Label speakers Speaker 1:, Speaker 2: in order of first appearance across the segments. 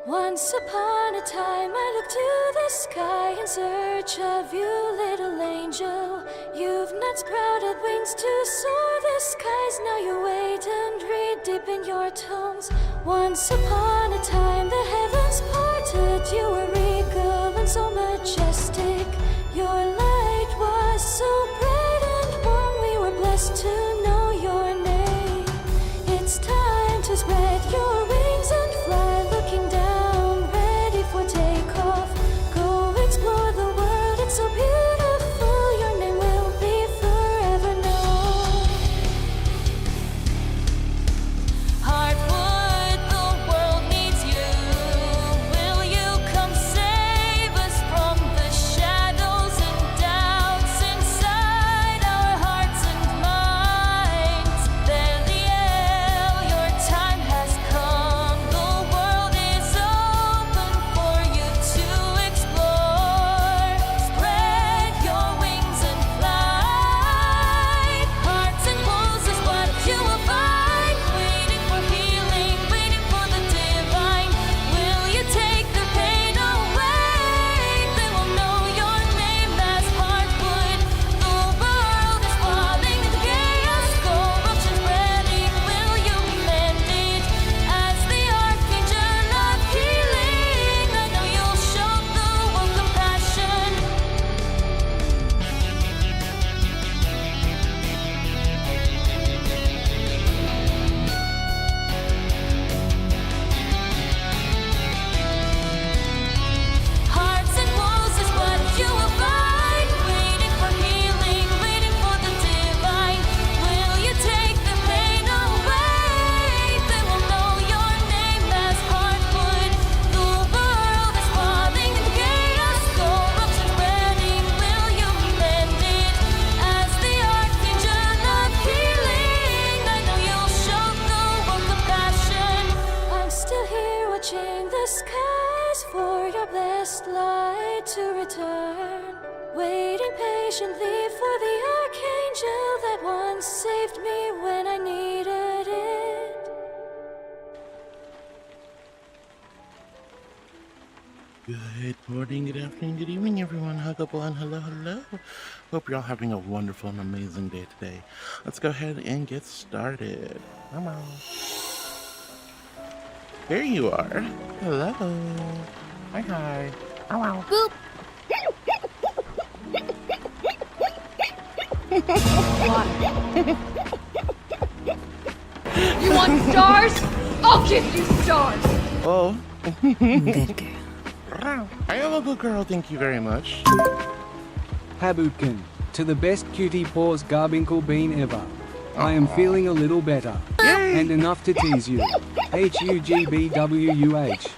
Speaker 1: Once upon a time I looked to the sky in search of you, little angel. You've not sprouted wings to soar the skies. Now you wait and read deep in your tomes. Once upon a time the heavens parted. You were regal and so majestic. Your light was so bright and warm. We were blessed to know your name. It's time to spread your wings and fly, looking down, ready for takeoff. Go explore the world, it's so beautiful. Your name will be forever known. Hardwood, the world needs you. Will you come say light to return, waiting patiently for the archangel that once saved me when I needed it.
Speaker 2: Good morning, good afternoon, good evening, everyone. Huggable, hello, hello. Hope you're all having a wonderful and amazing day today. Let's go ahead and get started. Come on. There you are. Hello. Hi, hi. Ow, ow.
Speaker 3: Boop. You want stars? I'll give you stars.
Speaker 2: Oh.
Speaker 4: Good girl.
Speaker 2: I am a good girl, thank you very much.
Speaker 5: Habutkin, to the best cutie paws garbinkle bean ever. I am feeling a little better.
Speaker 2: Yay.
Speaker 5: And enough to tease you. HUGBWUH.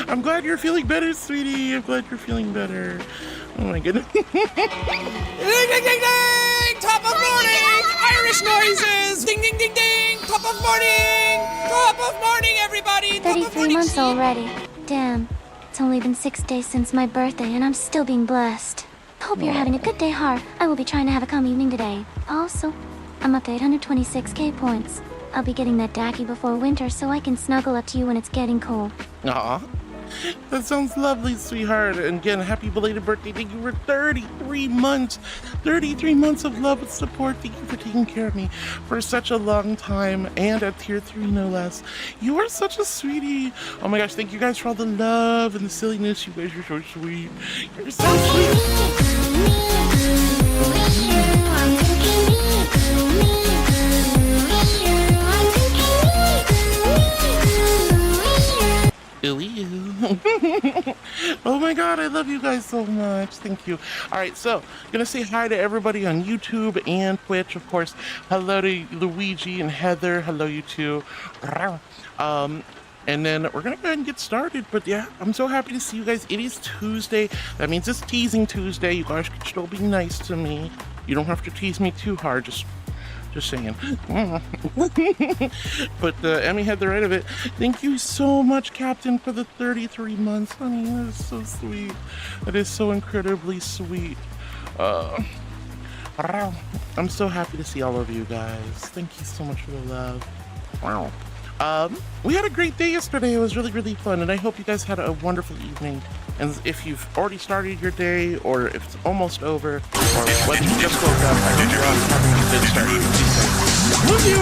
Speaker 2: I'm glad you're feeling better, sweetie. I'm glad you're feeling better. Oh my goodness.
Speaker 6: Ding, ding, ding, ding! Top of morning! Irish noises! Ding, ding, ding, ding! Top of morning! Top of morning, everybody! Top of
Speaker 7: 33
Speaker 6: morning,
Speaker 7: months
Speaker 6: sheep.
Speaker 7: already. Damn. It's only been 6 days since my birthday, and I'm still being blessed. Hope you're having a good day, Har. I will be trying to have a calm evening today. Also, I'm up to 826k points. I'll be getting that Daki before winter so I can snuggle up to you when it's getting cold.
Speaker 2: Aw, that sounds lovely, sweetheart. And again, happy belated birthday. Thank you for 33 months. 33 months of love and support. Thank you for taking care of me for such a long time. And at tier 3, no less. You are such a sweetie. Oh my gosh, thank you guys for all the love and the silliness. You guys are so sweet. You're so sweet. Oh my god, I love you guys so much. Thank you. Alright, so gonna say hi to everybody on YouTube and Twitch, of course. Hello to Luigi and Heather. Hello, you two. And then we're gonna go ahead and get started. But yeah, I'm so happy to see you guys. It is Tuesday. That means it's Teasing Tuesday. You guys can still be nice to me. You don't have to tease me too hard. Just saying. But Emmy had the right of it. Thank you so much, Captain, for the 33 months, honey. That is so sweet. That is so incredibly sweet. I'm so happy to see all of you guys. Thank you so much for the love. Wow. We had a great day yesterday. It was really, really fun, and I hope you guys had a wonderful evening. And if you've already started your day, or if it's almost over, or whether you just woke up, I hope you're all having a good start. Love you!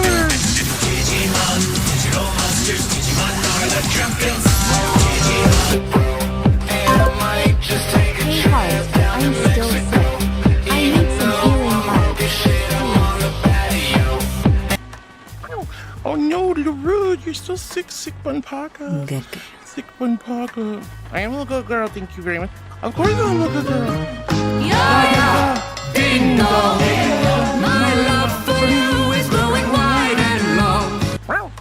Speaker 7: Hey, Har. I'm still sick. I need some healing vibes.
Speaker 2: Oh no, LaRue, you're still sick, sick Bunpaka.
Speaker 4: Good girl.
Speaker 2: Sick Bunpaka. I am a good girl, thank you very much. Of course I'm a good girl.
Speaker 6: Yeah! Ding dong! My love for you is growing wide and long.
Speaker 2: Wow.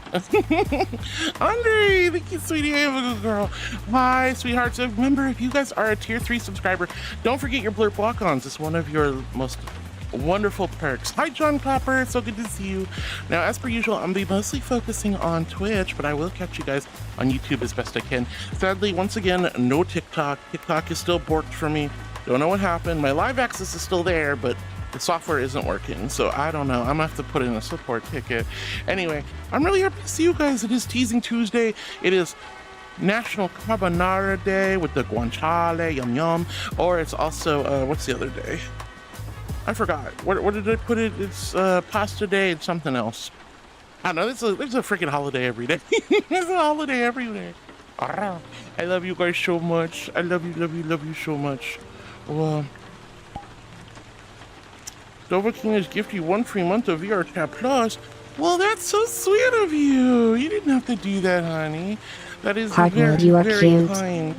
Speaker 2: Andre, thank you, sweetie. I am a good girl. Hi, sweethearts. So remember, if you guys are a tier 3 subscriber, don't forget your blurb walk-ons. It's one of your most wonderful perks. Hi, John Clapper. So good to see you. Now, as per usual, I'm be mostly focusing on Twitch, but I will catch you guys on YouTube as best I can. Sadly, once again, no TikTok. TikTok is still borked for me. Don't know what happened. My live access is still there, but the software isn't working, so I don't know. I'm gonna have to put in a support ticket. Anyway, I'm really happy to see you guys. It is Teasing Tuesday. It is National Carbonara Day with the guanciale, yum yum. Or it's also, what's the other day? I forgot. What did I put it? It's pasta day and something else. I don't know. There's a freaking holiday every day. There's a holiday every day. I love you guys so much. I love you so much. Well, Dover King has gifted you 1 free month of VR Chat Plus. Well, that's so sweet of you. You didn't have to do that, honey. That is
Speaker 4: Partner,
Speaker 2: very,
Speaker 4: you are
Speaker 2: very
Speaker 4: cute.
Speaker 2: kind.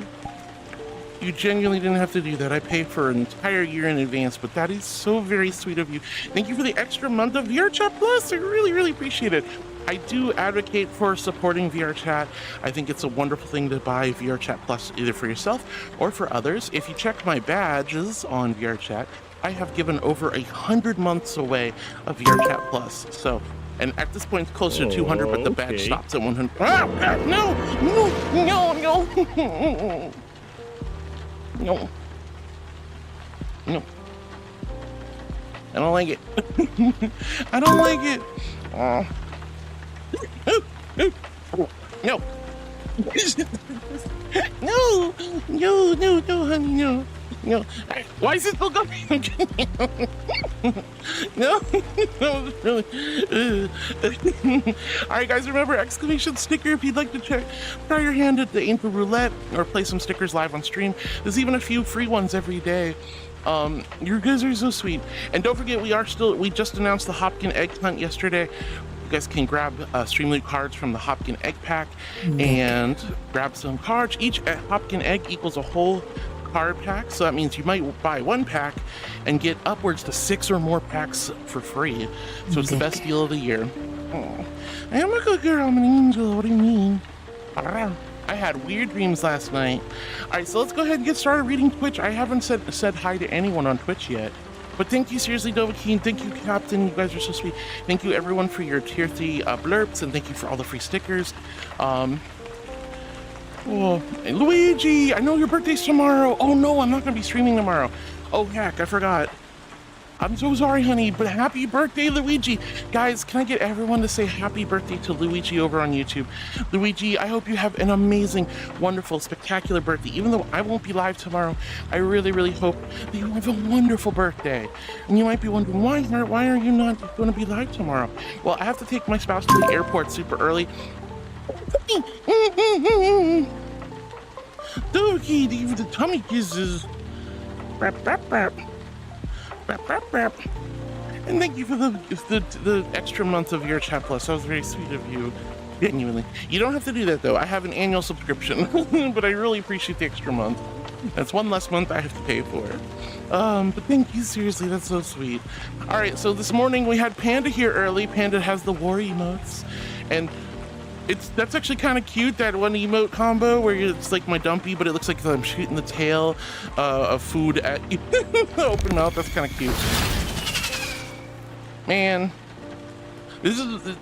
Speaker 2: You genuinely didn't have to do that. I paid for an entire year in advance, but that is so very sweet of you. Thank you for the extra month of VR Chat Plus. I really, really appreciate it. I do advocate for supporting VR Chat. I think it's a wonderful thing to buy VR Chat Plus either for yourself or for others. If you check my badges on VR Chat, I have given over 100 months away of VR Chat Plus. So And at this point, it's closer to 200, but the badge stops at 100. Ah, no, no, no, no, no, no. I don't like it. I don't like it. No. No, no, no, no, honey, no. No. Why is it still going? No, no, really. All right, guys, remember, exclamation sticker if you'd like to try your hand at the Info Roulette or play some stickers live on stream. There's even a few free ones every day. You guys are so sweet. And don't forget, we just announced the Hopkin Egg Hunt yesterday. You guys can grab Stream Loot cards from the Hopkin Egg Pack and grab some cards. Each Hopkin Egg equals a whole card pack, so that means you might buy one pack and get upwards to 6 or more packs for free. So it's the best deal of the year. Oh, I am a good girl, I'm an angel. What do you mean? I had weird dreams last night. All right, so let's go ahead and get started reading Twitch. I haven't said hi to anyone on Twitch yet. But thank you, seriously, ᔕ티Geᒪ. Thank you, Captain. You guys are so sweet. Thank you, everyone, for your tier 3 blurps, and thank you for all the free stickers. Oh, and Luigi, I know your birthday's tomorrow. Oh no, I'm not gonna be streaming tomorrow. Oh heck, I forgot. I'm so sorry, honey, but happy birthday, Luigi. Guys, can I get everyone to say happy birthday to Luigi over on YouTube? Luigi, I hope you have an amazing, wonderful, spectacular birthday. Even though I won't be live tomorrow, I really, really hope that you have a wonderful birthday. And you might be wondering, why are you not going to be live tomorrow? Well, I have to take my spouse to the airport super early. Doggy, the tummy kisses. Rap, rap, rap. Rap, rap, rap. And thank you for the extra month of your chat plus. That was very sweet of you. Genuinely. You don't have to do that though. I have an annual subscription, but I really appreciate the extra month. That's one less month I have to pay for. But thank you, seriously, that's so sweet. All right, so this morning we had Panda here early. Panda has the war emotes, and that's actually kind of cute, that one emote combo where it's like my dumpy, but it looks like I'm shooting the tail of food at you. Open mouth, that's kind of cute. Man, this is...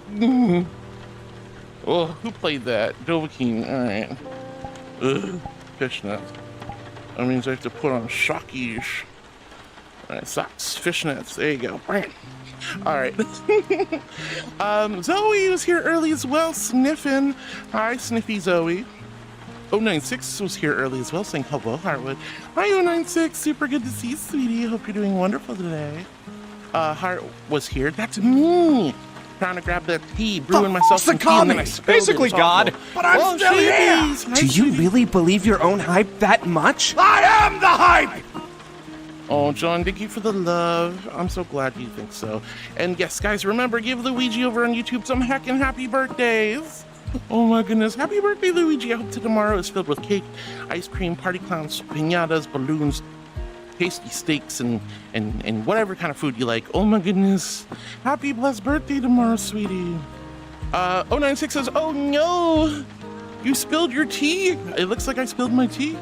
Speaker 2: Oh, who played that? ᔕ티Geᒪ, all right. Ugh, fishnets. That means I have to put on shockies. All right, socks, fishnets, there you go. All right. Zoe was here early as well, sniffing. Hi, Sniffy Zoe. 096 was here early as well, saying hello, Heartwood. Hi, 096, super good to see you, sweetie. Hope you're doing wonderful today. Heart was here. That's me. Trying to grab that tea, brewing myself some tea, and then I spilled
Speaker 6: basically
Speaker 2: it.
Speaker 6: God, but I'm still here.
Speaker 4: Do you really believe your own hype that much?
Speaker 6: I am the hype.
Speaker 2: Oh, John, thank you for the love. I'm so glad you think so. And yes, guys, remember, give Luigi over on YouTube some heckin' happy birthdays. Oh my goodness, happy birthday, Luigi. I hope tomorrow is filled with cake, ice cream, party clowns, piñatas, balloons, tasty steaks, and whatever kind of food you like. Oh my goodness. Happy blessed birthday tomorrow, sweetie. 096 says, oh no, you spilled your tea. It looks like I spilled my tea.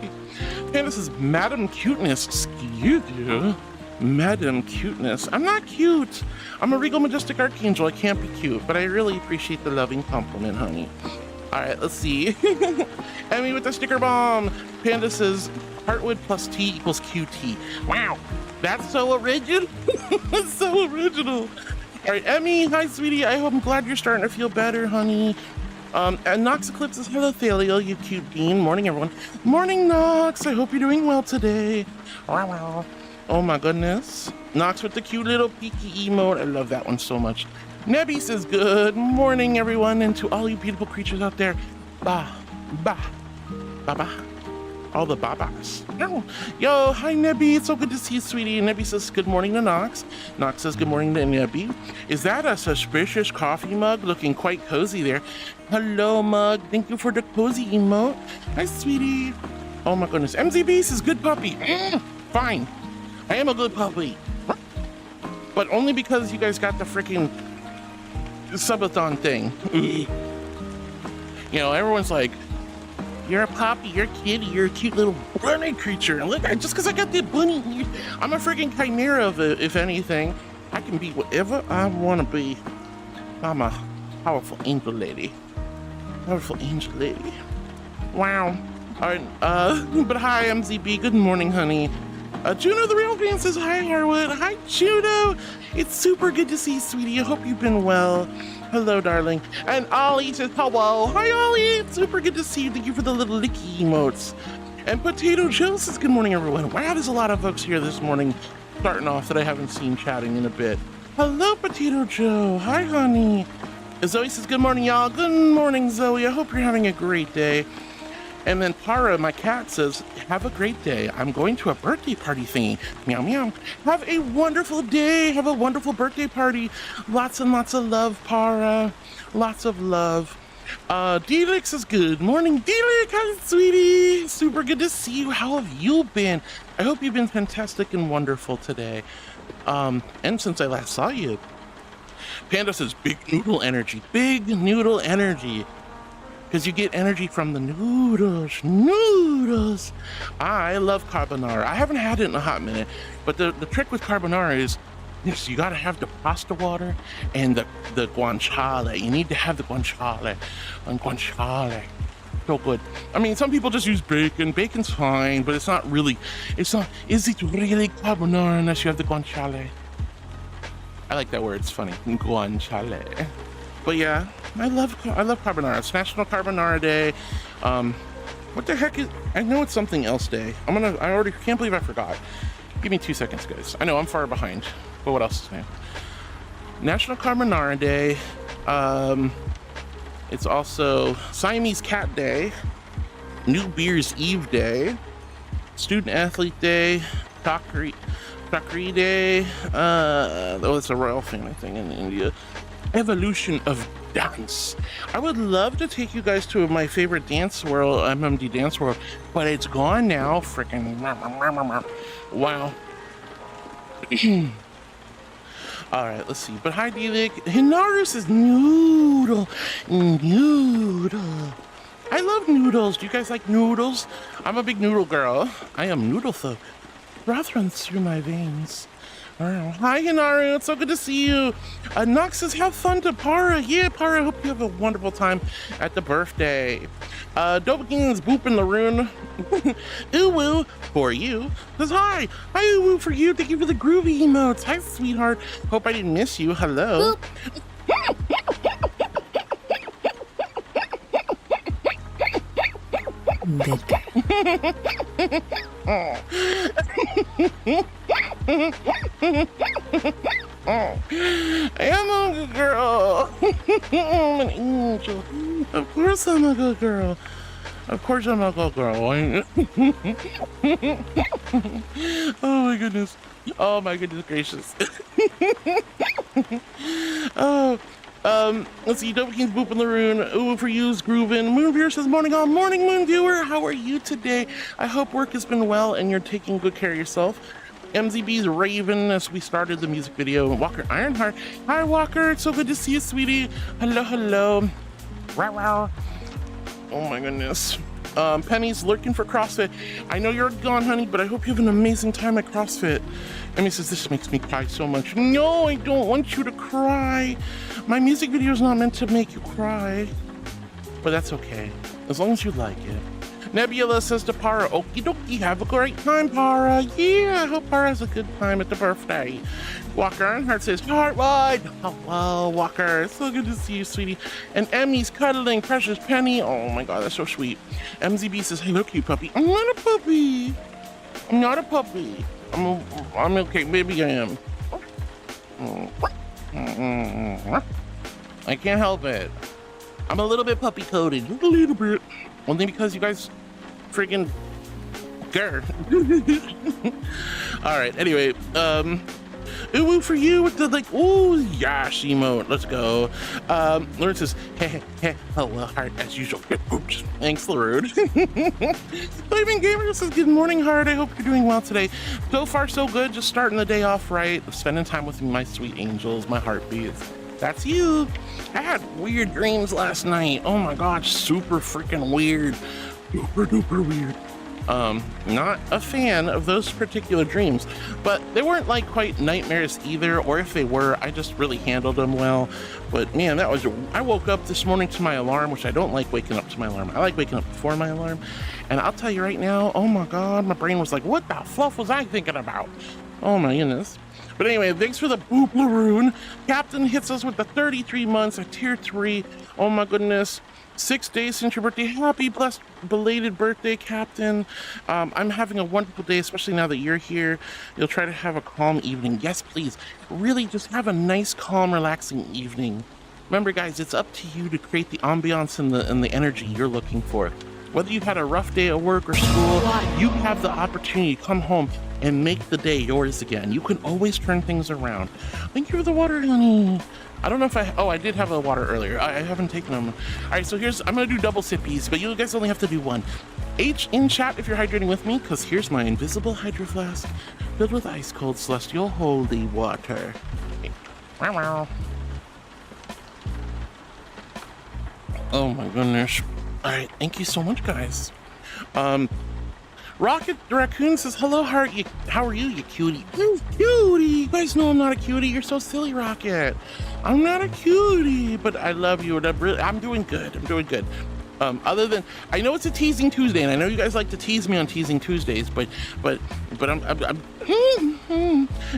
Speaker 2: And this is Madam Cuteness. Excuse you. Madam Cuteness. I'm not cute. I'm a regal majestic archangel. I can't be cute, but I really appreciate the loving compliment, honey. All right, let's see. Emmy with the sticker bomb. Panda says, Heartwood plus T equals QT. Wow, that's so original. That's so original. All right, Emmy, hi, sweetie. I'm glad you're starting to feel better, honey. And Nox Eclipse says, hello, Thalio, you cute bean. Morning, everyone. Morning, Nox. I hope you're doing well today. Wow. Oh, my goodness. Nox with the cute little peeky emote. I love that one so much. Nebby says, good morning, everyone. And to all you beautiful creatures out there, ba, ba, ba, ba. All the babas. Yo, hi, Nebby. It's so good to see you, sweetie. And Nebby says, good morning to Nox. Nox says, good morning to Nebby. Is that a suspicious coffee mug? Looking quite cozy there. Hello, mug. Thank you for the cozy emote. Hi, sweetie. Oh, my goodness. MZB says, good puppy. Fine. I am a good puppy. But only because you guys got the freaking subathon thing. You know, everyone's like, you're a puppy, you're a kitty, you're a cute little bunny creature. And look, just because I got the bunny, I'm a freaking chimera, if anything. I can be whatever I want to be. I'm a powerful angel lady. Powerful angel lady. Wow. All right, but hi, MZB. Good morning, honey. Juno, the real fan, says hi, Harwood. Hi, Juno. It's super good to see you, sweetie. I hope you've been well. Hello, darling. And Ollie says hello. Hi, Ollie. It's super good to see you. Thank you for the little licky emotes. And Potato Joe says good morning, everyone. Wow, there's a lot of folks here this morning, starting off that I haven't seen chatting in a bit. Hello, Potato Joe. Hi, honey. Zoe says good morning, y'all. Good morning, Zoe. I hope you're having a great day. And then Para, my cat, says, have a great day. I'm going to a birthday party thingy. Meow, meow. Have a wonderful day. Have a wonderful birthday party. Lots and lots of love, Para. Lots of love. Delix says, good morning, Delix. Hi, sweetie. Super good to see you. How have you been? I hope you've been fantastic and wonderful today. And since I last saw you. Panda says, big noodle energy. Big noodle energy. Because you get energy from the noodles. I love carbonara. I haven't had it in a hot minute, but the trick with carbonara is, yes, you gotta have the pasta water and the guanciale. You need to have the guanciale. And guanciale, so good. I mean, some people just use bacon. Bacon's fine, but it's not, is it really carbonara unless you have the guanciale? I like that word, it's funny, guanciale. But yeah, I love carbonara. It's National Carbonara Day. What the heck is? I know it's something else day. I already can't believe I forgot. Give me 2 seconds, guys. I know I'm far behind, but what else is new? National Carbonara Day. It's also Siamese Cat Day, New Beer's Eve Day, Student Athlete Day, Thakri Day. It's a royal family thing in India. Evolution of dance. I would love to take you guys to my favorite dance world, MMD Dance World, but it's gone now. Freaking wow. All right, let's see. But hi, Divik. Hinaru says noodle. I love noodles. Do you guys like noodles? I'm a big noodle girl. I am noodle folk. Broth runs through my veins. Hi, Hinaru. It's so good to see you. Nox says, have fun to Para. Yeah, Para, I hope you have a wonderful time at the birthday. Dopekin's booping the rune. Uwu for you. Says, hi. Hi, Uwu for you. Thank you for the groovy emotes. Hi, sweetheart. Hope I didn't miss you. Hello.
Speaker 8: Good
Speaker 2: I am a good girl. I'm an angel. Of course I'm a good girl. Of course I'm a good girl. Oh my goodness. Oh my goodness gracious. Let's see, Dopekin's booping the rune. Ooh, for you's groovin'. Moonviewer says, morning all. Morning, Moonviewer. How are you today? I hope work has been well and you're taking good care of yourself. MZB's raving as we started the music video. Walker Ironheart. Hi, Walker. It's so good to see you, sweetie. Hello, hello. Wow. Oh my goodness. Penny's lurking for CrossFit. I know you're gone, honey, but I hope you have an amazing time at CrossFit. Emmy says, this makes me cry so much. No, I don't want you to cry. My music video is not meant to make you cry. But that's okay, as long as you like it. Nebula says to Para, okie dokie, have a great time, Para. Yeah, I hope Para has a good time at the birthday. Walker Earnhardt says, Heartwide. Hello, Walker. It's so good to see you, sweetie. And Emmy's cuddling Precious Penny. Oh my God, that's so sweet. MZB says, hello, cute puppy. I'm not a puppy. I'm not a puppy. I'm okay, maybe I am. I can't help it. I'm a little bit puppy coated, a little bit. Only because you guys freaking care. All right, anyway, ooh for you with the like, ooh, yash emote. Let's go. Lawrence says, hey, hello, heart, as usual. Thanks, Larode. Flaming Gamer says, good morning, heart. I hope you're doing well today. So far, so good. Just starting the day off right. Spending time with my sweet angels, my heartbeats. That's you. I had weird dreams last night. Oh my God, super freaking weird. Super duper weird. Not a fan of those particular dreams, but they weren't like quite nightmares either, or if they were, I just really handled them well. But man, I woke up this morning to my alarm, which I don't like waking up to my alarm. I like waking up before my alarm. And I'll tell you right now, oh my God, my brain was like, what the fluff was I thinking about? Oh my goodness. But anyway, thanks for the boop, Laroon. Captain hits us with the 33 months at tier 3. Oh my goodness. 6 days since your birthday. Happy, blessed, belated birthday, Captain. I'm having a wonderful day, especially now that you're here. You'll try to have a calm evening. Yes, please. Really, just have a nice, calm, relaxing evening. Remember, guys, it's up to you to create the ambiance and the energy you're looking for. Whether you've had a rough day at work or school, you have the opportunity to come home and make the day yours again. You can always turn things around. Thank you for the water, honey. I don't know if I did have the water earlier. I haven't taken them. All right, so I'm gonna do double sippies, but you guys only have to do one. H in chat if you're hydrating with me, because here's my invisible hydro flask filled with ice cold celestial holy water. Wow. Oh my goodness. All right, thank you so much, guys. Rocket the Raccoon says, hello, Heart. How are you, you cutie? You cutie. You guys know I'm not a cutie. You're so silly, Rocket. I'm not a cutie, but I love you. And I'm doing good. I'm doing good. Other than, I know it's a teasing Tuesday, and I know you guys like to tease me on teasing Tuesdays, but I'm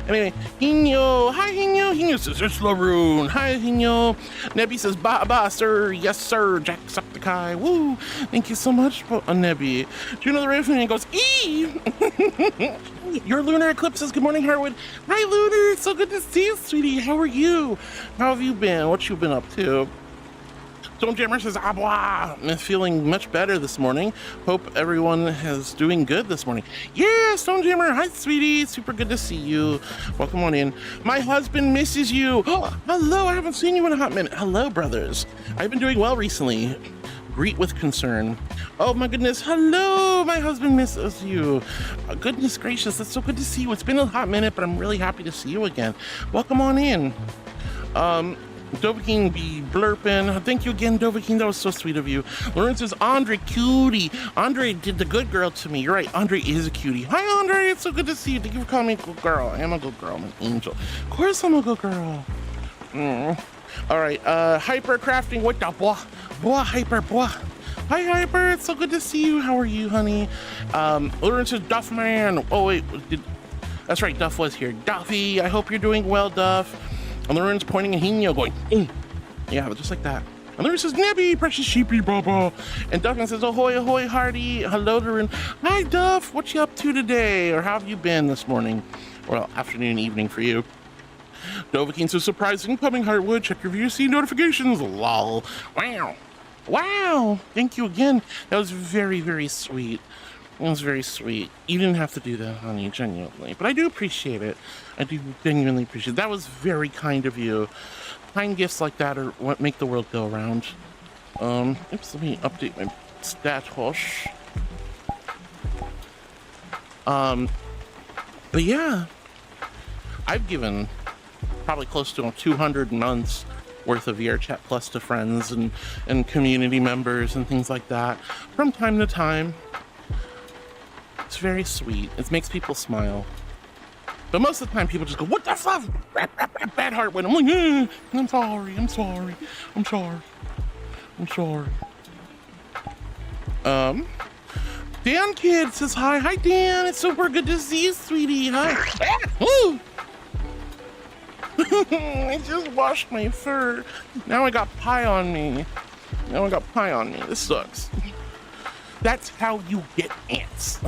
Speaker 2: anyway, Hino, hi Hino. Hino says, it's Laroon. Hi Hino. Nebby says, ba, sir, yes sir, Jacksepticeye, woo. Thank you so much, Nebby. Do you know the riff? And he goes, Your lunar eclipse says, good morning, Harwood. Hi Lunar, it's so good to see you, sweetie. How are you? How have you been? What you been up to? StoneJammer says, I'm feeling much better this morning. Hope everyone is doing good this morning. Yeah, StoneJammer, hi, sweetie. Super good to see you. Welcome on in. My husband misses you. Oh, hello, I haven't seen you in a hot minute. Hello, brothers. I've been doing well recently. Greet with concern. Oh my goodness, hello, my husband misses you. Goodness gracious, that's so good to see you. It's been a hot minute, but I'm really happy to see you again. Welcome on in. Dovahkiin be blurping. Thank you again, Dovahkiin. That was so sweet of you. Lawrence says, Andre, cutie. Andre did the good girl to me. You're right. Andre is a cutie. Hi, Andre. It's so good to see you. Thank you for calling me a good girl. I am a good girl. I'm an angel. Of course I'm a good girl. All right. Hyper crafting. What the boy? Boy, Hyper, boy. Hi, Hyper. It's so good to see you. How are you, honey? Lawrence says, Duff man. Oh, wait. That's right. Duff was here. Duffy, I hope you're doing well, Duff. And Lauren's pointing at Hino going, yeah, just like that. And Lauren says, Nebby, precious sheepy baba. And Duncan says, ahoy, ahoy, hearty. Hello, Lauren. Hi, Duff. What you up to today? Or how have you been this morning? Well, afternoon, evening for you. Dovahkiin says, surprising coming, Heartwood. Check your VOC notifications. Lol. Wow. Wow. Thank you again. That was very, very sweet. It was very sweet. You didn't have to do that, honey, genuinely. But I do appreciate it. I do genuinely appreciate it. That was very kind of you. Kind gifts like that are what make the world go around. Oops, let me update my status. But yeah, I've given probably close to 200 months worth of VRChat Plus to friends and community members and things like that from time to time. It's very sweet. It makes people smile. But most of the time, people just go, what the fuck? Bad heart when I'm like, I'm sorry. Dan Kid says hi. Hi, Dan. It's super good to see you, sweetie. Hi. Woo! I just washed my fur. Now I got pie on me. This sucks. That's how you get ants.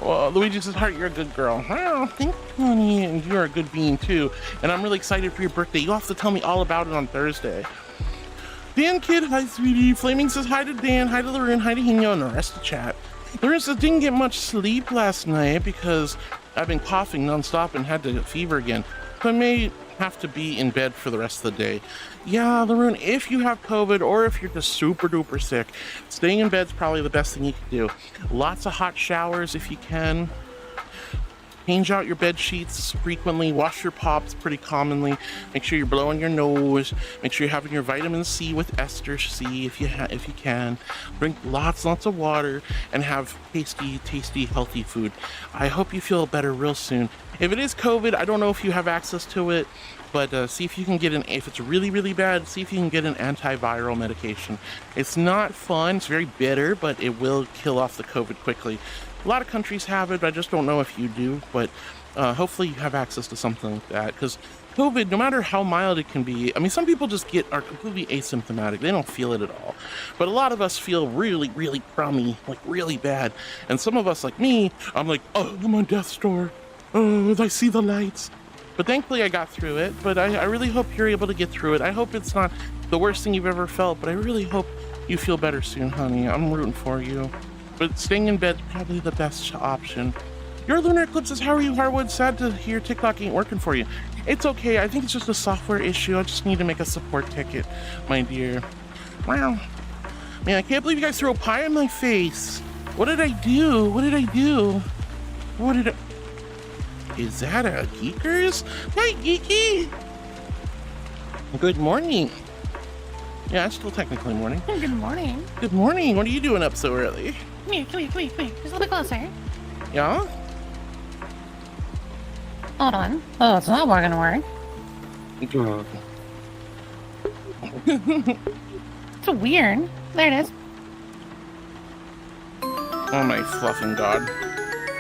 Speaker 2: Well, Luigi says, Heart, you're a good girl. Oh, thank you, honey. And you're a good being, too. And I'm really excited for your birthday. You'll have to tell me all about it on Thursday. Dan Kid, hi, sweetie. Flaming says hi to Dan, hi to Laroon, hi to Hino, and the rest of the chat. Laroon says, didn't get much sleep last night because I've been coughing nonstop and had to get fever again. So I may have to be in bed for the rest of the day. Yeah, Laroon, if you have COVID or if you're just super duper sick, staying in bed's probably the best thing you can do. Lots of hot showers if you can. Change out your bed sheets frequently. Wash your pops pretty commonly. Make sure you're blowing your nose. Make sure you're having your vitamin C with ester C if you can. Drink lots of water and have tasty, healthy food. I hope you feel better real soon. If it is COVID, I don't know if you have access to it, but see if you can get if it's really bad, see if you can get an antiviral medication. It's not fun, it's very bitter, but it will kill off the COVID quickly. A lot of countries have it, but I just don't know if you do, but hopefully you have access to something like that, because COVID, no matter how mild it can be, I mean, some people just are completely asymptomatic. They don't feel it at all. But a lot of us feel really crummy, like really bad. And some of us, like me, I'm like, oh, I'm on death's door. Oh, I see the lights. But thankfully I got through it, but I really hope you're able to get through it. I hope it's not the worst thing you've ever felt, but I really hope you feel better soon, honey. I'm rooting for you. But staying in bed is probably the best option. Your lunar eclipses, how are you, Harwood? Sad to hear TikTok ain't working for you. It's okay, I think it's just a software issue. I just need to make a support ticket, my dear. Wow. Man, I can't believe you guys threw a pie in my face. What did I do? What did I do? What did I... Is that a Geekers? Hi, Geeky! Good morning. Yeah, it's still technically morning.
Speaker 8: Good morning.
Speaker 2: Good morning. What are you doing up so early?
Speaker 8: Come here. Just a little bit closer.
Speaker 2: Yeah?
Speaker 8: Hold on. Oh, it's not gonna work. It's weird. There it is.
Speaker 2: Oh my fluffing god.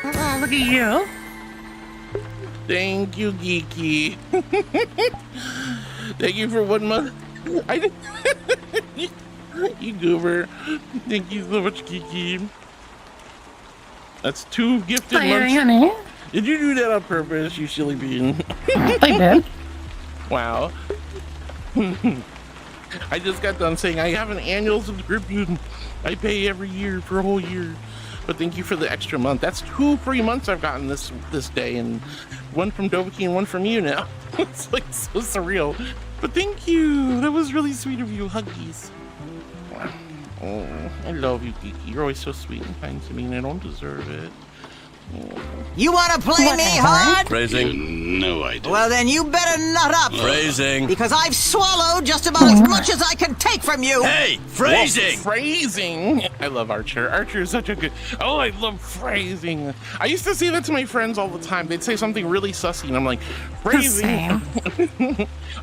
Speaker 8: Oh, look at you.
Speaker 2: Thank you, Geeky. Thank you for 1 month. You goober. Thank you so much, Geeky. That's 2 gifted months.
Speaker 8: Honey.
Speaker 2: Did you do that on purpose, you silly bean?
Speaker 8: I did.
Speaker 2: Wow. I just got done saying I have an annual subscription. I pay every year for a whole year. But thank you for the extra month. That's 2 free months I've gotten this day, and 1 from Dovaki and 1 from you now. It's like so surreal. But thank you. That was really sweet of you. Huggies. Oh, I love you, Geeky. You're always so sweet and kind to me, and I don't deserve it.
Speaker 9: You want to play me hard?
Speaker 10: Phrasing? No idea.
Speaker 9: Well, then you better nut up.
Speaker 10: Phrasing?
Speaker 9: Because I've swallowed just about as much as I can take from you.
Speaker 10: Hey, phrasing!
Speaker 2: Whoa, phrasing! I love Archer. Archer is such a good... Oh, I love phrasing. I used to say that to my friends all the time. They'd say something really sussy, and I'm like, phrasing.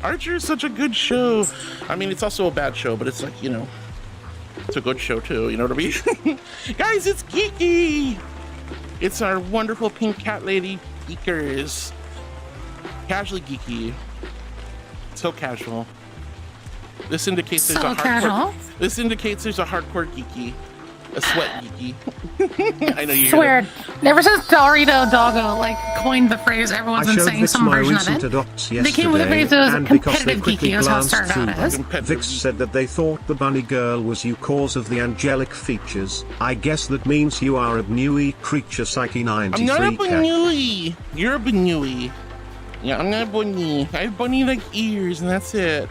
Speaker 2: Archer is such a good show. I mean, it's also a bad show, but it's like, you know, it's a good show too, you know what I mean? Guys, it's Geeky! It's our wonderful pink cat lady, Geekers. Casually geeky. So casual. This indicates there's a hardcore. This indicates there's a hardcore geeky. A sweat geeky. I know you
Speaker 8: swear. Ever since Dorito Doggo coined the phrase, everyone's been saying some version of it. They came with the phrase as competitive geeky, is how it started out as.
Speaker 11: Vix said that they thought the bunny girl was you cause of the angelic features. I guess that means you are a Bnui creature psyche 93.
Speaker 2: I'm not a Bnui. You're a Bnui. Yeah, I'm not a bunny. I have bunny-like ears, and that's it.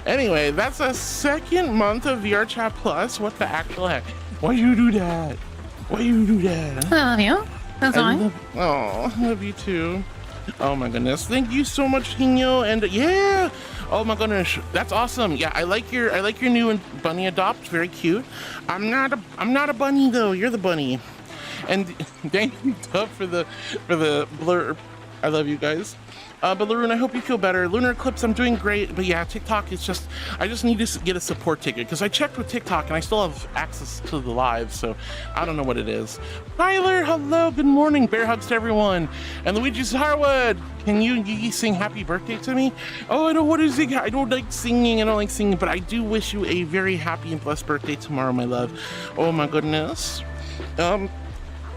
Speaker 2: Anyway, that's the 2nd month of VR Chat Plus. What the actual heck? Why you do that? Why you do that?
Speaker 8: I love you. That's fine.
Speaker 2: Oh, I love you too. Oh my goodness. Thank you so much, Hino. And yeah. Oh my goodness. That's awesome. Yeah, I like your new bunny adopt. Very cute. I'm not a bunny though. You're the bunny. And thank you, Dub, for the blur. I love you guys. But Laroon, I hope you feel better. Lunar Eclipse, I'm doing great. But yeah, TikTok is just, I just need to get a support ticket because I checked with TikTok and I still have access to the live, so I don't know what it is. Tyler, hello, good morning. Bear hugs to everyone. And Luigi Harwood, can you sing happy birthday to me? Oh, I don't want to sing. I don't like singing. But I do wish you a very happy and blessed birthday tomorrow, my love. Oh my goodness.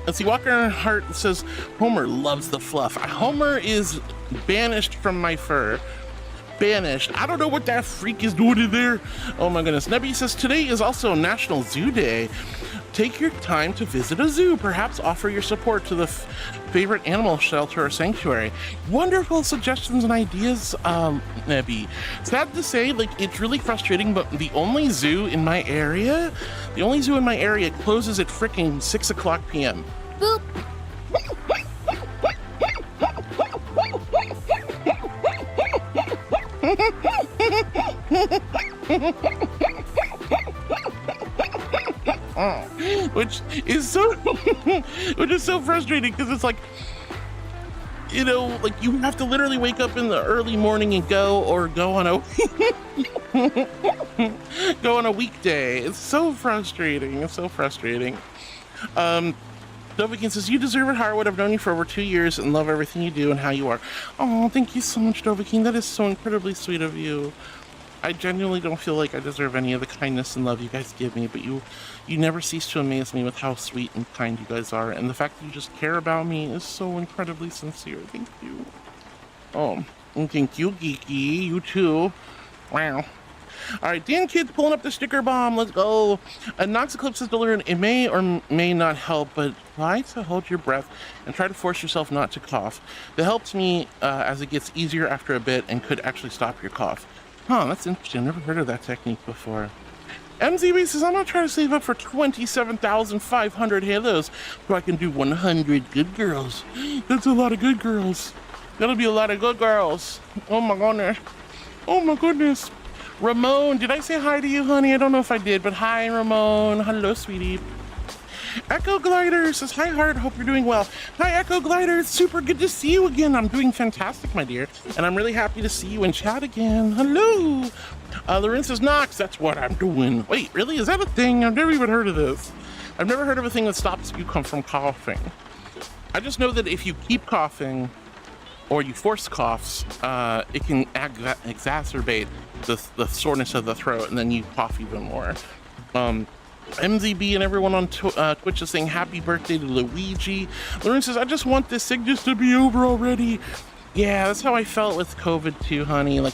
Speaker 2: Let's see, Walker Hart says, Homer loves the fluff. Homer is banished from my fur. Banished. I don't know what that freak is doing in there. Oh my goodness. Nebby says, today is also National Zoo Day. Take your time to visit a zoo. Perhaps offer your support to the favorite animal shelter or sanctuary. Wonderful suggestions and ideas, Nebby. Sad to say, it's really frustrating, but the only zoo in my area closes at frickin' 6 o'clock p.m. Boop. Which is so frustrating because it's like, you know, like you have to literally wake up in the early morning and go on a go on a weekday. It's so frustrating. It's so frustrating. Dovahkiin says, you deserve it, Harwood. I've known you for over 2 years and love everything you do and how you are. Oh, thank you so much, Dovahkiin. That is so incredibly sweet of you. I genuinely don't feel like I deserve any of the kindness and love you guys give me, but you never cease to amaze me with how sweet and kind you guys are, and the fact that you just care about me is so incredibly sincere. Thank you. Oh, and thank you, Geeky. You too. Wow. All right, Dan Kid's pulling up the sticker bomb. Let's go. Nox Eclipse says to learn, it may or may not help, but try to hold your breath and try to force yourself not to cough. That helps me as it gets easier after a bit and could actually stop your cough. Huh, that's interesting. I've never heard of that technique before. MZB says, I'm going to try to save up for 27,500 halos so I can do 100 good girls. That's a lot of good girls. That'll be a lot of good girls. Oh my goodness. Oh my goodness. Ramon, did I say hi to you, honey? I don't know if I did, but hi, Ramon. Hello, sweetie. Echo Glider says, hi, Heart. Hope you're doing well. Hi, Echo Glider. It's super good to see you again. I'm doing fantastic, my dear. And I'm really happy to see you in chat again. Hello. Loren says, Nox, that's what I'm doing. Wait, really? Is that a thing? I've never even heard of this. I've never heard of a thing that stops you from coughing. I just know that if you keep coughing or you force coughs, it can exacerbate the soreness of the throat, and then you cough even more. MZB and everyone on Twitch is saying happy birthday to Luigi. Lauren says, I just want this sickness to be over already. Yeah, that's how I felt with COVID too, honey. Like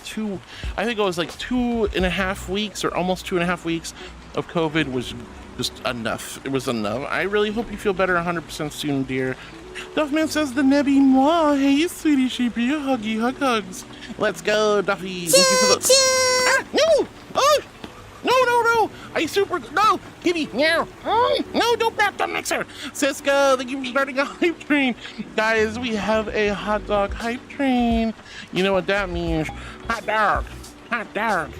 Speaker 2: I think it was like 2.5 weeks or almost 2.5 weeks of COVID was just enough. It was enough. I really hope you feel better 100% soon, dear. Duffman says the Nebby Moi. Hey, sweetie sheepy, huggy hugs. Let's go, Duffy. Thank you for the... no! Oh! No! No, Kitty, no, don't bat the mixer. Cisco, thank you for starting a hype train. Guys, we have a hot dog hype train. You know what that means? Hot dog, hot dog.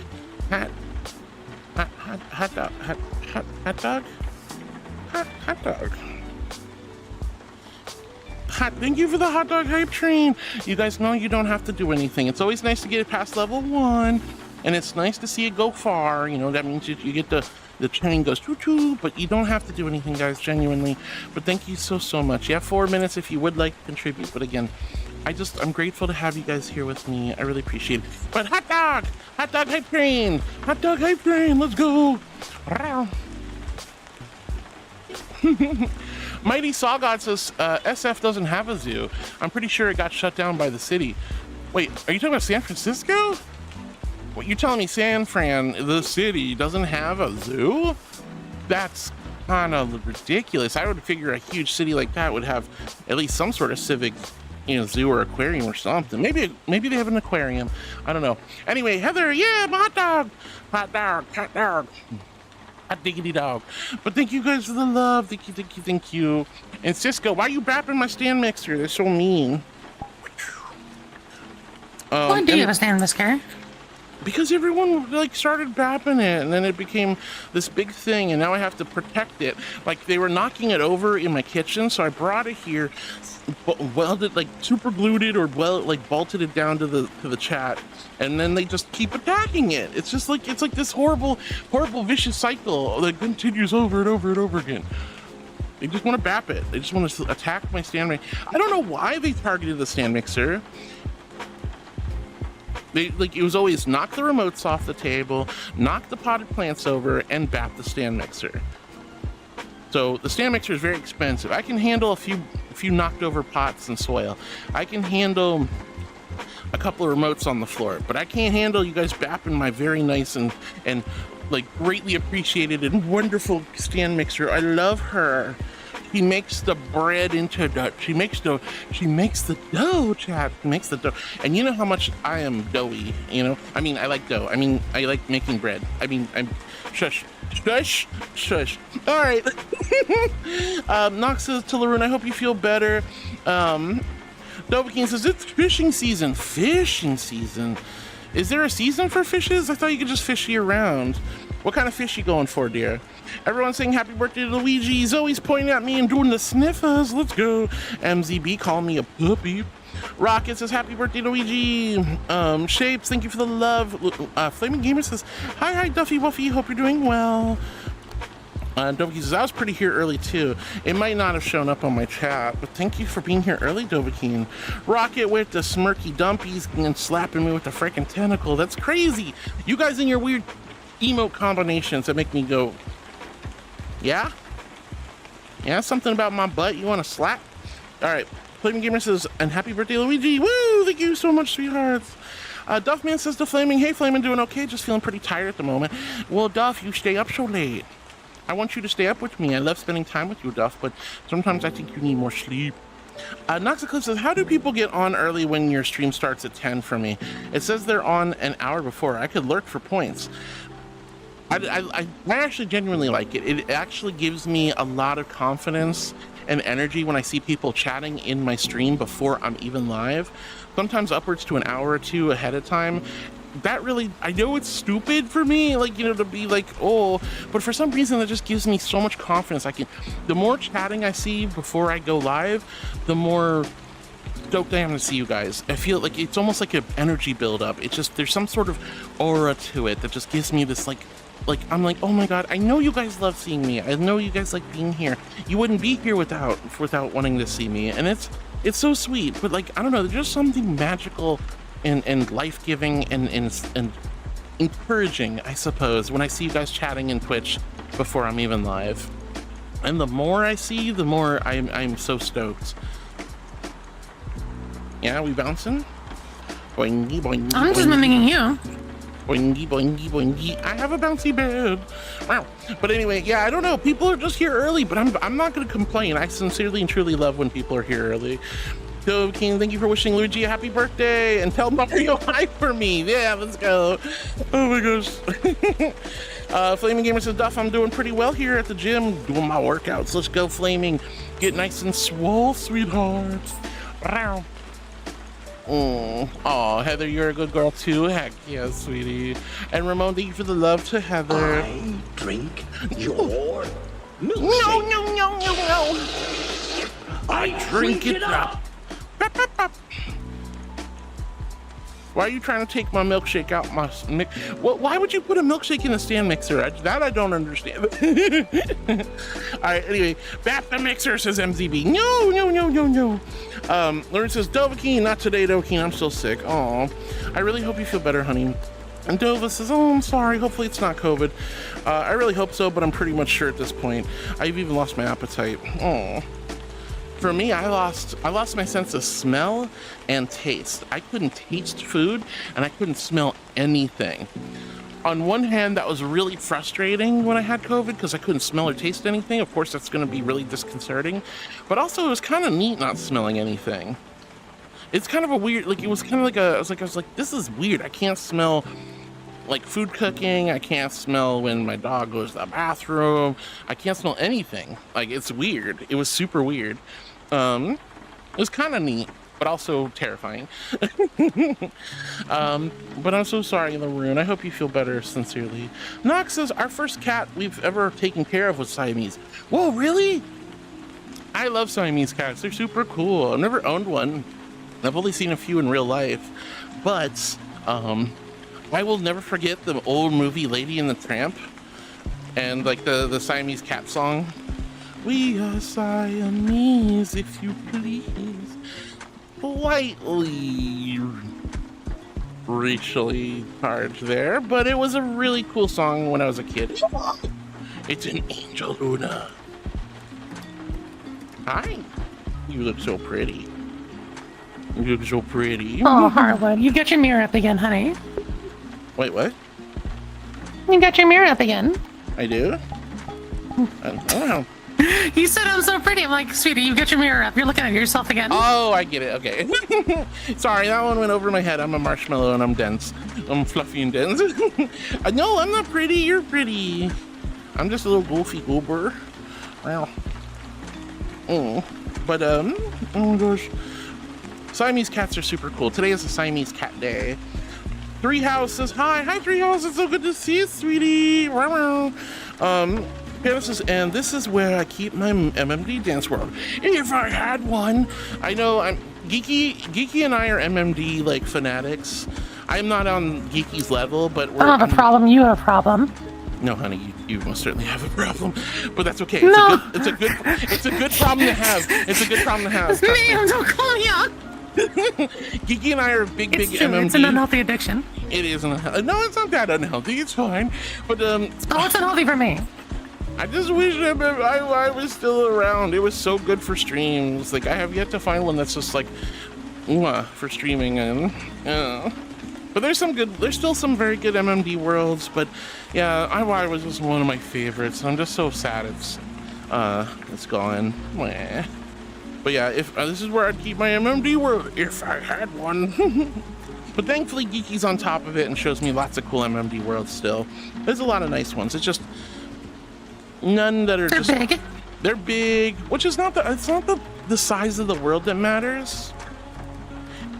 Speaker 2: Thank you for the hot dog hype train. You guys know you don't have to do anything. It's always nice to get it past level 1. And it's nice to see it go far. You know, that means you get the train goes choo-choo, but you don't have to do anything, guys, genuinely. But thank you so much. You have 4 minutes if you would like to contribute. But again, I'm grateful to have you guys here with me. I really appreciate it. But hot dog hype train, let's go. Mighty Sawgod says, SF doesn't have a zoo. I'm pretty sure it got shut down by the city. Wait, are you talking about San Francisco? What, you're telling me San Fran, the city, doesn't have a zoo? That's kind of ridiculous. I would figure a huge city like that would have at least some sort of civic, zoo or aquarium or something. Maybe they have an aquarium. I don't know. Anyway, Heather, yeah, hot dog. Hot diggity dog. But thank you guys for the love. Thank you. And Cisco, why are you bapping my stand mixer? They're so mean.
Speaker 8: Why do you have a stand mixer?
Speaker 2: Because everyone started bapping it, and then it became this big thing, and now I have to protect it. Like, they were knocking it over in my kitchen, so I brought it here, welded, super glued it, or bolted it down to the chat, and then they just keep attacking it. It's just it's like this horrible vicious cycle that continues over and over and over again. They just want to bap it. They just want to attack my stand mixer. I don't know why they targeted the stand mixer. It was always knock the remotes off the table, knock the potted plants over, and bap the stand mixer. So the stand mixer is very expensive. I can handle a few knocked over pots and soil. I can handle a couple of remotes on the floor, but I can't handle you guys bapping my very nice and greatly appreciated and wonderful stand mixer. I love her. She makes the bread into dough. She makes the dough, chat. She makes the dough. And you know how much I am doughy, I mean, I like dough. I mean, I like making bread. I mean, shush. All right. Nox says to Laroon, I hope you feel better. Dovahkiin says, it's fishing season. Is there a season for fishes? I thought you could just fish year round. What kind of fish you going for, dear? Everyone's saying happy birthday to Luigi. Zoe's pointing at me and doing the sniffers. Let's go. MZB calling me a puppy. Rocket says happy birthday Luigi. Shapes, thank you for the love. Flaming Gamer says hi Duffy Wuffy, hope you're doing well. Dovahkiin says I was pretty here early too. It might not have shown up on my chat, but thank you for being here early, Dovahkiin. Rocket with the smirky dumpies and slapping me with the freaking tentacle. That's crazy. You guys and your weird emote combinations that make me go, yeah, something about my butt you want to slap. All right, Flaming Gamer says and happy birthday Luigi. Woo, thank you so much, sweethearts. Duffman says to Flaming, hey Flaming, doing okay, just feeling pretty tired at the moment. Well, Duff, you stay up so late. I want you to stay up with me. I love spending time with you, Duff, but sometimes I think you need more sleep. Noxacliff says, how do people get on early when your stream starts at 10 for me? It says they're on an hour before. I could lurk for points. I actually genuinely like it. It actually gives me a lot of confidence and energy when I see people chatting in my stream before I'm even live. Sometimes upwards to an hour or two ahead of time. That really, I know it's stupid for me, like, you know, to be like, oh, but for some reason that just gives me so much confidence. The more chatting I see before I go live, the more stoked I am to see you guys. I feel like it's almost like an energy buildup. It's just, there's some sort of aura to it that just gives me this like I'm like, oh my god, I know you guys love seeing me. I know you guys like being here. You wouldn't be here without wanting to see me, and it's so sweet. But like, I don't know, there's just something magical and life-giving and encouraging, I suppose, when I see you guys chatting in Twitch before I'm even live. And the more I see, the more I'm so stoked. Yeah, we bouncing? Boingy, boingy,
Speaker 8: I'm just mimicking you.
Speaker 2: Boingy, boingy, boingy. I have a bouncy bed. Wow. But anyway, yeah, I don't know. People are just here early, but I'm not going to complain. I sincerely and truly love when people are here early. King, thank you for wishing Luigi a happy birthday and tell Mario hi for me. Yeah, let's go. Oh my gosh. Flaming Gamer says, Duff, I'm doing pretty well here at the gym, doing my workouts. Let's go, Flaming. Get nice and swole, sweetheart. Oh, Heather, you're a good girl too. Heck yeah, sweetie. And Ramon, thank you for the love to Heather.
Speaker 10: I drink your milkshake.
Speaker 2: No.
Speaker 10: I drink it up.
Speaker 2: Why are you trying to take my milkshake out my mix? Why would you put a milkshake in a stand mixer? That I don't understand. All right, anyway, back the mixer, says MZB. No. Lauren says, Dovahkiin, not today, Dovahkiin. I'm still sick. Oh, I really hope you feel better, honey. And Dova says, oh, I'm sorry. Hopefully it's not COVID. I really hope so, but I'm pretty much sure at this point. I've even lost my appetite. Oh. For me, I lost my sense of smell and taste. I couldn't taste food and I couldn't smell anything. On one hand, that was really frustrating when I had COVID because I couldn't smell or taste anything. Of course, that's going to be really disconcerting. But also, it was kind of neat not smelling anything. It's kind of a weird, like, it was kind of like I was like, this is weird. I can't smell like food cooking. I can't smell when my dog goes to the bathroom. I can't smell anything. Like, it's weird. It was super weird. It was kind of neat, but also terrifying. But I'm so sorry, Laroon. I hope you feel better, sincerely. Nox says, our first cat we've ever taken care of was Siamese. Whoa, really? I love Siamese cats. They're super cool. I've never owned one. I've only seen a few in real life. But, I will never forget the old movie Lady and the Tramp. And, like, the Siamese cat song. We are Siamese, if you please. Slightly racially charged there, but it was a really cool song when I was a kid. It's an angel, Luna. Hi. You look so pretty. You look so pretty.
Speaker 8: Oh, Harwood, you got your mirror up again, honey.
Speaker 2: Wait, what?
Speaker 8: You got your mirror up again.
Speaker 2: I do? I don't know.
Speaker 8: You said I'm so pretty. I'm like, sweetie, you got your mirror up. You're looking at yourself again.
Speaker 2: Oh, I get it. Okay. Sorry, that one went over my head. I'm a marshmallow and I'm dense. I'm fluffy and dense. No, I'm not pretty. You're pretty. I'm just a little goofy goober. Wow. But, oh my gosh. Siamese cats are super cool. Today is a Siamese cat day. Three Houses. Hi, Three Houses. So good to see you, sweetie. Genesis, and this is where I keep my MMD dance world. If I had one. I know I'm Geeky and I are MMD like fanatics. I'm not on Geeky's level, but we're.
Speaker 8: I don't have a problem. You have a problem.
Speaker 2: No, honey, you most certainly have a problem, but that's okay.
Speaker 8: No.
Speaker 2: It's a good problem to have. It's a good problem to have.
Speaker 8: Man, don't call me out.
Speaker 2: Geeky and I are big MMD.
Speaker 8: It's an unhealthy addiction.
Speaker 2: It is no, it's not that unhealthy. It's fine, but
Speaker 8: oh, it's unhealthy for me.
Speaker 2: I just wish I was still around. It was so good for streams. Like I have yet to find one that's just like for streaming and. But there's still some very good MMD worlds, but yeah, IY was just one of my favorites. I'm just so sad it's gone. Meh. But yeah, if this is where I'd keep my MMD world if I had one. But thankfully Geeky's on top of it and shows me lots of cool MMD worlds still. There's a lot of nice ones. It's just none that are
Speaker 8: big.
Speaker 2: They're big, which is not the size of the world that matters.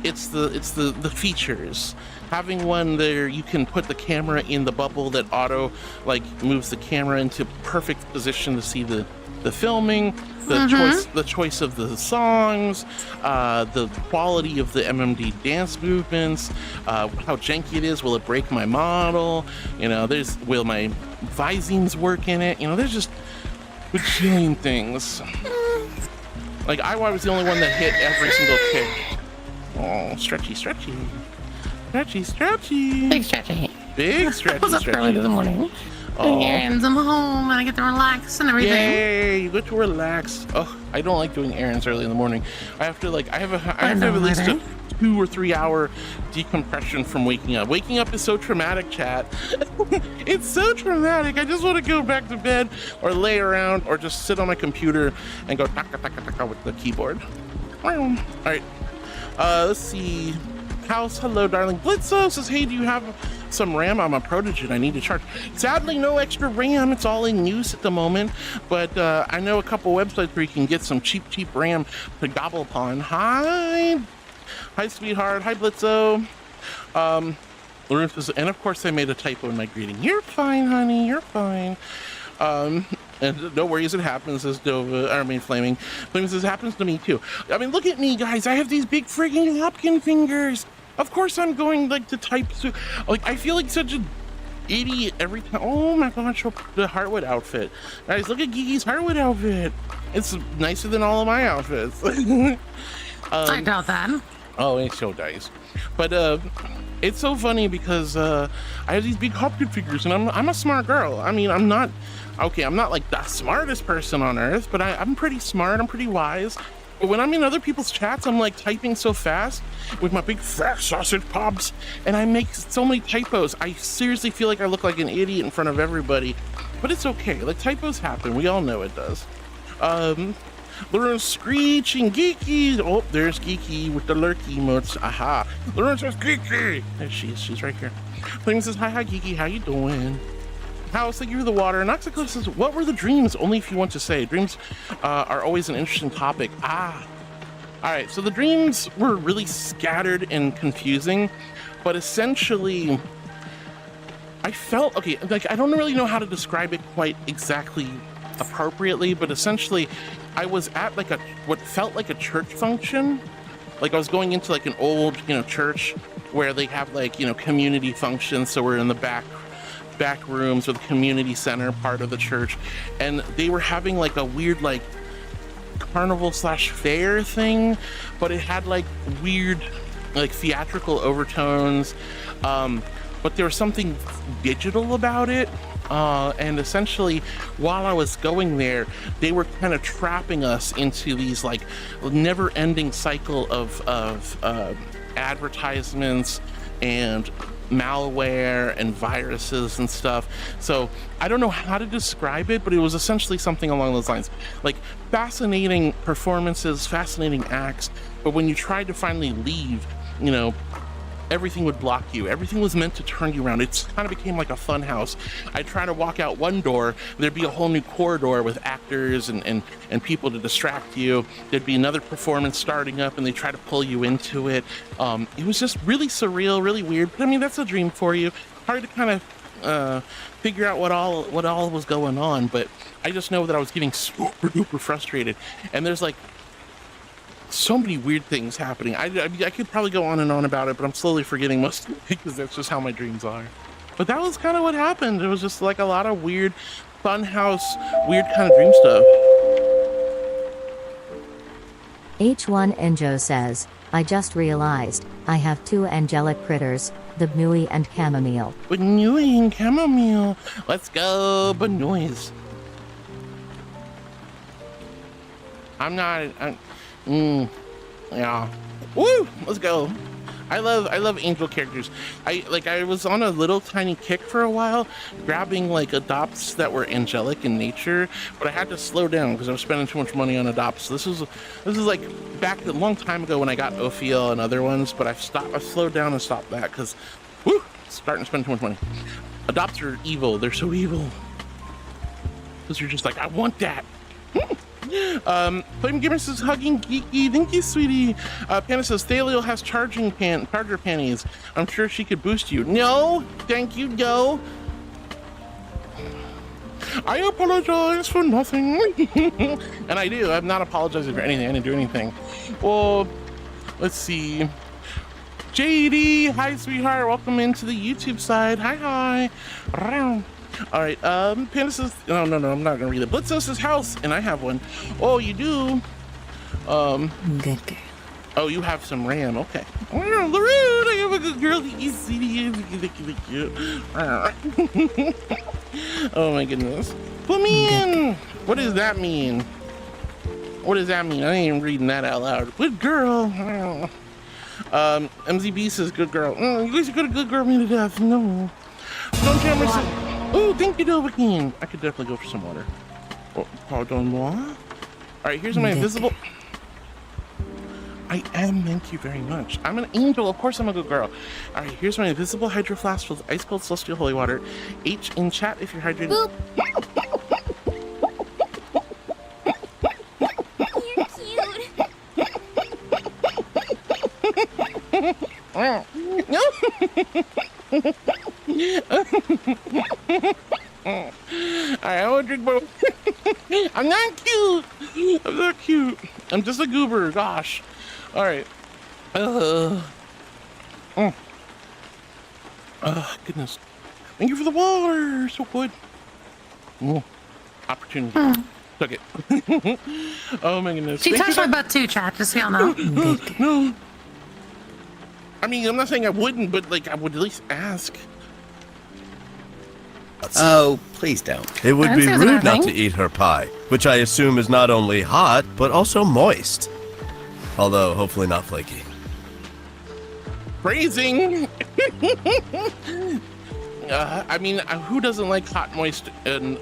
Speaker 2: It's the features. Having one there, you can put the camera in the bubble that auto like moves the camera into perfect position to see the filming, the choice of the songs, the quality of the MMD dance movements, how janky it is. Will it break my model? You know, will my Visines work in it? You know, there's just a bajillion things. Like IY was the only one that hit every single kick. Oh, stretchy. Big stretchy.
Speaker 8: I was up early this morning. And I'm home and I get to relax and everything.
Speaker 2: Yay, you get to relax. Oh, I don't like doing errands early in the morning. I have to have at least a 2 or 3 hour decompression from waking up. Waking up is so traumatic, chat. It's so traumatic. I just want to go back to bed or lay around or just sit on my computer and go taka with the keyboard. All right. Let's see. House, hello, darling. Blitzo says, hey, do you have some RAM? I'm a prodigy and I need to charge. Sadly, no extra RAM. It's all in use at the moment, but I know a couple websites where you can get some cheap RAM to gobble upon. Hi, sweetheart. Hi, Blitzo. Lawrence says, and of course I made a typo in my greeting. You're fine, honey. You're fine. And no worries, it happens, says Flaming. Flaming says, happens to me too. I mean, look at me, guys. I have these big friggin' Hopkins fingers. Of course I'm going like to type. Like, I feel like such an idiot every time. Oh my gosh, the Heartwood outfit. Guys, look at Geeky's Heartwood outfit. It's nicer than all of my outfits.
Speaker 8: I doubt that.
Speaker 2: Oh, it's so nice. But it's so funny because I have these big Hopkins figures and I'm a smart girl. I mean, I'm not like the smartest person on earth, but I'm pretty smart. I'm pretty wise. But when I'm in other people's chats, I'm like typing so fast with my big fat sausage pops, and I make so many typos. I seriously feel like I look like an idiot in front of everybody, but it's okay. Like, typos happen. We all know it does. Lauren's screeching Geeky. Oh, there's Geeky with the lurky emotes. Aha. Lauren says Geeky. There she is. She's right here. Flaming says, hi, Geeky. How you doing? House, thank you for the water. Noxico says, what were the dreams? Only if you want to say. Dreams are always an interesting topic. All right, so the dreams were really scattered and confusing, but essentially, I felt, okay, like, I don't really know how to describe it quite exactly appropriately, but essentially, I was at like what felt like a church function. Like, I was going into like an old, church where they have like, community functions. So we're in the back rooms or the community center part of the church, and they were having like a weird like carnival/fair thing, but it had like weird like theatrical overtones, but there was something digital about it, and essentially while I was going there, they were kind of trapping us into these like never-ending cycle of advertisements and malware and viruses and stuff. So I don't know how to describe it, but it was essentially something along those lines. Like, fascinating performances, fascinating acts, but when you tried to finally leave, everything would block you. Everything was meant to turn you around. It kind of became like a fun house. I'd try to walk out one door, there'd be a whole new corridor with actors and people to distract you. There'd be another performance starting up and they try to pull you into it. It was just really surreal, really weird. But I mean, that's a dream for you. Hard to kind of figure out what all was going on, but I just know that I was getting super duper frustrated. And there's like so many weird things happening. I could probably go on and on about it, but I'm slowly forgetting most of it because that's just how my dreams are. But that was kind of what happened. It was just like a lot of weird funhouse, weird kind of dream stuff.
Speaker 12: H1 Enjo says, I just realized, I have 2 angelic critters, the Bnui and Chamomile.
Speaker 2: Bnui and Chamomile. Let's go, Bnois. Yeah. Woo! Let's go. I love angel characters. I was on a little tiny kick for a while, grabbing like adopts that were angelic in nature, but I had to slow down because I was spending too much money on adopts. So this is like back a long time ago when I got Ophiel and other ones, but I slowed down and stopped that because, woo, starting to spend too much money. Adopts are evil. They're so evil because you're just like, I want that. Flame Gamer says, hugging geeky. Thank you, sweetie. Panda says, Thalio has charger panties. I'm sure she could boost you. No, thank you, no. I apologize for nothing. And I do. I'm not apologizing for anything. I didn't do anything. Well, let's see. JD, hi, sweetheart. Welcome into the YouTube side. Hi. All right, Panda says, no, I'm not gonna read it. Blitzo says house, and I have one. Oh, you do?
Speaker 12: Good girl.
Speaker 2: Oh, you have some RAM, okay. Oh, Lorraine, I have a good girl. Oh my goodness. Put me in. What does that mean? What does that mean? I ain't even reading that out loud. Good girl. MZB says good girl. You guys are good girl me to death. No. Don't Jammer says, oh, thank you, Dovahkiin. I could definitely go for some water. Oh, pardon moi. All right, here's my invisible. I am, thank you very much. I'm an angel, of course I'm a good girl. All right, here's my invisible hydro flask with ice cold celestial holy water. H in chat if you're hydrated.
Speaker 7: Boop.
Speaker 2: Alright, I want to drink more. I'm not cute. I'm not cute. I'm just a goober. Gosh. Alright. Goodness. Thank you for the water. So good. Opportunity. Took it. Oh my goodness.
Speaker 8: She touched my butt too, chat, just so y'all know.
Speaker 2: No. I mean, I'm not saying I wouldn't, but like I would at least ask.
Speaker 13: Oh, please don't. It would be rude not to eat her pie, which I assume is not only hot, but also moist. Although, hopefully not flaky.
Speaker 2: Phrasing! I mean, who doesn't like hot, moist, and...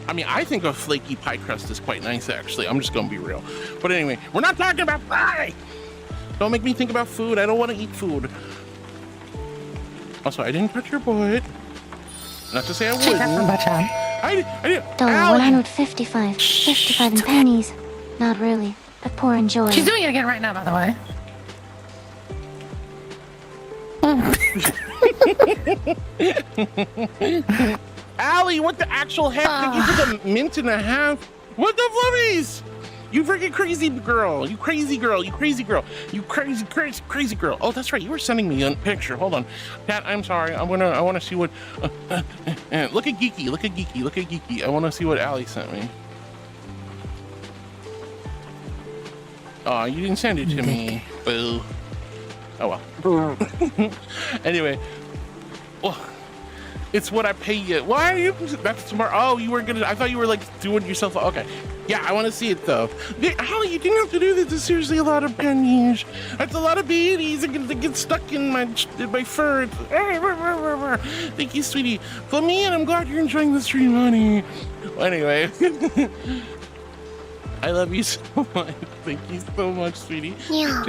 Speaker 2: I mean, I think a flaky pie crust is quite nice, actually. I'm just gonna be real. But anyway, we're not talking about pie! Don't make me think about food. I don't want to eat food. Also, I didn't touch your butt. Not to say I wouldn't. I didn't.
Speaker 7: $155. 55 in pennies. Not really, but pour and joy.
Speaker 8: She's doing it again right now, by the way.
Speaker 2: Allie, what the actual heck? Did you put the mint in a half? What the flummies? You freaking crazy girl. You crazy girl. You crazy girl. You crazy girl. Oh, that's right. You were sending me a picture. Hold on. Pat, I'm sorry. I want to see what... look at Geeky. Look at Geeky. Look at Geeky. I want to see what Allie sent me. Oh, you didn't send it to me. Boo. Oh, well. Anyway. Well, it's what I pay you. Why are you... That's tomorrow. Oh, you were going to... I thought you were, like, doing yourself... Okay. Yeah, I want to see it, though. Holly, you didn't have to do this. It's seriously a lot of pennies. That's a lot of beanies. They get stuck in my fur. Thank you, sweetie. For me, and I'm glad you're enjoying the stream, honey. Well, anyway. I love you so much. Thank you so much, sweetie.
Speaker 7: Yeah.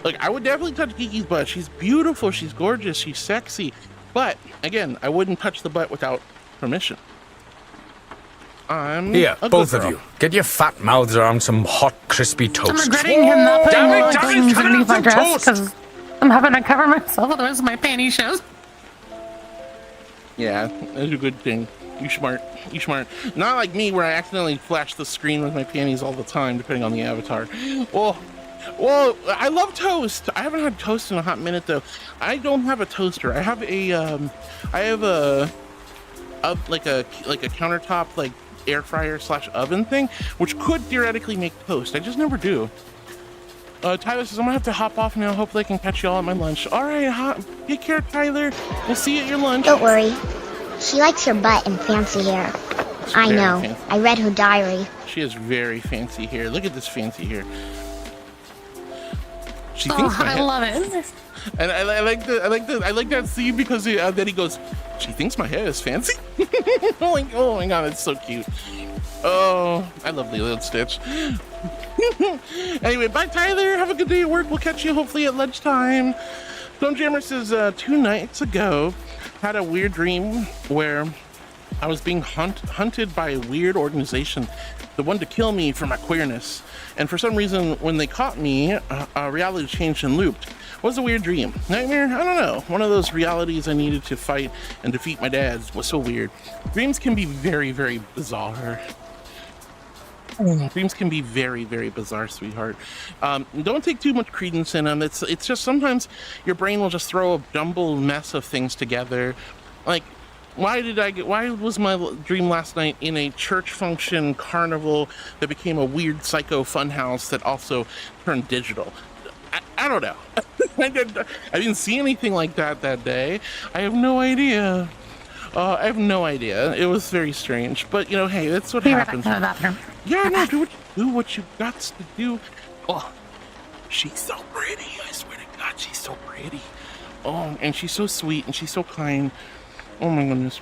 Speaker 2: Look, I would definitely touch Kiki's butt. She's beautiful, she's gorgeous, she's sexy. But, again, I wouldn't touch the butt without permission. I'm
Speaker 14: Here,
Speaker 2: a
Speaker 14: both
Speaker 2: good
Speaker 14: of
Speaker 2: girl.
Speaker 14: you. Get your fat mouths around some hot, crispy toast.
Speaker 8: I'm regretting him not putting
Speaker 14: Damn
Speaker 8: more
Speaker 14: it,
Speaker 8: greens
Speaker 14: cut it
Speaker 8: underneath
Speaker 14: out
Speaker 8: my
Speaker 14: some
Speaker 8: dress
Speaker 14: toast.
Speaker 8: because I'm having to cover myself, otherwise my panty shows.
Speaker 2: Yeah, that's a good thing. You smart. You smart. Not like me, where I accidentally flash the screen with my panties all the time, depending on the avatar. Well, I love toast. I haven't had toast in a hot minute though. I don't have a toaster. I have a like a countertop like air fryer / oven thing, which could theoretically make toast. I just never do. Tyler says I'm gonna have to hop off now. Hopefully I can catch y'all at my lunch. All right, take care, Tyler. We'll see you at your lunch.
Speaker 15: Don't worry. She likes her butt and fancy hair. I know.
Speaker 2: Fancy.
Speaker 15: I read her diary.
Speaker 2: She has very fancy hair. Look at this fancy hair. She thinks my
Speaker 8: I
Speaker 2: hair.
Speaker 8: love it.
Speaker 2: And I like that scene because then he goes, "She thinks my hair is fancy." Like, oh my god, it's so cute. Oh, I love Lilo and Stitch. Anyway, bye Tyler. Have a good day at work. We'll catch you hopefully at lunchtime. Stonejammer says 2 nights ago, had a weird dream where I was being hunted by a weird organization that wanted to kill me for my queerness. And for some reason, when they caught me, reality changed and looped. What was a weird dream? Nightmare? I don't know. One of those realities I needed to fight and defeat my dad's was so weird. Dreams can be very, very bizarre. Dreams can be very, very bizarre, sweetheart. Don't take too much credence in them. It's just sometimes your brain will just throw a jumbled mess of things together. Like, why was my dream last night in a church function carnival that became a weird psycho funhouse that also turned digital? I don't know. I didn't see anything like that day. I have no idea. I have no idea. It was very strange, but you know, hey, that's what happens. Yeah, no, do what you got to do. Oh, she's so pretty. I swear to God, she's so pretty. Oh, and she's so sweet and she's so kind. Oh my goodness.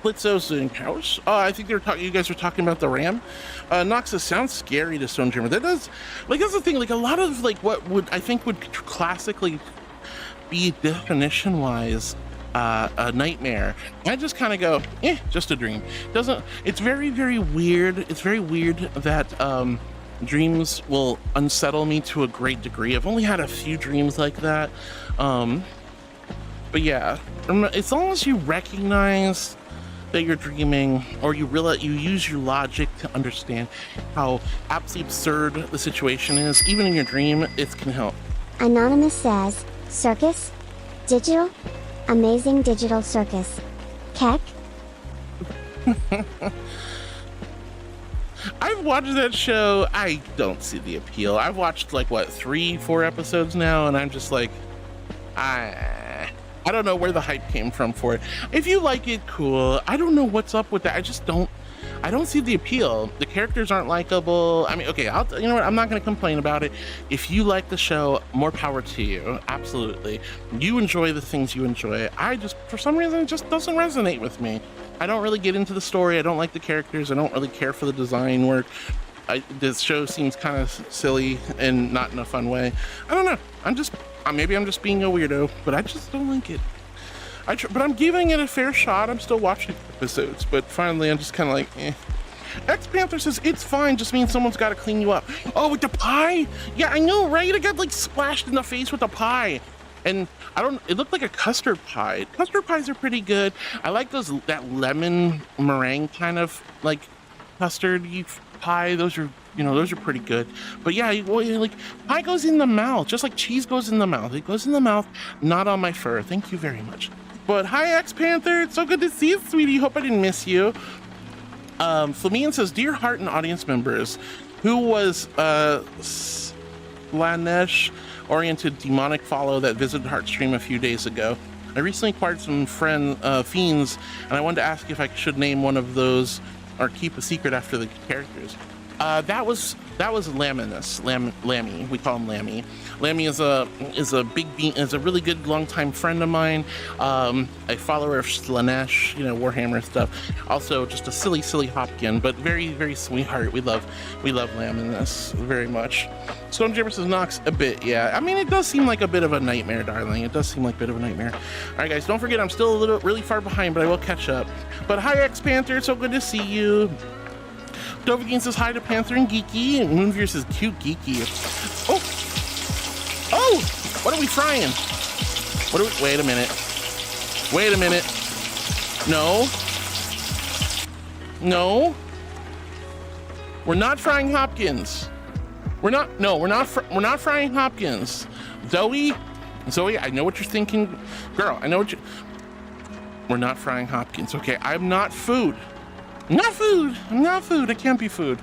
Speaker 2: Blitzo's in house. I think you guys were talking about the ram. Noxus sounds scary to Stonejammer. That does, like, that's the thing. Like, a lot of like what would classically be definition-wise a nightmare, I just kind of go, just a dream. It's very, very weird. It's very weird that dreams will unsettle me to a great degree. I've only had a few dreams like that. But yeah, as long as you recognize that you're dreaming, or you use your logic to understand how absolutely absurd the situation is, even in your dream, it can help.
Speaker 15: Anonymous says, circus? Digital? Amazing digital circus. Keck?
Speaker 2: I've watched that show. I don't see the appeal. I've watched like, what, 3-4 episodes now, and I'm just like, I don't know where the hype came from for it. If you like it, cool. I don't know what's up with that. I don't see the appeal. The characters aren't likable. I mean, okay, you know what? I'm not going to complain about it. If you like the show, more power to you. Absolutely. You enjoy the things you enjoy. For some reason, it just doesn't resonate with me. I don't really get into the story. I don't like the characters. I don't really care for the design work. This show seems kind of silly and not in a fun way. I don't know. Maybe I'm just being a weirdo, but I just don't like it. But I'm giving it a fair shot. I'm still watching episodes, but finally I'm just kind of like, X-Panther says, it's fine, just means someone's got to clean you up. Oh, with the pie? Yeah, I know, right? I got like splashed in the face with the pie. And it looked like a custard pie. Custard pies are pretty good. I like that lemon meringue kind of like custard pie. Those are pretty good. But yeah, like pie goes in the mouth, just like cheese goes in the mouth. It goes in the mouth, not on my fur. Thank you very much. But hi, X-Panther. It's so good to see you, sweetie. Hope I didn't miss you. Flamian says, dear heart and audience members, who was Slanesh-oriented demonic follow that visited Heartstream a few days ago? I recently acquired some fiends, and I wanted to ask if I should name one of those or keep a secret after the characters. That was Laminus, Lammy. We call him Lammy. Lammy is a really good longtime friend of mine, a follower of Slanesh, Warhammer stuff. Also, just a silly Hopkin, but very, very sweetheart. We love Laminus very much. Stormjammer says Nox a bit, yeah. I mean, it does seem like a bit of a nightmare, darling. It does seem like a bit of a nightmare. All right, guys, don't forget I'm still really far behind, but I will catch up. But hi, X Panther, so good to see you. Dovahkiin says hi to Panther and Geeky. And Moonveer says cute Geeky. Oh, what are we frying? Wait a minute. No. We're not frying Hopkins. We're not frying Hopkins. Zoe, I know what you're thinking. Girl, I know what you... We're not frying Hopkins, okay? I'm not food. I'm not food. I can't be food.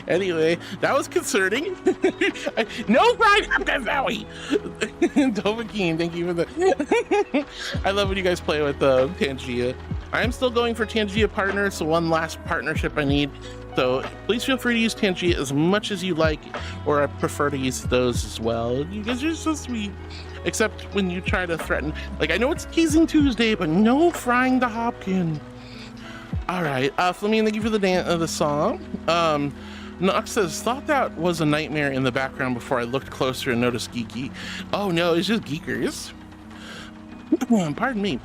Speaker 2: Anyway, that was concerning. No fried Hopkins, Zoe. Dovahkiin, thank you for that. I love when you guys play with Tangia. I am still going for Tangia partners, so one last partnership I need. So please feel free to use Tangia as much as you like, or I prefer to use those as well. You guys are so sweet. Except when you try to threaten. Like, I know it's Teasing Tuesday, but no frying the Hopkin. All right, Flamine, thank you for the song. Nox says, thought that was a nightmare in the background before I looked closer and noticed Geeky. Oh no, it's just geekers. Pardon me.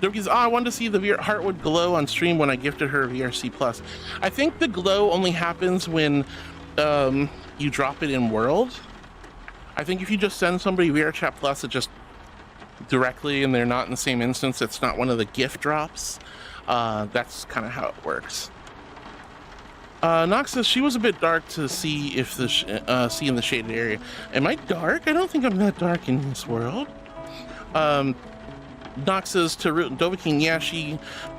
Speaker 2: Doki's, I wanted to see the Heartwood glow on stream when I gifted her VRC Plus. I think the glow only happens when you drop it in World. I think if you just send somebody VR Chat Plus, it just directly and they're not in the same instance, it's not one of the gift drops. That's kind of how it works. Nox says she was a bit dark to see if see in the shaded area. Am I dark? I don't think I'm that dark in this world. Nox says to Dovahkiin, yeah, she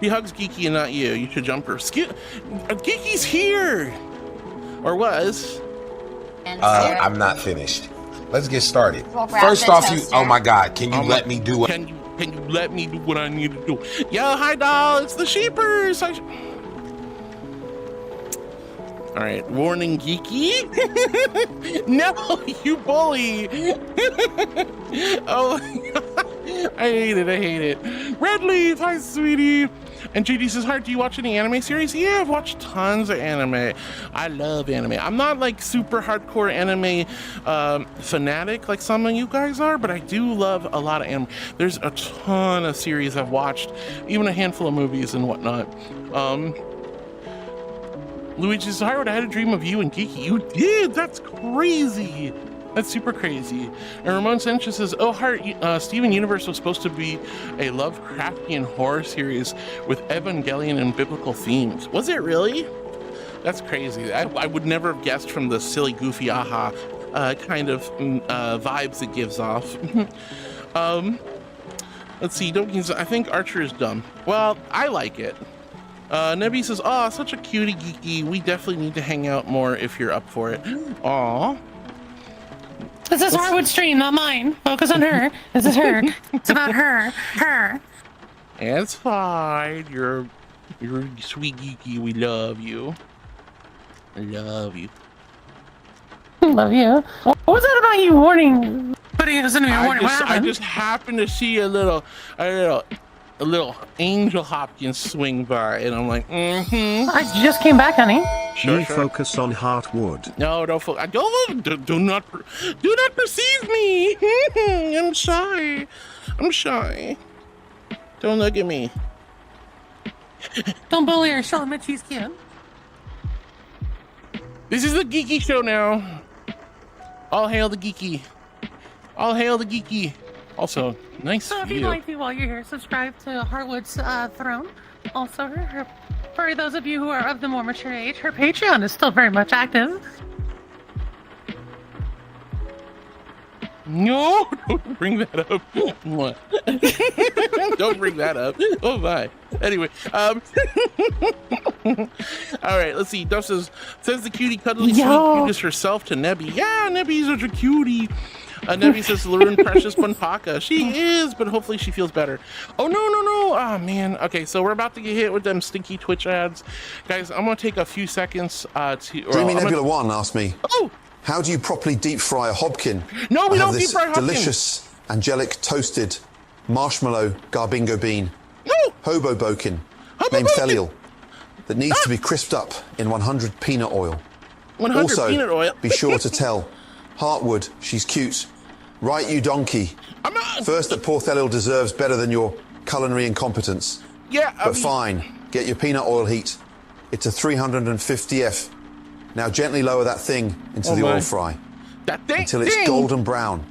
Speaker 2: hugs Geeky and not you. You should jump her. Geeky's here! Or was.
Speaker 16: I'm not finished. Let's get started. First off, oh my God, can you let me do it?
Speaker 2: Can you let me do what I need to do? Yo, hi doll, it's the Sheepers. All right, warning Geeky. No, you bully. Oh, I hate it. Red Leaf, hi sweetie. And JD says, Heart, do you watch any anime series? Yeah, I've watched tons of anime. I love anime. I'm not like super hardcore anime fanatic like some of you guys are, but I do love a lot of anime. There's a ton of series I've watched, even a handful of movies and whatnot. Luigi says, Heart, I had a dream of you and Geeky. You did? That's crazy. That's super crazy. And Ramon Sanchez says, oh, Heart, Steven Universe was supposed to be a Lovecraftian horror series with Evangelion and biblical themes. Was it really? That's crazy. I would never have guessed from the silly, goofy, aha kind of vibes it gives off. Let's see. I think Archer is dumb. Well, I like it. Nebby says, oh, such a cutie Geeky. We definitely need to hang out more if you're up for it. Aw.
Speaker 8: This is Harwood's stream, not mine. Focus on her. This is her. It's about her.
Speaker 2: It's fine. You're sweet Geeky. We love you. I love you.
Speaker 8: Love you. What was that about you warning? Putting us into your warning.
Speaker 2: I just happened to see a little Angel Hopkins swing by, and I'm like,
Speaker 8: I just came back, honey.
Speaker 11: Sure. Focus on Heartwood.
Speaker 2: No, don't focus. Do not perceive me. I'm shy. Don't look at me.
Speaker 8: Don't bully her. She'll admit she's cute.
Speaker 2: This is the Geeky show now. All hail the Geeky. All hail the Geeky. Also, nice
Speaker 8: So if you'd like to, while you're here, subscribe to Heartwood's Throne. Also, for those of you who are of the more mature age, her Patreon is still very much active.
Speaker 2: No, don't bring that up. What? Don't bring that up. Oh my. Anyway, all right, let's see. Duff says the cutie cuddly sweet cutest herself to Nebby. Yeah, Nebby's such a cutie. Nevi says Larun Precious Bunpaka. She is, but hopefully she feels better. Oh, no. Oh, man. Okay, so we're about to get hit with them stinky Twitch ads. Guys, I'm going to take a few seconds to...
Speaker 17: Dreamy Nebula 1 asked me, how do you properly deep fry a hobkin?
Speaker 2: No, we don't deep fry
Speaker 17: hobkin. Delicious, angelic, toasted, marshmallow, garbingo bean, hobo bokin, named Thelial, that needs to be crisped up in 100 peanut oil.
Speaker 2: 100
Speaker 17: also,
Speaker 2: peanut oil?
Speaker 17: Be sure to tell Heartwood she's cute. Right, you donkey. First, that poor Thelial deserves better than your culinary incompetence.
Speaker 2: Yeah,
Speaker 17: but fine. Get your peanut oil heat. It's a 350F. Now gently lower that thing into the oil fry.
Speaker 2: That thing?
Speaker 17: Until it's golden brown.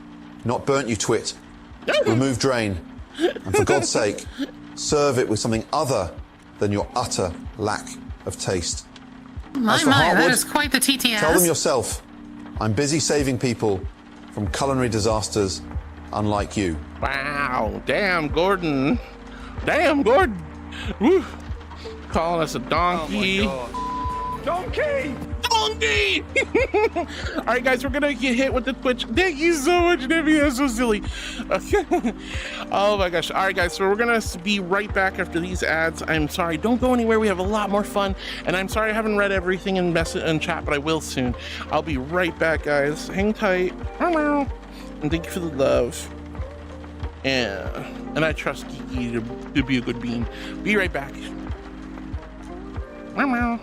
Speaker 17: Not burnt, you twit. Remove drain. And for God's sake, serve it with something other than your utter lack of taste.
Speaker 8: My, that is quite the TTS.
Speaker 17: Tell them yourself, I'm busy saving people from culinary disasters unlike you.
Speaker 2: Wow, damn, Gordon. Damn, Gordon. Woo. Calling us a donkey.
Speaker 10: Oh donkey!
Speaker 2: Donkey! All right, guys, we're gonna get hit with the Twitch. Thank you so much, Nevi. That's so silly. Oh my gosh. All right, guys, so we're gonna be right back after these ads. I'm sorry, don't go anywhere. We have a lot more fun, and I'm sorry I haven't read everything in chat, but I will soon. I'll be right back, guys. Hang tight. And thank you for the love. Yeah, and I trust Kiki to be a good bean. Be right back. Meow.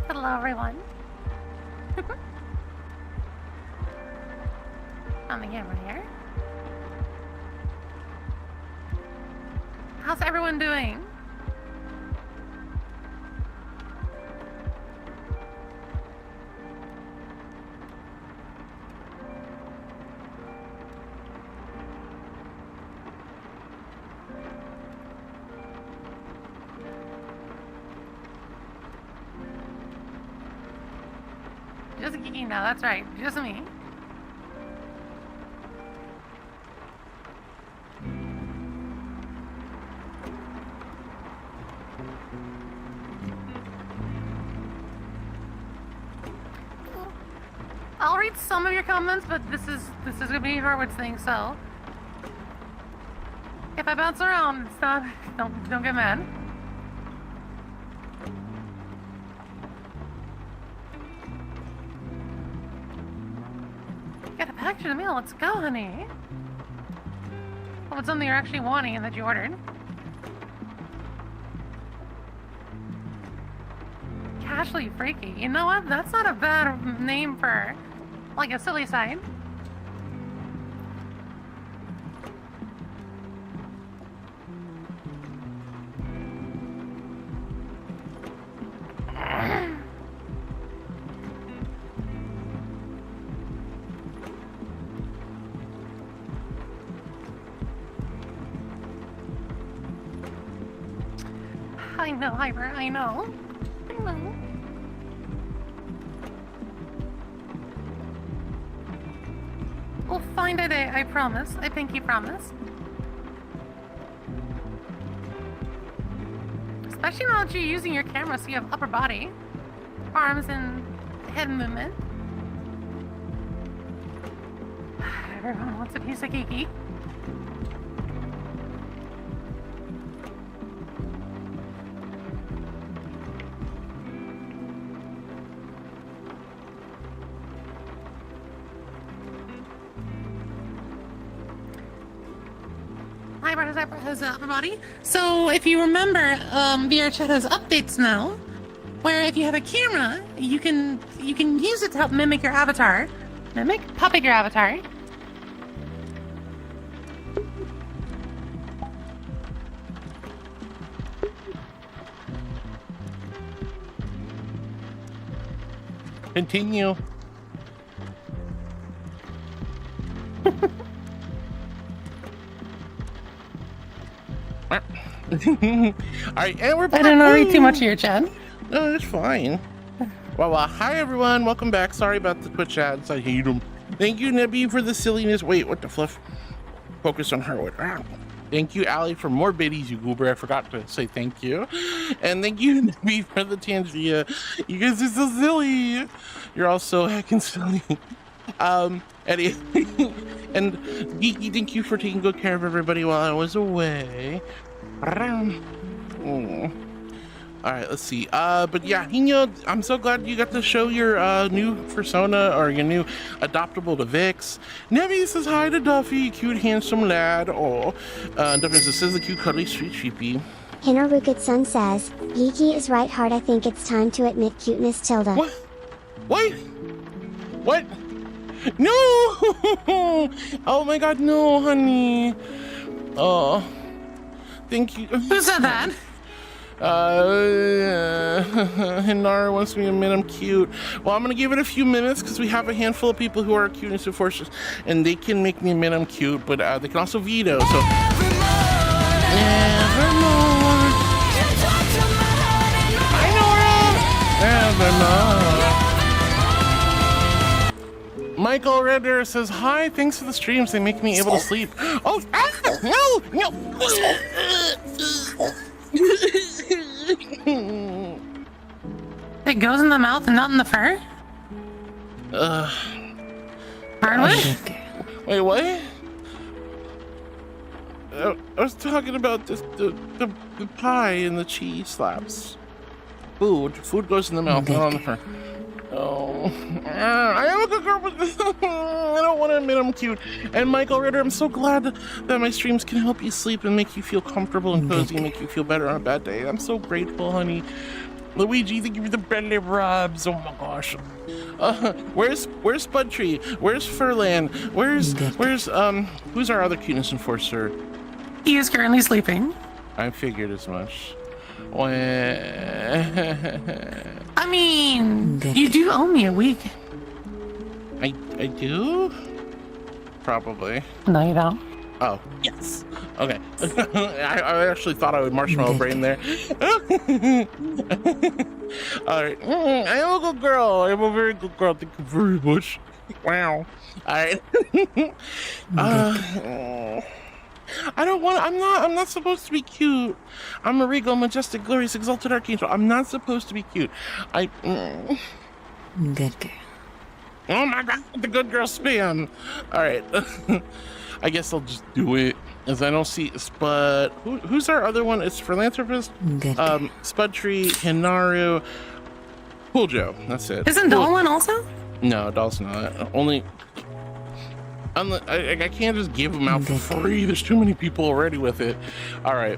Speaker 8: Hello, everyone. On the camera here. How's everyone doing? Just Kiki now, that's right. Just me. I'll read some of your comments, but this is gonna be Harwood's thing, so if I bounce around, it's not don't get mad. Get a package in the mail, let's go, honey. Well, it's something you're actually wanting and that you ordered. Casually freaky. You know what? That's not a bad name for, like, a silly side. I know, Hyper, I know. I know. We'll find a day, I promise. I pinky promise. Especially now that you're using your camera so you have upper body, arms, and head movement. Everyone wants a piece of Kiki. Has upper body. So if you remember, VR Chat has updates now, where if you have a camera, you can use it to help mimic your avatar, puppet your avatar.
Speaker 2: Continue. Alright, and we're back.
Speaker 8: I don't know read too much of your chat.
Speaker 2: No, it's fine. Well, hi everyone, welcome back. Sorry about the Twitch ads, I hate them. Thank you, Nebby, for the silliness. Wait, what the fluff? Focus on her. Thank you, Allie, for more biddies, you goober. I forgot to say thank you. And thank you, Nebby, for the Tangia. You guys are so silly. You're all so heckin' silly. Eddie, and Geeky, thank you for taking good care of everybody while I was away. All right, let's see. But yeah, Hino, I'm so glad you got to show your new persona or your new adoptable to Vix. Nebby says hi to Duffy, cute, handsome lad. Oh, Duffy says the cute, cuddly, sweet sheepy.
Speaker 15: Hinarukit-sun says, Geeky is right hard. I think it's time to admit cuteness, Tilda.
Speaker 2: What? What? What? No! Oh my god, no, honey. Oh, thank you.
Speaker 8: Who said that?
Speaker 2: Hinara wants me to admit I'm cute. Well, I'm gonna give it a few minutes because we have a handful of people who are cuteness enforcers and they can make me admit I'm cute, but they can also veto, so. Evermore. Hi, Nora! Evermore. Michael Redder says, hi, thanks for the streams. They make me able to sleep. Oh, no!
Speaker 8: It goes in the mouth and not in the fur? Hardwood?
Speaker 2: Wait, what? I was talking about the pie and the cheese slaps. Food goes in the mouth, not on the fur. Oh, I am a good girl, but I don't want to admit I'm cute. And Michael Ritter, I'm so glad that my streams can help you sleep and make you feel comfortable and cozy and make you feel better on a bad day. I'm so grateful, honey. Luigi, thank you for the belly rubs. Oh my gosh. Where's Spudtree? Where's Furlan? Where's who's our other cuteness enforcer?
Speaker 8: He is currently sleeping.
Speaker 2: I figured as much.
Speaker 8: I mean, you do owe me a week.
Speaker 2: I do? Probably.
Speaker 8: No, you don't.
Speaker 2: Oh, yes. Okay. I actually thought I would marshmallow brain there. Alright. I am a good girl. I am a very good girl. Thank you very much. Wow. Alright. I don't want. I'm not supposed to be cute. I'm a regal, majestic, glorious, exalted archangel. I'm not supposed to be cute.
Speaker 12: Good girl.
Speaker 2: Oh my god, the good girl spam. All right. I guess I'll just do it as I don't see. But who's our other one? It's philanthropist.
Speaker 12: Good.
Speaker 2: Spudtree, Hinaru, Cool Joe. That's it.
Speaker 8: Isn't Doll one also?
Speaker 2: No, Doll's not. Only. I can't just give them out for free. There's too many people already with it. All right.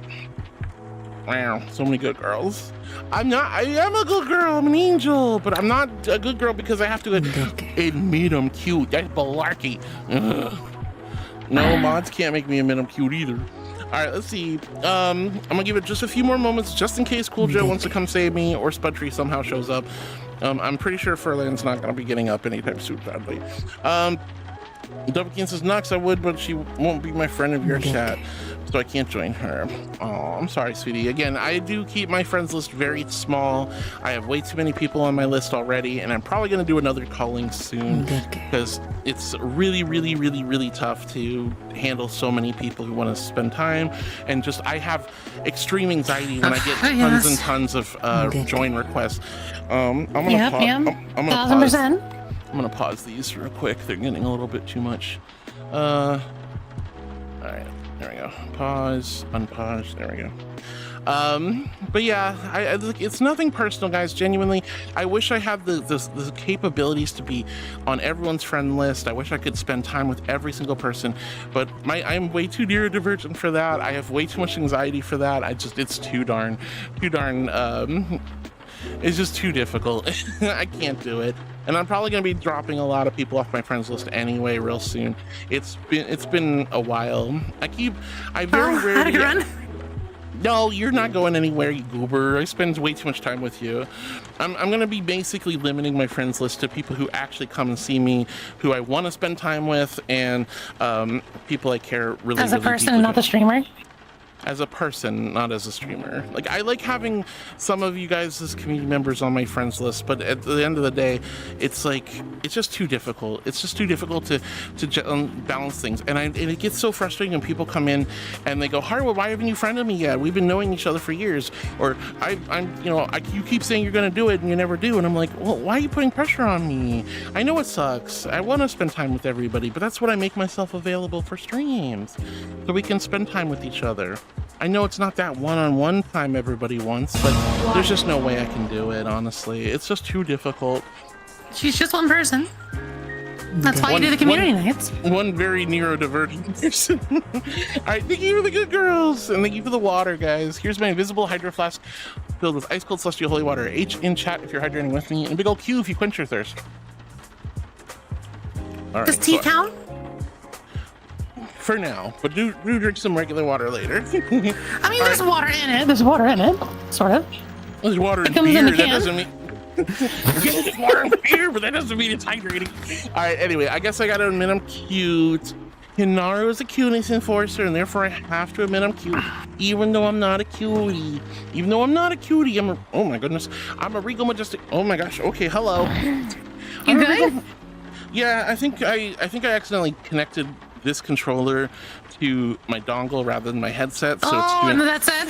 Speaker 2: Wow, so many good girls. I am a good girl. I'm an angel, but I'm not a good girl because I have to admit I'm cute. That's malarkey. Ugh. No, mods can't make me admit I'm cute either. All right, let's see. I'm gonna give it just a few more moments, just in case Cool Joe wants to come save me or Spudtree somehow shows up. I'm pretty sure Furlan's not gonna be getting up anytime soon, sadly. Dubblekin says, Nox, I would, but she won't be my friend of your chat, so I can't join her. Oh, I'm sorry, sweetie. Again, I do keep my friends list very small. I have way too many people on my list already, and I'm probably going to do another calling soon because it's really, really, really, really tough to handle so many people who want to spend time. And just, I have extreme anxiety when I get tons and tons of join requests. I'm going to pause. I'm gonna pause these real quick. They're getting a little bit too much. All right, there we go. Pause, unpause. There we go. But yeah, it's nothing personal, guys. Genuinely, I wish I had the capabilities to be on everyone's friend list. I wish I could spend time with every single person, but I'm way too neurodivergent for that. I have way too much anxiety for that. It's too darn. It's just too difficult. I can't do it. And I'm probably going to be dropping a lot of people off my friends list anyway real soon. It's been a while. I very rarely...
Speaker 8: run?
Speaker 2: No, you're not going anywhere, you goober. I spend way too much time with you. I'm going to be basically limiting my friends list to people who actually come and see me, who I want to spend time with, and people I care really,
Speaker 8: as a
Speaker 2: really
Speaker 8: person, not the streamer?
Speaker 2: as a person, not as a streamer. Like, I like having some of you guys as community members on my friends list, but at the end of the day, it's like, it's just too difficult. It's just too difficult to balance things. And it gets so frustrating when people come in and they go, Harwood, why haven't you friended me yet? We've been knowing each other for years. Or you keep saying you're gonna do it and you never do. And I'm like, well, why are you putting pressure on me? I know it sucks. I want to spend time with everybody, but that's what I make myself available for streams, so we can spend time with each other. I know it's not that one-on-one time everybody wants, but there's just no way I can do it, honestly. It's just too difficult.
Speaker 8: She's just one person. That's why you do the community nights.
Speaker 2: One very neurodivergent person. All right, thank you for the good girls, and thank you for the water, guys. Here's my invisible hydro flask filled with ice-cold celestial holy water. H in chat if you're hydrating with me, and a big old Q if you quench your thirst. All right,
Speaker 8: does tea count?
Speaker 2: For now, but do drink some regular water later.
Speaker 8: I mean, there's water in it. There's water in it, sort of.
Speaker 2: There's water in beer. That doesn't mean. There's water in beer, but that doesn't mean it's hydrating. All right. Anyway, I guess I gotta admit I'm cute. Hinaru is a cuteness enforcer, and therefore I have to admit I'm cute, even though I'm not a cutie. Even though I'm not a cutie, oh my goodness, I'm a regal majestic. Oh my gosh. Okay. Hello.
Speaker 8: You good?
Speaker 2: Yeah, I think I accidentally connected this controller to my dongle rather than my headset, so it's doing...
Speaker 8: that's it.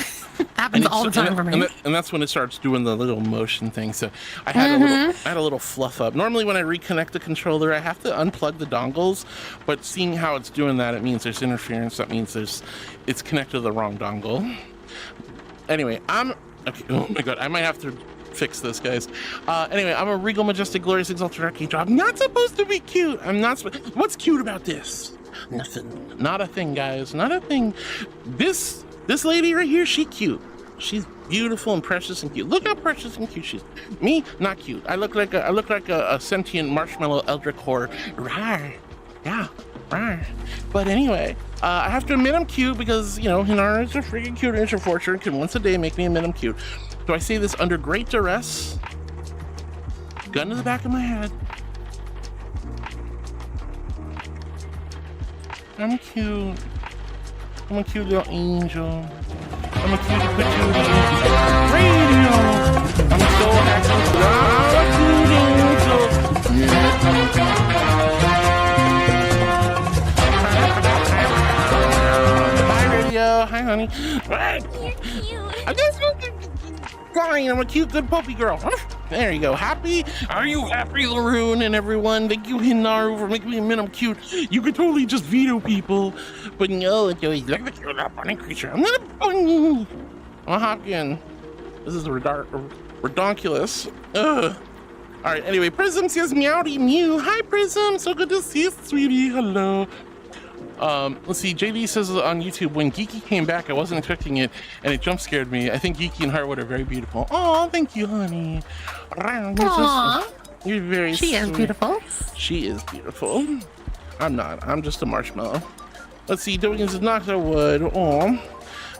Speaker 8: Happens all the time for me.
Speaker 2: And that's when it starts doing the little motion thing. So I had a little fluff up. Normally when I reconnect the controller, I have to unplug the dongles, but seeing how it's doing that, it means there's interference. That means it's connected to the wrong dongle. Anyway, okay. Oh my god, I might have to fix this, guys. Anyway, I'm a regal, majestic, glorious, exalted archangel. I'm not supposed to be cute. What's cute about this? Nothing. Not a thing, guys. Not a thing. This lady right here, she cute. She's beautiful and precious and cute. Look how precious and cute she is. Me, not cute. I look like a sentient marshmallow eldritch whore. Rawr. Yeah. Rawr. But anyway, I have to admit I'm cute because, Hinaru is a freaking cute enforcer and can once a day make me admit I'm cute. So I say this under great duress. Gun to the back of my head. I'm cute. I'm a cute little angel. I'm a cute patootie. Radio. I'm so happy. I'm a cute angel. Hi, radio. Hi, honey. I'm just fine. I'm a cute, good puppy girl. There you go. Happy? Are you happy, Laroon and everyone? Thank you, Hinaru, for making me admit I'm cute. You could totally just veto people, but no, it's always like a cute bunny creature. I'm not a bunny. I'm a Hopkin. This is redonkulous. Ugh. All right. Anyway, Prism says meowdy mew. Hi, Prism. So good to see you, sweetie. Hello. Let's see, JD says on YouTube, when Geeky came back, I wasn't expecting it, and it jump scared me. I think Geeky and Harwood are very beautiful. Oh, thank you, honey. You're very sweet.
Speaker 8: She is beautiful.
Speaker 2: She is beautiful. I'm not. I'm just a marshmallow. Let's see, Doggins is not a wood. Oh.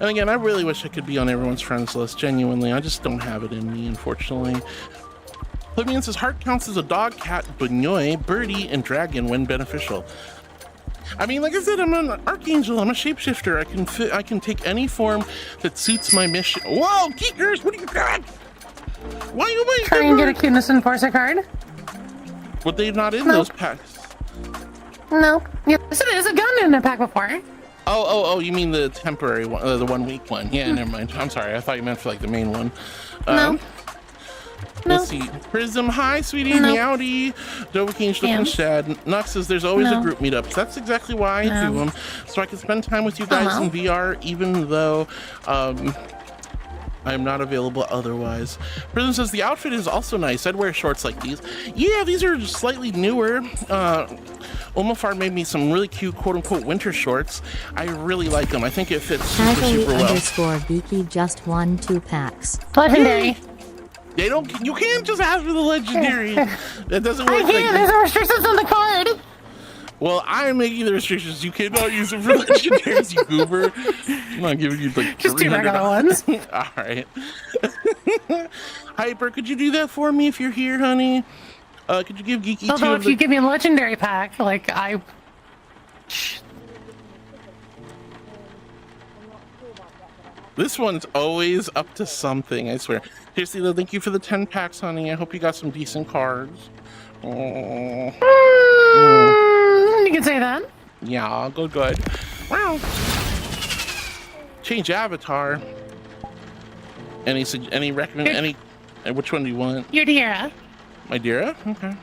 Speaker 2: And again, I really wish I could be on everyone's friends list, genuinely. I just don't have it in me, unfortunately. Oblivion says, heart counts as a dog, cat, bunyoi, birdie, and dragon when beneficial. I mean, like I said, I'm an archangel. I'm a shapeshifter. I can take any form that suits my mission. Whoa, geekers, what do you got? Why am I
Speaker 8: try and get a cuteness enforcer card?
Speaker 2: But they're not in those packs.
Speaker 8: No. Yes, it is. A gun in a pack before.
Speaker 2: Oh, you mean the temporary one, the 1 week one? Yeah, never mind. I'm sorry. I thought you meant for like the main one.
Speaker 8: No.
Speaker 2: Let's see. Prism, hi, sweetie. Meowdy. Dovahkiin's looking sad. Nux says there's always a group meetup. That's exactly why I do them. So I can spend time with you guys in VR, even though I am not available otherwise. Prism says the outfit is also nice. I'd wear shorts like these. Yeah, these are slightly newer. Omafar made me some really cute quote-unquote winter shorts. I really like them. I think it fits super well.
Speaker 12: _Geeky just won 2 packs.
Speaker 8: Legendary.
Speaker 2: They don't. You can't just ask for the legendary. That doesn't work.
Speaker 8: I can't. There's restrictions on the card.
Speaker 2: Well, I'm making the restrictions. You cannot use it for legendaries, you goober. I'm not giving you like
Speaker 8: just 2 regular ones.
Speaker 2: All right. Hyper, could you do that for me if you're here, honey? Could you give Geeky
Speaker 8: Although if you give me a legendary pack, like
Speaker 2: This one's always up to something, I swear. Seriously though, thank you for the 10 packs, honey. I hope you got some decent cards.
Speaker 8: You can say that.
Speaker 2: Yeah, good. Wow. Change avatar. Any recommend? Which one do you want?
Speaker 8: Your Dira.
Speaker 2: My Dira? Okay.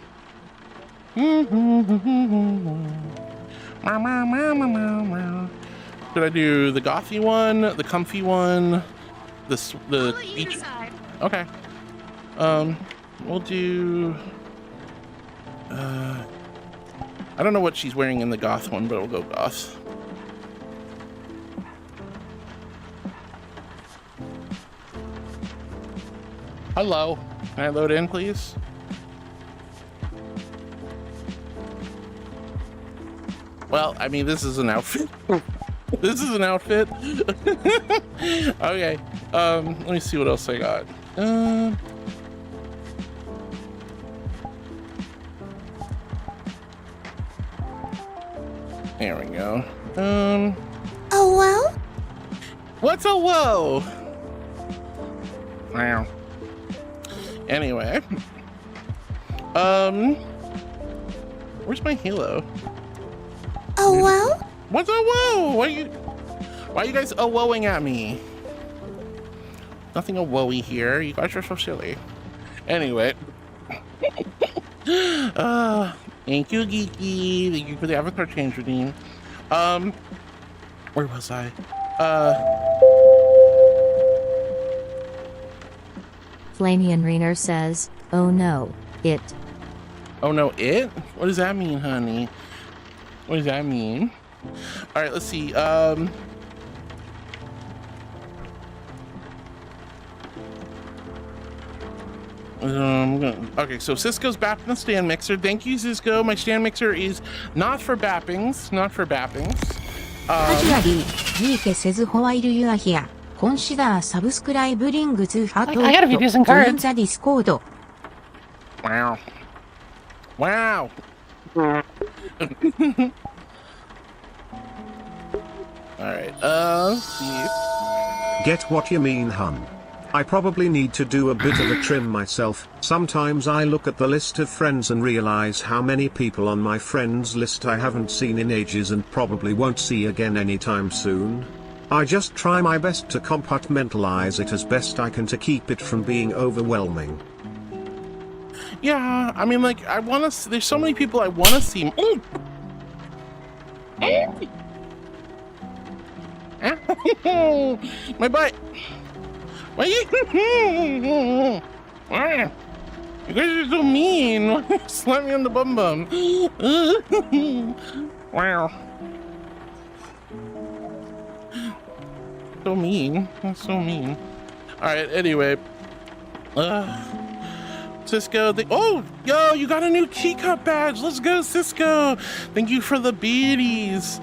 Speaker 2: Should I do the gothy one, the comfy one, the beach? Okay. We'll do. I don't know what she's wearing in the goth one, but we'll go goth. Hello. Can I load in, please? Well, I mean, this is an outfit. This is an outfit. Okay. Let me see what else I got. There we go.
Speaker 15: Oh, well?
Speaker 2: What's a whoa? Wow. Anyway. Where's my halo?
Speaker 15: Oh, well?
Speaker 2: What's a whoa? Why are you guys woing at me? Nothing a woey here. You guys are so silly. Anyway. Thank you, Geeky. Thank you for the avatar change redeem. Where was I?
Speaker 12: Flamian Reiner says, "Oh no, it."
Speaker 2: Oh no, it? What does that mean, honey? What does that mean? All right, let's see. Okay, so Cisco's back in the stand mixer. Thank you, Cisco. My stand mixer is not for bappings. Not for bappings.
Speaker 18: Consider subscribing to Heart
Speaker 8: I gotta be using cards.
Speaker 18: Join the Discord.
Speaker 2: Wow. Wow. Alright, let's see.
Speaker 11: Get what you mean, hun. I probably need to do a bit of a trim myself. Sometimes I look at the list of friends and realize how many people on my friends list I haven't seen in ages and probably won't see again anytime soon. I just try my best to compartmentalize it as best I can to keep it from being overwhelming.
Speaker 2: Yeah, I mean, like, I want to. There's so many people I want to see. My butt. Why you? You guys are so mean. Slap me on the bum bum. Wow. So mean. That's so mean. Alright, anyway. Cisco, oh, yo, you got a new teacup badge. Let's go, Cisco. Thank you for the beaties.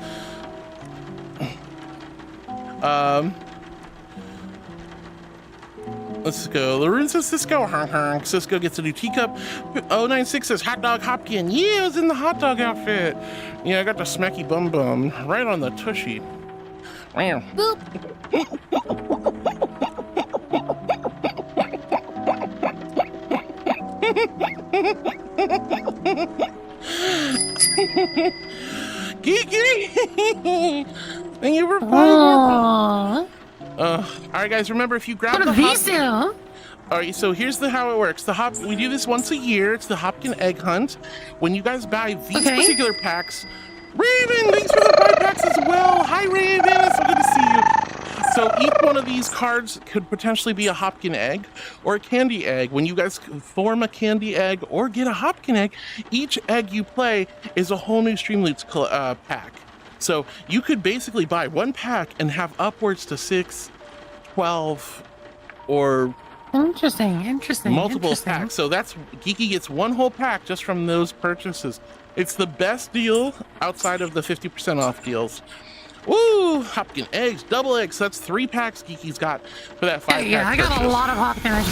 Speaker 2: Let's go. Laroon says Cisco. Cisco gets a new teacup. 096 says hot dog Hopkin. Yeah, I was in the hot dog outfit. Yeah, I got the smacky bum bum right on the tushy. Wow.
Speaker 15: Boop.
Speaker 2: Kiki! Thank you for following. Alright guys, remember if you grab the hop... Alright, so here's how it works. We do this once a year. It's the Hopkin Egg Hunt. When you guys buy these particular packs... Raven, thanks for the 5 packs as well. Hi Raven, it's so good to see you. So each one of these cards could potentially be a Hopkin egg or a candy egg. When you guys form a candy egg or get a Hopkin egg, each egg you play is a whole new Streamloots pack. So you could basically buy one pack and have upwards to 6, 12, or
Speaker 8: interesting.
Speaker 2: Multiple packs. So that's Geeky gets one whole pack just from those purchases. It's the best deal outside of the 50% off deals. Woo! Hopkin eggs, double eggs. That's 3 packs Geeky's got for that 5 pack.
Speaker 8: Yeah, I got
Speaker 2: purchase.
Speaker 8: a lot of Hopkin eggs.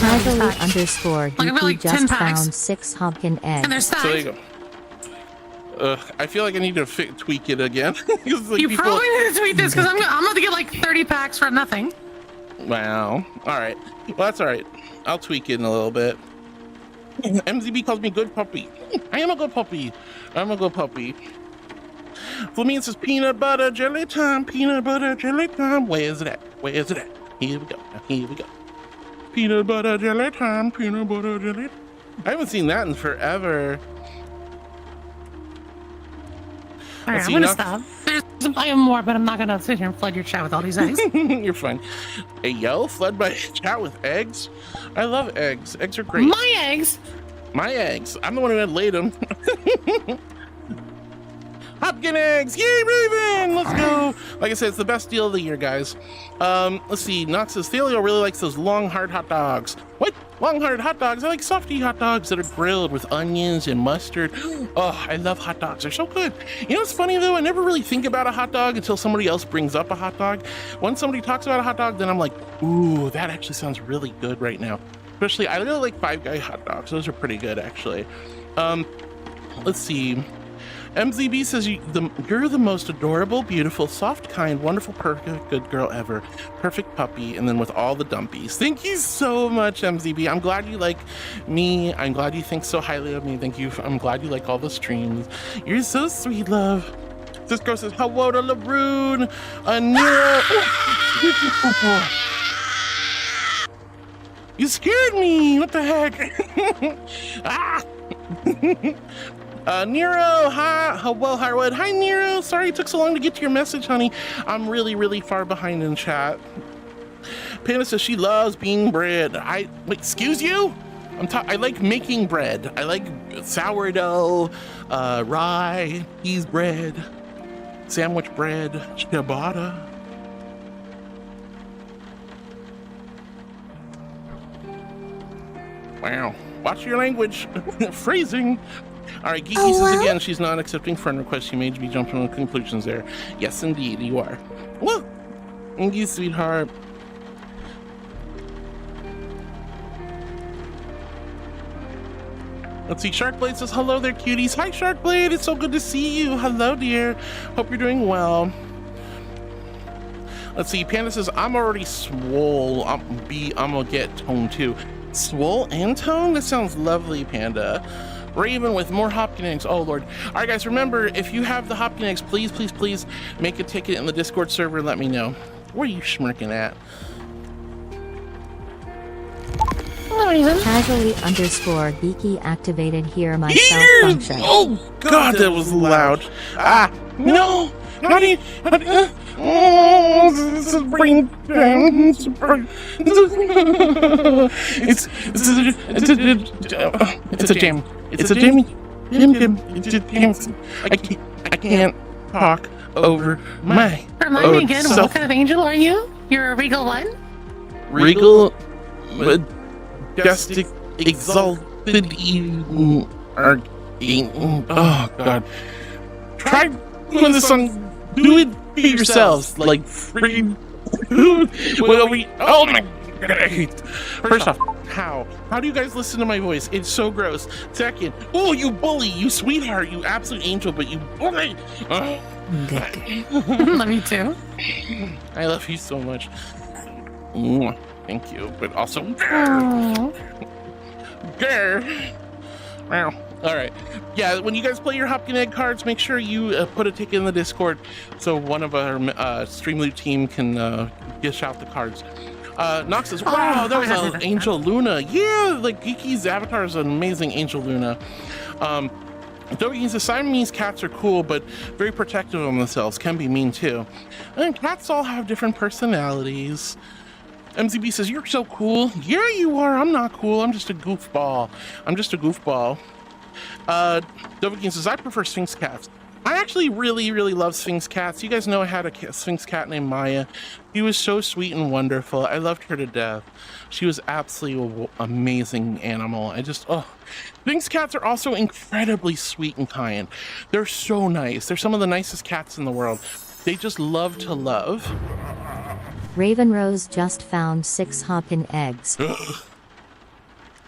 Speaker 12: Geeky just found 6 Hopkin eggs.
Speaker 8: And there's 5.
Speaker 2: So there you go. I feel like I need to tweak it again.
Speaker 8: You probably need to tweak this because I'm about to get like 30 packs for nothing.
Speaker 2: Wow. All right. Well, that's all right. I'll tweak it in a little bit. MZB calls me good puppy. I am a good puppy. I'm a good puppy. Flamine says peanut butter jelly time. Peanut butter jelly time. Where is it at? Where is it at? Here we go. Here we go. Peanut butter jelly time. Peanut butter jelly. I haven't seen that in forever.
Speaker 8: All right, I'm gonna stop. I have more, but I'm not gonna sit here and flood your chat with all these eggs.
Speaker 2: You're fine. Hey, yo, flood my chat with eggs? I love eggs. Eggs are great.
Speaker 8: My eggs?
Speaker 2: My eggs. I'm the one who had laid them. Hopkin eggs! Yay, Raven! Let's go! Like I said, it's the best deal of the year, guys. Let's see. Nox says, Thalio really likes those long, hard hot dogs. What? Long, hard hot dogs? I like softy hot dogs that are grilled with onions and mustard. Oh, I love hot dogs. They're so good. You know what's funny, though? I never really think about a hot dog until somebody else brings up a hot dog. When somebody talks about a hot dog, then I'm like, ooh, that actually sounds really good right now. Especially, I really like Five Guy hot dogs. Those are pretty good, actually. Let's see. MZB says, you're the most adorable, beautiful, soft, kind, wonderful, perfect, good girl ever. Perfect puppy, and then with all the dumpies. Thank you so much, MZB. I'm glad you like me. I'm glad you think so highly of me. Thank you. I'm glad you like all the streams. You're so sweet, love. This girl says, hello to LaRune, Nero. You scared me. What the heck? Ah! Nero, hi, well, Harwood. Hi, Nero. Sorry it took so long to get to your message, honey. I'm really, really far behind in chat. Panda says she loves being bread. Wait, excuse you? I like making bread. I like sourdough, rye, cheese bread, sandwich bread, ciabatta. Wow. Watch your language. Phrasing. All right, Geeky says again, she's not accepting friend requests. She made me jump to conclusions there. Yes, indeed, you are. Well, thank you, sweetheart. Let's see, Sharkblade says, hello there, cuties. Hi, Sharkblade. It's so good to see you. Hello, dear. Hope you're doing well. Let's see, Panda says, I'm already swole. I'm gonna get tone too. Swole and tone? That sounds lovely, Panda. Raven with more Hopkin eggs. Oh, Lord. All right, guys, remember, if you have the Hopkin eggs, please, please, please make a ticket in the Discord server and let me know. Where are you smirking at?
Speaker 12: Casually _ geeky activated here myself function.
Speaker 2: Oh, God, that was loud. Ah, no. How do you, this is brain. It's a jam. It's a jam. I can't talk over my
Speaker 8: Remind me again, what kind of angel are you? You're a regal what?
Speaker 2: Regal, majestic, exalted, oh God. Try doing this song. Do it yourselves, like freaking. Oh my God. First off, how do you guys listen to my voice? It's so gross. Second, oh, you bully, you sweetheart, you absolute angel, but you bully.
Speaker 8: Love you too.
Speaker 2: I love you so much. Thank you, but also. Wow. All right. Yeah, when you guys play your Hopkin egg cards, make sure you put a ticket in the Discord so one of our Streamloot team can dish out the cards. Nox says, wow, that was an Angel Luna. Yeah, like Geeky's avatar is an amazing Angel Luna. Dogi says, Siamese cats are cool, but very protective of themselves. Can be mean too. And cats all have different personalities. MZB says, you're so cool. Yeah, you are. I'm not cool. I'm just a goofball. Dovahkiin says, I prefer Sphinx cats. I actually really, really love Sphinx cats. You guys know I had a Sphinx cat named Maya. She was so sweet and wonderful. I loved her to death. She was absolutely an amazing animal. Sphinx cats are also incredibly sweet and kind. They're so nice. They're some of the nicest cats in the world. They just love to love.
Speaker 12: Raven Rose just found 6 Hopkin eggs.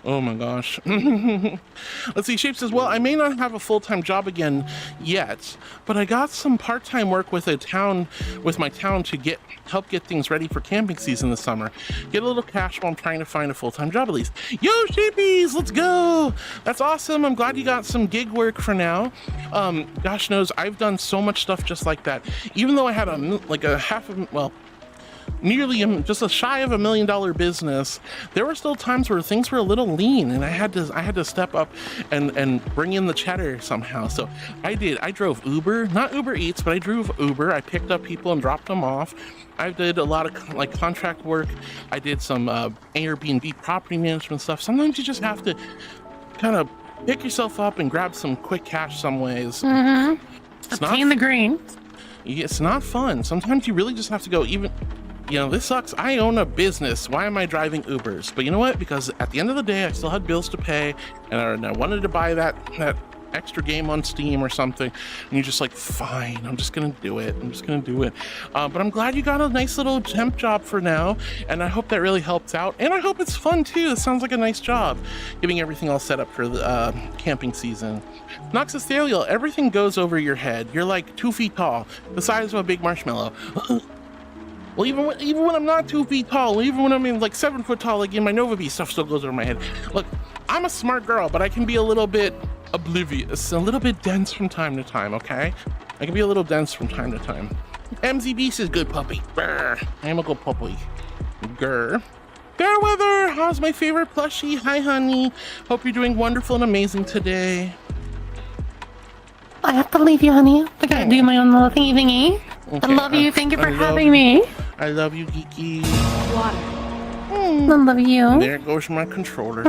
Speaker 2: Oh my gosh. Let's see, Shape says, well, I may not have a full-time job again yet, but I got some part-time work with my town to help get things ready for camping season this summer. Get a little cash while I'm trying to find a full-time job at least. Yo, Shapies, let's go! That's awesome. I'm glad you got some gig work for now. Gosh knows, I've done so much stuff just like that. Even though I had nearly just a shy of $1 million business, there were still times where things were a little lean, and I had to step up and bring in the cheddar somehow. So I drove Uber, not Uber Eats, but I drove Uber. I picked up people and dropped them off. I did a lot of like contract work. I did some Airbnb property management stuff. Sometimes you just have to kind of pick yourself up and grab some quick cash some ways.
Speaker 8: It's not in the green.
Speaker 2: It's not fun. Sometimes you really just have to go. Even, you know, this sucks. I own a business. Why am I driving Ubers? But you know what? Because at the end of the day, I still had bills to pay, and I wanted to buy that extra game on Steam or something. And you're just like, fine, I'm just gonna do it. But I'm glad you got a nice little temp job for now, and I hope that really helps out. And I hope it's fun too. It sounds like a nice job, getting everything all set up for the camping season. Noxithalial, everything goes over your head. You're like 2 feet tall, the size of a big marshmallow. Well, even when I'm not 2 feet tall, even when I'm like 7 foot tall, like in my Nova Bee, stuff still goes over my head. Look, I'm a smart girl, but I can be a little bit oblivious, a little bit dense from time to time, okay? I can be a little dense from time to time. MZB says, good puppy. Brr. I am a good puppy. Grr. Fairweather, how's my favorite plushie? Hi, honey. Hope you're doing wonderful and amazing today.
Speaker 8: I have to leave you, honey. I gotta do my own little thingy. Okay, I love you. Thank you for having me.
Speaker 2: I love you, Geeky.
Speaker 8: Water. I love you.
Speaker 2: There goes my controller.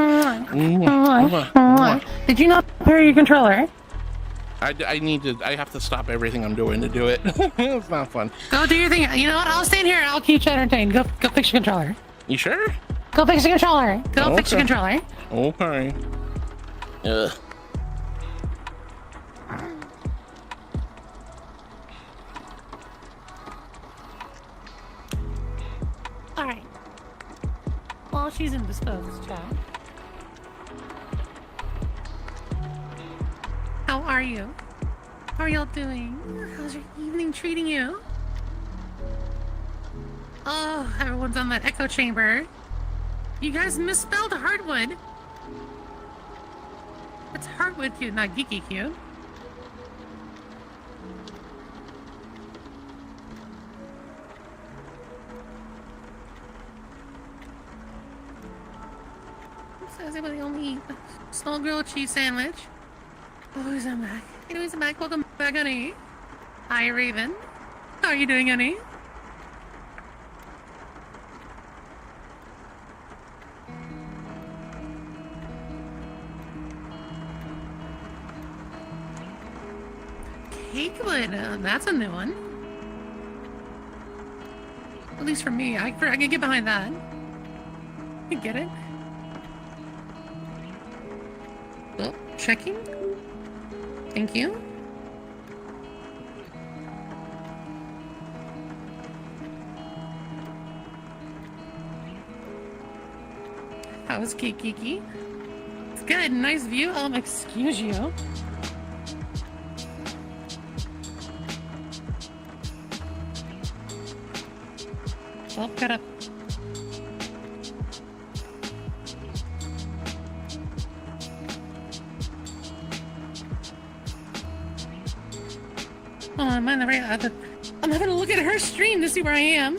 Speaker 8: Did you not prepare your controller?
Speaker 2: I have to stop everything I'm doing to do it. It's not fun.
Speaker 8: Go do your thing. You know what? I'll stand here and I'll keep you entertained. Go fix your controller.
Speaker 2: You sure?
Speaker 8: Go fix your controller. Fix your controller.
Speaker 2: Okay. Ugh.
Speaker 8: Alright. Well, she's indisposed, child. How are you? How are y'all doing? How's your evening treating you? Oh, everyone's on that echo chamber. You guys misspelled hardwood. It's hardwood cute, not geeky cute. So is anybody only eat a small grilled cheese sandwich? Oh, who's back? Anyways, I'm back. Welcome back, honey. Hi, Raven. How are you doing, honey? Cakewood, that's a new one. At least for me, I can get behind that. I get it. Oh, checking. Thank you. How was Kiki? It's good. Nice view. Excuse you. Oh, got up. Oh, I'm having a look at her stream to see where I am.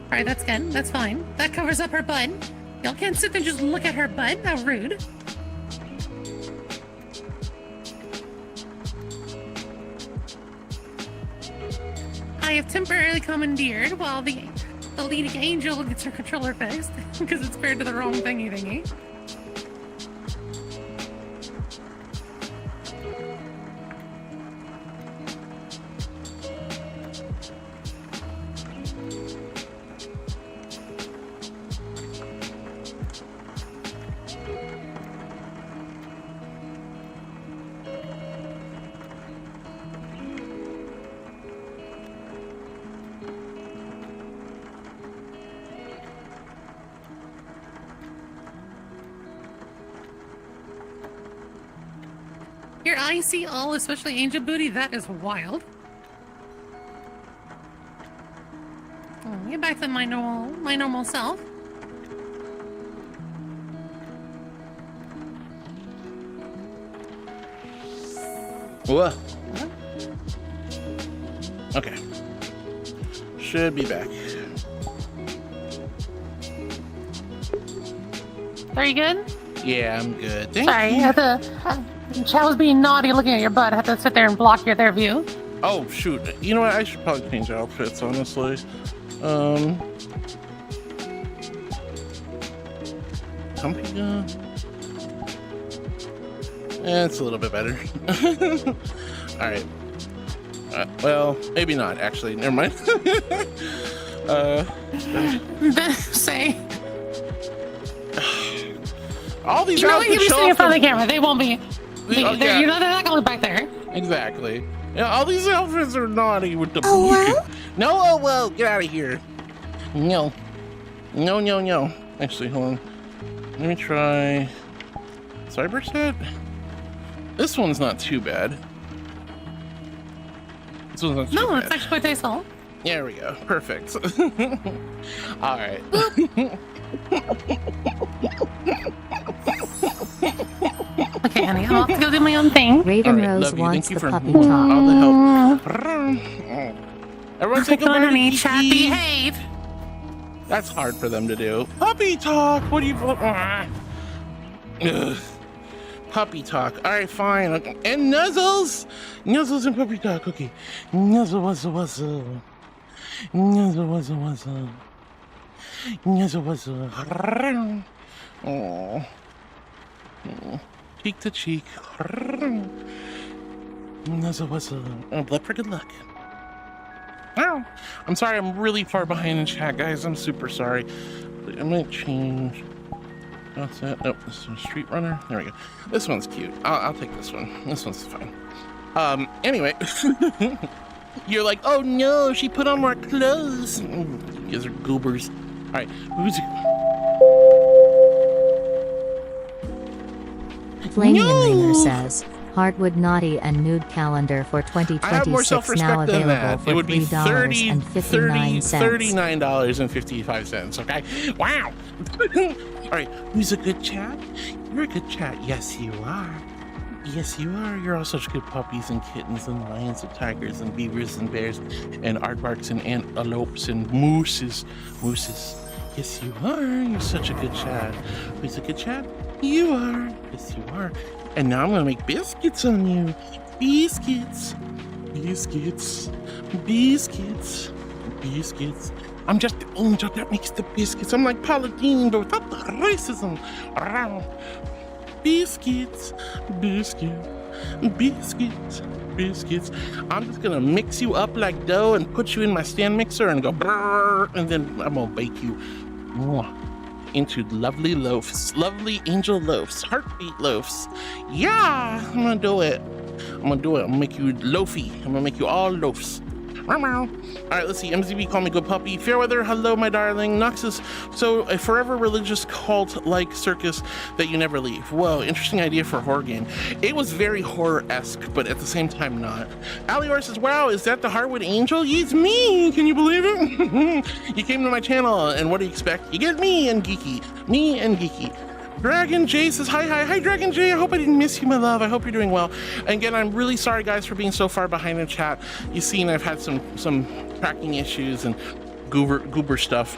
Speaker 8: Alright, that's good. That's fine. That covers up her butt. Y'all can't sit there and just look at her butt. How rude. I have temporarily commandeered while the leading angel gets her controller fixed because it's paired to the wrong thingy. Your eyes see all, especially Angel Booty. That is wild. Get back to my normal self.
Speaker 2: Whoa. Okay. Should be back.
Speaker 8: Are you good?
Speaker 2: Yeah, I'm good. Thank
Speaker 8: Sorry,
Speaker 2: you.
Speaker 8: I had to. Chat was being naughty looking at your butt. I had to sit there and block their view.
Speaker 2: Oh, shoot. You know what? I should probably change outfits, honestly. Comfy gun. It's a little bit better. Alright. Well, maybe not, actually. Never mind.
Speaker 8: Say.
Speaker 2: All these
Speaker 8: you know what? You be sitting in front of the camera. They won't be.
Speaker 2: Yeah.
Speaker 8: You know they're not gonna look back there.
Speaker 2: Exactly. Yeah, all these outfits are naughty with the No, oh well, get out of here. No. No. Actually, hold on. Let me try Cyber Set. This one's not too bad. This one's not too bad.
Speaker 8: It's actually quite tasteful.
Speaker 2: There we go. Perfect. Alright.
Speaker 8: Okay, honey, I'll have to go do my own thing.
Speaker 12: Raven
Speaker 2: Right,
Speaker 12: Rose
Speaker 2: love you.
Speaker 12: wants
Speaker 2: Thank
Speaker 12: the
Speaker 2: you for
Speaker 12: puppy
Speaker 2: all
Speaker 12: talk.
Speaker 2: the help. Everyone say
Speaker 8: Come on,
Speaker 2: goodbye to
Speaker 8: honey,
Speaker 2: Kiki.
Speaker 8: chat, behave.
Speaker 2: That's hard for them to do. Puppy talk. What do you? Ugh. Puppy talk. All right, fine. Okay. And nuzzles, nuzzles and puppy talk. Okay. Nuzzle, wuzzle, wuzzle. Nuzzle, wuzzle, wuzzle. Nuzzle, wuzzle. Oh. Cheek to cheek. Nuzzle, wuzzle. Blood for good luck. Ow. I'm sorry, I'm really far behind in chat, guys. I'm super sorry. I'm gonna change. What's that? Nope, this is a Street Runner. There we go. This one's cute. I'll take this one. This one's fine. Anyway. You're like, oh no, she put on more clothes. You guys are goobers. Alright, who's
Speaker 12: Flaming Ringer says, Heartwood Naughty and Nude Calendar for 2026 now available for $3.59.
Speaker 2: $39.55, okay? Wow! Alright, who's a good chat? You're a good chat. Yes, you are. Yes, you are. You're all such good puppies and kittens and lions and tigers and beavers and bears and aardvarks and antelopes and mooses. Mooses. Yes, you are. You're such a good chat. Who's a good chat? You are. Yes, you are. And now I'm gonna make biscuits on you. Biscuits. Biscuits. Biscuits. Biscuits. I'm just the angel that makes the biscuits. I'm like Paladin, but without the racism. Biscuits. Biscuits. Biscuits. Biscuits. I'm just gonna mix you up like dough and put you in my stand mixer and go brrr, and then I'm gonna bake you into lovely loaves, lovely angel loaves, heartbeat loaves. Yeah, I'm gonna do it. I'm gonna make you loafy. I'm gonna make you all loaves. All right, let's see. MZB, call me good puppy. Fairweather, hello, my darling. Noxus, so a forever religious cult-like circus that you never leave. Whoa, interesting idea for a horror game. It was very horror-esque, but at the same time not. Alior says, wow, is that the Heartwood Angel? It's me! Can you believe it? You came to my channel, and what do you expect? You get me and Geeky. Me and Geeky. Dragon J says, hi Dragon J, I hope I didn't miss you, my love. I hope you're doing well. And again, I'm really sorry guys for being so far behind in chat. You've seen I've had some tracking issues and goober stuff.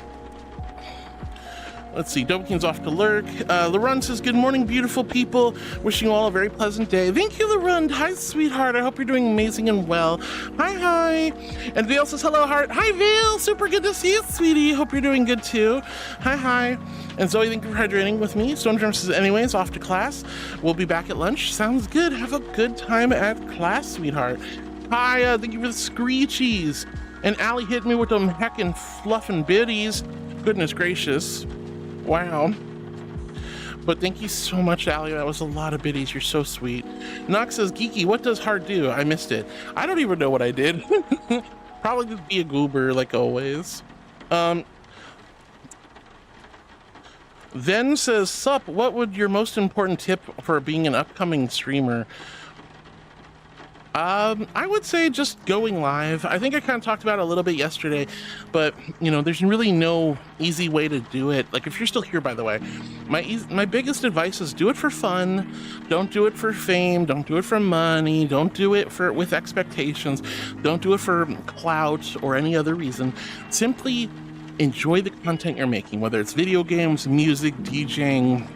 Speaker 2: Let's see, Dopekin's off to lurk. Larun says, good morning, beautiful people. Wishing you all a very pleasant day. Thank you, Larun. Hi, sweetheart. I hope you're doing amazing and well. Hi. And Vale says, hello, heart. Hi, Vale. Super good to see you, sweetie. Hope you're doing good, too. Hi. And Zoe, thank you for hydrating with me. Stormdrum says, anyways, off to class. We'll be back at lunch. Sounds good. Have a good time at class, sweetheart. Hi, thank you for the screechies. And Allie hit me with them heckin' fluffin' biddies. Goodness gracious. Wow. But thank you so much, Allie. That was a lot of biddies. You're so sweet. Nox says, Geeky, what does heart do? I missed it. I don't even know what I did. Probably just be a goober like always. Then says, sup, what would your most important tip for being an upcoming streamer? I would say just going live. I think I kind of talked about it a little bit yesterday, but you know, there's really no easy way to do it. Like, if you're still here, by the way, my biggest advice is do it for fun. Don't do it for fame. Don't do it for money. Don't do it with expectations. Don't do it for clout or any other reason. Simply enjoy the content you're making, whether it's video games, music, DJing,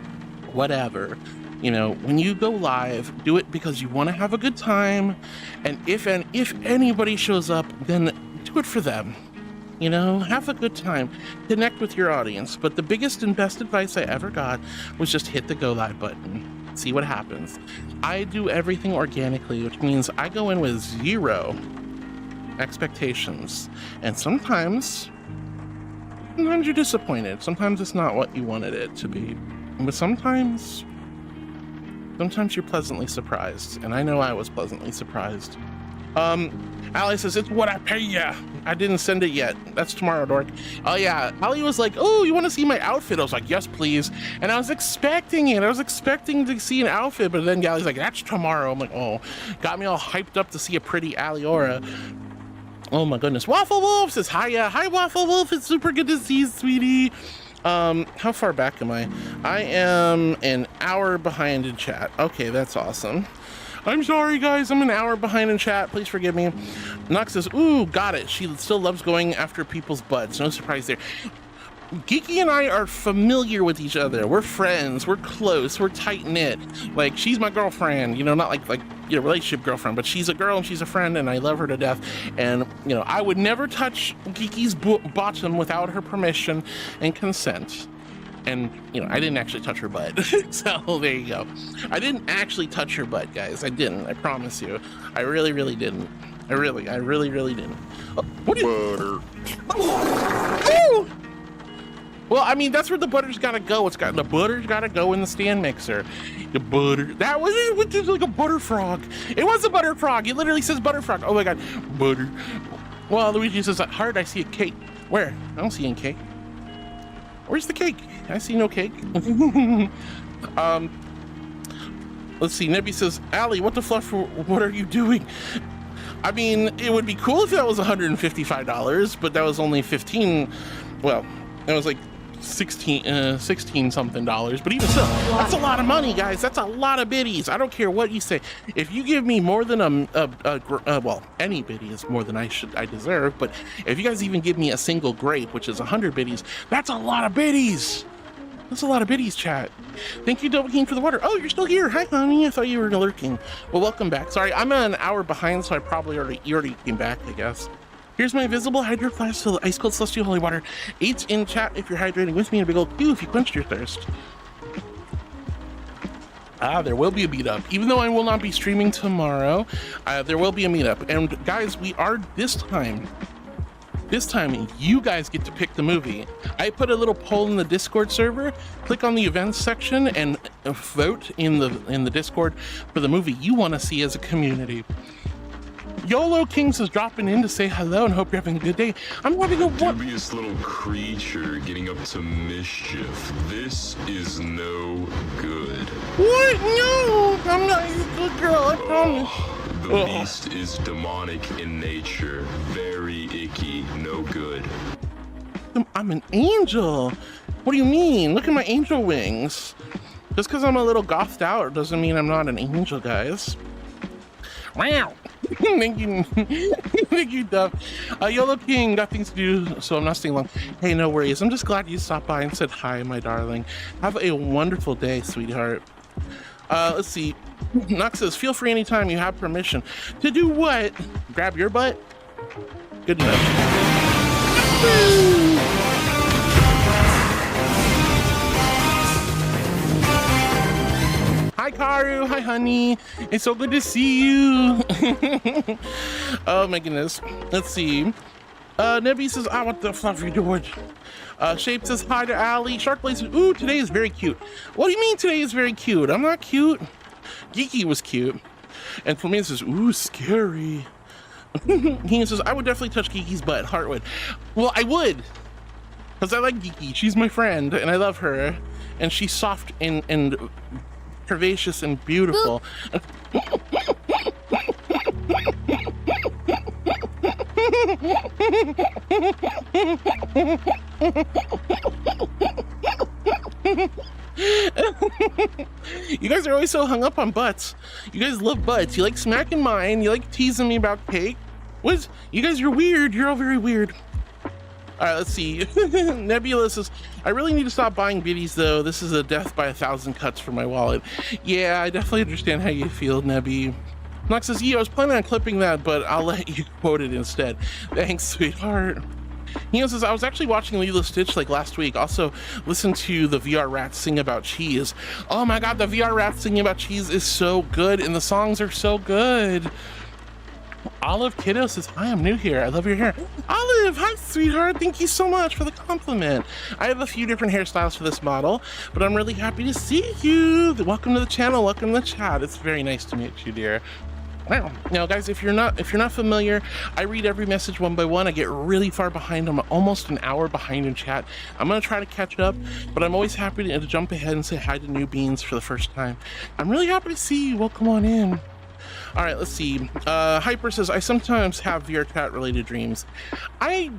Speaker 2: whatever. You know, when you go live, do it because you want to have a good time, and if anybody shows up, then do it for them. You know, have a good time, connect with your audience. But the biggest and best advice I ever got was just hit the go live button, see what happens. I do everything organically, which means I go in with 0 expectations, and sometimes you're disappointed. Sometimes it's not what you wanted it to be, but sometimes you're pleasantly surprised, and I know I was pleasantly surprised. Ali says, it's what I pay ya. I didn't send it yet. That's tomorrow, dork. Oh yeah, Ali was like, oh, you want to see my outfit? I was like, yes, please. And I was expecting it. I was expecting to see an outfit, but then Ali's like, that's tomorrow. I'm like, oh, got me all hyped up to see a pretty Aliora. Oh my goodness. Waffle Wolf says, hiya. Hi, Waffle Wolf. It's super good to see you, sweetie. How far back am I? I am an hour behind in chat. Okay, that's awesome. I'm sorry, guys. I'm an hour behind in chat. Please forgive me. Nox says, ooh, got it. She still loves going after people's butts. No surprise there. Geeky and I are familiar with each other. We're friends. We're close. We're tight-knit. Like, she's my girlfriend. You know, not like you know, relationship girlfriend, but she's a girl and she's a friend, and I love her to death. And, you know, I would never touch Geeky's bottom without her permission and consent. And, you know, I didn't actually touch her butt. So there you go. I didn't actually touch her butt, guys. I didn't. I promise you. I really, really didn't. I really, really didn't. Oh, what is butter? Oh! Well, I mean, that's where the butter's gotta go. The butter's gotta go in the stand mixer. The butter. That was like a butter frog. It was a butter frog. It literally says butter frog. Oh my god, butter. Well, Luigi says, "Hard. I see a cake. Where? I don't see any cake. Where's the cake? I see no cake." Let's see. Nebby says, "Ali, what the fluff? What are you doing?" I mean, it would be cool if that was $155, but that was only 15. Well, it was like 16 something dollars, but even still, that's a lot of money, guys. That's a lot of biddies. I don't care what you say. If you give me more than well, any biddy is more than I deserve, but if you guys even give me a single grape, which is 100 biddies, that's a lot of biddies. That's a lot of biddies, chat. Thank you, Double King, for the water. Oh, you're still here. Hi, honey. I thought you were lurking. Well, welcome back. Sorry, I'm an hour behind, so I probably already came back, I guess. Here's my visible hydro flask filled with ice cold celestial holy water. 8's in chat if you're hydrating with me, and a big old Q if you quenched your thirst. There will be a meetup. Even though I will not be streaming tomorrow, there will be a meetup. And guys, we are this time you guys get to pick the movie. I put a little poll in the Discord server. Click on the events section and vote in the Discord for the movie you want to see as a community. YOLO Kings is dropping in to say hello and hope you're having a good day. I'm having a
Speaker 19: dubious little creature getting up to mischief. This is no good.
Speaker 2: What? No, I'm not a good girl, I promise.
Speaker 19: The beast is demonic in nature. Very icky, no good.
Speaker 2: I'm an angel. What do you mean? Look at my angel wings. Just because I'm a little gothed out doesn't mean I'm not an angel, guys. Wow. Thank you. Thank you, Duff. YOLO King, got things to do, so I'm not staying long. Hey, no worries. I'm just glad you stopped by and said hi, my darling. Have a wonderful day, sweetheart. Let's see. Nox says, feel free anytime you have permission. To do what? Grab your butt? Good enough. Hi, Karu. Hi, honey. It's so good to see you. Oh, my goodness. Let's see. Nebby says, what the fluff are you doing? Shape says, hi to Ali. Sharkblade says, ooh, today is very cute. What do you mean today is very cute? I'm not cute. Geeky was cute. And for me, it says, ooh, scary. He says, I would definitely touch Geeky's butt. Heartwood. Well, I would. Because I like Geeky. She's my friend, and I love her. And she's soft and curvaceous and beautiful. You guys are always so hung up on butts. You guys love butts. You like smacking mine. You like teasing me about cake. What? You guys are weird. You're all very weird. All right, let's see. Nebula says, I really need to stop buying biddies though. This is a death by 1,000 cuts for my wallet. Yeah, I definitely understand how you feel, Nebby. Nox says, I was planning on clipping that, but I'll let you quote it instead. Thanks, sweetheart. He says, I was actually watching Lilo Stitch like last week. Also, listen to the VR rats sing about cheese. Oh my god, the VR rats singing about cheese is so good, and the songs are so good. Olive Kiddo says, hi, I'm new here. I love your hair. Olive, hi, sweetheart. Thank you so much for the compliment. I have a few different hairstyles for this model, but I'm really happy to see you. Welcome to the channel. Welcome to the chat. It's very nice to meet you, dear. Wow. Now, guys, if you're not familiar, I read every message one by one. I get really far behind. I'm almost an hour behind in chat. I'm gonna try to catch up, but I'm always happy to jump ahead and say hi to new beans for the first time. I'm really happy to see you. Welcome on in. All right, let's see. Hyper says, I sometimes have VR chat related dreams. I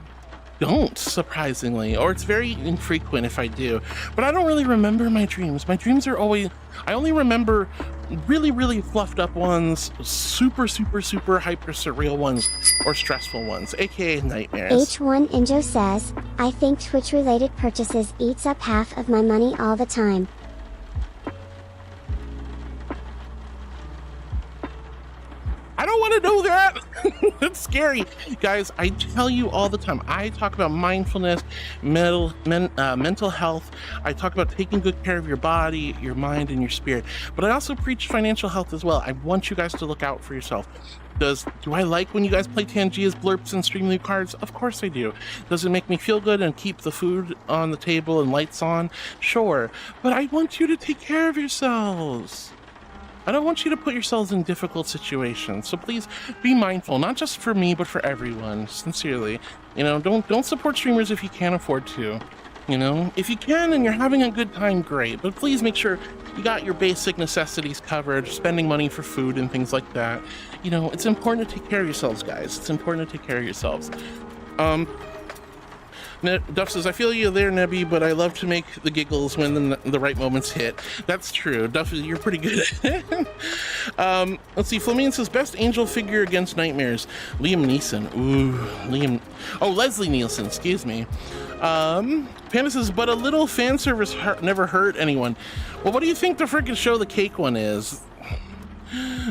Speaker 2: don't, surprisingly, or it's very infrequent if I do, but I don't really remember my dreams. My dreams are always, I only remember really, really fluffed up ones, super, super, super hyper surreal ones, or stressful ones, aka nightmares.
Speaker 15: H1Injo says, I think Twitch related purchases eats up half of my money all the time.
Speaker 2: I don't want to know that. That's scary. Guys, I tell you all the time, I talk about mindfulness, mental health. I talk about taking good care of your body, your mind, and your spirit. But I also preach financial health as well. I want you guys to look out for yourself. Do I like when you guys play Tangia's blurps and stream new cards? Of course I do. Does it make me feel good and keep the food on the table and lights on? Sure. But I want you to take care of yourselves. I don't want you to put yourselves in difficult situations, so please be mindful, not just for me, but for everyone, sincerely. You know, don't support streamers if you can't afford to. You know, if you can and you're having a good time, great, but please make sure you got your basic necessities covered, spending money for food and things like that. You know, it's important to take care of yourselves, guys. It's important to take care of yourselves. Duff says, I feel you there, Nebby, but I love to make the giggles when the right moments hit. That's true. Duff, you're pretty good at it. Let's see. Flamine says, best angel figure against nightmares. Liam Neeson. Ooh, Leslie Nielsen, excuse me. Panda says, but a little fan service never hurt anyone. Well, what do you think the freaking show the cake one is?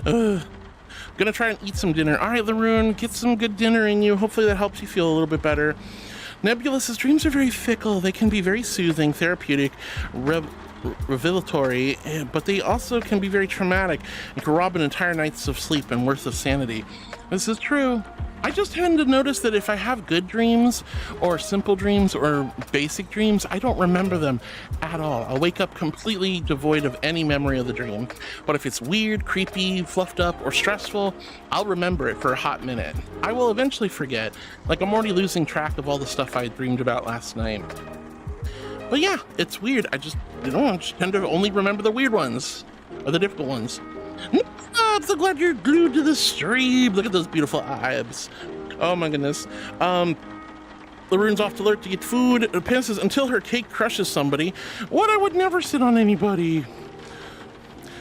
Speaker 2: Gonna try and eat some dinner. All right, Laroon, get some good dinner in you. Hopefully that helps you feel a little bit better. Nebula says, dreams are very fickle. They can be very soothing, therapeutic, revelatory, but they also can be very traumatic and can rob an entire night's of sleep and worth of sanity. This is true. I just tend to notice that if I have good dreams or simple dreams or basic dreams, I don't remember them at all. I'll wake up completely devoid of any memory of the dream. But if it's weird, creepy, fluffed up, or stressful, I'll remember it for a hot minute. I will eventually forget. Like, I'm already losing track of all the stuff I dreamed about last night. But yeah, it's weird. I just tend to only remember the weird ones, or the difficult ones. Oh, I'm so glad you're glued to the stream. Look at those beautiful eyes. Oh my goodness. Laroon's off to alert to get food. Pan says, until her cake crushes somebody. What? I would never sit on anybody.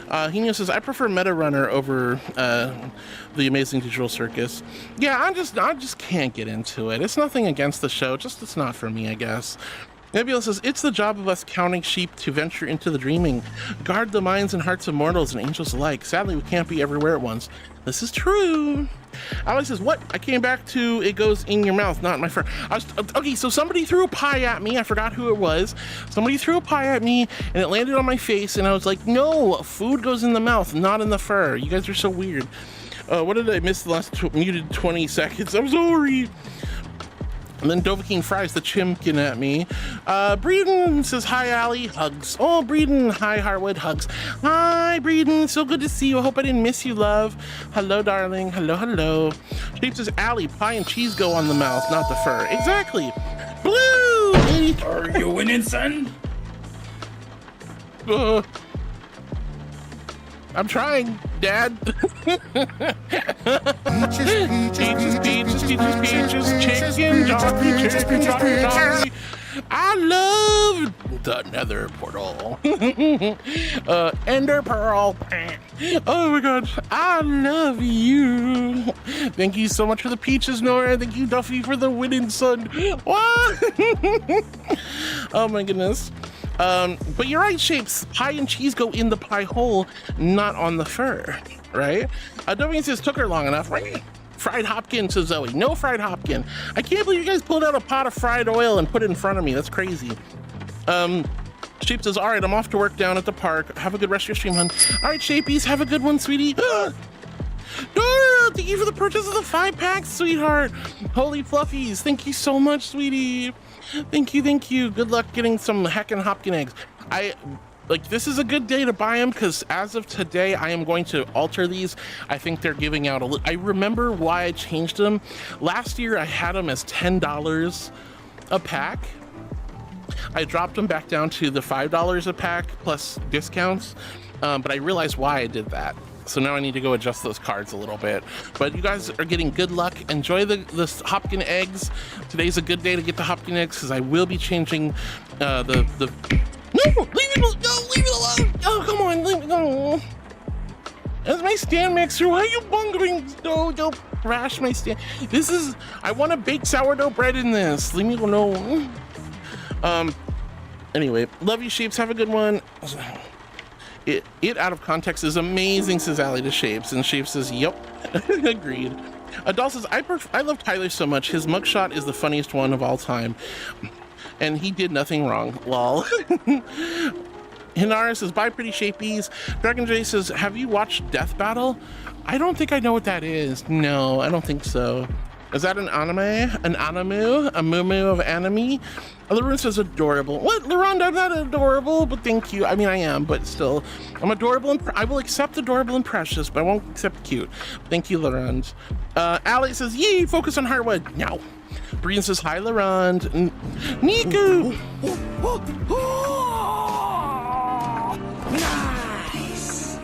Speaker 2: Hino says, I prefer Meta Runner over the Amazing Digital Circus. Yeah, I just can't get into it. It's nothing against the show, just it's not for me, I guess. Nebula says, it's the job of us counting sheep to venture into the dreaming, guard the minds and hearts of mortals and angels alike. Sadly, we can't be everywhere at once. This is true. Alex says, what? I came back to it goes in your mouth, not in my fur. Okay, so somebody threw a pie at me. I forgot who it was. Somebody threw a pie at me and it landed on my face and I was like, no, food goes in the mouth, not in the fur. You guys are so weird. What did I miss the last muted 20 seconds? I'm sorry. And then Dovahkiin fries the chimkin at me. Breeden says, hi, Allie, hugs. Oh, Breeden, hi, Harwood, hugs. Hi, Breeden, so good to see you. I hope I didn't miss you, love. Hello, darling. Hello, hello. Shape says, Allie, pie and cheese go on the mouth, not the fur. Exactly. Blue!
Speaker 10: Are you winning, son?
Speaker 2: I'm trying. Dad. Peaches, chicken jockey. I love the nether portal. Ender pearl. Oh my god, I love you. Thank you so much for the peaches, Nora. Thank you, Duffy, for the winning sun. What? Oh my goodness. But you're right, Shapes. Pie and cheese go in the pie hole, not on the fur, right? Duffy says, took her long enough, right? Fried Hopkin, says Zoe. No fried Hopkin. I can't believe you guys pulled out a pot of fried oil and put it in front of me. That's crazy. Shape says, all right, I'm off to work down at the park. Have a good rest of your stream, hon. All right, Shapies, have a good one, sweetie. Dora, thank you for the purchase of the 5-pack, sweetheart. Holy fluffies, thank you so much, sweetie. Thank you, thank you. Good luck getting some heckin' Hopkin eggs. This is a good day to buy them because as of today, I am going to alter these. I think they're giving out I remember why I changed them. Last year, I had them as $10 a pack. I dropped them back down to the $5 a pack plus discounts, but I realized why I did that. So now I need to go adjust those cards a little bit. But you guys are getting good luck. Enjoy the Hopkin eggs. Today's a good day to get the Hopkin eggs because I will be changing the... No, leave it alone. Oh, come on, leave it alone. That's my stand mixer. Why are you bungling? No, don't crash my stand. I want to bake sourdough bread in this. Leave me alone. Anyway, love you, Shapes. Have a good one. It out of context is amazing, says Allie to Shapes, and Shapes says, yep. Agreed. Adol says, I love Tyler so much. His mugshot is the funniest one of all time. And he did nothing wrong. Lol. Hinara says, bye, pretty Shapies. Dragon J says, have you watched Death Battle? I don't think I know what that is. No, I don't think so. Is that an anime? An animu? A moo of anime? Larun says adorable. What, Larun? I'm not adorable, but thank you. I mean, I am, but still. I'm adorable and I will accept adorable and precious, but I won't accept cute. Thank you, Larun. Allie says, yee, focus on hardwood. No. Brian says, hi, Larun. Niku! Nice!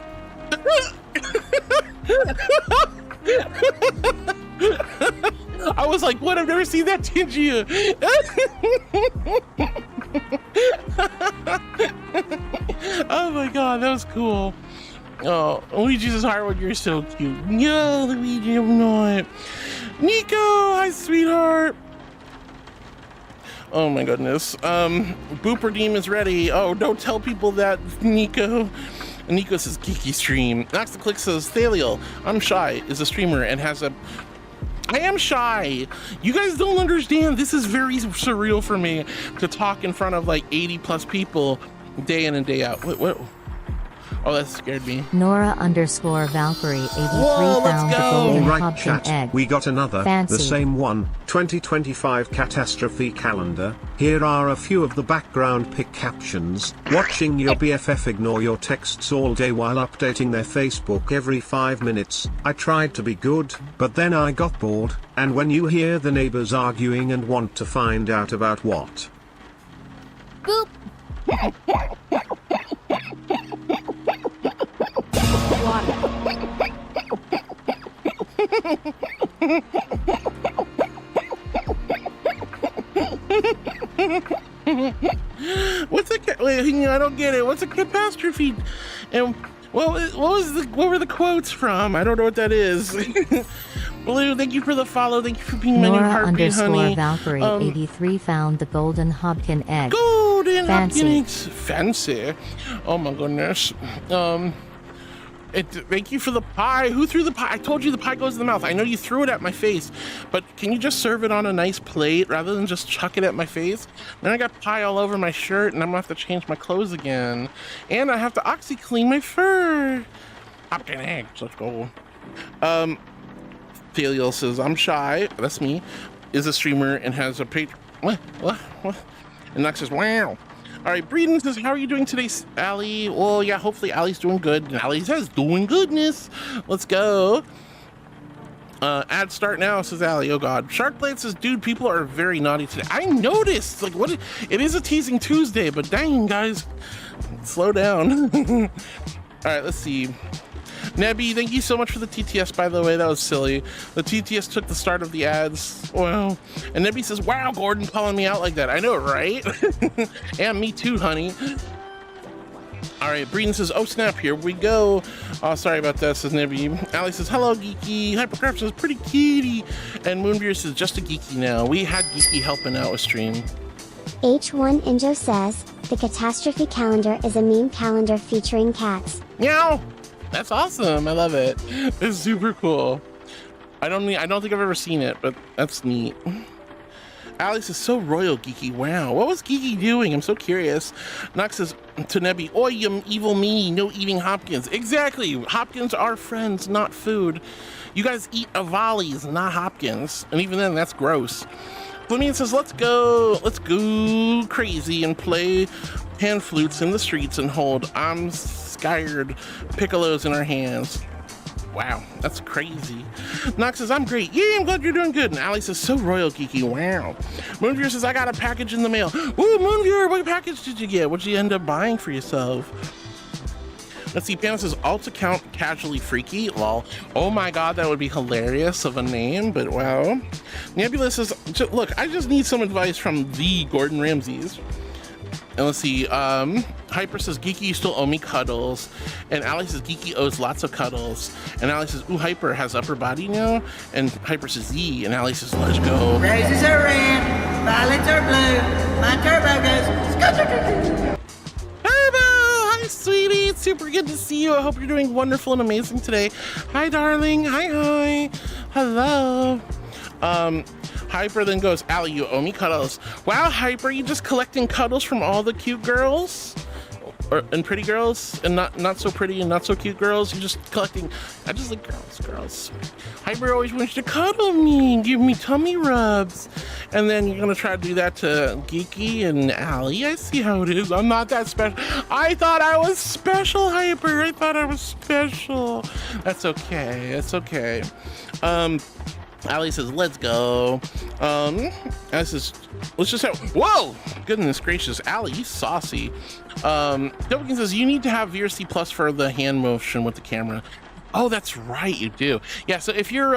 Speaker 2: I was like, what? I've never seen that Tingia. Oh my god, that was cool. Oh, Luigi says, Harwood, you're so cute. No, Luigi, I'm not. Nico, hi, sweetheart. Oh my goodness. Boop Redeem is ready. Oh, don't tell people that, Nico. Nico says, geeky stream. Nox the Click says, Thaliel, I'm shy, is a streamer and has a... I am shy. You guys don't understand. This is very surreal for me to talk in front of like 80 plus people day in and day out. What? Oh, that scared me.
Speaker 12: Nora_Valkyrie 83 found the golden Hopkin egg.
Speaker 11: We got another,
Speaker 12: Fancy.
Speaker 11: the same one, 2025 catastrophe calendar. Here are a few of the background pic captions. Watching your BFF ignore your texts all day while updating their Facebook every 5 minutes. I tried to be good, but then I got bored. And when you hear the neighbors arguing and want to find out about what?
Speaker 3: Boop.
Speaker 2: What's a wait, I don't get it. What's a catastrophe? And what were the quotes from? I don't know what that is. Blue, thank you for the follow. Thank you for being my new heartbeat, honey.
Speaker 12: Valkyrie 83 found the golden Hopkin egg.
Speaker 2: Golden
Speaker 12: Fancy.
Speaker 2: Hopkin eggs. Fancy. Oh my goodness. Thank you for the pie. Who threw the pie? I told you the pie goes in the mouth. I know you threw it at my face, but can you just serve it on a nice plate rather than just chuck it at my face? Then I got pie all over my shirt and I'm gonna have to change my clothes again. And I have to OxyClean my fur. Hopkin eggs, let's go. Thaliel says, I'm shy, that's me, is a streamer and has a page. What? And Nox says, wow. All right, Breeden says, how are you doing today, Allie? Well, yeah, hopefully Allie's doing good. And Allie says, doing goodness. Let's go. Ad start now, says Allie. Oh, God. Sharkblade says, dude, people are very naughty today. I noticed. Like, what? It is a teasing Tuesday, but dang, guys, slow down. All right, let's see. Nebby, thank you so much for the TTS, by the way. That was silly. The TTS took the start of the ads. Wow. And Nebby says, wow, Gordon calling me out like that. I know, right? And me too, honey. All right, Breeden says, oh snap, here we go. Oh, sorry about that, says Nebby. Ali says, hello, Geeky. Hypercraft says, pretty cutie. And Moonbeer says, just a Geeky now. We had Geeky helping out with stream.
Speaker 15: H1 Injo says, the catastrophe calendar is a meme calendar featuring cats.
Speaker 2: Meow! That's awesome. I love it. It's super cool. I don't think I've ever seen it, but that's neat. Alex is so royal, Geeky. Wow. What was Geeky doing? I'm so curious. Nox says to Nebby, oi, you evil me, no eating Hopkins. Exactly. Hopkins are friends, not food. You guys eat Avalis, not Hopkins. And even then, that's gross. Flamine says, let's go crazy and play pan flutes in the streets and hold I'm scared piccolos in our hands. Wow, that's crazy. Nox says, I'm great. Yeah, I'm glad you're doing good. And Ali says, so royal, Geeky. Wow. Moonviewer says, I got a package in the mail. Ooh, Moonviewer, what package did you get? What'd you end up buying for yourself? Let's see, Pam says, alt account casually freaky, lol. Oh my god, that would be hilarious of a name, but wow. Nebula says, look, I just need some advice from the Gordon Ramsays. And let's see, Hyper says, Geeky, you still owe me cuddles. And Ali says, Geeky owes lots of cuddles. And Ali says, ooh, Hyper has upper body now. And Hyper says, Z. And Ali says, let's go.
Speaker 9: Roses are red, violets are blue, my turbo goes,
Speaker 2: Turbo! Hi, sweetie. It's super good to see you. I hope you're doing wonderful and amazing today. Hi, darling. Hi. Hello. Hyper then goes, Allie, you owe me cuddles. Wow, Hyper, you just collecting cuddles from all the cute girls? And pretty girls? And not so pretty and not so cute girls? You're just collecting, I just like girls. Hyper always wants to cuddle me and give me tummy rubs. And then you're gonna try to do that to Geeky and Allie. I see how it is. I'm not that special. I thought I was special, Hyper. I thought I was special. That's okay. That's okay. Ali says, let's go. Ali says, let's just have, whoa! Goodness gracious, Ali, you saucy. Doublekin says, you need to have VRC Plus for the hand motion with the camera. Oh, that's right, you do. Yeah, so if you're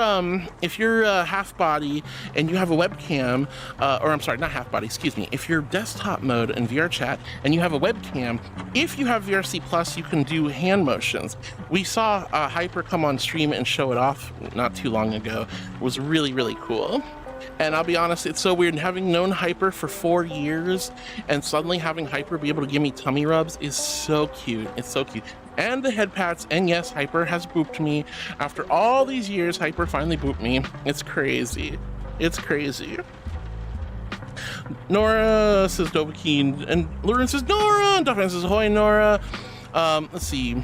Speaker 2: half body and you have a webcam, or I'm sorry, not half body, excuse me. If you're desktop mode in VR chat and you have a webcam, if you have VRC Plus, you can do hand motions. We saw Hyper come on stream and show it off not too long ago. It was really, really cool. And I'll be honest, it's so weird. Having known Hyper for 4 years and suddenly having Hyper be able to give me tummy rubs is so cute. It's so cute. And the head pats, and yes, Hyper has booped me. After all these years, Hyper finally booped me. It's crazy. It's crazy. Nora says Dovahkiin, and Lauren says Nora, and Dolphin says ahoy, Nora. Let's see.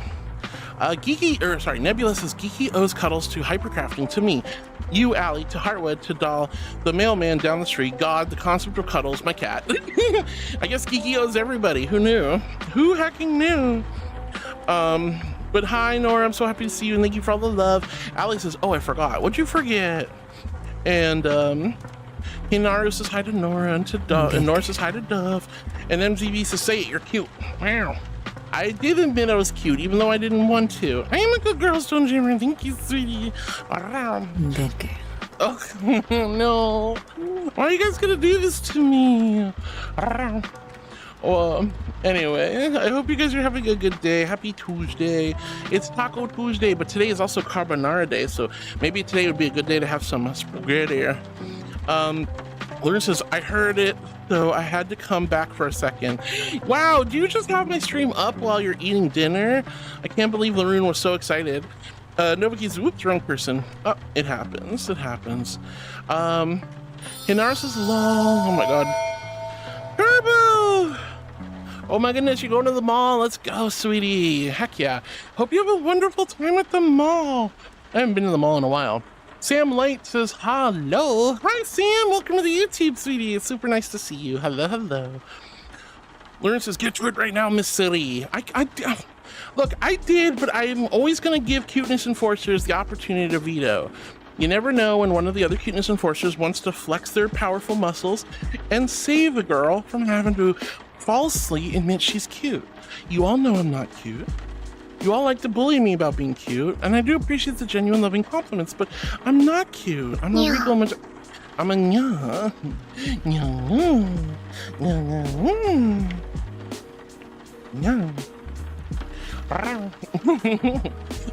Speaker 2: Nebula says Geeky owes cuddles to Hypercrafting to me. You, Allie, to Heartwood, to Doll, the mailman down the street, God, the concept of cuddles, my cat. I guess Geeky owes everybody. Who knew? Who hecking knew? But hi, Nora, I'm so happy to see you and thank you for all the love. Allie says, oh, I forgot. What'd you forget? And, Hinaru says hi to Nora and to Dove, and Nora says hi to Dove. And MZV says, say it, you're cute. Wow. I did admit I was cute, even though I didn't want to. I am a good girl, Stone Jammer. Thank you, sweetie.
Speaker 18: Good girl.
Speaker 2: Oh, no. Why are you guys gonna do this to me? Well, anyway, I hope you guys are having a good day. Happy Tuesday. It's Taco Tuesday, but today is also Carbonara Day, so maybe today would be a good day to have some spaghetti. Lauren says, I heard it, so I had to come back for a second. Wow, do you just have my stream up while you're eating dinner? I can't believe Laroon was so excited. Nobody's whoop drunk person. Oh, it happens. It happens. Hinaru says, lol. Oh my god. Turbo! Oh my goodness, you're going to the mall. Let's go, sweetie. Heck yeah. Hope you have a wonderful time at the mall. I haven't been to the mall in a while. Sam Light says, hello. Hi, Sam. Welcome to the YouTube, sweetie. It's super nice to see you. Hello, hello. Lauren says, get to it right now, Miss City. Look, I did, but I'm always going to give Cuteness Enforcers the opportunity to veto. You never know when one of the other Cuteness Enforcers wants to flex their powerful muscles and save a girl from having to falsely admit she's cute. You all know I'm not cute. You all like to bully me about being cute, and I do appreciate the genuine loving compliments, but I'm not cute. I'm a regal I'm a nya.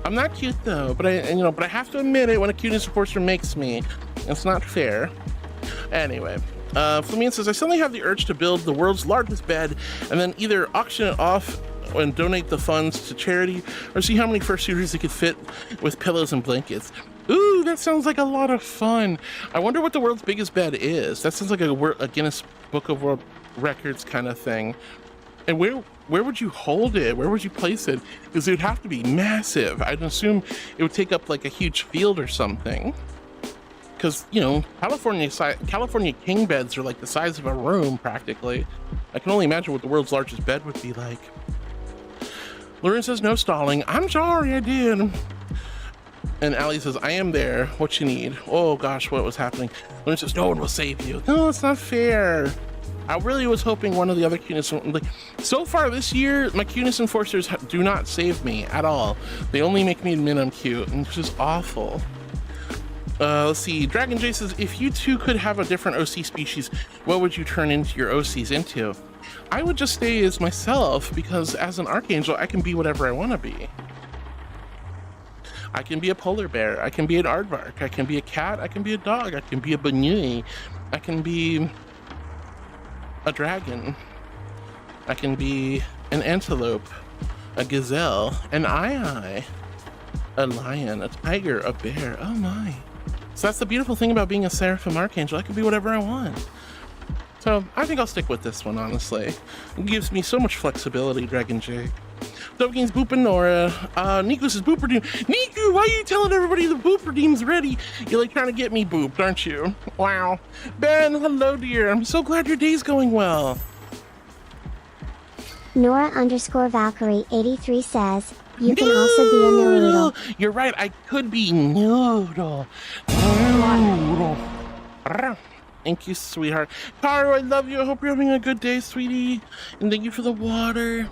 Speaker 2: I'm not cute though, but I have to admit it when a cuteness enforcer makes me. It's not fair. Anyway, Flamin says, I suddenly have the urge to build the world's largest bed and then either auction it off and donate the funds to charity, or see how many fursuiters it could fit with pillows and blankets. Ooh, that sounds like a lot of fun. I wonder what the world's biggest bed is. That sounds like a Guinness Book of World Records kind of thing. And where would you hold it? Where would you place it? Because it would have to be massive. I'd assume it would take up like a huge field or something. Because, you know, California king beds are like the size of a room practically. I can only imagine what the world's largest bed would be like. Lauren says, no stalling. I'm sorry, I did. And Allie says, I am there. What you need? Oh gosh, what was happening? Lauren says, no one will save you. No, it's not fair. I really was hoping one of the other cuteness, like, so far this year, my cuteness enforcers do not save me at all. They only make me admit I'm cute, and it's just awful. Let's see, Dragon J says, if you two could have a different OC species, what would you turn into your OCs into? I would just stay as myself, because as an Archangel, I can be whatever I want to be. I can be a polar bear, I can be an aardvark, I can be a cat, I can be a dog, I can be a banui, I can be a dragon, I can be an antelope, a gazelle, an eye, a lion, a tiger, a bear. Oh my. So that's the beautiful thing about being a Seraphim Archangel. I can be whatever I want. So I think I'll stick with this one, honestly. It gives me so much flexibility, Dragon J. Dovegain's Boop and Nora. Nico says, Boop Redeem. Nico, why are you telling everybody the Boop Redeem's ready? You're like trying to get me booped, aren't you? Wow. Ben, hello, dear. I'm so glad your day's going well.
Speaker 15: Nora_Valkyrie83 says, you can also be a noodle.
Speaker 2: You're right, I could be noodle. Thank you, sweetheart. Caro, I love you. I hope you're having a good day, sweetie. And thank you for the water.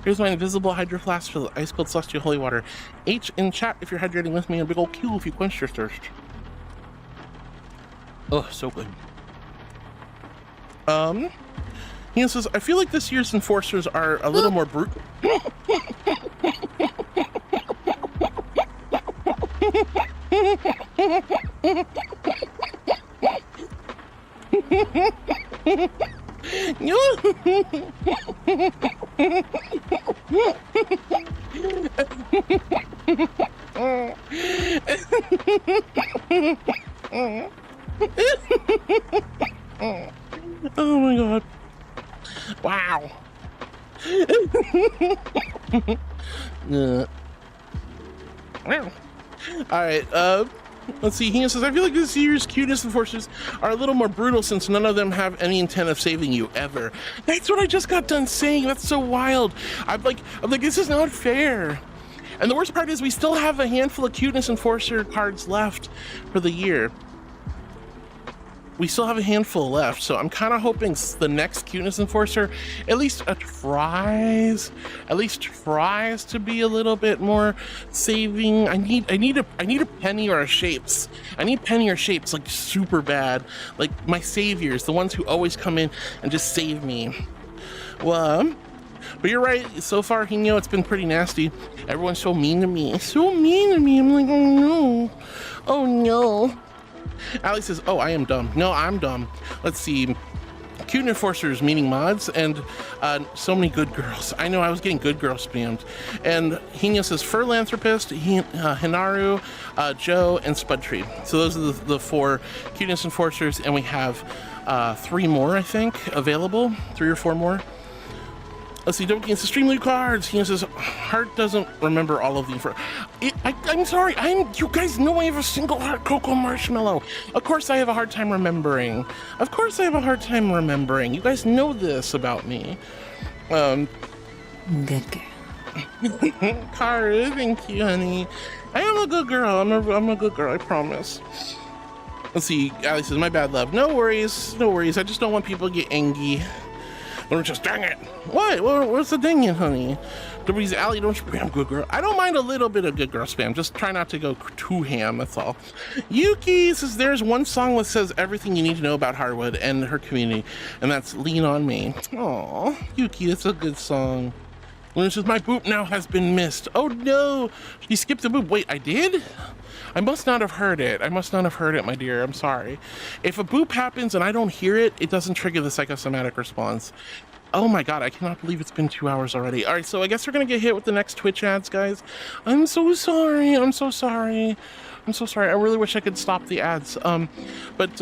Speaker 2: Here's my invisible hydro flask for the ice cold celestial holy water. H in chat if you're hydrating with me, and big old Q if you quench your thirst. Oh, so good. He says, I feel like this year's enforcers are a little more brute. Oh my god. Wow. Alright, let's see. He says, I feel like this year's cuteness enforcers are a little more brutal since none of them have any intent of saving you ever. That's what I just got done saying. That's so wild. I'm like, this is not fair. And the worst part is we still have a handful of cuteness enforcer cards left for the year. We still have a handful left, so I'm kind of hoping the next cuteness enforcer at least tries to be a little bit more saving. I need a penny or a shapes. I need penny or shapes like super bad, like my saviors, the ones who always come in and just save me. Well, but you're right. So far, Hino, it's been pretty nasty. Everyone's so mean to me. So mean to me. I'm like, oh no, oh no. Alex says, oh, I am dumb. No, I'm dumb. Let's see. Cute enforcers, meaning mods, and so many good girls. I know I was getting good girl spammed. And Hino says, Furlanthropist, Hinaru, Joe, and Spudtree. So those are the 4 cuteness enforcers, and we have 3 more, I think, available. 3 or 4 more. Let's see, don't get into stream loot cards. He says, Heart doesn't remember all of the I'm sorry, you guys know I have a single heart cocoa marshmallow. Of course I have a hard time remembering. You guys know this about me.
Speaker 18: Good girl.
Speaker 2: Cara, thank you, honey. I am a good girl. I'm a good girl, I promise. Let's see, Alex says, my bad, love. No worries. I just don't want people to get angry. Or just dang it. What? What's the dang it, honey? W's Alley, don't spam good girl. I don't mind a little bit of good girl spam. Just try not to go too ham, that's all. Yuki says there's one song that says everything you need to know about Harwood and her community, and that's Lean on Me. Aw, Yuki, that's a good song. Luna says, my boop now has been missed. Oh no, you skipped the boop. Wait, I did? I must not have heard it. I must not have heard it, my dear. I'm sorry. If a boop happens and I don't hear it, it doesn't trigger the psychosomatic response. Oh my god, I cannot believe it's been 2 hours already. All right, so I guess we're gonna get hit with the next Twitch ads, guys. I'm so sorry. I'm so sorry. I'm so sorry. I really wish I could stop the ads. But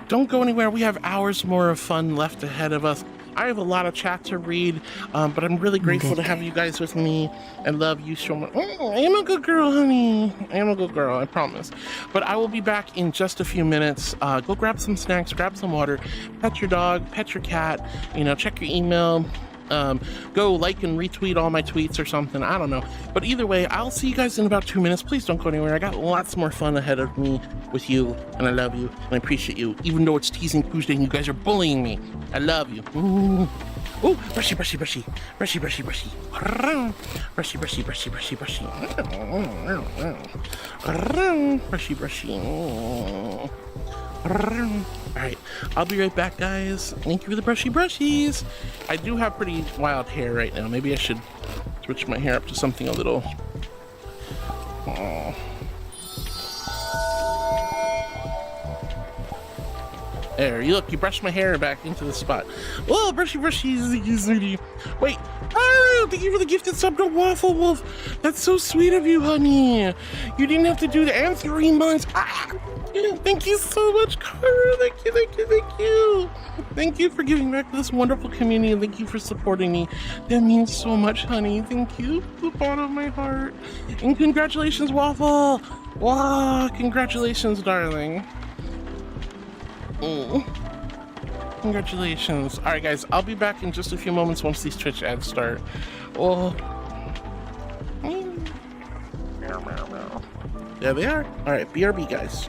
Speaker 2: don't go anywhere. We have hours more of fun left ahead of us. I have a lot of chat to read, but I'm really grateful to have you guys with me. I love you so much. Oh, I am a good girl, honey. I am a good girl, I promise. But I will be back in just a few minutes. Go grab some snacks, grab some water, pet your dog, pet your cat, you know, check your email. Go like and retweet all my tweets or something. I don't know. But either way, I'll see you guys in about 2 minutes. Please don't go anywhere. I got lots more fun ahead of me with you, and I love you, and I appreciate you, even though it's Teasing Tuesday and you guys are bullying me. I love you. Ooh. Ooh, brushy, brushy, brushy. Brushy, brushy, brushy. Brushy, brushy, brushy, brushy, brushy. Brushy, brushy. Alright, I'll be right back, guys. Thank you for the brushy brushies. I do have pretty wild hair right now. Maybe I should switch my hair up to something a little... Oh. There, you look, you brushed my hair back into the spot. Oh, brushy brushies. Wait, oh, thank you for the gifted sub to Waffle Wolf. That's so sweet of you, honey. You didn't have to do that. And 3 months. Ah! Thank you so much, Cara. Thank you, thank you, thank you. Thank you for giving back to this wonderful community, and thank you for supporting me. That means so much, honey. Thank you from the bottom of my heart. And congratulations, Waffle. Wow, congratulations, darling. Congratulations. All right, guys, I'll be back in just a few moments once these Twitch ads start. Oh. There they are. All right, BRB, guys.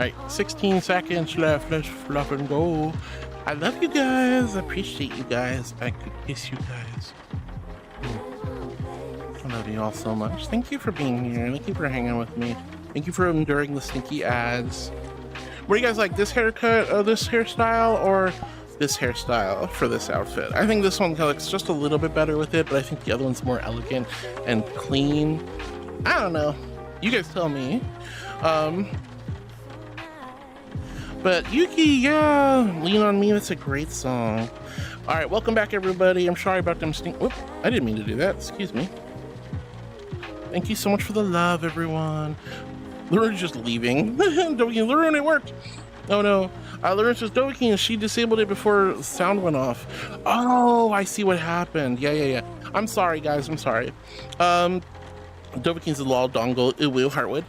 Speaker 2: right, 16 seconds left. Let's fluff and go. I love you guys. I appreciate you guys. I could kiss you guys. I love you all so much. Thank you for being here. Thank you for hanging with me. Thank you for enduring the stinky ads. What do you guys like? This haircut, this hairstyle, or this hairstyle for this outfit? I think this one looks just a little bit better with it, but I think the other one's more elegant and clean. I don't know. You guys tell me. But Yuki, yeah, Lean on Me, that's a great song. All right, welcome back, everybody. I'm sorry about them Whoop, I didn't mean to do that. Excuse me. Thank you so much for the love, everyone. Lauren's just leaving. Lauren, it worked. Oh no. Lauren says Doki, she disabled it before sound went off. Oh, I see what happened. Yeah. I'm sorry, guys. I'm sorry. Dovahkiin's the law dongle, Will Hartwood.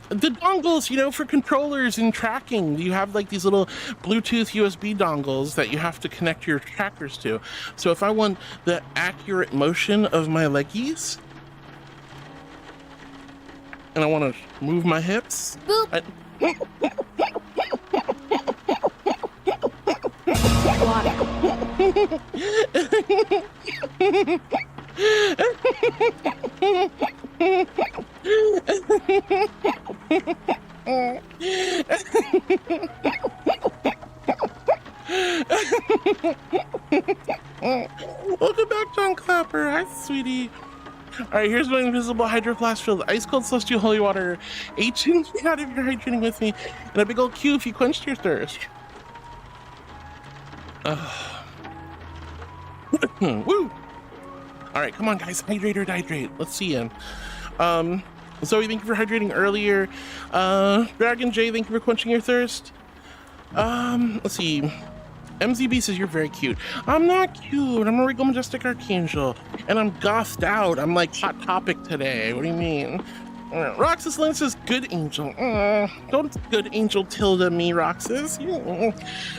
Speaker 2: The dongles, you know, for controllers and tracking, you have like these little Bluetooth USB dongles that you have to connect your trackers to. So if I want the accurate motion of my leggies, and I want to move my hips, Welcome back, John Clapper. Hi, sweetie. All right, here's my invisible hydro flask filled ice cold celestial holy water. H and out if you're hydrating with me, and a big old Q if you quenched your thirst. Woo! All right, come on, guys, hydrate or dihydrate. Let's see you. Zoe, thank you for hydrating earlier. Dragon J, thank you for quenching your thirst. Let's see. MZB says you're very cute. I'm not cute. I'm a Regal Majestic Archangel, and I'm gothed out. I'm like Hot Topic today. What do you mean? Roxas Lynn says good angel. Don't good angel tilde me, Roxas.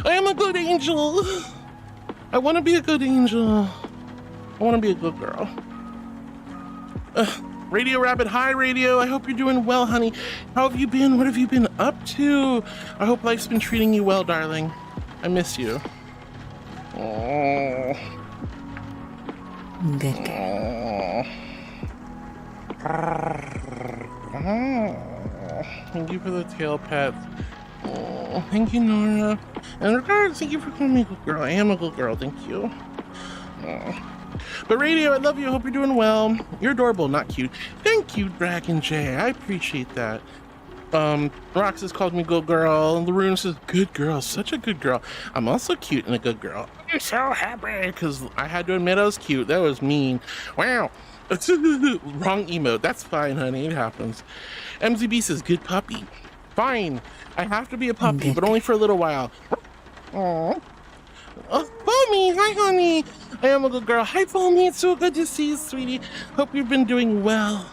Speaker 2: I am a good angel. I want to be a good angel. I want to be a good girl. Radio Rabbit, hi Radio. I hope you're doing well, honey. How have you been? What have you been up to? I hope life's been treating you well, darling. I miss you. Oh.
Speaker 18: Good girl.
Speaker 2: Thank you for the tail pets. Oh, thank you, Nora. And regards, thank you for calling me a good girl. I am a good girl, thank you. Oh. But Radio, I love you. I hope you're doing well. You're adorable, not cute. Thank you, Dragon J. I appreciate that. Roxas called me good girl. Laroon says good girl. Such a good girl. I'm also cute and a good girl. I'm so happy because I had to admit I was cute. That was mean. Wow. Wrong emote. That's fine, honey. It happens. MZB says good puppy. Fine. I have to be a puppy, but only for a little while. Aww. Oh, Foamy, hi honey. I am a good girl. Hi Foamy, it's so good to see you, sweetie. Hope you've been doing well.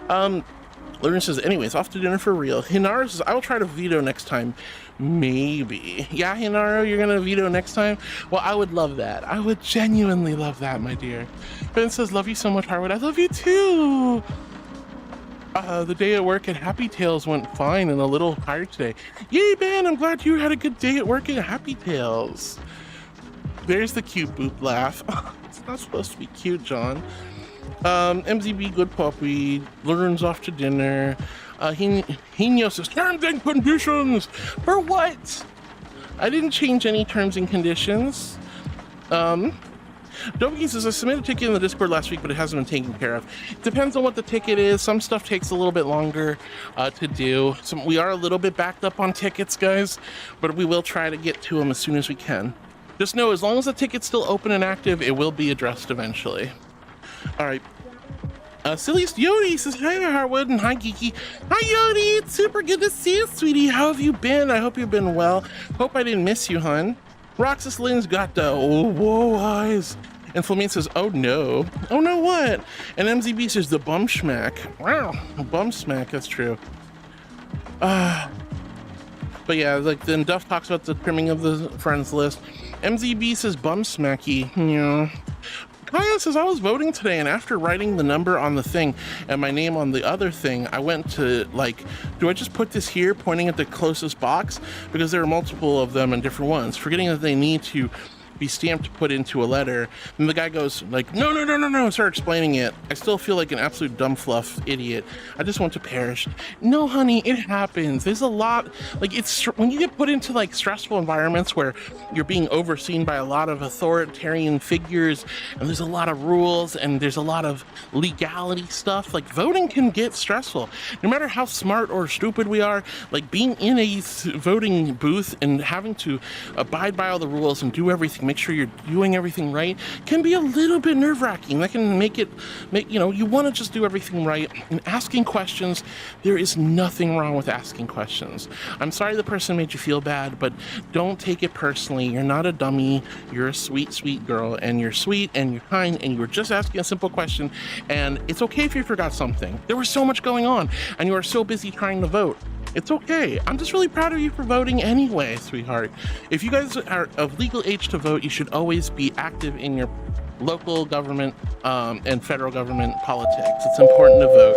Speaker 2: Lauren says, anyways, off to dinner for real. Hinaro says, I will try to veto next time. Maybe. Yeah, Hinaro, you're gonna veto next time? Well, I would love that. I would genuinely love that, my dear. Ben says, love you so much, Harwood. I love you too. The day at work at Happy Tales went fine and a little tired today. Yay, Ben, I'm glad you had a good day at work at Happy Tales. There's the cute boop laugh. It's not supposed to be cute, John. MZB, good puppy. Lauren's off to dinner. Hino says, terms and conditions! For what? I didn't change any terms and conditions. Dovahkiin says, I submitted a ticket in the Discord last week, but it hasn't been taken care of. It depends on what the ticket is. Some stuff takes a little bit longer to do. We are a little bit backed up on tickets, guys, but we will try to get to them as soon as we can. Just know, as long as the ticket's still open and active, it will be addressed eventually. All right. Silliest Yodi says, hi, Harwood, and hi, Geeky. Hi, Yodi. It's super good to see you, sweetie. How have you been? I hope you've been well. Hope I didn't miss you, hun. Roxas Lynn's got the whoa eyes. And Flamine says, oh no. Oh no, what? And MZB says, the bum schmack. Wow, bum smack, that's true. But yeah, like then Duff talks about the trimming of the friends list. MZB says, bum smacky. Yeah. Kaya says, I was voting today, and after writing the number on the thing and my name on the other thing, I went to, like, do I just put this here, pointing at the closest box? Because there are multiple of them and different ones, forgetting that they need to be stamped to put into a letter. And the guy goes like, no, start explaining it. I still feel like an absolute dumb fluff idiot. I just want to perish. No, honey, it happens. There's a lot, like, it's when you get put into like stressful environments where you're being overseen by a lot of authoritarian figures, and there's a lot of rules, and there's a lot of legality stuff, like voting can get stressful. No matter how smart or stupid we are, like being in a voting booth and having to abide by all the rules and do everything, make sure you're doing everything right, can be a little bit nerve-wracking. That can make you want to just do everything right. And asking questions, there is nothing wrong with asking questions. I'm sorry the person made you feel bad, but don't take it personally. You're not a dummy. You're a sweet, sweet girl, and you're sweet and you're kind, and you were just asking a simple question, and it's okay if you forgot something. There was so much going on, and you are so busy trying to vote. It's okay. I'm just really proud of you for voting anyway, sweetheart. If you guys are of legal age to vote, you should always be active in your local government and federal government politics. It's important to vote.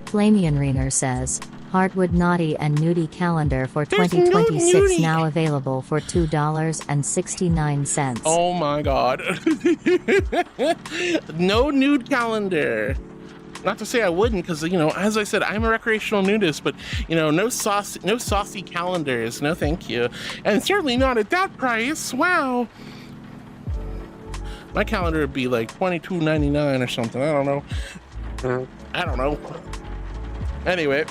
Speaker 12: Flamian Reiner says, Heartwood Naughty and Nudie calendar for 2026 now available for $2.69.
Speaker 2: Oh my god. No nude calendar. Not to say I wouldn't, because, you know, as I said, I'm a recreational nudist, but, you know, no saucy calendars, no thank you. And certainly not at that price. Wow. My calendar would be like $22.99 or something. I don't know. Anyway.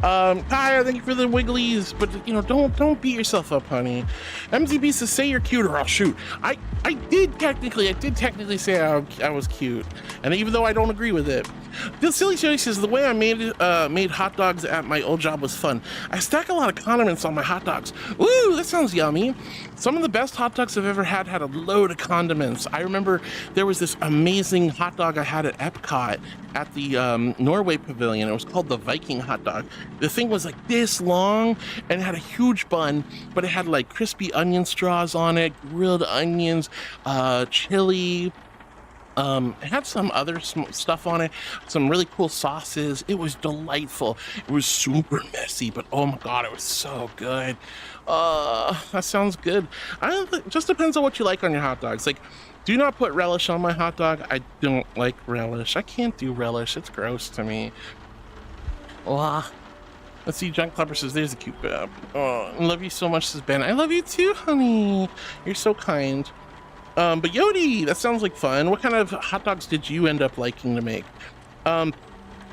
Speaker 2: Kaya, thank you for the wigglies, but, you know, don't beat yourself up, honey. MZB says, say you're cute or I'll shoot. I did technically say I was cute, and even though I don't agree with it. Bill Silly Silly says, the way I made hot dogs at my old job was fun. I stack a lot of condiments on my hot dogs. Ooh, that sounds yummy. Some of the best hot dogs I've ever had a load of condiments. I remember there was this amazing hot dog I had at Epcot at the Norway Pavilion. It was called the Viking hot dog. The thing was like this long, and it had a huge bun, but it had like crispy onion straws on it, grilled onions, chili. It had some other stuff on it, some really cool sauces. It was delightful. It was super messy, but oh my god, it was so good. That sounds good. It just depends on what you like on your hot dogs. Like, do not put relish on my hot dog. I don't like relish. I can't do relish. It's gross to me. Let's see, John Clapper says, there's a cute bab. Oh, I love you so much, says Ben. I love you too, honey. You're so kind. But Yodi, that sounds like fun. What kind of hot dogs did you end up liking to make?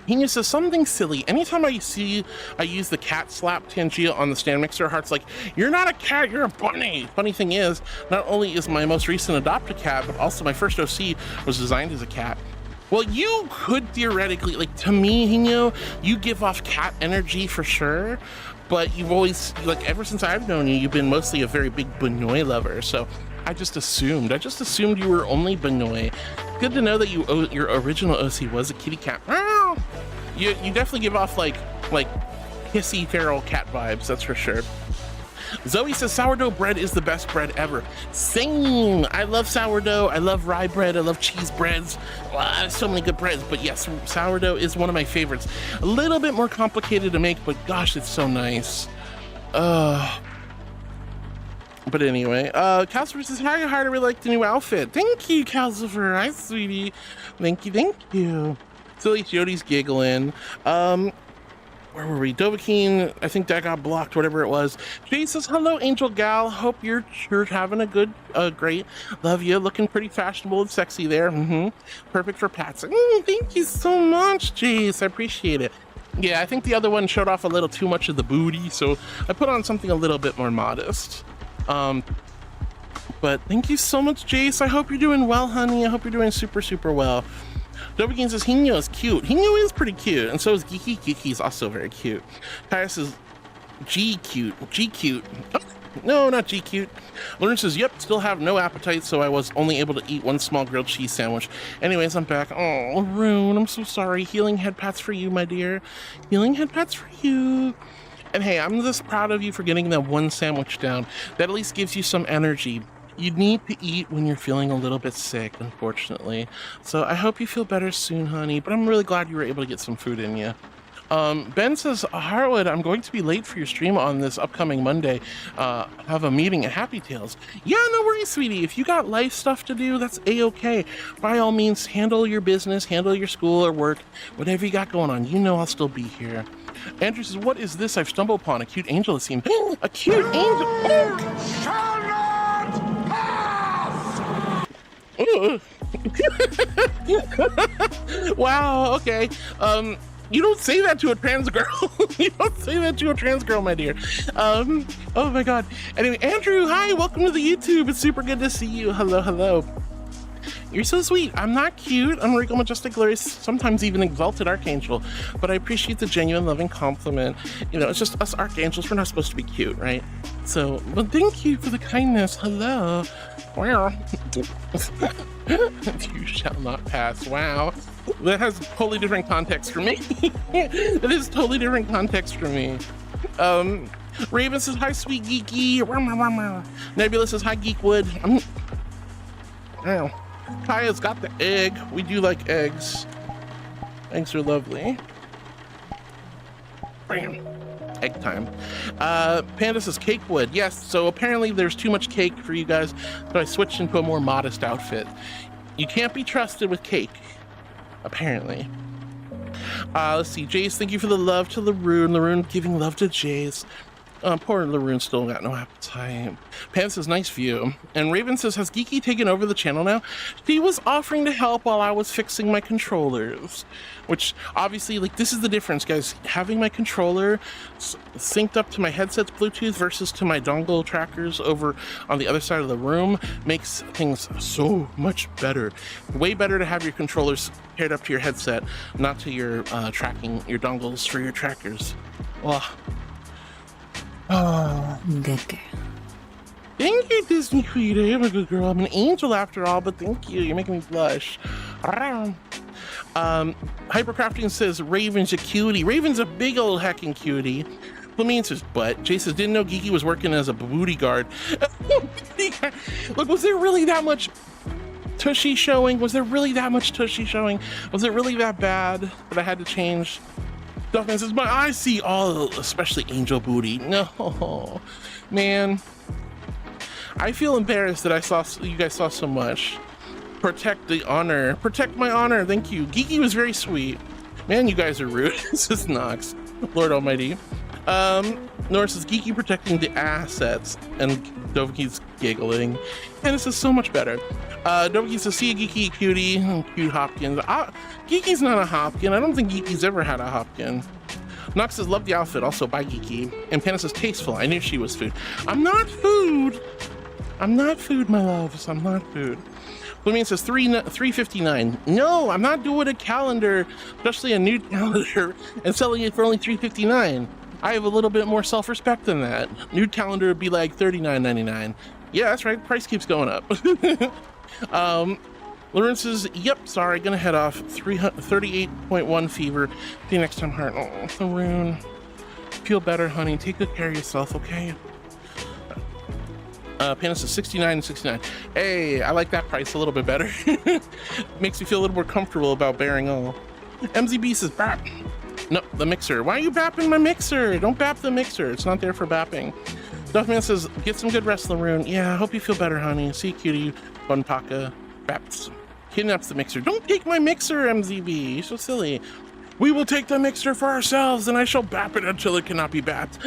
Speaker 2: He says something silly. Anytime I use the cat slap Tangia on the stand mixer, Heart's like, you're not a cat, you're a bunny. Funny thing is, not only is my most recent adopted cat, but also my first OC was designed as a cat. Well, you could theoretically, like, to me, Hino, you give off cat energy for sure, but you've always, like, ever since I've known you, you've been mostly a very big Benoit lover, so I just assumed you were only Benoit. Good to know that your original OC was a kitty cat. You definitely give off like hissy feral cat vibes, that's for sure. Zoe says sourdough bread is the best bread ever. Same. I love sourdough. I love rye bread. I love cheese breads. Wow, there's so many good breads. But yes, sourdough is one of my favorites. A little bit more complicated to make, but gosh, it's so nice. But anyway, Calcifer says, hi, I really like the new outfit. Thank you, Calcifer. Hi, sweetie. Thank you. Silly Jody's giggling. Where were we? Dovahkiin, I think that got blocked, whatever it was. Jay says, hello, Angel Gal. Hope you're having a good, great. Love you. Looking pretty fashionable and sexy there. Perfect for Pats. Thank you so much, Jace. I appreciate it. Yeah, I think the other one showed off a little too much of the booty, so I put on something a little bit more modest. But thank you so much, Jace. I hope you're doing well, honey. I hope you're doing super, super well. Dovahkiin says Hino is cute. Hino is pretty cute, and so is Geeky. Geeky is also very cute. Kaya says G cute. Oh, no, not G cute. Lauren says, yep, still have no appetite, so I was only able to eat one small grilled cheese sandwich. Anyways, I'm back. Oh, Rune, I'm so sorry. Healing head pats for you, my dear. Healing head pats for you. And hey, I'm just proud of you for getting that one sandwich down. That at least gives you some energy. You need to eat when you're feeling a little bit sick, unfortunately. So I hope you feel better soon, honey, but I'm really glad you were able to get some food in you. Ben says, Harwood, I'm going to be late for your stream on this upcoming Monday. Have a meeting at Happy Tales. Yeah, no worries, sweetie. If you got life stuff to do, that's a-okay. By all means, handle your business, handle your school or work, whatever you got going on. You know I'll still be here. Andrew says, what is this I've stumbled upon? A cute angel, it seems. A cute angel!
Speaker 6: Shall not pass!
Speaker 2: Wow, okay. You don't say that to a trans girl. You don't say that to a trans girl, my dear. Oh my god. Anyway, Andrew, hi, welcome to the YouTube. It's super good to see you. Hello, hello. You're so sweet. I'm not cute. I'm Regal, Majestic, Glorious, sometimes even Exalted Archangel, but I appreciate the genuine, loving compliment. You know, it's just us archangels. We're not supposed to be cute, right? So, but thank you for the kindness. Hello. Wow. You shall not pass. Wow. That has totally different context for me. That is totally different context for me. Raven says, hi, sweet geeky. Nebula says, hi, Geekwood. Wow. Kaya's got the egg. We do like eggs. Eggs are lovely. Bam. Egg time. Panda says Cakewood. Yes, so apparently there's too much cake for you guys, so I switched into a more modest outfit. You can't be trusted with cake, apparently. Let's see. Jace, thank you for the love to Laroon. Laroon giving love to Jace. Poor Laroon still got no appetite. Pam says, nice view. And Raven says, has Geeky taken over the channel now? She was offering to help while I was fixing my controllers. Which, obviously, like, this is the difference, guys. Having my controller synced up to my headset's Bluetooth versus to my dongle trackers over on the other side of the room makes things so much better. Way better to have your controllers paired up to your headset, not to your tracking, your dongles for your trackers. Well,
Speaker 18: oh, good girl.
Speaker 2: Thank you, Disney Queen. I'm a good girl. I'm an angel after all, but thank you. You're making me blush. Hypercrafting says Raven's a cutie. Raven's a big old heckin' cutie. Flamine says, but Jay says, didn't know Geeky was working as a booty guard. Look, was there really that much tushy showing? Was there really that much tushy showing? Was it really that bad that I had to change? Duffman says, my eyes see all, especially angel booty. No, man. I feel embarrassed that you guys saw so much. Protect the honor. Protect my honor. Thank you. Geeky was very sweet. Man, you guys are rude. This is Nox. Lord Almighty. Nora says, Geeky protecting the assets. And Dovaki's giggling. And this is so much better. Dovaki says, see a Geeky cutie. Cute Hopkins. Geeky's not a Hopkin. I don't think Geeky's ever had a Hopkin. Nox says, love the outfit. Also, bye, Geeky. And Panda says, tasteful. I knew she was food. I'm not food. I'm not food, my loves. I'm not food. Flamine says, $3.59. No, I'm not doing a calendar, especially a nude calendar, and selling it for only $3.59. I have a little bit more self-respect than that. Nude calendar would be like $39.99. Yeah, that's right. Price keeps going up. Lauren says, yep, sorry, gonna head off. 38.1 fever. See you next time, heart. Oh, Laroon. Feel better, honey. Take good care of yourself, okay? Panda says $69.69. Hey, I like that price a little bit better. Makes me feel a little more comfortable about bearing all. MZB says, bap. No, the mixer. Why are you bapping my mixer? Don't bap the mixer. It's not there for bapping. Duffman says, get some good rest, Laroon. Yeah, I hope you feel better, honey. See you, cutie. Bunpaka. Baps. Kidnaps the mixer. Don't take my mixer, MZB. You're so silly. We will take the mixer for ourselves, and I shall bap it until it cannot be bapped.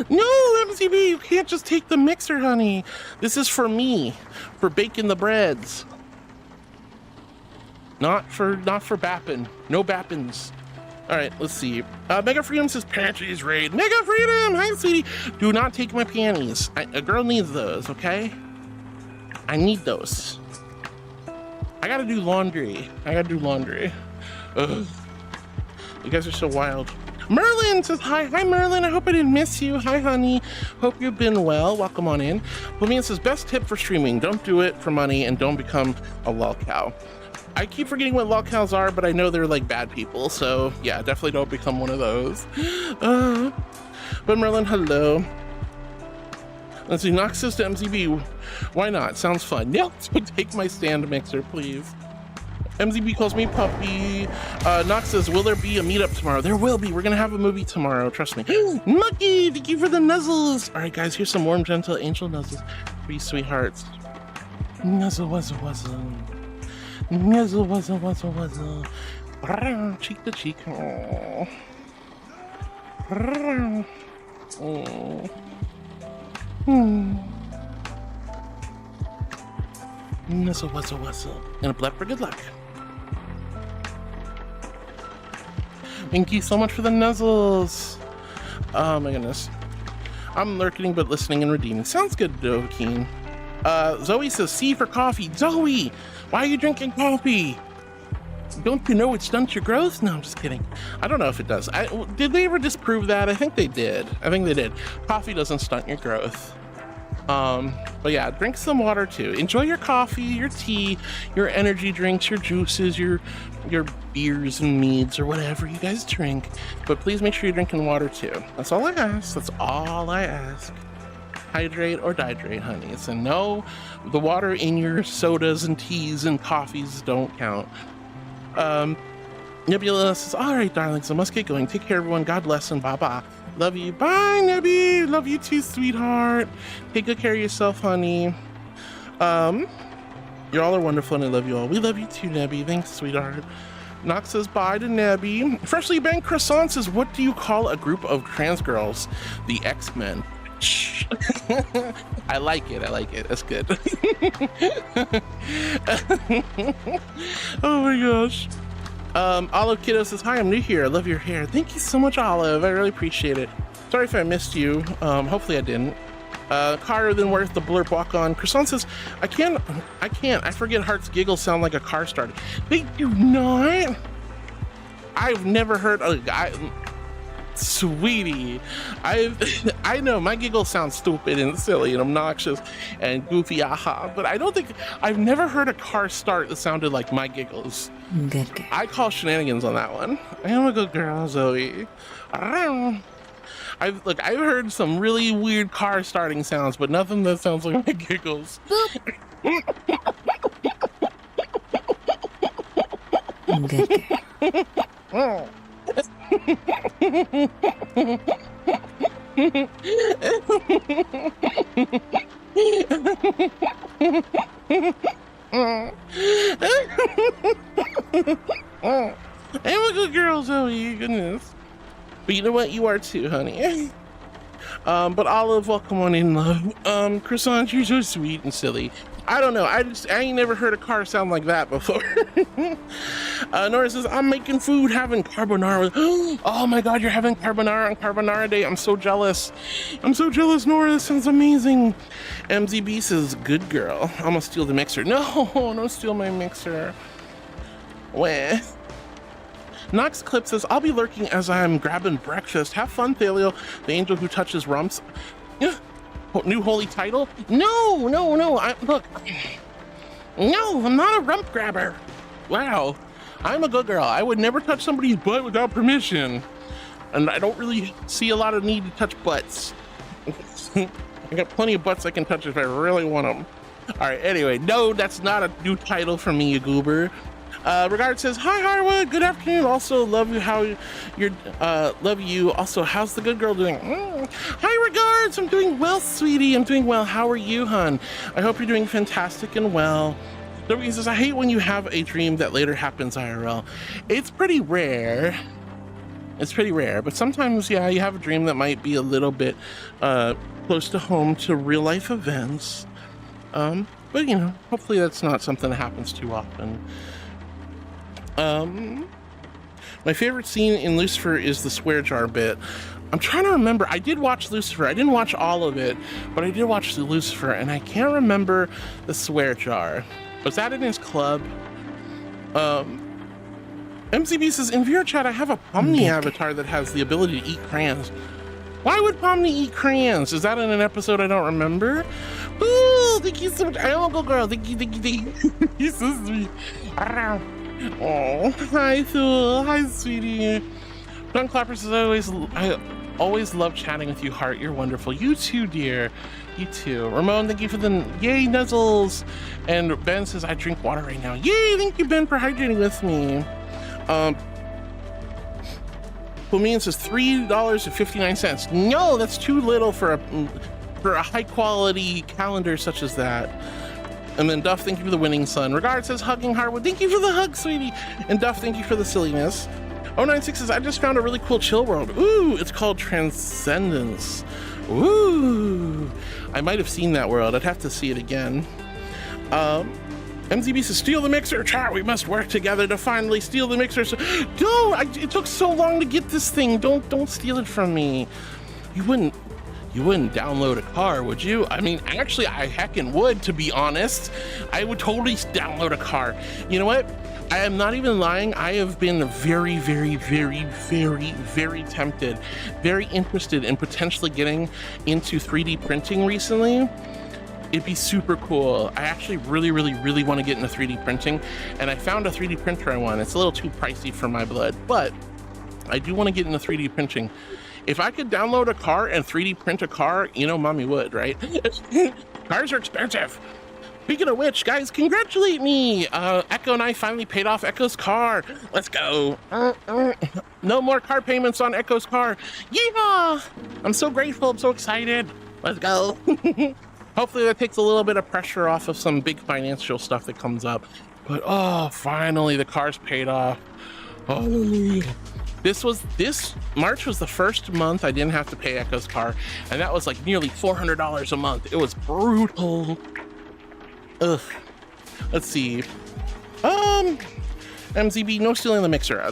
Speaker 2: No, MCB, you can't just take the mixer, honey. This is for me, for baking the breads. Not for bapping. No bappins. All right, let's see. Mega Freedom says panties raid. Mega Freedom, hi, sweetie. Do not take my panties. A girl needs those, okay? I need those. I gotta do laundry. Ugh. You guys are so wild. Merlin says, hi Merlin, I hope I didn't miss you. Hi honey, hope you've been well. Welcome on in. Flamin says, best tip for streaming, don't do it for money and don't become a lolcow. I keep forgetting what lolcows are, but I know they're like bad people, so yeah, definitely don't become one of those. But Merlin, hello. Let's see, Nox says to MZB, why not? Sounds fun. No, take my stand mixer, please. MZB calls me puppy. Nox says, will there be a meetup tomorrow? There will be. We're gonna have a movie tomorrow, trust me. Mucky, thank you for the nuzzles. All right, guys, here's some warm, gentle angel nuzzles for you sweethearts. Nuzzle, wuzzle, wuzzle. Nuzzle, wuzzle, wuzzle, wuzzle. Cheek to cheek. Aww. Oh. Nuzzle, wuzzle, wuzzle. And a blep for good luck. Thank you so much for the nuzzles. Oh my goodness. I'm lurking but listening and redeeming. Sounds good, Dovahkeen. Zoe says C for coffee. Zoe, why are you drinking coffee? Don't you know it stunts your growth? No, I'm just kidding. I don't know if it does. Did they ever disprove that? I think they did. Coffee doesn't stunt your growth. But yeah, drink some water too. Enjoy your coffee, your tea, your energy drinks, your juices, your beers and meads or whatever you guys drink. But please make sure you're drinking water too. That's all I ask. That's all I ask. Hydrate or dihydrate, honey. So no, the water in your sodas and teas and coffees don't count. Nebula says, all right, darlings, I must get going. Take care, everyone. God bless and bye-bye. Love you. Bye, Nebby. Love you too, sweetheart. Take good care of yourself, honey. You all are wonderful and I love you all. We love you too, Nebby. Thanks, sweetheart. Nox says bye to Nebby. Freshly Banked Croissant says, what do you call a group of trans girls? The X-Men. I like it. That's good. Oh my gosh. Olive Kiddo says, hi, I'm new here. I love your hair. Thank you so much, Olive. I really appreciate it. Sorry if I missed you. Hopefully I didn't. Car then worth the blurb walk on. Croissant says, I can't. I forget Heart's giggles sound like a car started. They do not. I've never heard a guy. Sweetie, I know my giggles sound stupid and silly and obnoxious and goofy, aha, but I've never heard a car start that sounded like my giggles.
Speaker 18: Good girl.
Speaker 2: I call shenanigans on that one. I am a good girl, Zoe. I've heard some really weird car starting sounds, but nothing that sounds like my giggles.
Speaker 18: Good girl.
Speaker 2: I'm a good girl, Zoe. Goodness. But you know what? You are too, honey. But Olive, welcome on in, love. Croissant, you're so sweet and silly. I don't know. I ain't never heard a car sound like that before. Nora says, I'm making food, having carbonara. Oh my God, you're having carbonara on Carbonara Day. I'm so jealous. Nora. This sounds amazing. MZB says, good girl. I'm gonna steal the mixer. No, don't steal my mixer. Wah. Nox Clip says, I'll be lurking as I'm grabbing breakfast. Have fun, Thalio, the angel who touches rumps. New holy title? No. Look. No, I'm not a rump grabber. Wow. I'm a good girl. I would never touch somebody's butt without permission. And I don't really see a lot of need to touch butts. I got plenty of butts I can touch if I really want them. All right, anyway, no, that's not a new title for me, you goober. Regard says, hi Harwood, good afternoon. Also love you love you. Also, how's the good girl doing? Hi Regards, I'm doing well, sweetie. I'm doing well. How are you, hun? I hope you're doing fantastic and well. W says, I hate when you have a dream that later happens IRL. It's pretty rare, but sometimes, yeah, you have a dream that might be a little bit close to home to real life events. But you know, hopefully that's not something that happens too often. My favorite scene in Lucifer is the swear jar bit. I'm trying to remember. I did watch Lucifer. I didn't watch all of it, but I did watch the Lucifer, and I can't remember the swear jar. Was that in his club? MCB says, in VR chat, I have a Pomni avatar that has the ability to eat crayons. Why would Pomni eat crayons? Is that in an episode I don't remember? Ooh, thank you so much. I am a good girl. Thank you. You're so sweet. Oh, hi, Thule. Hi, sweetie. John Clapper says, I Always love chatting with you, Heart. You're wonderful. You too, dear. You too. Ramon, thank you for the yay nuzzles. And Ben says, I drink water right now. Yay, thank you, Ben, for hydrating with me. Pulmian says $3.59. No, that's too little for a high quality calendar such as that. And then Duff, thank you for the winning sun. Regard says hugging Harwood. Thank you for the hug, sweetie. And Duff, thank you for the silliness. 096 says, I just found a really cool chill world. Ooh, it's called Transcendence. Ooh, I might have seen that world. I'd have to see it again. MZB says, steal the mixer. Chat, we must work together to finally steal the mixer. So, it took so long to get this thing. Don't steal it from me. You wouldn't download a car, would you? I mean, actually, I heckin' would, to be honest. I would totally download a car. You know what? I am not even lying. I have been very, very, very, very, very tempted, very interested in potentially getting into 3D printing recently. It'd be super cool. I actually really, really, really want to get into 3D printing, and I found a 3D printer I want. It's a little too pricey for my blood, but I do want to get into 3D printing. If I could download a car and 3D print a car, you know, mommy would, right? Cars are expensive. Speaking of which, guys, congratulate me. Echo and I finally paid off Echo's car. Let's go. No more car payments on Echo's car. Yeah! I'm so grateful. I'm so excited. Let's go. Hopefully that takes a little bit of pressure off of some big financial stuff that comes up. But oh, finally the car's paid off. Hallelujah. This March was the first month I didn't have to pay Echo's car, and that was like nearly $400 a month. It was brutal. Ugh. Let's see. MZB, no stealing the mixer.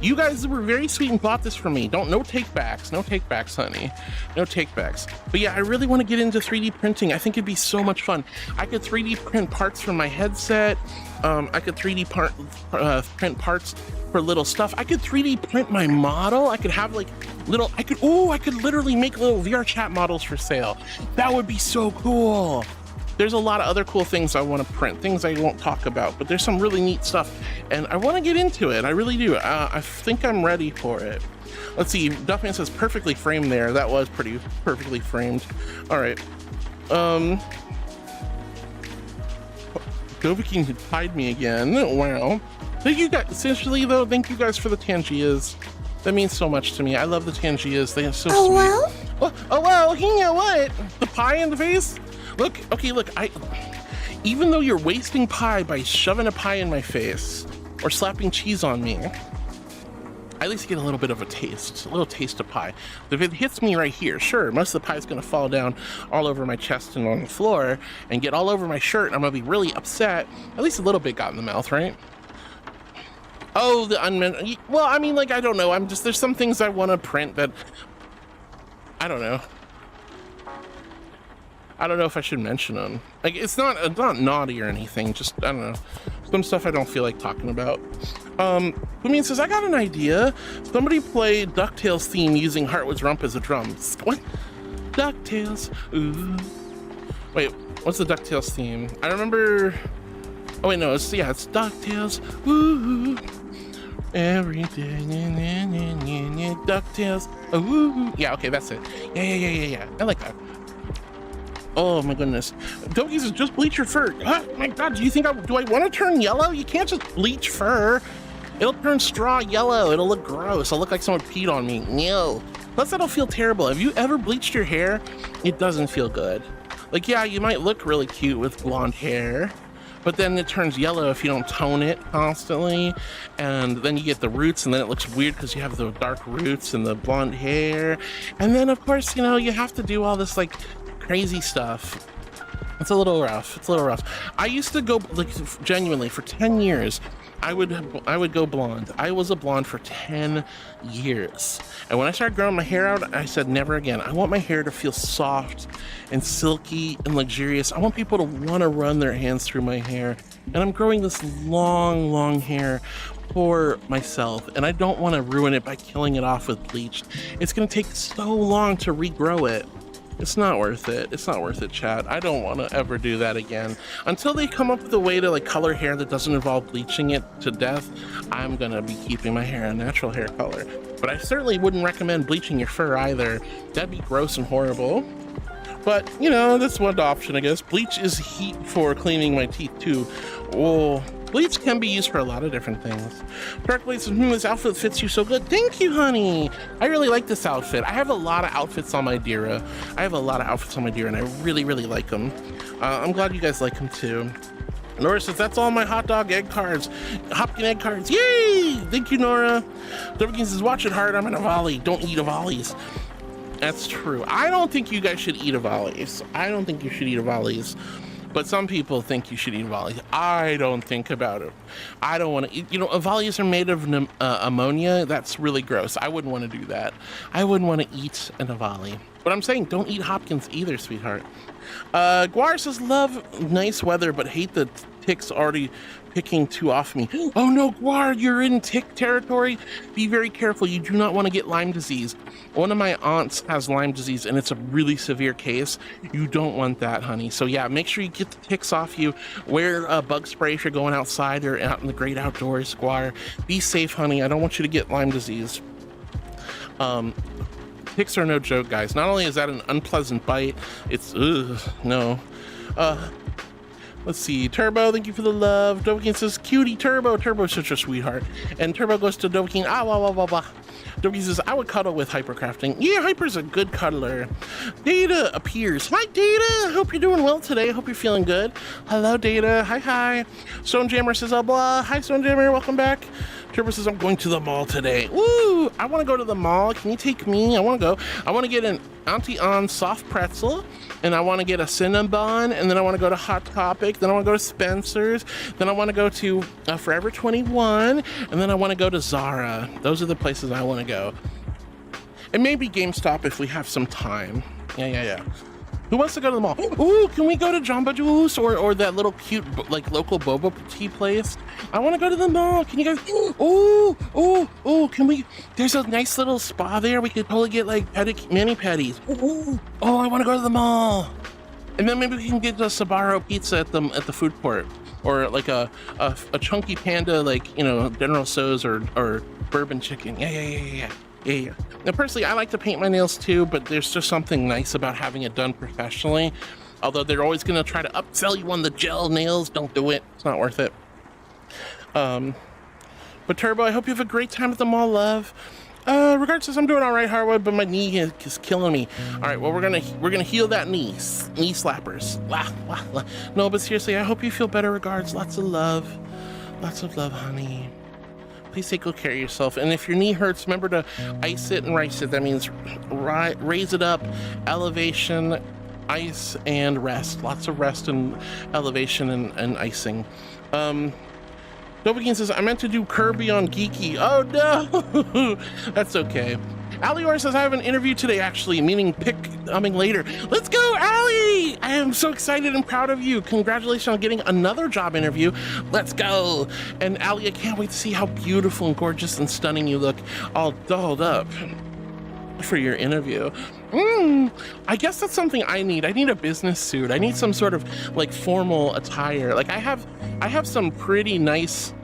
Speaker 2: You guys were very sweet and bought this for me. No take backs. No take backs, honey. No take backs. But yeah, I really want to get into 3D printing. I think it'd be so much fun. I could 3D print parts for my headset. I could 3D print parts for little stuff. I could 3D print my model. I could have like little, I could literally make little VR chat models for sale. That would be so cool. There's a lot of other cool things I want to print, things I won't talk about, but there's some really neat stuff, and I want to get into it. I really do. I think I'm ready for it. Let's see. Duffman says perfectly framed there. That was pretty perfectly framed. All right. Goviking had tied me again. Wow. Thank you guys. Essentially, though, thank you guys for the Tangias. That means so much to me. I love the Tangias. They are so sweet.
Speaker 3: Well?
Speaker 2: Oh, well, you know what? The pie in the face? Look, even though you're wasting pie by shoving a pie in my face or slapping cheese on me, I at least get a little bit of a little taste of pie. If it hits me right here, sure, most of the pie is gonna fall down all over my chest and on the floor and get all over my shirt, and I'm gonna be really upset. At least a little bit got in the mouth, right? Oh, well, I mean, like, I don't know. There's some things I want to print that, I don't know. I don't know if I should mention them. Like, it's not naughty or anything. Just, I don't know. Some stuff I don't feel like talking about. Pumian says, I got an idea. Somebody play DuckTales theme using Heartwood's rump as a drum. What? DuckTales. Ooh. Wait, what's the DuckTales theme? I remember. Oh wait, no. It's DuckTales. Ooh. Every day. DuckTales. Ooh. Yeah. Okay, that's it. Yeah. I like that. Oh my goodness. Doki says, just bleach your fur. Oh my god, do I want to turn yellow? You can't just bleach fur. It'll turn straw yellow. It'll look gross. I'll look like someone peed on me. No. Plus that'll feel terrible. Have you ever bleached your hair? It doesn't feel good. Like, yeah, you might look really cute with blonde hair, but then it turns yellow if you don't tone it constantly, and then you get the roots, and then it looks weird because you have the dark roots and the blonde hair, and then of course, you know, you have to do all this like crazy stuff. It's a little rough. I used to go, like, genuinely for 10 years I would go blonde. I was a blonde for 10 years, and when I started growing my hair out, I said never again. I want my hair to feel soft and silky and luxurious. I want people to want to run their hands through my hair, and I'm growing this long hair for myself, and I don't want to ruin it by killing it off with bleach. It's going to take so long to regrow it. It's not worth it. It's not worth it, chat. I don't want to ever do that again. Until they come up with a way to like color hair that doesn't involve bleaching it to death, I'm gonna be keeping my hair a natural hair color. But I certainly wouldn't recommend bleaching your fur either. That'd be gross and horrible. But, you know, that's one option, I guess. Bleach is heat for cleaning my teeth too. Oh, bleach can be used for a lot of different things. Darkblade says, this outfit fits you so good. Thank you, honey. I really like this outfit. I have a lot of outfits on my Dira. And I really, really like them. I'm glad you guys like them too. Nora says, that's all my hot dog egg cards. Hopkin egg cards. Yay! Thank you, Nora. Doverkin says, watch it hard. I'm in a volley. Don't eat a volleys. That's true. I don't think you guys should eat a volleys. But some people think you should eat volleys. I don't think about it. I don't want to eat. You know, volleys are made of ammonia. That's really gross. I wouldn't want to do that. I wouldn't want to eat an volley. But I'm saying don't eat Hopkins either, sweetheart. Guar says, love nice weather, but hate the ticks already picking too off me. Oh no, Guar, you're in tick territory. Be very careful. You do not want to get Lyme disease. One of my aunts has Lyme disease and it's a really severe case. You don't want that, honey. So yeah, make sure you get the ticks off you. Wear a bug spray if you're going outside or out in the great outdoors, Guar. Be safe, honey. I don't want you to get Lyme disease. Ticks are no joke, guys. Not only is that an unpleasant bite, it's no. Let's see. Turbo, thank you for the love. Dovakin says, cutie Turbo. Turbo's such a sweetheart. And Turbo goes to Dovakin. Ah, blah, blah, blah, blah. Dovakin says, I would cuddle with Hypercrafting. Yeah, Hyper's a good cuddler. Data appears. Hi, Data. Hope you're doing well today. Hope you're feeling good. Hello, Data. Hi, hi. Stonejammer says, oh, blah. Hi, Stonejammer. Welcome back. Turbo says, I'm going to the mall today. Woo! I want to go to the mall. Can you take me? I want to go. I want to get an Auntie Anne's soft pretzel, and I want to get a Cinnabon, and then I want to go to Hot Topic, then I want to go to Spencer's, then I want to go to Forever 21, and then I want to go to Zara. Those are the places I want to go. And maybe GameStop if we have some time. Yeah. Who wants to go to the mall? Ooh, can we go to Jamba Juice or that little cute like local boba tea place? I want to go to the mall. Can you guys? Ooh, can we? There's a nice little spa there. We could totally get like mani pedis. Ooh, I want to go to the mall. And then maybe we can get the Sbarro pizza at the food court, or like a chunky panda, like, you know, General Tso's or bourbon chicken. Yeah. Now, personally, I like to paint my nails too, but there's just something nice about having it done professionally. Although they're always going to try to upsell you on the gel nails. Don't do it. It's not worth it. But Turbo, I hope you have a great time at the mall, love. Regardless, I'm doing all right, Harwood, but my knee is killing me. All right, well, we're gonna heal that knee slappers. No, but seriously, I hope you feel better. Regards, lots of love, honey. Please take good care of yourself. And if your knee hurts, remember to ice it and rice it. That means raise it up, elevation, ice, and rest. Lots of rest and elevation and icing. Dovakin says, I meant to do Kirby on Geeky. Oh no! That's okay. Alior says, I have an interview today, actually, meaning pick coming later. Let's go, Ali! I am so excited and proud of you. Congratulations on getting another job interview. Let's go. And Ali, I can't wait to see how beautiful and gorgeous and stunning you look, all dolled up for your interview. I guess that's something I need. I need a business suit. I need some sort of like formal attire. Like I have some pretty nice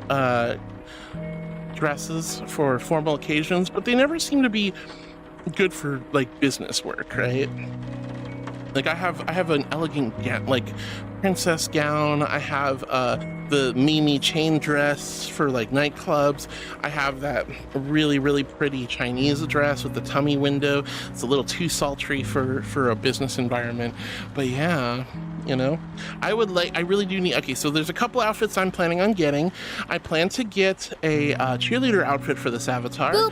Speaker 2: dresses for formal occasions, but they never seem to be good for like business work, right? Like I have an elegant like princess gown. I have the Mimi chain dress for like nightclubs. I have that really, really pretty Chinese dress with the tummy window. It's a little too sultry for a business environment, but yeah, you know, I really do need. Okay, so there's a couple outfits I'm planning on getting. I plan to get a cheerleader outfit for this avatar.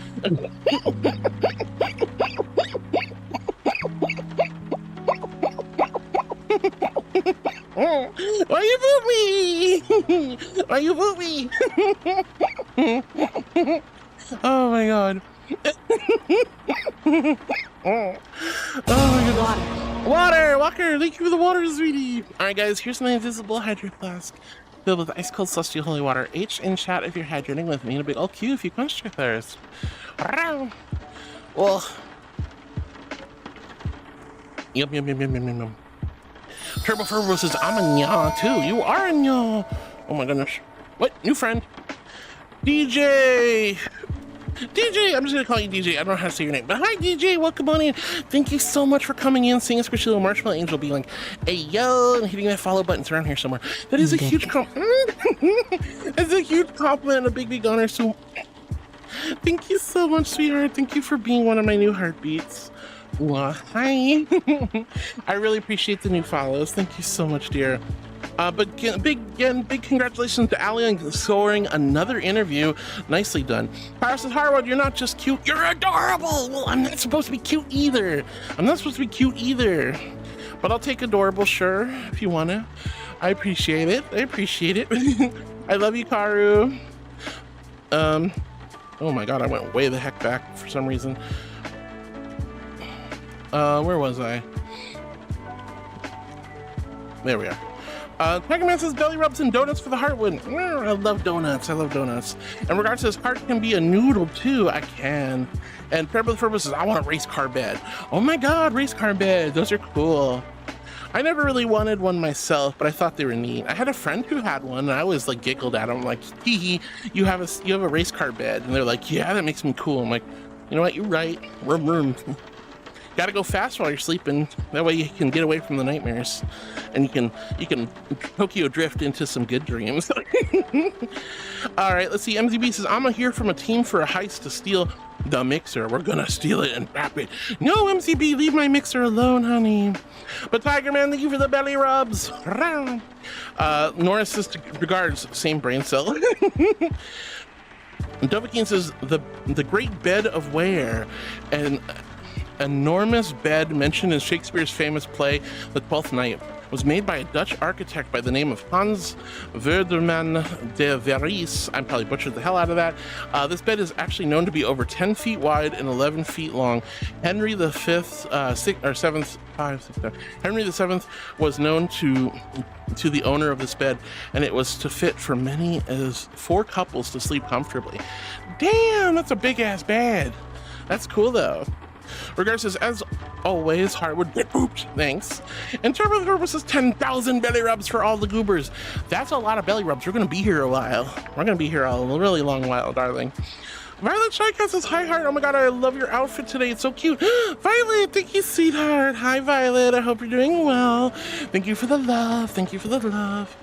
Speaker 2: Why you boot me? Why you boot me? Oh my god. Oh my god. Water! Walker! Thank you for the water, sweetie! Alright guys, here's my invisible hydrate flask filled with ice cold celestial holy water. H in chat if you're hydrating with me, and a big old Q if you quench your thirst. Well, Yum. Turbo Fervo says, I'm a nya too. You are a nya. Oh my goodness. What? New friend. DJ, I'm just gonna call you DJ. I don't know how to say your name, but hi DJ, welcome on in. Thank you so much for coming in, seeing a squishy little marshmallow angel being like, hey yo, and hitting that follow button around here somewhere. That is a huge That's a huge compliment and a big honor. So thank you so much, sweetheart. Thank you for being one of my new heartbeats. Well, hi. I really appreciate the new follows. Thank you so much, dear. But big congratulations to Ali on scoring another interview. Nicely done. Power says, Harwood, you're not just cute, you're adorable. Well, I'm not supposed to be cute either. But I'll take adorable, sure, if you want to. I appreciate it. I love you, Karu. Oh my god, I went way the heck back for some reason. Where was I? There we are. Pegman says belly rubs and donuts for the Heartwood. I love donuts. And Regard says heart can be a noodle too. I can. And Purple says I want a race car bed. Oh my god, race car bed. Those are cool. I never really wanted one myself, but I thought they were neat. I had a friend who had one, and I always like giggled at them, like, hee hee, you have a race car bed. And they're like, yeah, that makes me cool. I'm like, you know what, you're right. Room. Gotta go fast while you're sleeping. That way you can get away from the nightmares, and you can Tokyo drift into some good dreams. All right, let's see. MZB says, I'm here from a team for a heist to steal the mixer. We're gonna steal it and wrap it. No, MCB, leave my mixer alone, honey. But Tiger Man, thank you for the belly rubs. Norris says, regards, same brain cell. And Dovahkiin says, the great bed of ware, and enormous bed mentioned in Shakespeare's famous play The Twelfth Night was made by a Dutch architect by the name of Hans Verderman de Veries. I probably butchered the hell out of that. This bed is actually known to be over 10 feet wide and 11 feet long. Henry VII was known to the owner of this bed, and it was to fit for many as 4 couples to sleep comfortably. Damn, that's a big ass bed. That's cool though. Regard says, as always, Harwood get booped, thanks. And Turbo says 10,000 belly rubs for all the goobers. That's a lot of belly rubs. We're gonna be here a while. We're gonna be here a really long while, darling. Violet Shycat says, hi Heart, oh my god, I love your outfit today, it's so cute. Violet, thank you, sweetheart. Hi Violet, I hope you're doing well. Thank you for the love.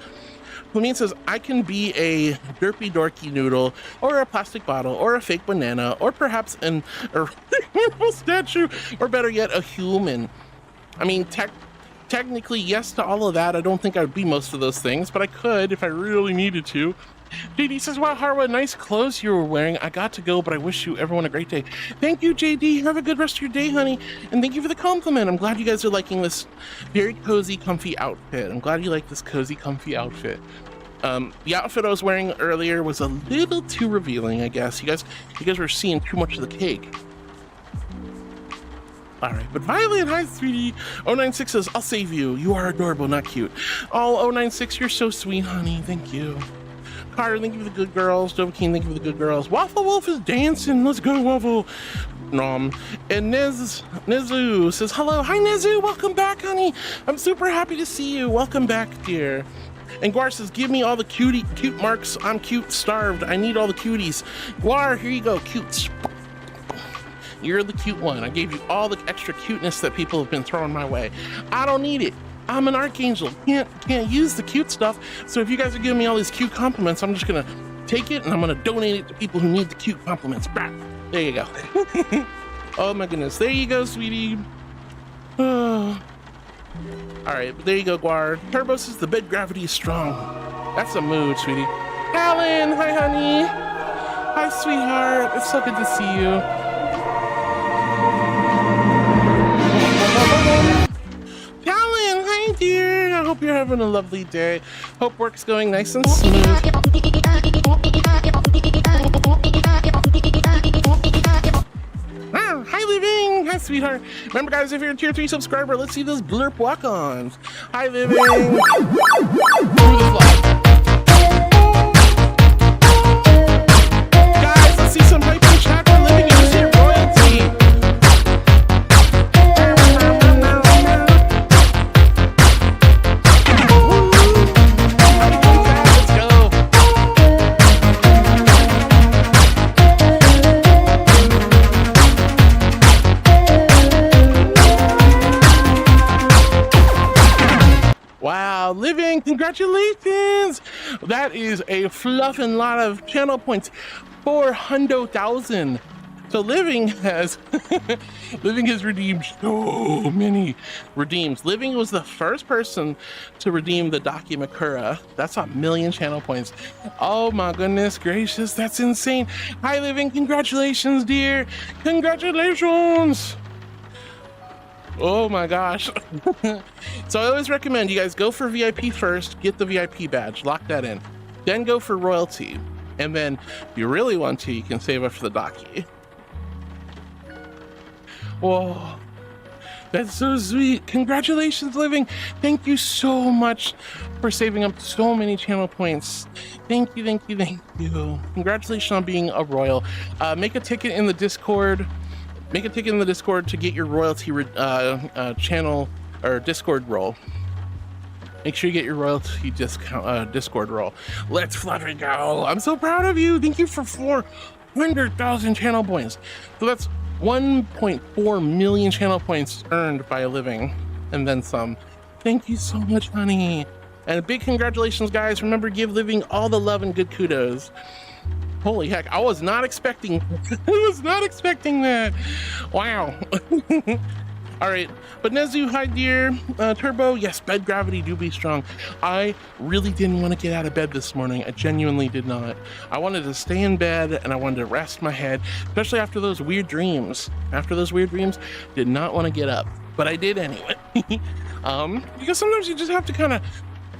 Speaker 2: Humeen says, I can be a derpy dorky noodle, or a plastic bottle, or a fake banana, or perhaps a statue, or better yet, a human. I mean, technically, yes to all of that. I don't think I would be most of those things, but I could if I really needed to. JD says, wow, Harwood, nice clothes you were wearing. I got to go, but I wish you everyone a great day. Thank you, JD. Have a good rest of your day, honey. And thank you for the compliment. I'm glad you guys are liking this very cozy, comfy outfit. I'm glad you like this cozy, comfy outfit. The outfit I was wearing earlier was a little too revealing, I guess. You guys were seeing too much of the cake. All right, but Violet, hi, sweetie. 096 says, I'll save you. You are adorable, not cute. Oh, 096, you're so sweet, honey. Thank you. Carter, thank you for the good girls. Dovahkiin, thank you for the good girls. Waffle Wolf is dancing. Let's go, Waffle. Nom. And Nezu says, hello. Hi, Nezu. Welcome back, honey. I'm super happy to see you. Welcome back, dear. And Guar says, give me all the cute marks. I'm cute, starved. I need all the cuties. Guar, here you go, cutes. You're the cute one. I gave you all the extra cuteness that people have been throwing my way. I don't need it. I'm an archangel. Can't use the cute stuff. So if you guys are giving me all these cute compliments, I'm just gonna take it and I'm gonna donate it to people who need the cute compliments. There you go. Oh my goodness. There you go, sweetie. Oh. All right, but there you go, Guard. Turbo says the bed gravity is strong. That's a mood, sweetie. Alan, hi, honey. Hi, sweetheart. It's so good to see you. Alan, hi, dear. I hope you're having a lovely day. Hope work's going nice and smooth. Hi, Living. Hi, sweetheart. Remember, guys, if you're a tier 3 subscriber, let's see those blurp walk-ons. Hi, Living. Guys, let's see some hype in chat for Living and see royalty. Living, congratulations! That is a fluffing lot of channel points. 400,000. So Living has Living has redeemed so many redeems. Living was the first person to redeem the ᗩᑎGeᒪ. That's 1,000,000 channel points. Oh my goodness gracious, that's insane. Hi Living, congratulations dear. Congratulations. Oh my gosh. So I always recommend you guys go for VIP first, get the VIP badge, lock that in. Then go for royalty. And then if you really want to, you can save up for the ᗩτι. Whoa, that's so sweet. Congratulations, Living. Thank you so much for saving up so many channel points. Thank you, thank you, thank you. Congratulations on being a royal. Make a ticket in the Discord. Make a ticket in the Discord to get your royalty channel or Discord role. Make sure you get your royalty Discord role. Let's Fluffy go. I'm so proud of you. Thank you for 400,000 channel points. So that's 1.4 million channel points earned by Living, and then some. Thank you so much, honey. And a big congratulations, guys. Remember, give Living all the love and good kudos. Holy heck, I was not expecting that. Wow. All right, but Nezu, hi dear. Turbo, yes, bed gravity do be strong. I really didn't want to get out of bed this morning. I genuinely did not. I wanted to stay in bed and I wanted to rest my head, especially after those weird dreams. Did not want to get up, but I did anyway. Because sometimes you just have to kind of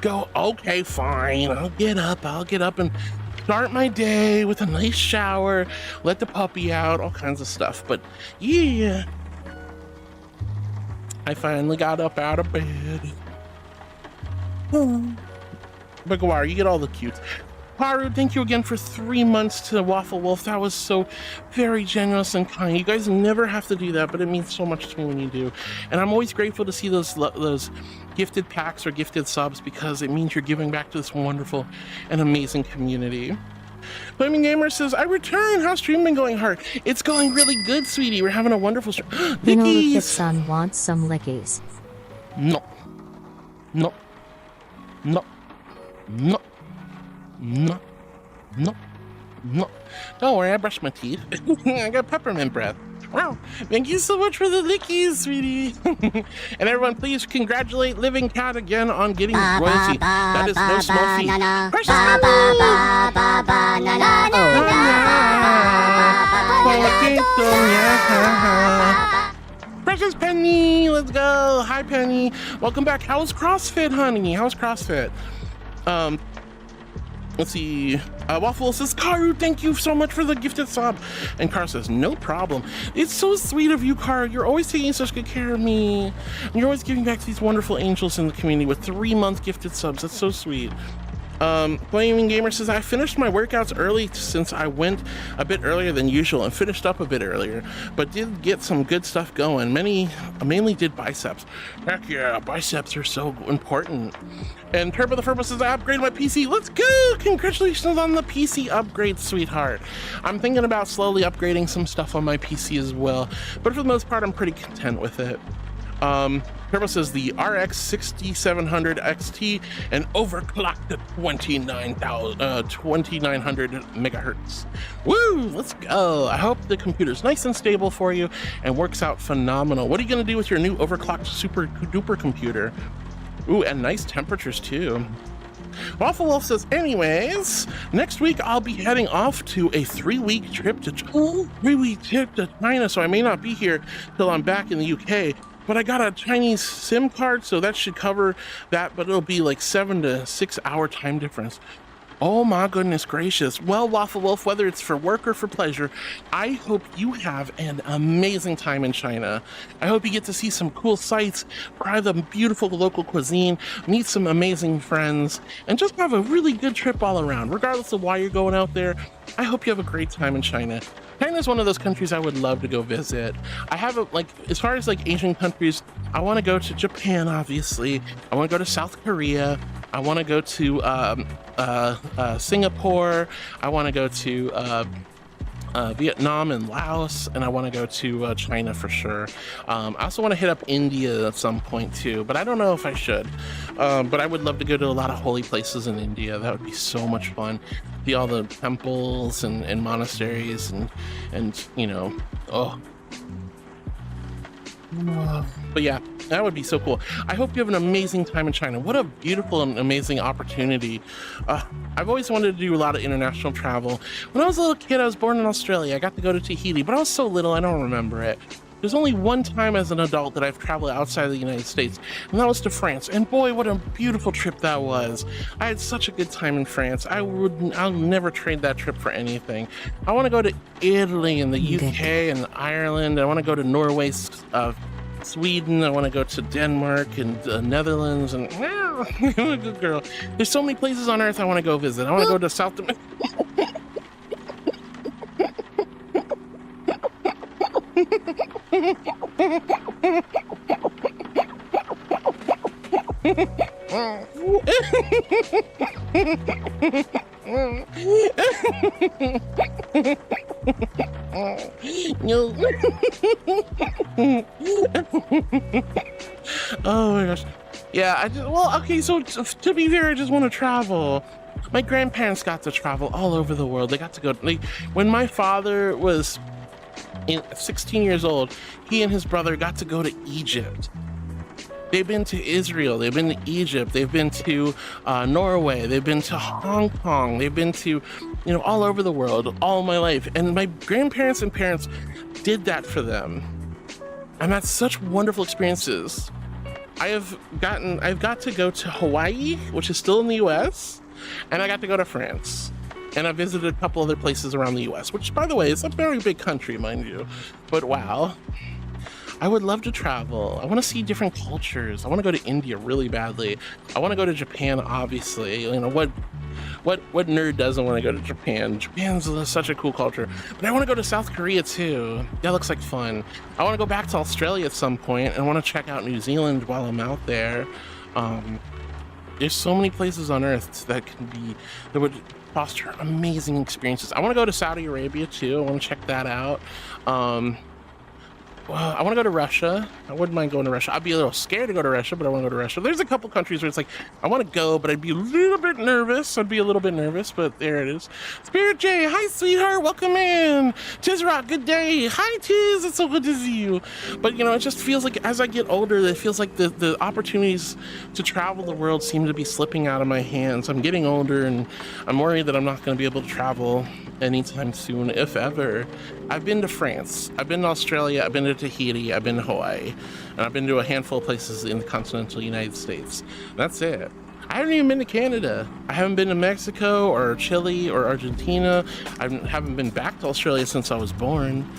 Speaker 2: go, okay, fine, I'll get up and start my day with a nice shower, let the puppy out, all kinds of stuff. But yeah, I finally got up out of bed. But Gawar, you get all the cutes. Paru, thank you again for 3 months to Waffle Wolf. That was so very generous and kind. You guys never have to do that, but it means so much to me when you do. And I'm always grateful to see those gifted packs or gifted subs, because it means you're giving back to this wonderful and amazing community. Flaming Gamer says, I return. How's stream been going, Heart? It's going really good, sweetie. We're having a wonderful stream.
Speaker 12: Lickies! Son wants some lickies.
Speaker 2: No. No. No. No. No. No. No. Don't worry, I brushed my teeth. I got peppermint breath. Wow. Thank you so much for the lickies, sweetie. And everyone, please congratulate Living Cat again on getting royalty. That is no small feat. Precious Penny, let's go. Hi, Penny. Welcome back. How's CrossFit, honey? How's CrossFit? Let's see. Waffle says, Karu, thank you so much for the gifted sub. And Karu says, no problem. It's so sweet of you, Karu. You're always taking such good care of me. And you're always giving back to these wonderful angels in the community with 3-month gifted subs. That's so sweet. Flaming Gamer says, I finished my workouts early since I went a bit earlier than usual and finished up a bit earlier, but did get some good stuff going. Mainly did biceps. Heck yeah, biceps are so important. And Turbo the Furbo says, I upgraded my PC. Let's go! Congratulations on the PC upgrade, sweetheart. I'm thinking about slowly upgrading some stuff on my PC as well, but for the most part, I'm pretty content with it. Turbo says the RX 6700 XT and overclocked at 2900 megahertz. Woo! Let's go. I hope the computer's nice and stable for you and works out phenomenal. What are you going to do with your new overclocked super duper computer? Ooh, and nice temperatures too. Waffle Wolf says, anyways, next week I'll be heading off to a 3-week trip to China, so I may not be here till I'm back in the UK. But I got a Chinese SIM card, so that should cover that, but it'll be like 7 to 6 hour time difference. Oh my goodness gracious. Well, Waffle Wolf, whether it's for work or for pleasure, I hope you have an amazing time in China. I hope you get to see some cool sights, try the beautiful local cuisine, meet some amazing friends, and just have a really good trip all around. Regardless of why you're going out there, I hope you have a great time in China. China is one of those countries I would love to go visit. I have as far as Asian countries, I want to go to Japan, obviously. I want to go to South Korea. I want to go to Singapore. I want to go to Vietnam and Laos, and I want to go to China for sure. I also want to hit up India at some point too, but I don't know if I should. But I would love to go to a lot of holy places in India. That would be so much fun. See all the temples and monasteries and you know, but yeah, that would be so cool. I hope you have an amazing time in China. What a beautiful and amazing opportunity. I've always wanted to do a lot of international travel. When I was a little kid, I was born in Australia. I got to go to Tahiti, but I was so little, I don't remember it. There's only one time as an adult that I've traveled outside of the United States, and that was to France. And boy, what a beautiful trip that was. I had such a good time in France. I'll never trade that trip for anything. I want to go to Italy and the UK and Ireland. I want to go to Norway, Sweden. I want to go to Denmark and the Netherlands. And good girl. There's so many places on earth I want to go visit. I want to go to South America. No. Oh my gosh. Yeah, okay, so to be fair, I just want to travel. My grandparents got to travel all over the world. They got to go, when my father was 16 years old, he and his brother got to go to Egypt. They've been to Israel, they've been to Egypt, they've been to Norway, they've been to Hong Kong, they've been to, you know, all over the world, all my life. And my grandparents and parents did that for them. And that's such wonderful experiences. I've got to go to Hawaii, which is still in the US, and I got to go to France. And I visited a couple other places around the US, which, by the way, is a very big country, mind you. But wow, I would love to travel. I want to see different cultures. I want to go to India really badly. I want to go to Japan, obviously. You know, what nerd doesn't want to go to Japan? Japan's such a cool culture. But I want to go to South Korea too. That looks like fun. I want to go back to Australia at some point and I want to check out New Zealand while I'm out there. There's so many places on earth that would foster amazing experiences. I want to go to Saudi Arabia too. I want to check that out. Well, I want to go to Russia. I wouldn't mind going to Russia. I'd be a little scared to go to Russia, but I want to go to Russia. There's a couple countries where it's like, I want to go, but I'd be a little bit nervous. But there it is. Spirit J, hi, sweetheart. Welcome in. Tiz Rock, good day. Hi, Tiz. It's so good to see you. But, you know, it just feels like as I get older, it feels like the opportunities to travel the world seem to be slipping out of my hands. I'm getting older, and I'm worried that I'm not going to be able to travel anytime soon, if ever. I've been to France. I've been to Australia. I've been to Tahiti. I've been to Hawaii. And I've been to a handful of places in the continental United States. That's it. I haven't even been to Canada. I haven't been to Mexico or Chile or Argentina. I haven't been back to Australia since I was born,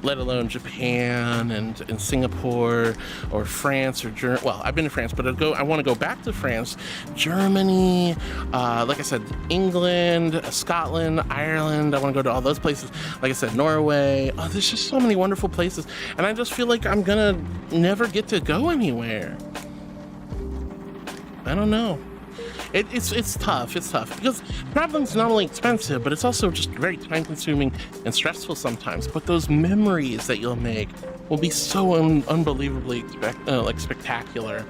Speaker 2: let alone Japan and Singapore or France or Germany. Well, I've been to France, but I want to go back to France, Germany, like I said, England, Scotland, Ireland. I want to go to all those places. Like I said, Norway. Oh, there's just so many wonderful places. And I just feel like I'm gonna never get to go anywhere. I don't know. It's tough. It's tough because traveling's not only expensive, but it's also just very time consuming and stressful sometimes. But those memories that you'll make will be so unbelievably spectacular.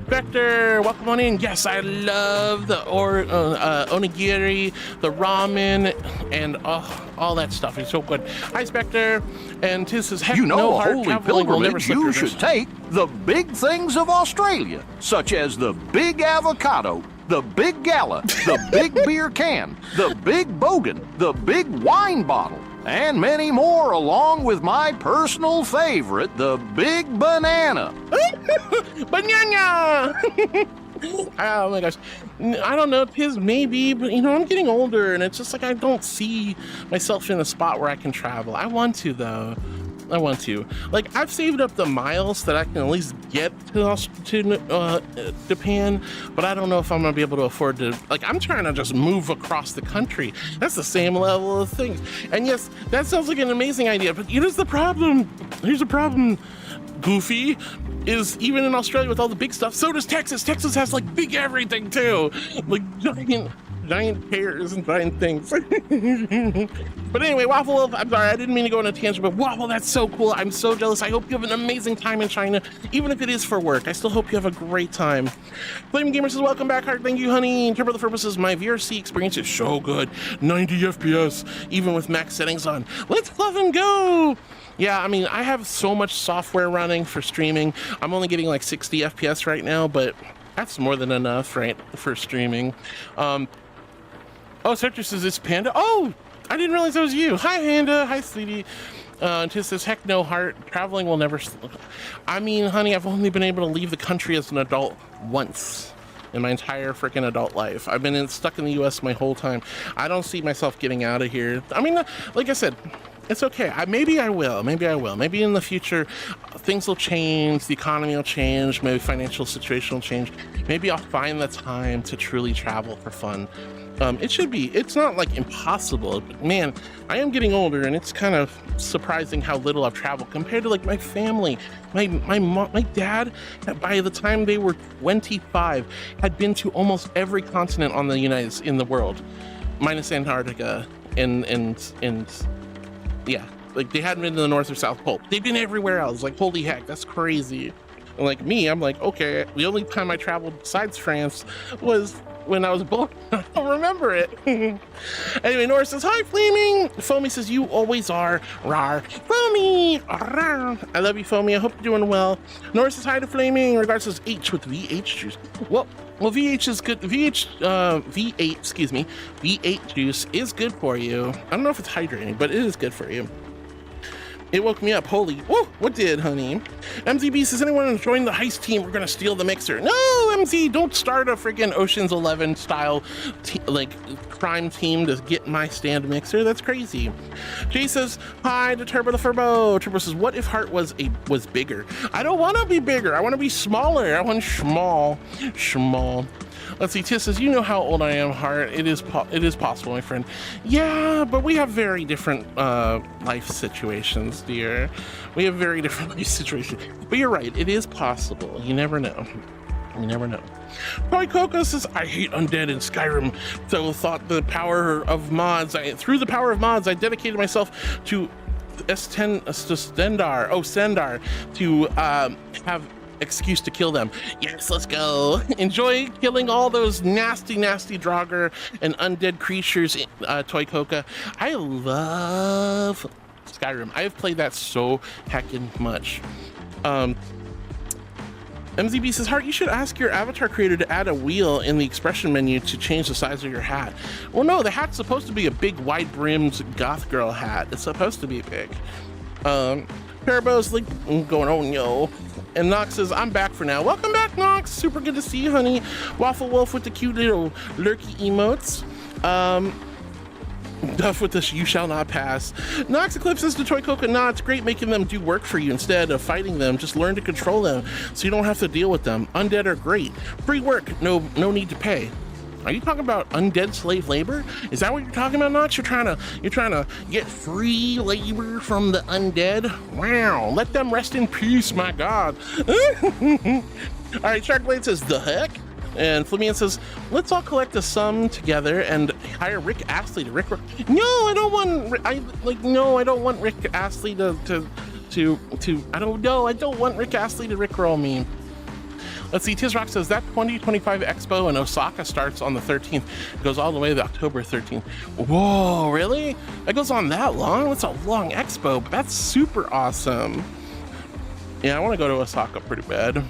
Speaker 2: Spectre, welcome on in. Yes, I love the onigiri, the ramen, and all that stuff. It's so good. Hi, Spectre. And Tiz says, heck,
Speaker 20: you know,
Speaker 2: no
Speaker 20: a
Speaker 2: hard
Speaker 20: holy
Speaker 2: traveling will never
Speaker 20: pilgrimage
Speaker 2: slip
Speaker 20: you
Speaker 2: your
Speaker 20: should
Speaker 2: wrist.
Speaker 20: take the big things of Australia, such as the big avocado, the big gala, the big beer can, the big bogan, the big wine bottle, and many more, along with my personal favorite, the big banana.
Speaker 2: Banana! Oh my gosh. I don't know, Tiz, maybe, but you know, I'm getting older and it's just like I don't see myself in a spot where I can travel. I want to, though. I want to. Like, I've saved up the miles that I can at least get to Japan, but I don't know if I'm gonna be able to afford to. Like, I'm trying to just move across the country. That's the same level of things. And yes, that sounds like an amazing idea, but here's the problem. Here's the problem, Goofy, is even in Australia with all the big stuff, so does Texas. Texas has like big everything too. Like giant giant pears and giant things. But anyway, Waffle Wolf, I'm sorry, I didn't mean to go on a tangent, but Waffle, that's so cool. I'm so jealous. I hope you have an amazing time in China, even if it is for work. I still hope you have a great time. Flame Gamer says, welcome back, Heart. Thank you, honey. Turbo the Purpose says, my VRC experience is so good. 90 FPS, even with max settings on. Let's fluff and go. Yeah, I mean, I have so much software running for streaming. I'm only getting like 60 FPS right now, but that's more than enough, right, for streaming. Oh, Sector says it's Panda. Oh, I didn't realize that was you. Hi, Panda. Hi, sweetie. Tis says, heck no, Heart. Traveling will never... I mean, honey, I've only been able to leave the country as an adult once in my entire freaking adult life. I've been stuck in the U.S. my whole time. I don't see myself getting out of here. I mean, like I said, it's okay. Maybe I will. Maybe I will. Maybe in the future, things will change. The economy will change. Maybe financial situation will change. Maybe I'll find the time to truly travel for fun. It should be. It's not like impossible. But man, I am getting older, and it's kind of surprising how little I've traveled compared to like my family. My mom, my dad, by the time they were 25, had been to almost every continent in the world, minus Antarctica and yeah, like they hadn't been to the North or South Pole. They've been everywhere else. Like, holy heck, that's crazy. And like me, I'm like, okay, the only time I traveled besides France was when I was born. I don't remember it. Anyway, Nora says, hi, Flaming. Foamy says, you always are. Rar. Foamy. Rar. I love you, Foamy. I hope you're doing well. Nora says, hi to Flaming. Regards says, H with VH juice. Well, VH is good. V8, excuse me. V8 juice is good for you. I don't know if it's hydrating, but it is good for you. It woke me up. Holy, whoa, what did, honey? MZB says, anyone join the heist team? We're gonna steal the mixer. No, MZ, don't start a freaking Ocean's 11 style crime team to get my stand mixer. That's crazy. Jay says, hi to Turbo the Furbo. Turbo says, what if Heart was bigger? I don't want to be bigger. I want to be smaller. I want small. Let's see, Tis says, you know how old I am, Heart. It is possible, my friend. Yeah, but we have very different life situations, dear. We have very different life situations. But you're right, it is possible. You never know. You never know. Toy Coco says, I hate undead in Skyrim, so thought the power of mods. Through the power of mods, I dedicated myself to Sendar to have excuse to kill them. Yes, let's go. Enjoy killing all those nasty Draugr and undead creatures, Toy Coca. I love Skyrim. I have played that so heckin' much. MZB says, Heart, you should ask your avatar creator to add a wheel in the expression menu to change the size of your hat. Well, no, the hat's supposed to be a big wide-brimmed goth girl hat. It's supposed to be big. Parabo's like going, oh no. And Nox says, I'm back for now. Welcome back, Nox. Super good to see you, honey. Waffle Wolf with the cute little lurky emotes. Duff with the you shall not pass. Nox Eclipse says to Toy Coca, nah, it's great making them do work for you instead of fighting them. Just learn to control them so you don't have to deal with them. Undead are great. Free work, no need to pay. Are you talking about undead slave labor? Is that what you're talking about, Nox? You're trying to get free labor from the undead? Wow, let them rest in peace, my God. All right, Sharkblade says, the heck? And Flamian says, let's all collect a sum together and hire Rick Astley to Rick. No, I don't want Rick Astley to I don't want Rick Astley to rickroll me. Let's see, Tizrock says that 2025 Expo in Osaka starts on the 13th. It goes all the way to October 13th. Whoa, really? It goes on that long? That's a long expo, but that's super awesome. Yeah, I want to go to Osaka pretty bad.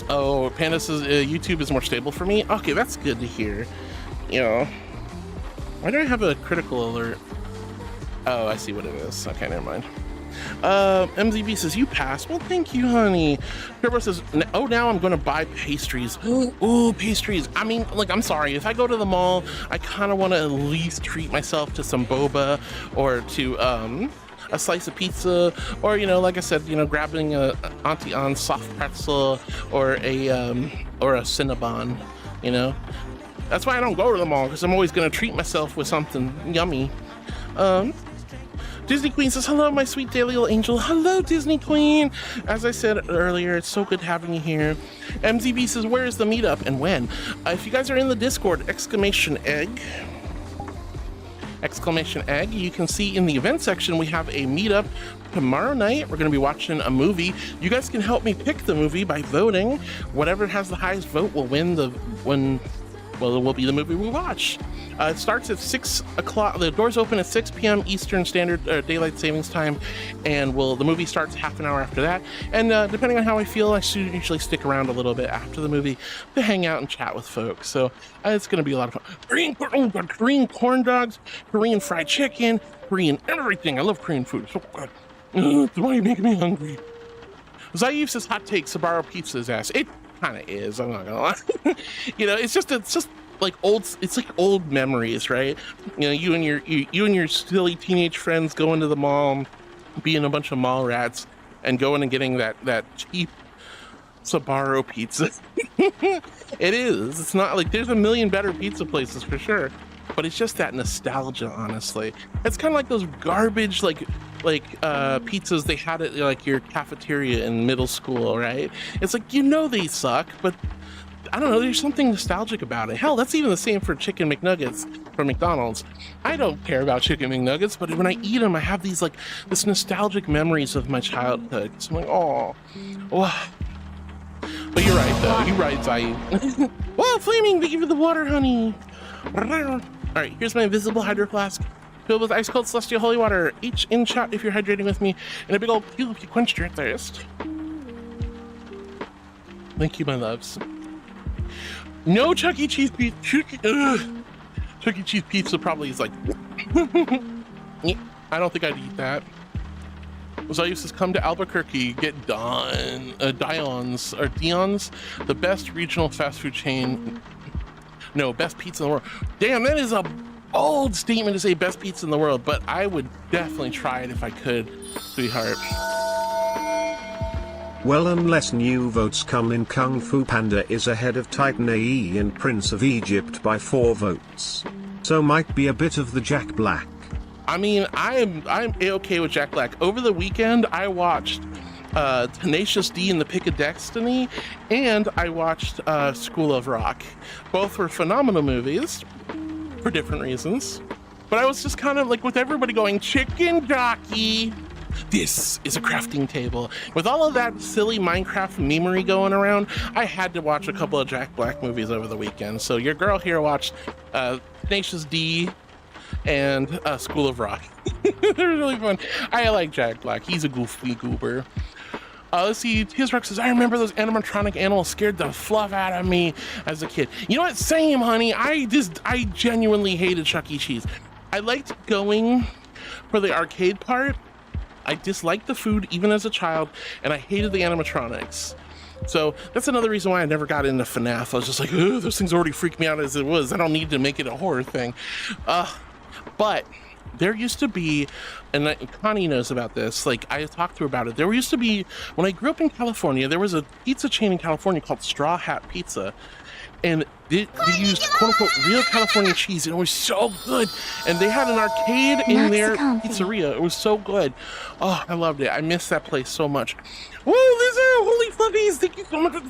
Speaker 2: Oh, Panda says YouTube is more stable for me. Okay, that's good to hear. You know, why do I have a critical alert? Oh, I see what it is. Okay, never mind. MZB says, you passed. Well, thank you, honey. Turbo says, oh, now I'm going to buy pastries. Ooh, pastries. I mean, like, I'm sorry. If I go to the mall, I kind of want to at least treat myself to some boba or to a slice of pizza, or, you know, like I said, you know, grabbing a Auntie Anne's soft pretzel or a Cinnabon, you know. That's why I don't go to the mall, because I'm always going to treat myself with something yummy. Disney Queen says, hello, my sweet daily little angel. Hello, Disney Queen. As I said earlier, it's so good having you here. MZB says, where is the meetup and when? If you guys are in the Discord, exclamation egg, you can see in the event section, we have a meetup tomorrow night. We're going to be watching a movie. You guys can help me pick the movie by voting. Whatever has the highest vote will win it will be the movie we watch. It starts at 6 o'clock. The doors open at 6 p.m. Eastern Standard Daylight Savings Time, and the movie starts half an hour after that. And depending on how I feel, I usually stick around a little bit after the movie to hang out and chat with folks. So it's going to be a lot of fun. Korean corn dogs, Korean fried chicken, Korean everything. I love Korean food. So good. Why are you making me hungry? Zayuf says hot take Sbarro pizza's ass. It kind of is. I'm not gonna lie. You know, it's just like old memories, right? You know, you and your silly teenage friends going to the mall, being a bunch of mall rats, and going and getting that cheap Sbarro pizza. It is. It's not like there's a million better pizza places for sure, but it's just that nostalgia. Honestly, it's kind of like those garbage like pizzas they had at like your cafeteria in middle school, right? It's like, you know, they suck, but I don't know, there's something nostalgic about it. Hell, that's even the same for chicken McNuggets from McDonald's. I don't care about chicken McNuggets, but when I eat them, I have this nostalgic memories of my childhood. So I'm like, oh. But you're right, though. You're right, Zayu. Whoa, Flaming, thank you for the water, honey. All right, here's my invisible hydro flask filled with ice cold celestial holy water. Each in chat if you're hydrating with me, and a big old cube if you quenched your thirst. Thank you, my loves. No Chuck E. Cheese pizza. Chuck E. Cheese pizza probably is like. I don't think I'd eat that. Zayus says, come to Albuquerque, get Dion's, the best regional fast food chain. No, best pizza in the world. Damn, that is a bold statement to say best pizza in the world, but I would definitely try it if I could, sweetheart.
Speaker 11: Well, unless new votes come in, Kung Fu Panda is ahead of Titan AE and Prince of Egypt by 4 votes. So might be a bit of the Jack Black.
Speaker 2: I mean, I'm A-okay with Jack Black. Over the weekend, I watched Tenacious D and the Pick of Destiny, and I watched School of Rock. Both were phenomenal movies for different reasons. But I was just kind of like with everybody going, chicken jockey. This is a crafting table. With all of that silly Minecraft memery going around, I had to watch a couple of Jack Black movies over the weekend. So your girl here watched Tenacious D and School of Rock. They're really fun. I like Jack Black. He's a goofy goober. Let's see, His Rock says, I remember those animatronic animals scared the fluff out of me as a kid. You know what? Same, honey. I genuinely hated Chuck E. Cheese. I liked going for the arcade part. I disliked the food even as a child, and I hated the animatronics. So that's another reason why I never got into FNAF. I was just like, ugh, those things already freak me out as it was. I don't need to make it a horror thing. But there used to be, and Connie knows about this, like I talked to her about it. There used to be, when I grew up in California, there was a pizza chain in California called Straw Hat Pizza. And they used quote-unquote real California cheese, and it was so good. And they had an arcade in their pizzeria. It was so good. Oh, I loved it. I miss that place so much. Whoa, Lizzo! Holy fluffies! Thank you so much.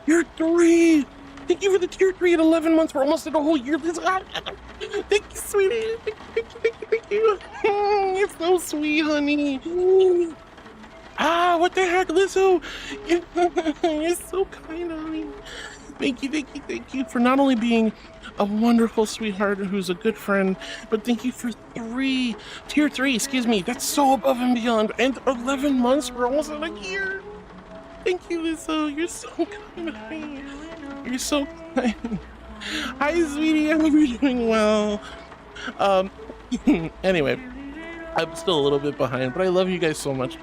Speaker 2: You're 3. Thank you for the tier 3 at 11 months. We're almost at a whole year, Lizzo. Thank you, sweetie. Thank you. You're so sweet, honey. What the heck, Lizzo? You're so kind, honey. Thank you for not only being a wonderful sweetheart who's a good friend, but thank you for tier 3, excuse me. That's so above and beyond. And 11 months, we're almost at a year. Thank you, Lizzo. You're so kind, honey. You're so kind. Hi, sweetie. I hope you're doing well. Anyway, I'm still a little bit behind, but I love you guys so much.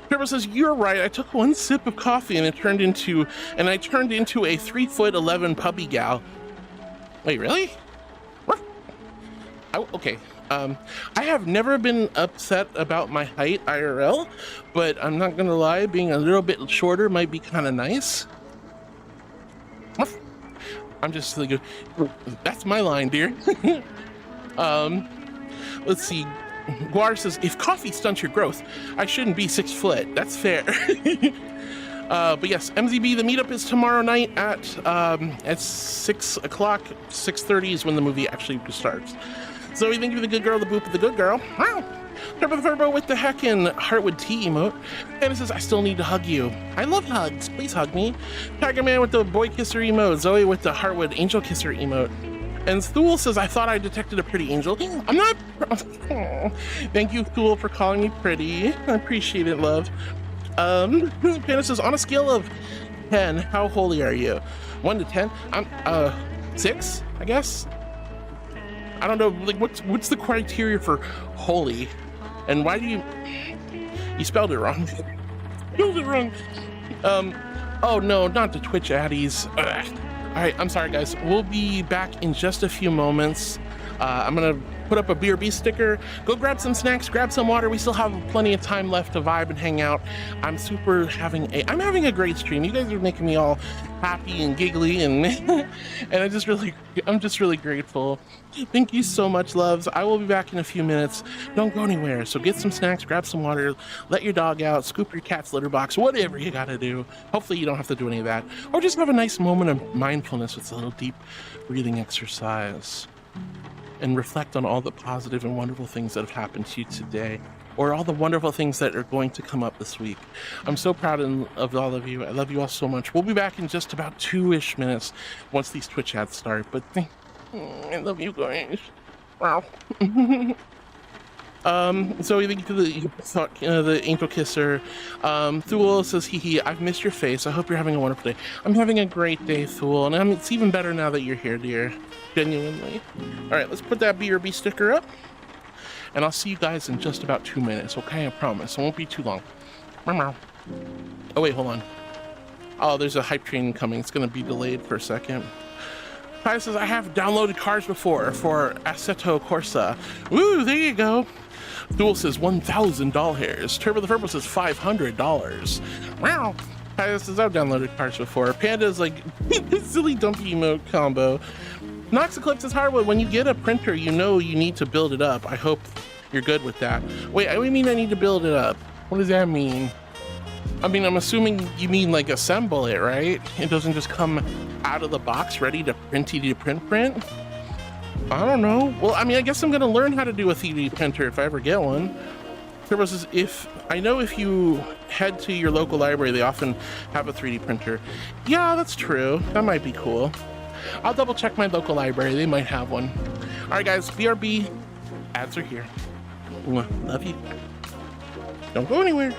Speaker 2: Turbo says, you're right. I took one sip of coffee and I turned into a 3'11" puppy gal. Wait, really? Okay. I have never been upset about my height IRL, but I'm not gonna lie, being a little bit shorter might be kind of nice. I'm just like, that's my line, dear. Let's see. Guar says, if coffee stunts your growth, I shouldn't be 6 foot. That's fair. But yes, MZB, the meetup is tomorrow night at 6 o'clock. 6:30 is when the movie actually starts. Zoe, thank you for the good girl, the boop of the good girl. Wow. Turbo with the heckin' Heartwood tea emote. And it says, I still need to hug you. I love hugs. Please hug me. Tiger Man with the boy kisser emote. Zoe with the Heartwood angel kisser emote. And Thule says, I thought I detected a pretty angel. I'm not. Thank you, Thule, for calling me pretty. I appreciate it, love. Panda says, on a scale of 10, how holy are you? 1 to 10? I'm 6, I guess. I don't know, like what's the criteria for holy? And why do you spelled it wrong? Spelled it wrong. Oh no, not the Twitch addies. All right, I'm sorry guys. We'll be back in just a few moments. I'm gonna put up a BRB sticker. Go grab some snacks, grab some water. We still have plenty of time left to vibe and hang out. I'm having a great stream. You guys are making me all happy and giggly and and I'm just really grateful. Thank you so much, loves. I will be back in a few minutes. Don't go anywhere. So get some snacks, grab some water, let your dog out, scoop your cat's litter box, whatever you gotta do. Hopefully you don't have to do any of that. Or just have a nice moment of mindfulness with a little deep breathing exercise. And reflect on all the positive and wonderful things that have happened to you today, or all the wonderful things that are going to come up this week. I'm so proud of all of you. I love you all so much. We'll be back in just about 2-ish minutes once these Twitch ads start, but I love you guys. Wow. So we think the angel kisser. Thule says, hee, I've missed your face. I hope you're having a wonderful day. I'm having a great day, Thule, and it's even better now that you're here, dear. Genuinely. All right, let's put that BRB sticker up, and I'll see you guys in just about 2 minutes, okay? I promise. It won't be too long. Oh, wait, hold on. Oh, there's a hype train coming. It's going to be delayed for a second. Ty says, I have downloaded cars before for Assetto Corsa. Woo, there you go. Thule says $1,000. Turbo the Furbo says $500. Wow. Ty says, I've downloaded cars before. Panda's like, silly dumpy emote combo. Nox Eclipse is hardwood. When you get a printer, you know you need to build it up. I hope you're good with that. Wait, I mean I need to build it up. What does that mean? I mean, I'm assuming you mean like assemble it, right? It doesn't just come out of the box ready to print print? I don't know. Well, I mean, I guess I'm gonna learn how to do a 3D printer if I ever get one. Turbo says, if you head to your local library, they often have a 3D printer. Yeah, that's true. That might be cool. I'll double check my local library. They might have one. All right, guys, BRB ads are here. Love you. Don't go anywhere.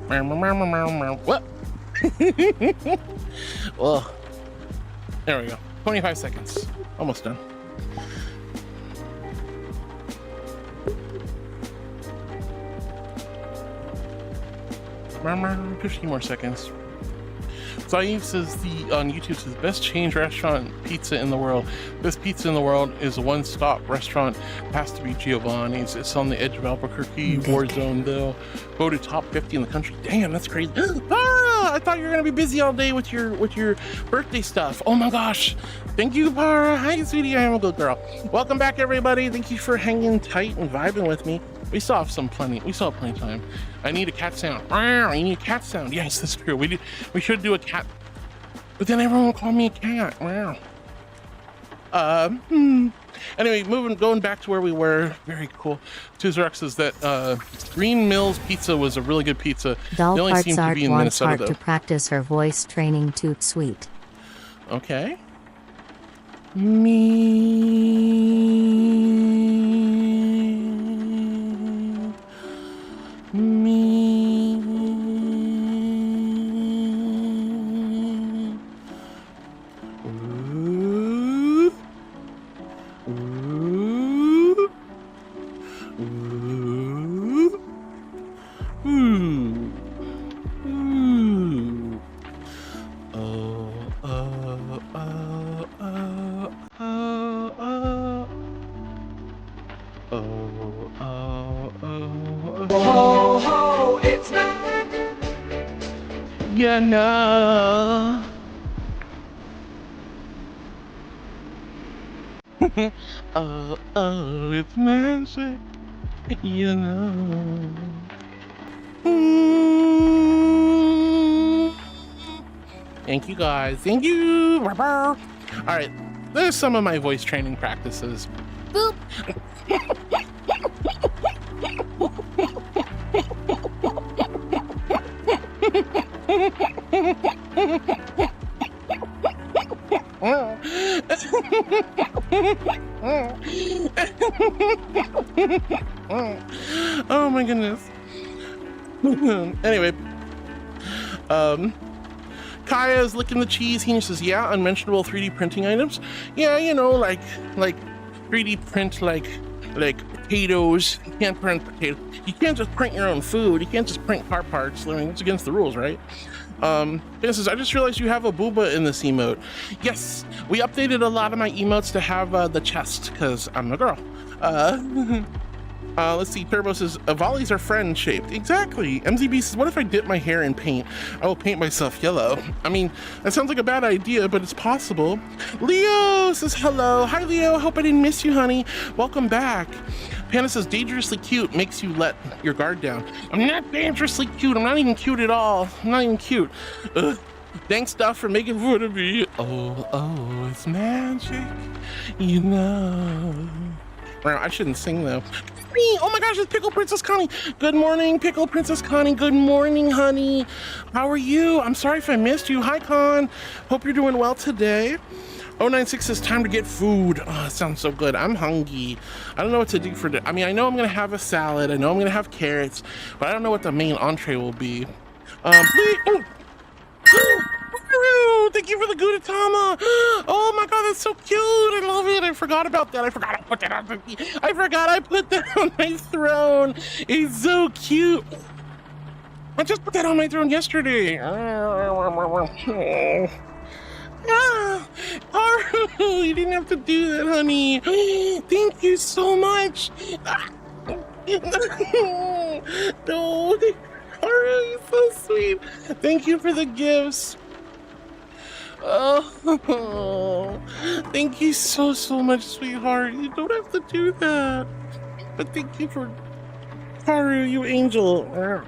Speaker 2: What? Well, there we go. 25 seconds. Almost done. 50 more seconds. Zaif says on YouTube says best chain restaurant pizza in the world. Best pizza in the world is a one-stop restaurant. It has to be Giovanni's. It's on the edge of Albuquerque, war zone though. Voted top 50 in the country. Damn, that's crazy. Para! I thought you were gonna be busy all day with your birthday stuff. Oh my gosh. Thank you, Para. Hi, sweetie. I am a good girl. Welcome back, everybody. Thank you for hanging tight and vibing with me. We still have plenty of time. I need a cat sound. I need a cat sound. Yes, that's true. We should do a cat. But then everyone will call me a cat. Wow. Anyway, going back to where we were. Very cool. Tuzerex says that Green Mills Pizza was a really good pizza.
Speaker 12: Doll
Speaker 2: they only
Speaker 12: Parts
Speaker 2: seem to
Speaker 12: Art
Speaker 2: be in
Speaker 12: wants
Speaker 2: Minnesota,
Speaker 12: Art
Speaker 2: though.
Speaker 12: to practice her voice training toot sweet.
Speaker 2: Okay.
Speaker 9: Ho, ho, it's
Speaker 2: You know. Oh, it's magic. You know. Thank you guys. Thank you. All right. There's some of my voice training practices.
Speaker 3: Boop.
Speaker 2: Oh my goodness. Anyway, Kaya is licking the cheese. He says, yeah, unmentionable 3D printing items. Yeah, you know, like 3D print like potatoes. You can't print potatoes. You can't just print your own food. You can't just print car parts. I mean, it's against the rules, right? This says, I just realized you have a booba in this emote. Yes, we updated a lot of my emotes to have the chest, because I'm a girl. Let's see, Turbo says, volleys are friend shaped. Exactly. MZB says, what if I dip my hair in paint? I will paint myself yellow. I mean, that sounds like a bad idea, but it's possible. Leo says, hello. Hi, Leo. Hope I didn't miss you, honey. Welcome back. Panda says, dangerously cute makes you let your guard down. I'm not dangerously cute. I'm not even cute at all. I'm not even cute. Thanks, Duff, for making fun of me. Oh, it's magic. You know. Well, I shouldn't sing, though. Oh my gosh, it's Pickle Princess Connie. Good morning, Pickle Princess Connie. Good morning, honey. How are you? I'm sorry if I missed you. Hi, Con. Hope you're doing well today. 096 says, time to get food. Oh, that sounds so good. I'm hungry. I don't know what to do for I mean, I know I'm gonna have a salad. I know I'm gonna have carrots, but I don't know what the main entree will be. Thank you for the ᔕ데기기마. Oh my god, that's so cute. I love it. I forgot about that. I forgot I put that on my throne. It's so cute. I just put that on my throne yesterday. Haru, you didn't have to do that, honey. Thank you so much. No, Haru, you're so sweet. Thank you for the gifts. Oh, thank you so much, sweetheart. You don't have to do that. But thank you for Haru, you angel. Oh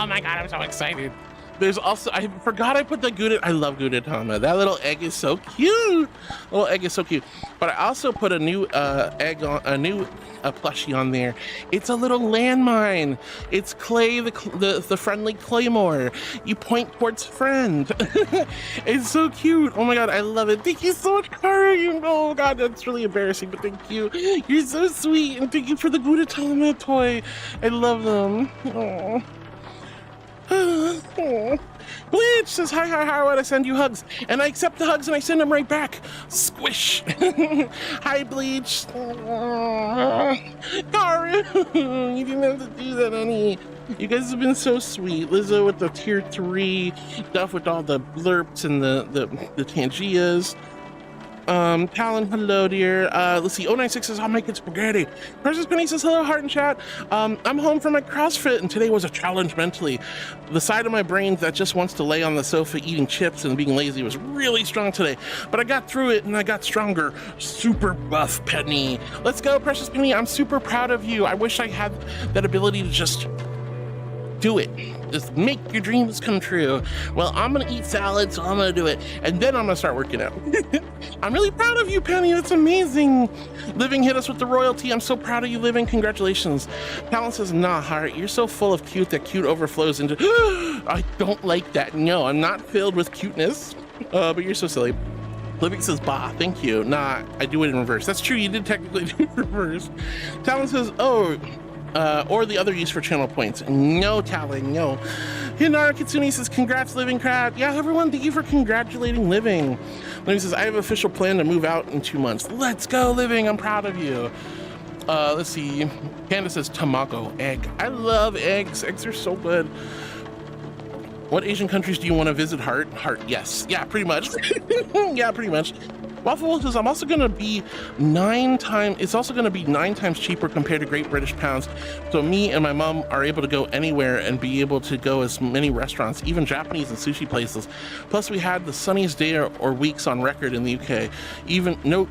Speaker 2: my god, I'm so excited. There's also, I forgot I put the ᔕ데기기마. I love ᔕ데기기마. That little egg is so cute. Little egg is so cute. But I also put a new egg on, a new plushie on there. It's a little landmine. It's Clay, the friendly Claymore. You point towards friend. It's so cute. Oh my god, I love it. Thank you so much, Karu. Oh god, that's really embarrassing, but thank you. You're so sweet, and thank you for the ᔕ데기기마 toy. I love them. Oh. Bleach says, hi, I want to send you hugs. And I accept the hugs and I send them right back. Squish. Hi, Bleach. Karu, you didn't have to do that, honey. You guys have been so sweet. Lizzo with the tier 3 stuff with all the blurps and the Tangias. Talon, hello, dear. Let's see. 096 says, I'll make it spaghetti. Precious Penny says, hello, heart and chat. I'm home from my CrossFit, and today was a challenge mentally. The side of my brain that just wants to lay on the sofa eating chips and being lazy was really strong today, but I got through it and I got stronger. Super buff, Penny. Let's go, Precious Penny. I'm super proud of you. I wish I had that ability to just do it. Just make your dreams come true. Well, I'm gonna eat salad, so I'm gonna do it, and then I'm gonna start working out. I'm really proud of you, Penny. That's amazing. Living hit us with the royalty. I'm so proud of you, Living. Congratulations. Talon says, nah, Heart, you're so full of cute that cute overflows into I don't like that. No, I'm not filled with cuteness, but you're so silly. Living says, bah, thank you. Nah, I do it in reverse. That's true, you did technically do it in reverse. Talon says, oh, or the other use for channel points. No, Talon, no. Hinara Kitsune says, congrats, Living Crab. Yeah, everyone, thank you for congratulating Living. Living says, I have an official plan to move out in 2 months. Let's go, Living, I'm proud of you. Let's see. Candace says, tamago, egg. I love eggs. Eggs are so good. What Asian countries do you want to visit, Heart? Heart, yes. Yeah, pretty much. Yeah, pretty much. Waffle says, I'm also gonna be 9 times cheaper compared to Great British Pounds. So me and my mom are able to go anywhere and be able to go as many restaurants, even Japanese and sushi places. Plus we had the sunniest day or weeks on record in the UK. Even no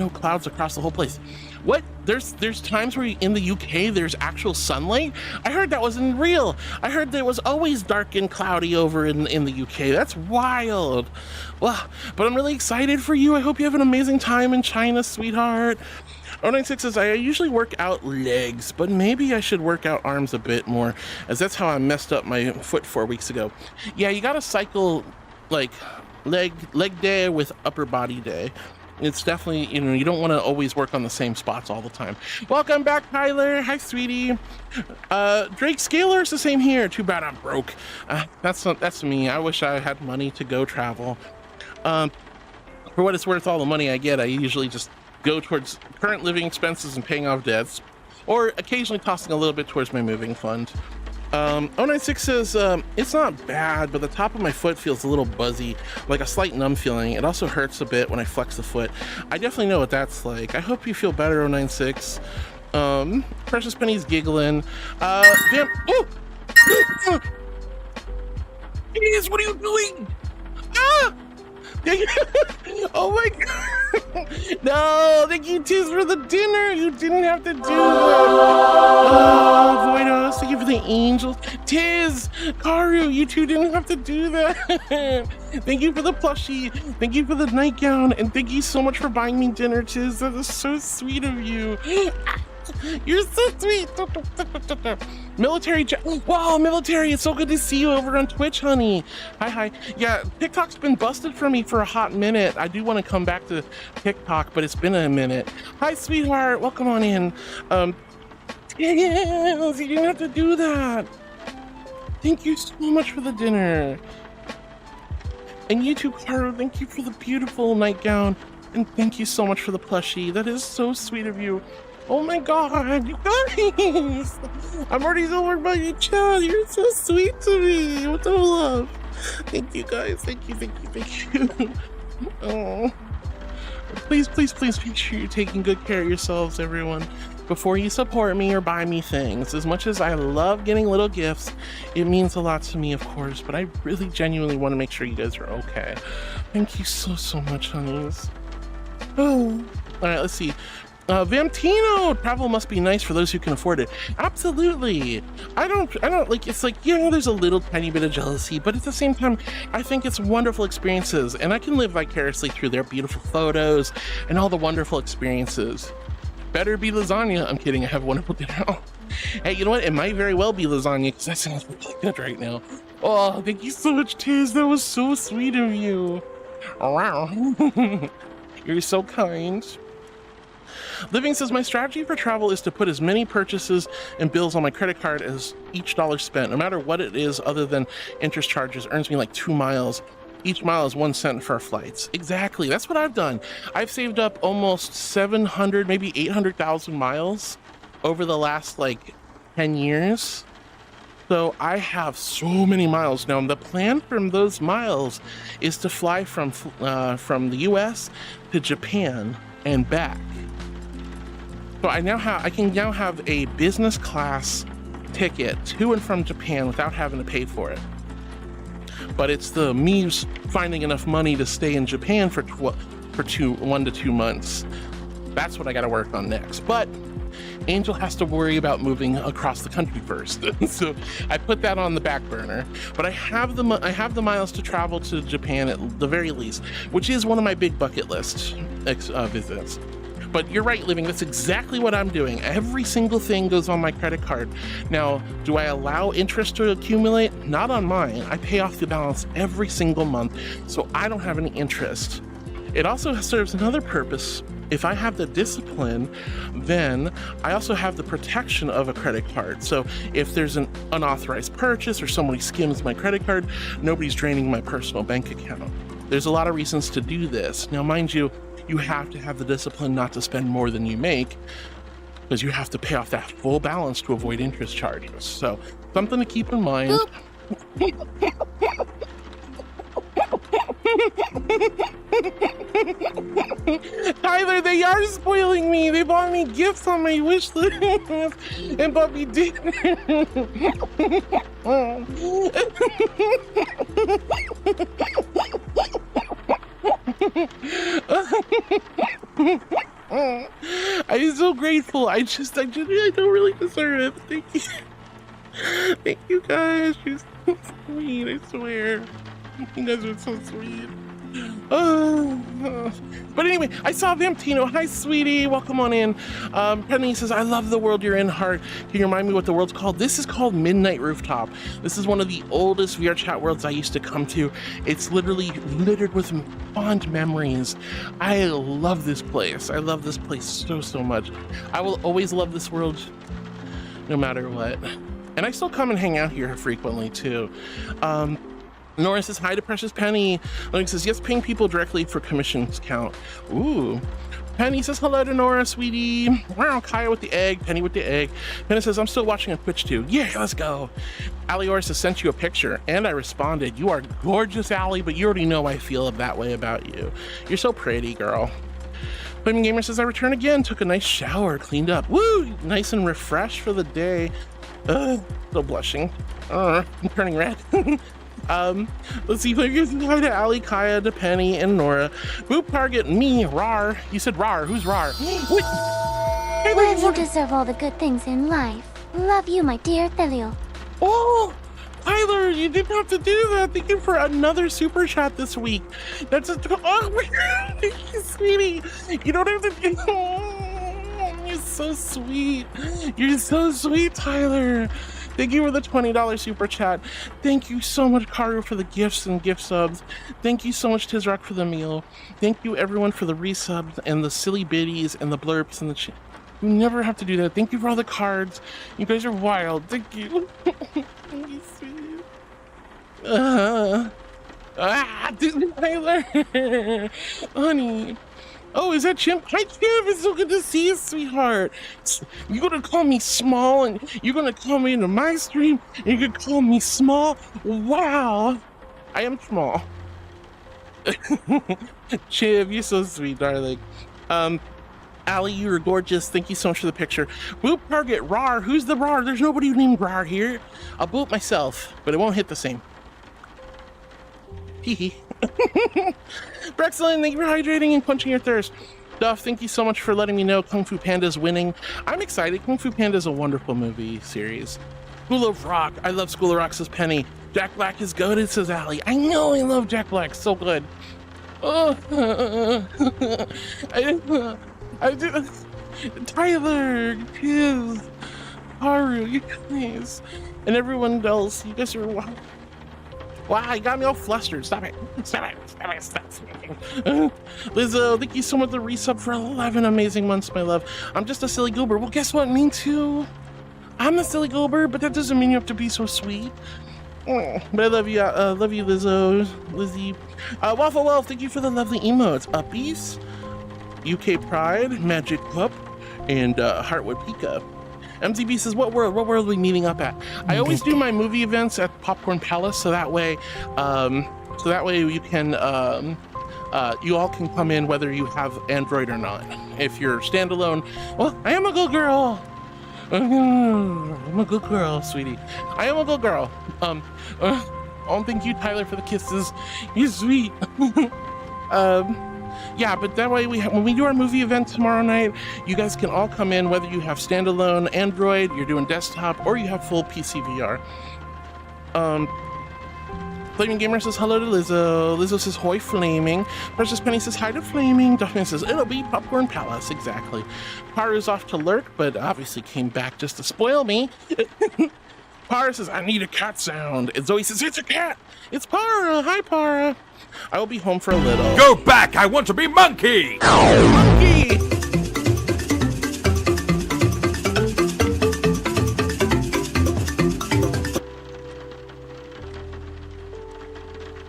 Speaker 2: clouds across the whole place. What? There's times where in the UK there's actual sunlight? I heard that wasn't real. I heard there was always dark and cloudy over in the UK. That's wild. Well, but I'm really excited for you. I hope you have an amazing time in China, sweetheart. 096 says, I usually work out legs, but maybe I should work out arms a bit more, as that's how I messed up my foot 4 weeks ago. Yeah, you gotta cycle like leg day with upper body day. It's definitely, you don't want to always work on the same spots all the time. Welcome back, Tyler. Hi, sweetie. Drake Scaler is the same here. Too bad I'm broke. That's me. I wish I had money to go travel. For what it's worth, all the money I get, I usually just go towards current living expenses and paying off debts, or occasionally tossing a little bit towards my moving fund. 096 says, it's not bad, but the top of my foot feels a little buzzy, like a slight numb feeling. It also hurts a bit when I flex the foot. I definitely know what that's like. I hope you feel better, 096. Precious Penny's giggling. Damn. Oh! Jeez, what are you doing? Ah! Oh my god. No, thank you, Tiz, for the dinner. You didn't have to do that. Oh, Voidos, thank you for the angels. Tiz, Karu, you two didn't have to do that. Thank you for the plushie. Thank you for the nightgown. And thank you so much for buying me dinner, Tiz. That is so sweet of you. You're so sweet. Military chat. Wow, military, it's so good to see you over on Twitch, honey. Hi. Yeah, TikTok's been busted for me for a hot minute. I do want to come back to TikTok, but it's been a minute. Hi, sweetheart. Welcome on in. Yes, you didn't have to do that. Thank you so much for the dinner. And you too, Caro. Thank you for the beautiful nightgown. And thank you so much for the plushie. That is so sweet of you. Oh my god, you guys! I'm already so worried about you, Chad. You're so sweet to me. What the love? Thank you, guys. Thank you. Oh. Please make sure you're taking good care of yourselves, everyone, before you support me or buy me things. As much as I love getting little gifts, it means a lot to me, of course, but I really genuinely want to make sure you guys are okay. Thank you so much, honeys. Oh. Alright, let's see. Vamtino, travel must be nice for those who can afford it. Absolutely. I don't like, it's like, there's a little tiny bit of jealousy, but at the same time, I think it's wonderful experiences, and I can live vicariously through their beautiful photos and all the wonderful experiences. Better be lasagna. I'm kidding, I have wonderful dinner. Oh. Hey, you know what? It might very well be lasagna, because that sounds really good right now. Oh, thank you so much, Tiz. That was so sweet of you. Oh, wow. You're so kind. Living says, my strategy for travel is to put as many purchases and bills on my credit card as each dollar spent, no matter what it is other than interest charges, earns me like 2 miles. Each mile is 1 cent for our flights. Exactly, that's what I've done. I've saved up almost 700, maybe 800,000 miles over the last like 10 years. So I have so many miles now. And the plan from those miles is to fly from the US to Japan and back. So I can now have a business class ticket to and from Japan without having to pay for it. But it's the me finding enough money to stay in Japan for 1 to 2 months. That's what I got to work on next. But Angel has to worry about moving across the country first. So I put that on the back burner, but I have the miles to travel to Japan at the very least, which is one of my big bucket list visits. But you're right, Living, that's exactly what I'm doing. Every single thing goes on my credit card. Now, do I allow interest to accumulate? Not on mine. I pay off the balance every single month, so I don't have any interest. It also serves another purpose. If I have the discipline, then I also have the protection of a credit card. So if there's an unauthorized purchase or somebody skims my credit card, nobody's draining my personal bank account. There's a lot of reasons to do this. Now, mind you, you have to have the discipline not to spend more than you make, because you have to pay off that full balance to avoid interest charges. So something to keep in mind. Tyler, they are spoiling me. They bought me gifts on my wish list and bought me dinner. I'm so grateful. I don't really deserve it. Thank you. Thank you guys. You're so sweet, I swear. You guys are so sweet. But anyway, I saw Vamptino. Hi, sweetie. Welcome on in. Penny says, I love the world you're in, Heart. Can you remind me what the world's called? This is called Midnight Rooftop. This is one of the oldest VR chat worlds I used to come to. It's literally littered with fond memories. I love this place. I love this place so, so much. I will always love this world no matter what. And I still come and hang out here frequently, too. Nora says, hi to Precious Penny. Lennox says, yes, paying people directly for commissions count. Ooh. Penny says, hello to Nora, sweetie. Wow, Kaya with the egg, Penny with the egg. Penny says, I'm still watching on Twitch too. Yeah, let's go. Alioris has sent you a picture, and I responded. You are gorgeous, Allie, but you already know I feel that way about you. You're so pretty, girl. Flaming Gamer says, I return again, took a nice shower, cleaned up. Woo, nice and refreshed for the day. Still blushing. I'm turning red. Let's see, hi to Ali, Kaya, to Penny, and Nora. Boop Target, me, Rar. You said Rar. Who's Rar?
Speaker 7: Well, you deserve all the good things in life. Love you, my dear Thelio.
Speaker 2: Oh, Tyler, you didn't have to do that. Thank you for another super chat this week. That's a oh my God, thank you, sweetie. You don't have to do. Oh, you're so sweet. You're so sweet, Tyler. Thank you for the $20 super chat. Thank you so much, Karu, for the gifts and gift subs. Thank you so much, Tizrock, for the meal. Thank you, everyone, for the resubs and the silly biddies and the blurps and the you never have to do that. Thank you for all the cards. You guys are wild. Thank you. Thank you, sweet. Tyler. Honey. Oh, is that Chimp? Hi, Chimp. It's so good to see you, sweetheart. You're going to call me small, and you're going to come into my stream, and you're going to call me small? Wow. I am small. Chiv, you're so sweet, darling. Allie, you are gorgeous. Thank you so much for the picture. Boop Target, Rar. Who's the Rar? There's nobody named Rar here. I'll boop myself, but it won't hit the same. Hee Brexlin, thank you for hydrating and quenching your thirst. Duff, thank you so much for letting me know Kung Fu Panda's winning. I'm excited. Kung Fu Panda is a wonderful movie series. School of Rock. I love School of Rock, says Penny. Jack Black is goated, says Allie. I know I love Jack Black. So good. Oh, I do. Tyler, Chiz, Haru, you guys, and everyone else. You guys are wow. Wow, you got me all flustered. Stop it. Stop it. Lizzo, thank you so much for the resub for 11 amazing months, my love. I'm just a silly goober. Well, guess what? Me too. I'm a silly goober, but that doesn't mean you have to be so sweet. But I love you, Lizzo, Lizzie. Waffle Wolf, thank you for the lovely emotes. Uppies, UK Pride, Magic Pup, and Heartwood Pika. MZB says, what world are we meeting up at? I always do my movie events at Popcorn Palace, so that way you can, you all can come in whether you have Android or not. If you're standalone, well, I am a good girl. I'm a good girl, sweetie. I am a good girl. Oh, thank you, Tyler, for the kisses. You're sweet. Yeah, but that way when we do our movie event tomorrow night, you guys can all come in whether you have standalone Android, you're doing desktop, or you have full PC VR. Flaming Gamer says hello to Lizzo. Lizzo says hoy Flaming. Precious Penny says hi to Flaming. Duffman says it'll be Popcorn Palace. Exactly. Paru's off to lurk, but obviously came back just to spoil me. Para says I need a cat sound. And Zoe says it's a cat. It's Para. Hi, Para. I will be home for a little.
Speaker 20: Go back! I want to be Monkey!
Speaker 2: Monkey!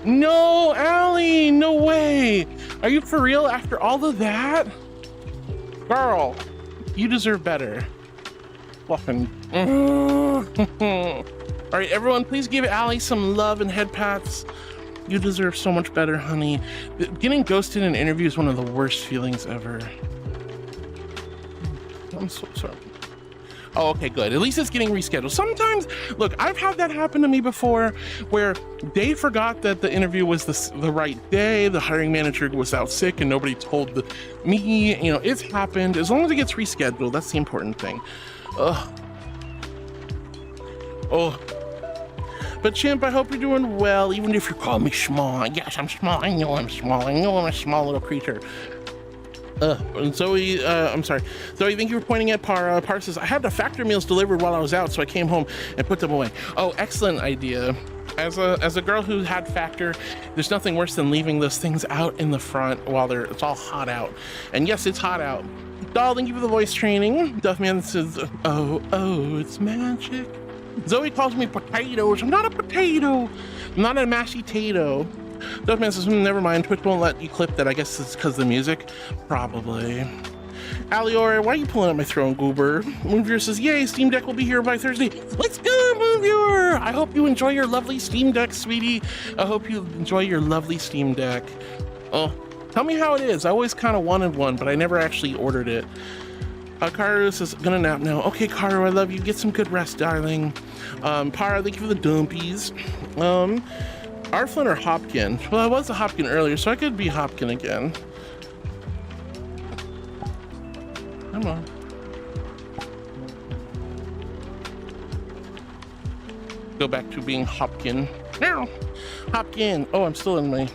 Speaker 2: No, Allie! No way! Are you for real after all of that? Girl, you deserve better. Fluffin'. All right, everyone, please give Allie some love and head pats. You deserve so much better, honey. Getting ghosted in an interview is one of the worst feelings ever. I'm so sorry. Oh, okay, good. At least it's getting rescheduled. Sometimes, look, I've had that happen to me before where they forgot that the interview was the right day. The hiring manager was out sick and nobody told me. You know, it's happened. As long as it gets rescheduled, that's the important thing. Ugh. Oh. But Chimp, I hope you're doing well, even if you call me small. Yes, I'm small. I know I'm small. I know I'm a small little creature. Zoe, I'm sorry. Zoe, thank you for pointing at Para. Para says, I had the factor meals delivered while I was out, so I came home and put them away. Oh, excellent idea. As a girl who had factor, there's nothing worse than leaving those things out in the front while it's all hot out. And yes, it's hot out. Doll, thank you for the voice training. Duffman says, oh, it's magic. Zoe calls me potatoes. I'm not a potato. I'm not a mashed potato. Duffman says, never mind. Twitch won't let you clip that. I guess it's because of the music. Probably. Alior, why are you pulling up my throne, goober? Moonviewer says, yay, Steam Deck will be here by Thursday. Let's go, Moonviewer! I hope you enjoy your lovely Steam Deck, sweetie. I hope you enjoy your lovely Steam Deck. Oh, tell me how it is. I always kind of wanted one, but I never actually ordered it. Karu says, gonna nap now. Okay, Karu, I love you. Get some good rest, darling. Para, thank you for the dumpies. Arflin or Hopkin? Well, I was a Hopkin earlier, so I could be Hopkin again. Come on. Go back to being Hopkin. Now, Hopkin. Oh, I'm still in my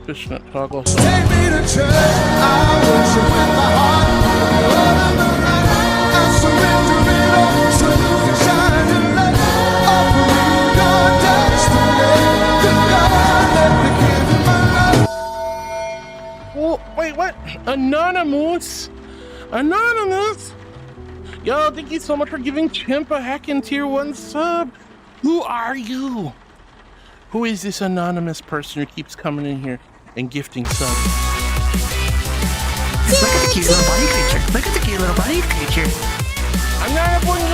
Speaker 2: fishnet toggle. So.
Speaker 21: Take me to church. I worship with my heart. I surrender it all so you can shine a light. Offer me your destiny. God, let me give you my life.
Speaker 2: Oh, wait, what? Anonymous? Anonymous? Yo, thank you so much for giving Chimp a heckin' tier 1 sub. Who are you? Who is this anonymous person who keeps coming in here and gifting subs?
Speaker 18: Look at the cute little bunny creature. Look at the cute little bunny creature.
Speaker 2: I'm not a bunny.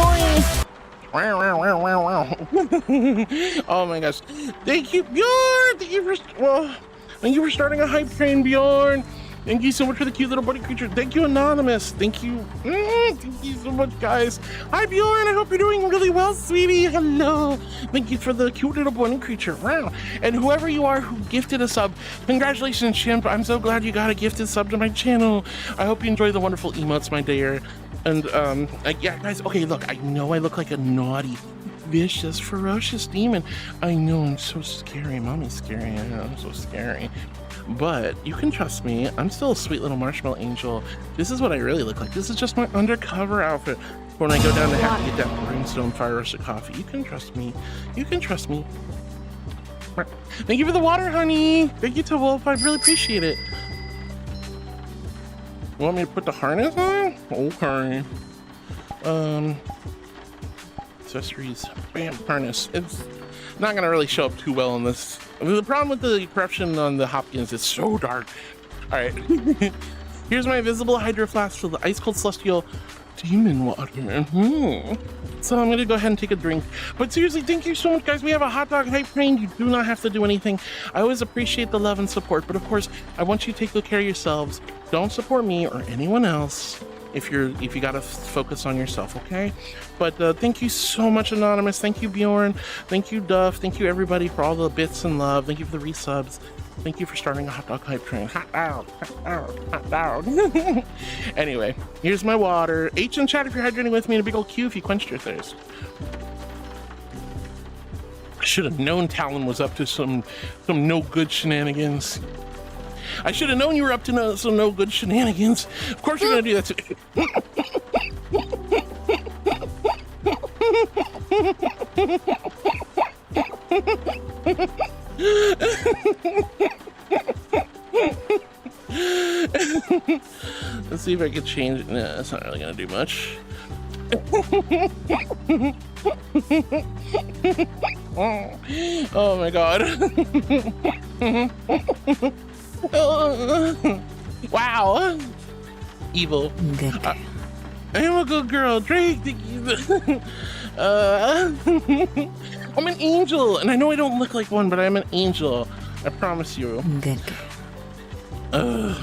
Speaker 2: Oh my gosh. Thank you, Bjorn. Thank you for starting a hype train, Bjorn. Thank you so much for the cute little bunny creature. Thank you, Anonymous. Thank you. Thank you so much, guys. Hi, Bjorn. I hope you're doing really well, sweetie. Hello. Thank you for the cute little bunny creature. Wow. And whoever you are who gifted a sub, congratulations, Chimp. I'm so glad you got a gifted sub to my channel. I hope you enjoy the wonderful emotes, my dear. And, yeah, guys, okay, look, I know I look like a naughty, vicious, ferocious demon. I know, I'm so scary. Mommy's scary. I know, I'm so scary. But you can trust me, I'm still a sweet little marshmallow angel. This is what I really look like. This is just my undercover outfit when I go down to have to get that brimstone fire roasted coffee. You can trust me. You can trust me. Thank you for the water, honey. Thank you to Wolf. I really appreciate it. You want me to put the harness on? Okay. Accessories. Bam, harness. It's not gonna really show up too well in this. I mean, the problem with the corruption on the Hopkins is so dark. All right. Here's my invisible hydro flask for the ice cold celestial demon water. So I'm gonna go ahead and take a drink. But seriously, thank you so much, guys. We have a hot dog hype train. You do not have to do anything. I always appreciate the love and support, but of course, I want you to take good care of yourselves. Don't support me or anyone else if you gotta focus on yourself, okay? But thank you so much, Anonymous. Thank you, Bjorn. Thank you, Duff. Thank you, everybody, for all the bits and love. Thank you for the resubs. Thank you for starting a hot dog hype train. Hot dog, hot dog, hot dog. Anyway, here's my water. H in chat if you're hydrating with me, and a big old Q if you quenched your thirst. I should have known Talon was up to some no good shenanigans. I should have known you were up to some no good shenanigans. Of course you're gonna do that too. Let's see if I can change it. No, that's not really gonna do much. Oh my god. Wow. Evil.
Speaker 12: Good.
Speaker 2: I'm a good girl. Drake. I'm an angel, and I know I don't look like one, but I'm an angel. I promise you.
Speaker 12: Good.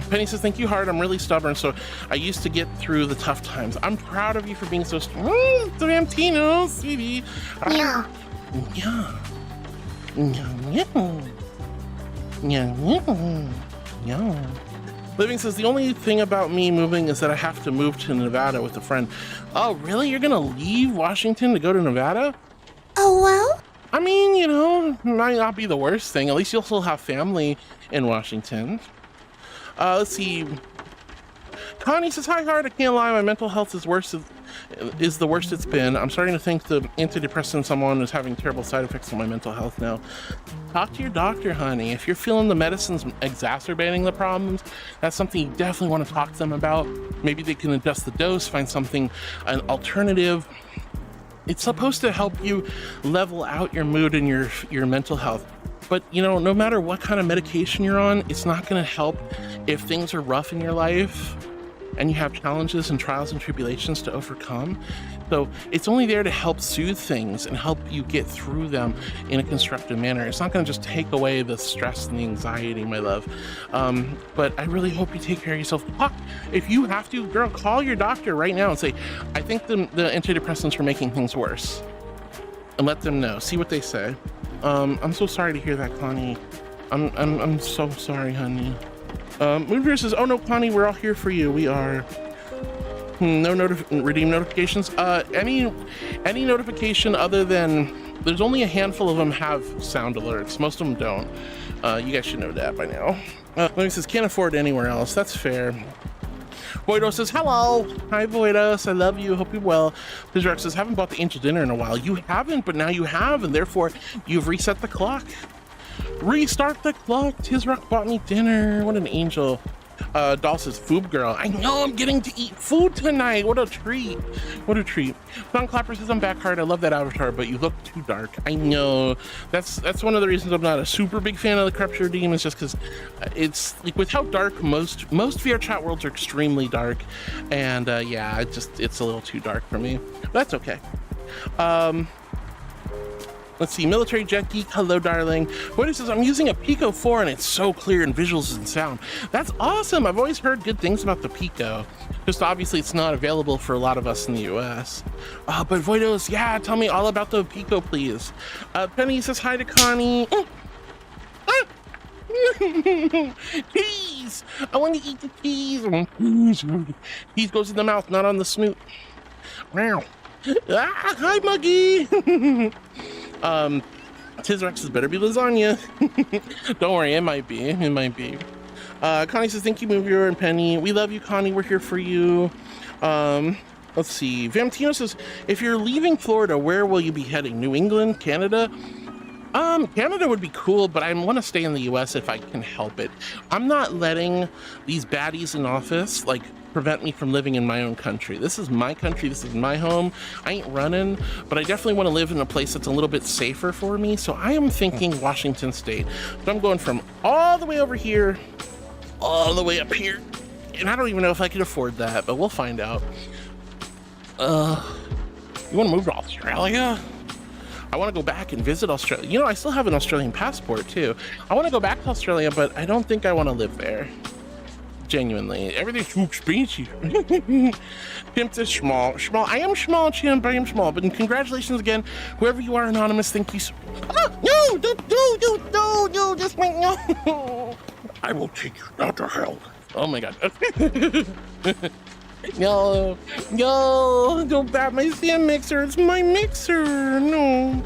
Speaker 2: Penny says, thank you, Hard. I'm really stubborn, so I used to get through the tough times. I'm proud of you for being so strong. Samantino, sweetie.
Speaker 7: Yeah.
Speaker 2: Yeah. Yeah. Living says, the only thing about me moving is that I have to move to Nevada with a friend. Oh, really? You're gonna leave Washington to go to Nevada?
Speaker 7: Oh, well?
Speaker 2: I mean, you know, might not be the worst thing. At least you'll still have family in Washington. Let's see. Connie says, hi, Hard. I can't lie. My mental health is the worst it's been. I'm starting to think the antidepressant someone is having terrible side effects on my mental health now. Talk to your doctor, honey. If you're feeling the medicine's exacerbating the problems, that's something you definitely want to talk to them about. Maybe they can adjust the dose, find something, an alternative. It's supposed to help you level out your mood and your mental health. But, you know, no matter what kind of medication you're on, it's not going to help if things are rough in your life and you have challenges and trials and tribulations to overcome. So it's only there to help soothe things and help you get through them in a constructive manner. It's not going to just take away the stress and the anxiety, my love. But I really hope you take care of yourself. If you have to, girl, call your doctor right now and say, I think the antidepressants are making things worse. And let them know. See what they say. I'm so sorry to hear that, Connie. I'm so sorry, honey. Moonbeer says, oh no, Connie, we're all here for you. We are. No redeem notifications. Any notification other than, there's only a handful of them have sound alerts. Most of them don't. You guys should know that by now. Lemmy says, can't afford anywhere else. That's fair. Voidos says, hello. Hi, Voidos. I love you. Hope you're well. Pizarek says, haven't bought the angel dinner in a while. You haven't, but now you have, and therefore you've reset the clock. Restart the clock. Tizrock bought me dinner. What an angel. Doll says, Foob girl. I know I'm getting to eat food tonight. What a treat. What a treat. Don Clapper says, I'm back, Hard. I love that avatar, but you look too dark. I know. That's one of the reasons I'm not a super big fan of the Corruption Redeem, is just because it's like, with how dark most VR chat worlds are extremely dark. And yeah, it's a little too dark for me. But that's okay. Let's see, Military Jet Geek, hello darling. What says, I'm using a Pico 4 and it's so clear in visuals and sound. That's awesome. I've always heard good things about the Pico. Just obviously it's not available for a lot of us in the US. But Voidos, yeah, tell me all about the Pico, please. Penny says hi to Connie. Cheese! I want to eat the cheese. Cheese goes in the mouth, not on the snoot. Wow. Hi, Muggy. Tizrex better be lasagna. Don't worry, it might be. It might be. Connie says, thank you, Movier and Penny. We love you, Connie. We're here for you. Let's see. Vamtino says, if you're leaving Florida, where will you be heading? New England? Canada? Canada would be cool, but I want to stay in the US if I can help it. I'm not letting these baddies in office like prevent me from living in my own country. This is my country, this is my home. I ain't running, but I definitely want to live in a place that's a little bit safer for me. So I am thinking Washington State. So I'm going from all the way over here, all the way up here. And I don't even know if I can afford that, but we'll find out. You want to move to Australia? I want to go back and visit Australia. You know, I still have an Australian passport too. I want to go back to Australia, but I don't think I want to live there. Genuinely, everything's too expensive. Chimp is small. I am small, Chimp. I am small. But congratulations again, whoever you are, anonymous. Thank you so. No, this might no. I will take you down to hell. Oh my god. No, don't bat my sand mixer. It's my mixer. No.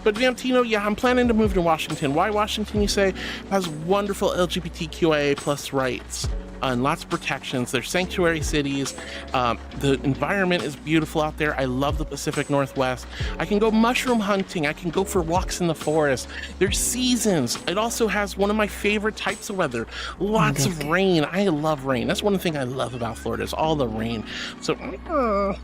Speaker 2: But Vamptino, yeah, I'm planning to move to Washington. Why Washington, you say? It has wonderful LGBTQIA plus rights and lots of protections. There's sanctuary cities. The environment is beautiful out there. I love the Pacific Northwest. I can go mushroom hunting. I can go for walks in the forest. There's seasons. It also has one of my favorite types of weather. Lots of rain. I love rain. That's one thing I love about Florida is all the rain. So,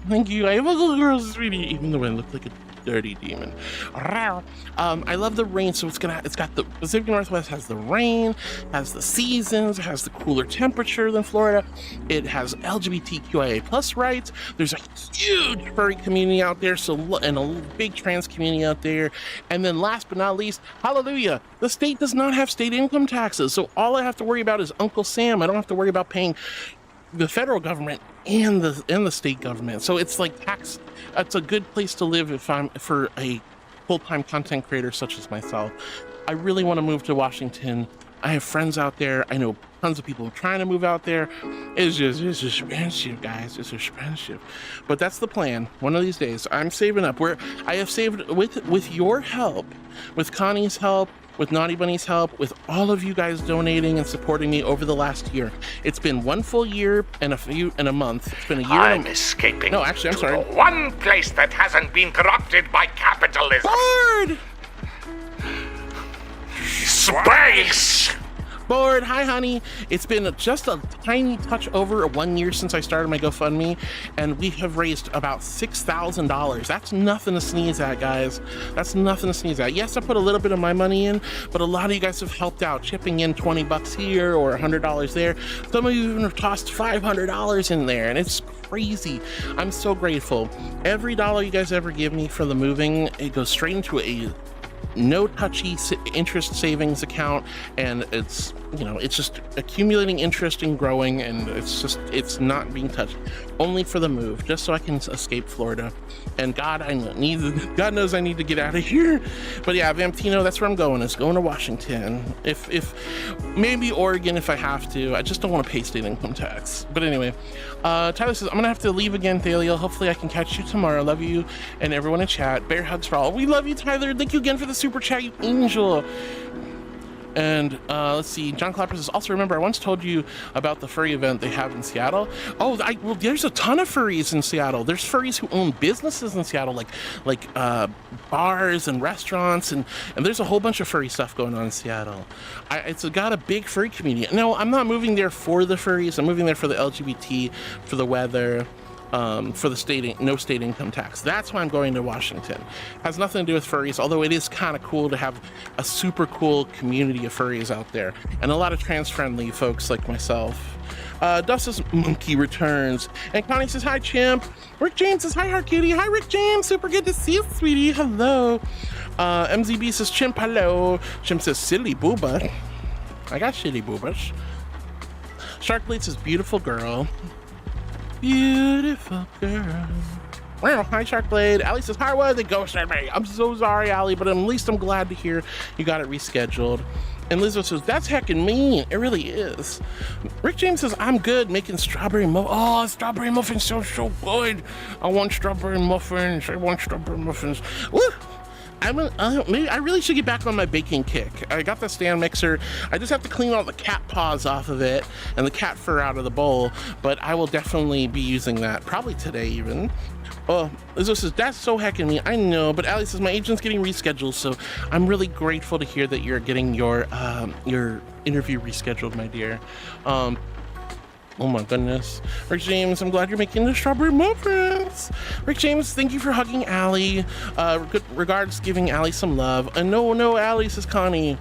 Speaker 2: thank you. I have a little girl, sweetie, even though I look like a dirty demon. I love the rain, so it's got the Pacific Northwest has the rain, has the seasons, it has the cooler temperature than Florida. It has LGBTQIA plus rights. There's a huge furry community out there, and a big trans community out there. And then last but not least, hallelujah, the state does not have state income taxes. So all I have to worry about is Uncle Sam. I don't have to worry about paying the federal government and the state government. So it's like tax. It's a good place to live if I'm for a full-time content creator such as myself. I really want to move to Washington. I have friends out there. I know tons of people trying to move out there. It's expensive, guys. It's expensive. But that's the plan. One of these days, I'm saving up. I have saved with your help, with Connie's help, with Naughty Bunny's help, with all of you guys donating and supporting me over the last year. It's been 1 full year and a month. It's been a year.
Speaker 14: I'm escaping.
Speaker 2: No, actually, I'm sorry.
Speaker 14: The one place that hasn't been corrupted by capitalism.
Speaker 2: Bored!
Speaker 14: Space!
Speaker 2: Bored. Hi, honey. It's been just a tiny touch over 1 year since I started my GoFundMe, and we have raised about $6,000. That's nothing to sneeze at, guys. That's nothing to sneeze at. Yes, I put a little bit of my money in, but a lot of you guys have helped out, chipping in $20 here or $100 there. Some of you even have tossed $500 in there, and it's crazy. I'm so grateful. Every dollar you guys ever give me for the moving, it goes straight into a no touchy interest savings account, and it's just accumulating interest and growing, and it's not being touched, only for the move, just so I can escape Florida. And God knows I need to get out of here. But yeah, Vamptino, that's where I'm going, is going to Washington. If maybe Oregon if I have to. I just don't want to pay state income tax. But anyway, Tyler says I'm gonna have to leave again, Thaliel. Hopefully I can catch you tomorrow. Love you and everyone in chat. Bear hugs for all. We love you, Tyler. Thank you again for the super chat, you angel. And let's see, John Clapper says, also remember I once told you about the furry event they have in Seattle. Oh, well, there's a ton of furries in Seattle. There's furries who own businesses in Seattle, like bars and restaurants, and there's a whole bunch of furry stuff going on in Seattle. It's got a big furry community. No, I'm not moving there for the furries. I'm moving there for the LGBT, for the weather, for the no state income tax. That's why I'm going to Washington. Has nothing to do with furries, although it is kind of cool to have a super cool community of furries out there, and a lot of trans-friendly folks like myself. Duff says, Monkey returns. And Connie says, hi, Chimp. Rick James says, hi, Heart Kitty. Hi, Rick James. Super good to see you, sweetie. Hello. MZB says, Chimp, hello. Chimp says, silly booba. I got shitty boobas. Sharkblade says, beautiful girl. Beautiful girl. Well, hi, Sharkblade. Ali says, hi, why they ghosted me? I'm so sorry, Ali, but at least I'm glad to hear you got it rescheduled. And Lizzo says, that's heckin' mean. It really is. Rick James says, I'm good making strawberry muffins. Oh, strawberry muffins sound so good. I want strawberry muffins. Woo! maybe I really should get back on my baking kick. I got the stand mixer. I just have to clean all the cat paws off of it and the cat fur out of the bowl, but I will definitely be using that, probably today even. Oh, Lizzo says, that's so heckin' me. I know, but Ali says, my agent's getting rescheduled, so I'm really grateful to hear that you're getting your interview rescheduled, my dear. Oh my goodness. Rick James, I'm glad you're making the strawberry muffins. Rick James, thank you for hugging Allie. Good regards, giving Allie some love. No, Allie, says Connie.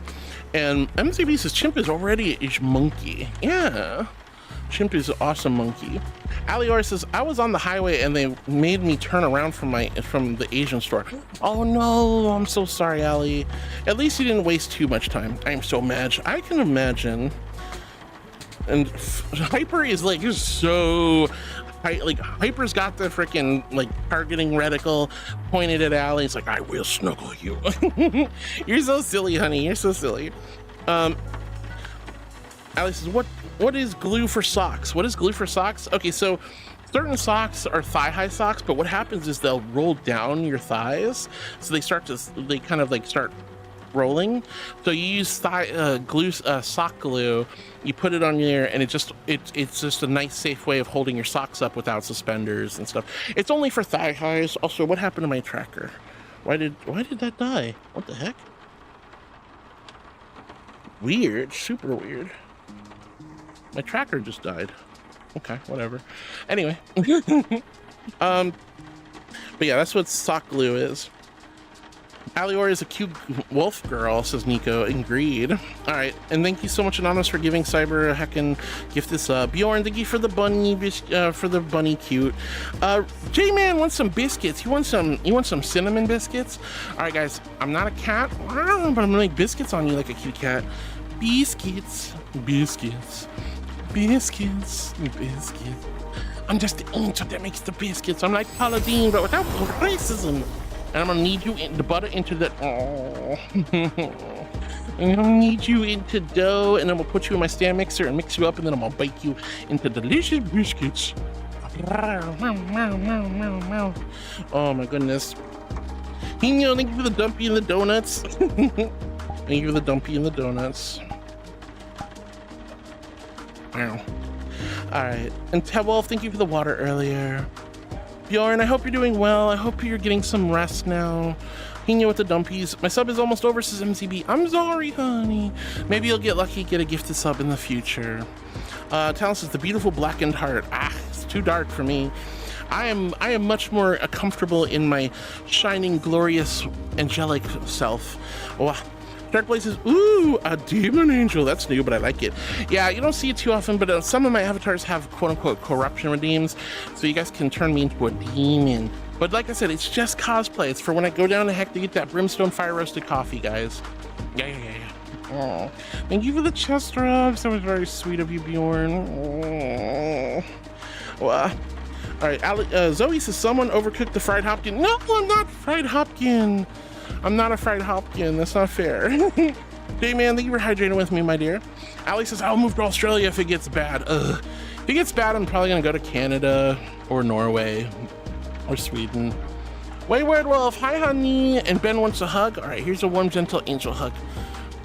Speaker 2: And MCB says, Chimp is already a monkey. Yeah. Chimp is an awesome monkey. Alior says, I was on the highway and they made me turn around from the Asian store. Oh no, I'm so sorry, Ali. At least you didn't waste too much time. I'm so mad. I can imagine. And Hyper is like, you're so like Hyper's got the freaking like targeting reticle pointed at Ali. It's like, I will snuggle you. You're so silly, honey. You're so silly. Ali says, what is glue for socks? What is glue for socks? Okay, so certain socks are thigh-high socks, but what happens is they'll roll down your thighs, so they kind of like start rolling. So you use sock glue, you put it on there, and it's just a nice, safe way of holding your socks up without suspenders and stuff. It's only for thigh highs. Also, what happened to my tracker? Why did that die? What the heck? Weird, super weird. My tracker just died. Okay, whatever. Anyway. But yeah, that's what sock glue is. Alior is a cute wolf girl, says Nico. Agreed. All right, and thank you so much, Anonymous, for giving Cyber a heckin' gift this Bjorn, thank you for the bunny cute. J-Man wants some biscuits. He wants some cinnamon biscuits. All right, guys, I'm not a cat, but I'm gonna make biscuits on you like a cute cat. Biscuits. I'm just the angel that makes the biscuits. I'm like Paladin, but without racism. And I'm gonna need you to butter into the. Oh. I'm gonna need you into dough, and then we'll put you in my stand mixer and mix you up, and then I'm gonna bake you into delicious biscuits. Oh my goodness. Hino, thank you for the dumpy and the donuts. Thank you for the dumpy and the donuts. Wow. Alright, and Tewolf, thank you for the water earlier. Bjorn, I hope you're doing well. I hope you're getting some rest now. Hino with the dumpies. My sub is almost over, says MCB. I'm sorry, honey. Maybe you'll get lucky, get a gifted sub in the future. Talon says, the beautiful blackened heart. It's too dark for me. I am much more comfortable in my shining, glorious, angelic self. Wow. Dark Blazes, ooh, a demon angel. That's new, but I like it. Yeah, you don't see it too often, but some of my avatars have quote-unquote corruption redeems, so you guys can turn me into a demon. But like I said, it's just cosplay. It's for when I go down to heck to get that brimstone fire-roasted coffee, guys. Yeah. Oh, thank you for the chest rubs. That was very sweet of you, Bjorn. Oh. Well, all right, Zoe says, someone overcooked the fried hopkin. No, I'm not fried hopkin. I'm not a fried hopkin. That's not fair. J-Man, thank you for hydrating with me, my dear. Ali says, I'll move to Australia if it gets bad. Ugh. If it gets bad, I'm probably going to go to Canada or Norway or Sweden. Wayward Wolf, hi, honey. And Ben wants a hug. All right, here's a warm, gentle angel hug.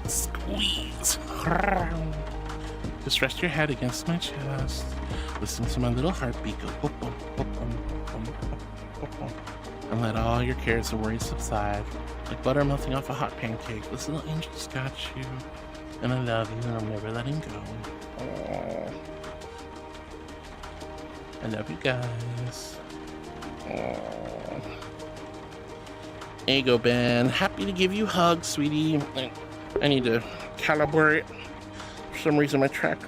Speaker 2: Squeeze. Just rest your head against my chest. Listen to my little heartbeat go boom, boom, boom, boom, boom, boom, boom. And let all your cares and worries subside. Like butter melting off a hot pancake, this little angel's got you. And I love you, and I'm never letting go. Aww. I love you guys. Aww. There you go, Ben. Happy to give you hugs, sweetie. I need to calibrate. For some reason, my tracker.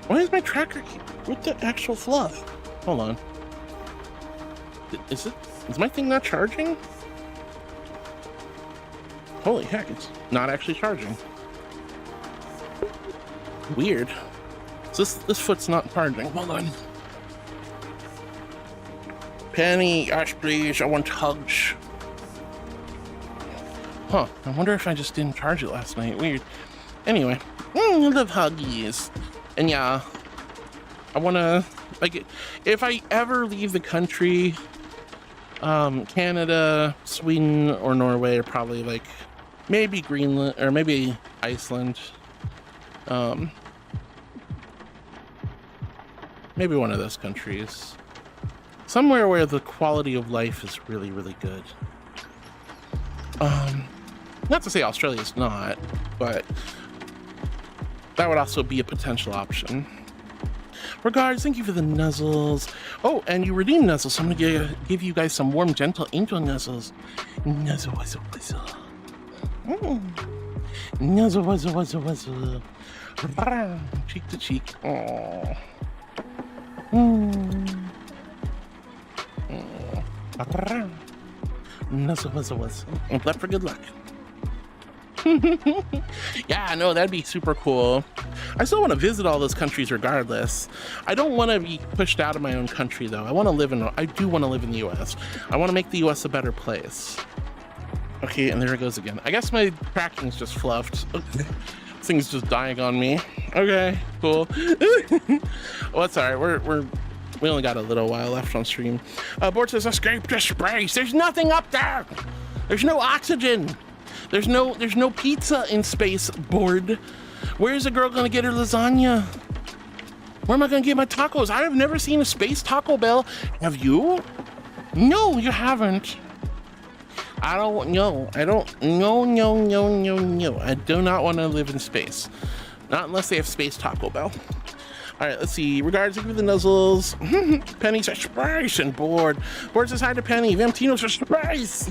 Speaker 2: Why is my tracker with the actual fluff? Hold on. Is my thing not charging? Holy heck, it's not actually charging. Weird. So this foot's not charging. Hold on. Penny, Ash, please, I want hugs. Huh, I wonder if I just didn't charge it last night. Weird. Anyway, I love huggies. And yeah, I wanna, like, if I ever leave the country, Canada, Sweden, or Norway are probably like maybe Greenland or maybe Iceland. Maybe one of those countries. Somewhere where the quality of life is really, really good. Not to say Australia's not, but that would also be a potential option. Regards, thank you for the nuzzles. Oh, and you redeemed nuzzles, so I'm gonna give you guys some warm, gentle angel nuzzles. Nuzzle, wuzzle, wuzzle. Nuzzle, wuzzle, wuzzle, wuzzle. Cheek to cheek. Aww. Nuzzle, wuzzle, wuzzle. And left for good luck. Yeah, no, that'd be super cool. I still want to visit all those countries regardless. I don't want to be pushed out of my own country though. I do want to live in the US. I want to make the US a better place. Okay, and there it goes again. I guess my tracking's just fluffed. Thing's just dying on me. Okay, cool. Well, it's all right. We only got a little while left on stream. Board says escape to space. There's nothing up there. There's no oxygen. There's no pizza in space, Board. Where's the girl gonna get her lasagna? Where am I gonna get my tacos? I have never seen a space Taco Bell. Have you? No, you haven't. I don't know. No. I do not want to live in space. Not unless they have space Taco Bell. All right, let's see. Regards, thank you for the nuzzles. Penny says space and Board. Board says hi to Penny. Vamtino says space.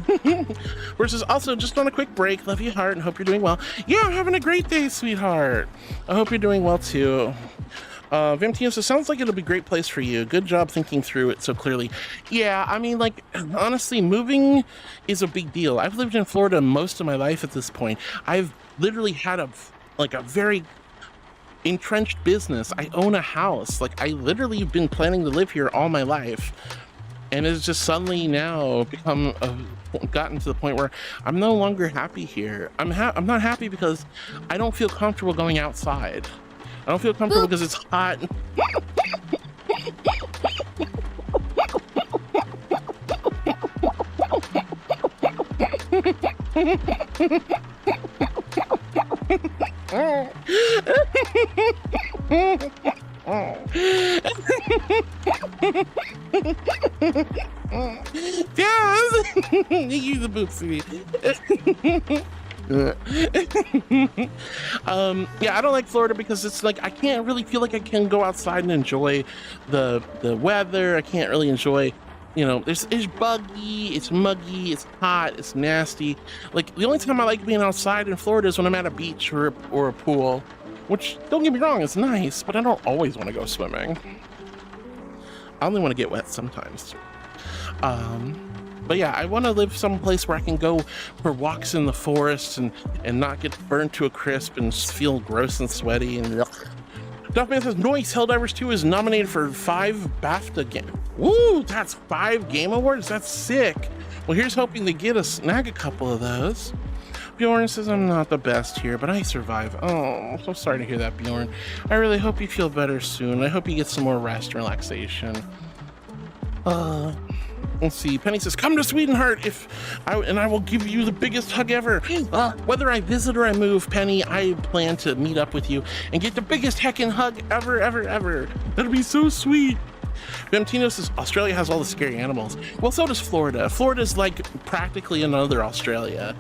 Speaker 2: Board says also just on a quick break. Love you, heart, and hope you're doing well. Yeah, I'm having a great day, sweetheart. I hope you're doing well too. Vamtino says sounds like it'll be a great place for you. Good job thinking through it so clearly. Yeah, I mean, like honestly, moving is a big deal. I've lived in Florida most of my life at this point. I've literally had a very entrenched business. I own a house. Like I literally have been planning to live here all my life, and it's just suddenly now gotten to the point where I'm no longer happy here. I'm not happy because I don't feel comfortable going outside. I don't feel comfortable because it's hot. Use the boopsie. Yeah, I don't like Florida because it's like I can't really feel like I can go outside and enjoy the weather. I can't really enjoy, it's buggy, it's muggy, it's hot, it's nasty. Like the only time I like being outside in Florida is when I'm at a beach or a pool, which don't get me wrong, it's nice, but I don't always want to go swimming. I only want to get wet sometimes. But yeah, I want to live someplace where I can go for walks in the forest and not get burnt to a crisp and feel gross and sweaty. And Duffman says, Noise, Helldivers 2 is nominated for 5 BAFTA games. Woo, that's 5 Game Awards? That's sick. Well, here's hoping to snag a couple of those. Bjorn says, I'm not the best here, but I survive. Oh, I'm so sorry to hear that, Bjorn. I really hope you feel better soon. I hope you get some more rest and relaxation. Let's see. Penny says, come to Swedenheart and I will give you the biggest hug ever. Whether I visit or I move, Penny, I plan to meet up with you and get the biggest heckin' hug ever. That'll be so sweet. Vamtino says, Australia has all the scary animals. Well, so does Florida. Florida's like practically another Australia.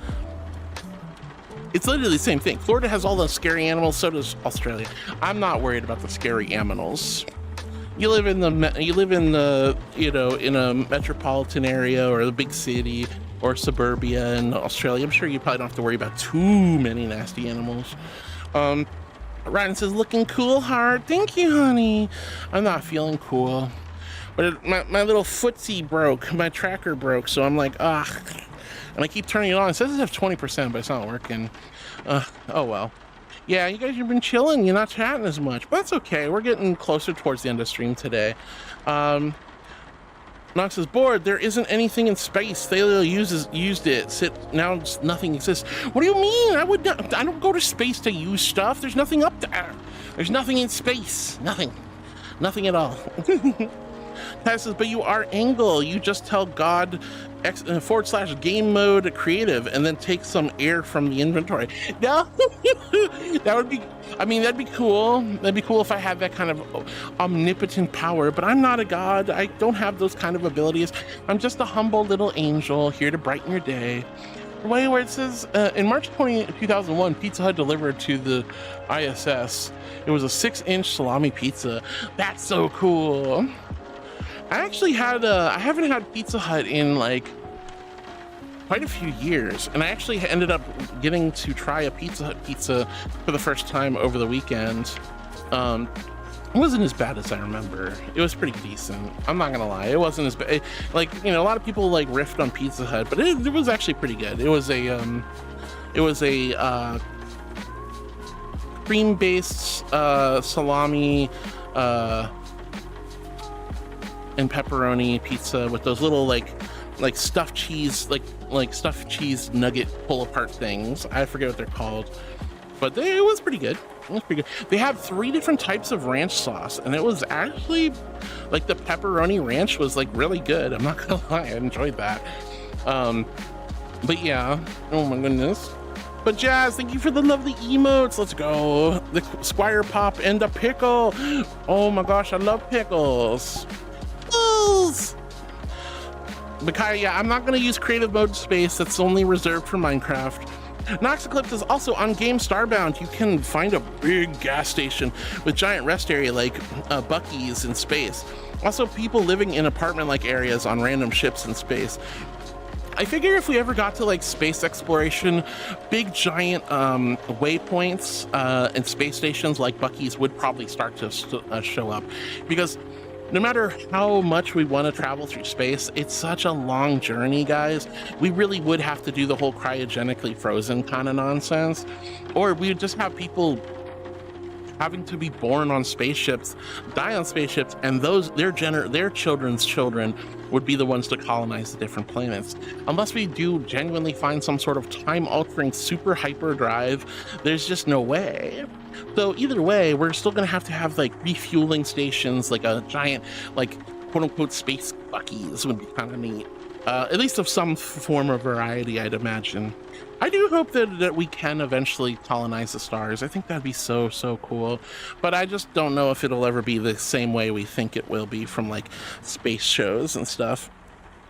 Speaker 2: It's literally the same thing. Florida has all the scary animals, so does Australia. I'm not worried about the scary animals. You live in in a metropolitan area or a big city or suburbia in Australia. I'm sure you probably don't have to worry about too many nasty animals. Ryan says, looking cool, heart. Thank you, honey. I'm not feeling cool. But my little footsie broke. My tracker broke, so I'm like, and I keep turning it on. It says it has 20%, but it's not working. Oh well. Yeah, you guys have been chilling. You're not chatting as much, but that's okay. We're getting closer towards the end of stream today. Nox is bored. There isn't anything in space. Thalio used it. Now nothing exists. What do you mean? I don't go to space to use stuff. There's nothing up there. There's nothing in space. Nothing at all. Ty says, but you are Angle. You just tell God / game mode creative and then take some air from the inventory. No, that would be, I mean, that'd be cool. That'd be cool if I had that kind of omnipotent power, but I'm not a god. I don't have those kind of abilities. I'm just a humble little angel here to brighten your day. Way where it says in March 2001, Pizza Hut delivered to the ISS. It was a 6-inch salami pizza. That's so cool. I actually had I haven't had Pizza Hut in like quite a few years, and I actually ended up getting to try a Pizza Hut pizza for the first time over the weekend. It wasn't as bad as I remember. It was pretty decent. I'm not gonna lie. It wasn't as bad. Like, you know, a lot of people like riffed on Pizza Hut, but it was actually pretty good. It was a cream-based salami and pepperoni pizza with those little like stuffed cheese, like stuffed cheese nugget pull-apart things. I forget what they're called, but it was pretty good. It was pretty good. They have 3 different types of ranch sauce, and it was actually like the pepperoni ranch was like really good. I'm not gonna lie, I enjoyed that. But yeah, oh my goodness. But Jazz, thank you for the lovely emotes. Let's go. The Squire Pop and the pickle. Oh my gosh, I love pickles. Pickles. But Kaya, yeah, I'm not gonna use creative mode space. That's only reserved for Minecraft. Nox Eclipse is also on Game Starbound. You can find a big gas station with giant rest area like Buc-ee's in space. Also, people living in apartment-like areas on random ships in space. I figure if we ever got to like space exploration, big giant waypoints and space stations like Buc-ee's would probably start to show up, because no matter how much we want to travel through space, it's such a long journey, guys. We really would have to do the whole cryogenically frozen kind of nonsense, or we would just have people having to be born on spaceships, die on spaceships, and their children's children would be the ones to colonize the different planets. Unless we do genuinely find some sort of time-altering super hyperdrive, there's just no way. So either way, we're still gonna have to have like refueling stations, like a giant, like quote-unquote space Buc-ee's would be kind of neat. At least of some form of variety, I'd imagine. I do hope that we can eventually colonize the stars. I think that'd be so cool, but I just don't know if it'll ever be the same way we think it will be from like space shows and stuff.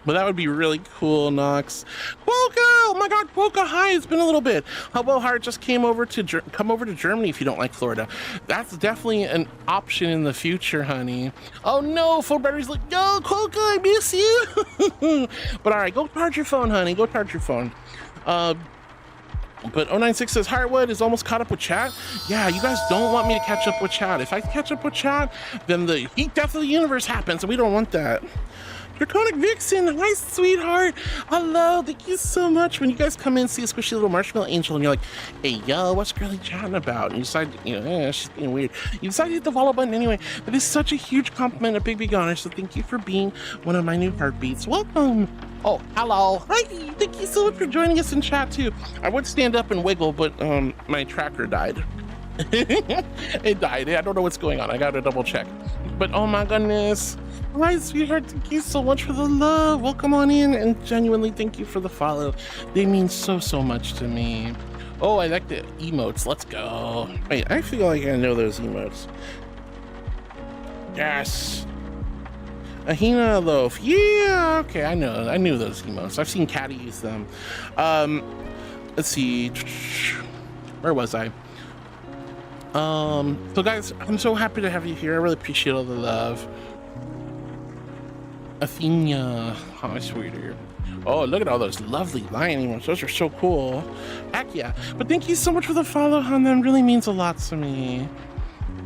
Speaker 2: But that would be really cool, Nox. Boca! Oh my god, Boca, hi, it's been a little bit. Hobo Heart just come over to Germany if you don't like Florida. That's definitely an option in the future, honey. Oh no, Full Battery's like, no, Boca, I miss you. But all right, go charge your phone, honey, go charge your phone. But 096 says Heartwood is almost caught up with chat. Yeah, you guys don't want me to catch up with chat. If I catch up with chat, then the heat death of the universe happens, and we don't want that. Draconic Vixen, hi sweetheart. Hello, thank you so much. When you guys come in, see a squishy little marshmallow angel, and you're like, hey yo, what's Girly chatting about? And you decide, you know, she's being weird. You decide to hit the follow button anyway. That is such a huge compliment, a big honor. So thank you for being one of my new heartbeats. Welcome. Oh, hello. Hi, thank you so much for joining us in chat too. I would stand up and wiggle, but my tracker died. It died. I don't know what's going on. I gotta double check. But oh my goodness. Hi, sweetheart. Thank you so much for the love. Welcome on in, and genuinely thank you for the follow. They mean so much to me. Oh, I like the emotes. Let's go. Wait, I feel like I know those emotes. Yes. Ahina loaf. Yeah. Okay, I knew those emotes. I've seen Catty use them. Let's see. Where was I? So guys, I'm so happy to have you here. I really appreciate all the love. Athena, hi sweetie. Oh, look at all those lovely lion emotes. Those are so cool. Heck yeah. But thank you so much for the follow, hon. That really means a lot to me.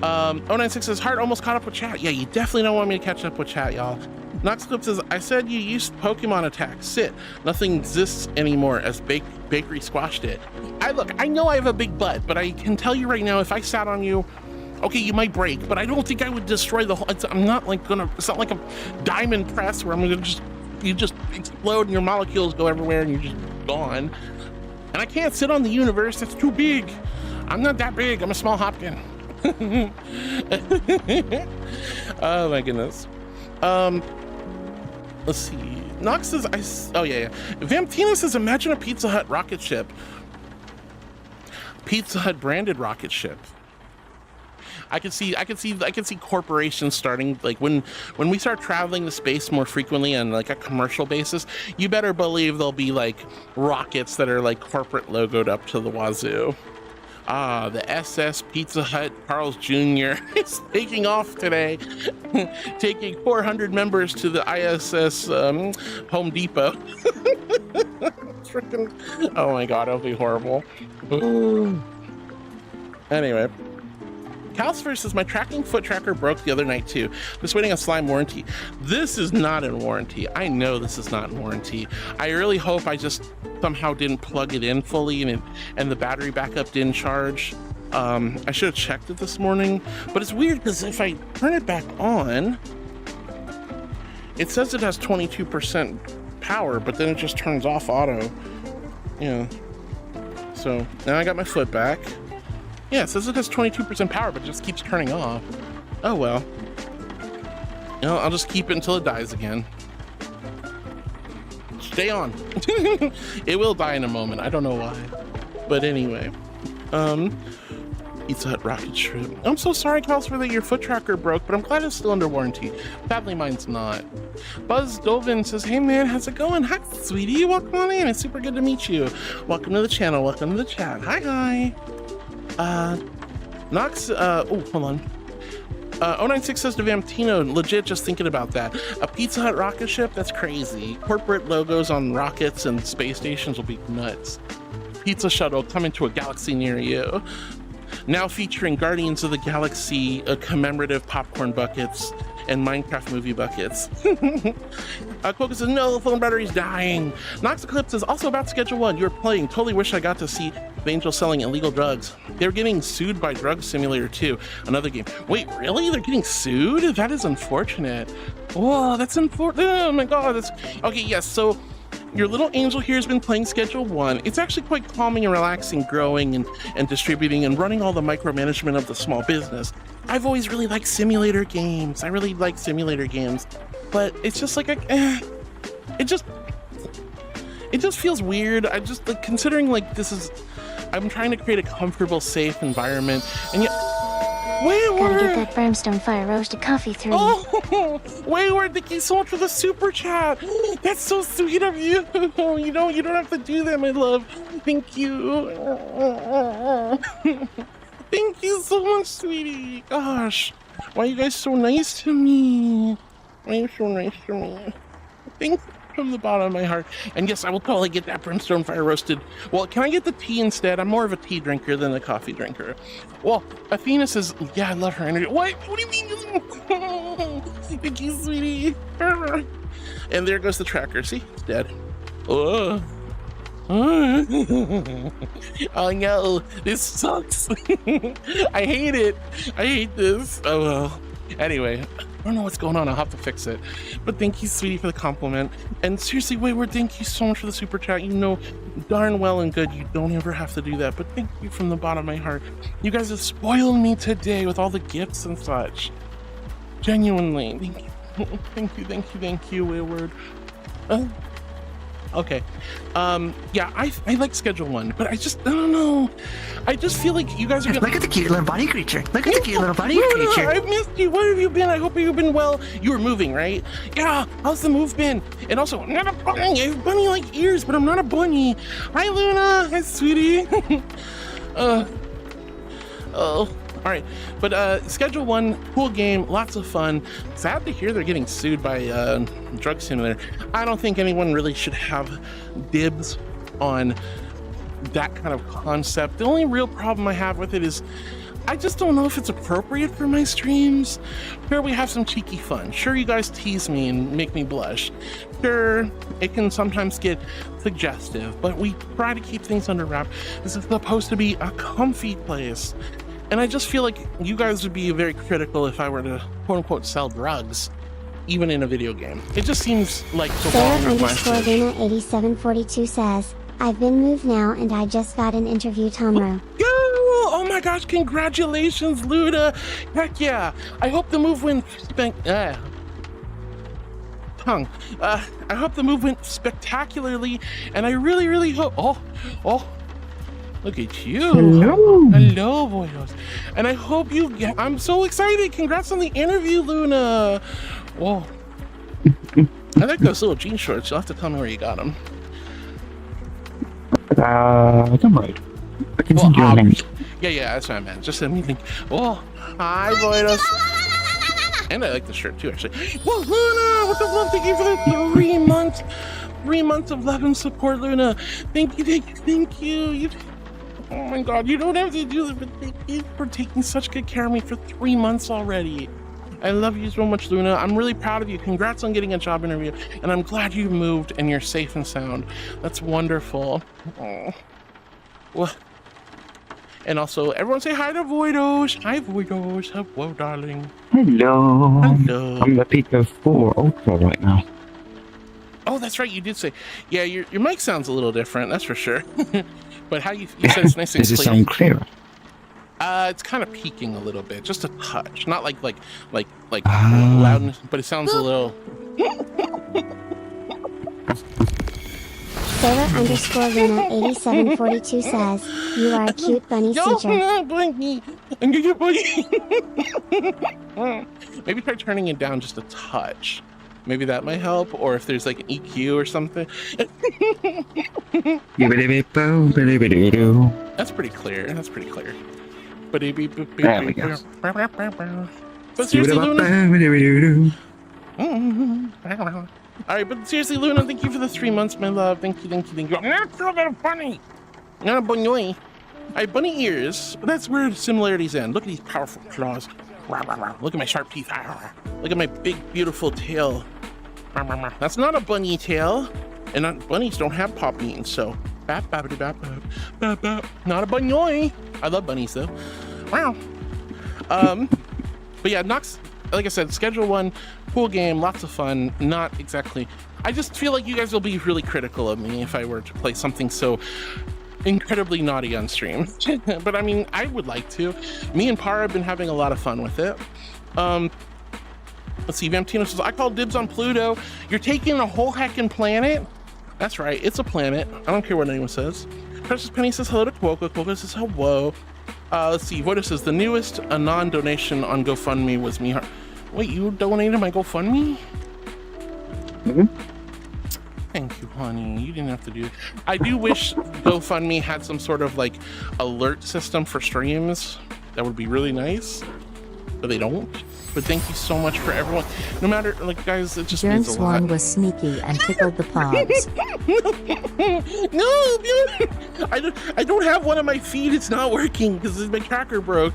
Speaker 2: 096 says Heart almost caught up with chat. Yeah, you definitely don't want me to catch up with chat, y'all. Noxclip says, I said you used Pokemon attack. Sit. Nothing exists anymore as Bakery squashed it. I know I have a big butt, but I can tell you right now, if I sat on you, okay, you might break, but I don't think I would destroy the whole, I'm not like gonna, it's not like a diamond press where I'm gonna you just explode and your molecules go everywhere and you're just gone. And I can't sit on the universe, that's too big. I'm not that big, I'm a small Hopkin. Oh my goodness. Let's see. Nox says, oh yeah. Vamptina says, imagine a Pizza Hut rocket ship. Pizza Hut branded rocket ship. I can see corporations starting, like when we start traveling to space more frequently on like a commercial basis, you better believe there'll be like rockets that are like corporate logoed up to the wazoo. Ah, the SS Pizza Hut Carl's Jr. is taking off today, taking 400 members to the ISS Home Depot. Freaking, oh my God, it'll be horrible. Anyway. Calcifer says, my tracking foot tracker broke the other night too. Just waiting on slime warranty. This is not in warranty. I know this is not in warranty. I really hope I just somehow didn't plug it in fully and the battery backup didn't charge. I should have checked it this morning, but it's weird because if I turn it back on, it says it has 22% power, but then it just turns off auto. Yeah. So now I got my foot back. Yeah, it says it has 22% power, but it just keeps turning off. Oh well. You know, I'll just keep it until it dies again. Stay on. It will die in a moment. I don't know why. But anyway. Pizza Hut rocket ship. I'm so sorry, Calcifer, that your foot tracker broke, but I'm glad it's still under warranty. Sadly, mine's not. Buzz Dolvin says, hey man, how's it going? Hi, sweetie. Welcome on in. It's super good to meet you. Welcome to the channel. Welcome to the chat. Hi. Nox, oh, hold on. 096 says to Vamptino, legit just thinking about that. A Pizza Hut rocket ship? That's crazy. Corporate logos on rockets and space stations will be nuts. Pizza shuttle coming to a galaxy near you. Now featuring Guardians of the Galaxy commemorative popcorn buckets and Minecraft movie buckets. Quokka says, no, phone battery's dying. Nox Eclipse is also about Schedule 1. You're playing. Totally wish I got to see the Angel selling illegal drugs. They're getting sued by Drug Simulator 2, another game. Wait, really? They're getting sued? That is unfortunate. Whoa, that's unfortunate. Oh my God. That's okay. Yes. So your little angel here has been playing Schedule 1. It's actually quite calming and relaxing, growing and distributing and running all the micromanagement of the small business. I've always really liked simulator games. I really like simulator games, but it's just like it just feels weird. I just like considering like I'm trying to create a comfortable, safe environment, and yet
Speaker 7: Gotta get that brimstone fire roasted coffee through.
Speaker 2: Oh, Wayward, thank you so much for the super chat. That's so sweet of you. You don't have to do that, my love. Thank you. Thank you so much, sweetie. Gosh, why are you guys so nice to me? Why are you so nice to me? Thank you from the bottom of my heart. And yes, I will totally get that brimstone fire roasted. Well, can I get the tea instead? I'm more of a tea drinker than a coffee drinker. Well, Athena says, yeah, I love her energy. What do you mean? Thank you, sweetie. And there goes the tracker. See, it's dead. Oh. Oh no, this sucks. I hate it. I hate this. Oh well. Anyway, I don't know what's going on. I'll have to fix it. But thank you, sweetie, for the compliment. And seriously, Wayward, thank you so much for the super chat. You know darn well and good you don't ever have to do that. But thank you from the bottom of my heart. You guys have spoiled me today with all the gifts and such. Genuinely. Thank you. Thank you, Wayward. Okay. Yeah, I like Schedule 1, but I don't know. I just feel like you guys are
Speaker 18: Look at the cute little bunny creature. Look at the cute little bunny creature.
Speaker 2: I've missed you. Where have you been? I hope you've been well. You were moving, right? Yeah, how's the move been? And also, I'm not a bunny. I have bunny-like ears, but I'm not a bunny. Hi, Luna. Hi, sweetie. All right, but Schedule 1, cool game, lots of fun. Sad to hear they're getting sued by Drug Simulator. I don't think anyone really should have dibs on that kind of concept. The only real problem I have with it is I just don't know if it's appropriate for my streams. Sure, we have some cheeky fun. Sure, you guys tease me and make me blush. Sure, it can sometimes get suggestive, but we try to keep things under wrap. This is supposed to be a comfy place. And I just feel like you guys would be very critical if I were to quote-unquote sell drugs, even in a video game. It just seems like the wrong
Speaker 15: Sarah_Luna8742 says, I've been moved now and I just got an interview tomorrow.
Speaker 2: Oh my gosh, congratulations, Luda. Heck yeah. I hope the move went tongue. I hope the move went spectacularly, and I really hope. Oh, look at you. Hello, boyos. And I hope you get. I'm so excited. Congrats on the interview, Luna. Whoa. I like those little jean shorts. You'll have to tell me where you got them.
Speaker 18: Don't worry. I can send you a link.
Speaker 2: Yeah, that's what I meant. Just send me a link. Oh, hi, boyos. And I like the shirt too, actually. Well, Luna, what the love? Thank you for the 3 months. 3 months of love and support, Luna. Thank you. Oh my God, you don't have to do it, but thank you for taking such good care of me for 3 months already. I love you so much, Luna. I'm really proud of you. Congrats on getting a job interview, and I'm glad you moved and you're safe and sound. That's wonderful. Oh. Well, and also, everyone say hi to Voidos. Hi, Voidos. Hello, darling.
Speaker 18: Hello. I'm the Pico 4 Ultra right now.
Speaker 2: Oh, that's right. You did say, yeah. Your mic sounds a little different. That's for sure. But how you said it's nice and clear.
Speaker 18: Does it sound clearer?
Speaker 2: It's kind of peaking a little bit, just a touch. Not like loudness, but it sounds a little.
Speaker 15: Sailor_Luna8742 says, "You are a cute bunny seeker."
Speaker 2: Maybe try turning it down just a touch. Maybe that might help, or if there's like an EQ or something. That's pretty clear.
Speaker 18: There we go.
Speaker 2: But seriously, Luna. All right, but seriously, Luna, thank you for the 3 months, my love. Thank you. I'm not a little bunny. Not a bunny. I have bunny ears, but that's where the similarities end. Look at these powerful claws. Look at my sharp teeth. Look at my big, beautiful tail. That's not a bunny tail, and bunnies don't have paw beans, so not a bunny. I love bunnies though. Wow. But yeah, Nox, like I said, Schedule 1, cool game, lots of fun. Not exactly. I just feel like you guys will be really critical of me if I were to play something so incredibly naughty on stream. But I mean, I would like to. Me and Para have been having a lot of fun with it. Let's see, Vamptino says, I call dibs on Pluto. You're taking a whole heckin' planet? That's right, it's a planet. I don't care what anyone says. Precious Penny says hello to Quokka. Quokka says hello. Let's see, what is this? The newest non-donation on GoFundMe was me. Wait, you donated my GoFundMe? Thank you, honey. You didn't have to do it. I do wish GoFundMe had some sort of like alert system for streams. That would be really nice, but they don't. But thank you so much for everyone. No matter, like, guys, it just means a lot.
Speaker 12: Swan was sneaky and tickled the paws.
Speaker 2: No, I don't have one on my feet. It's not working because my tracker broke.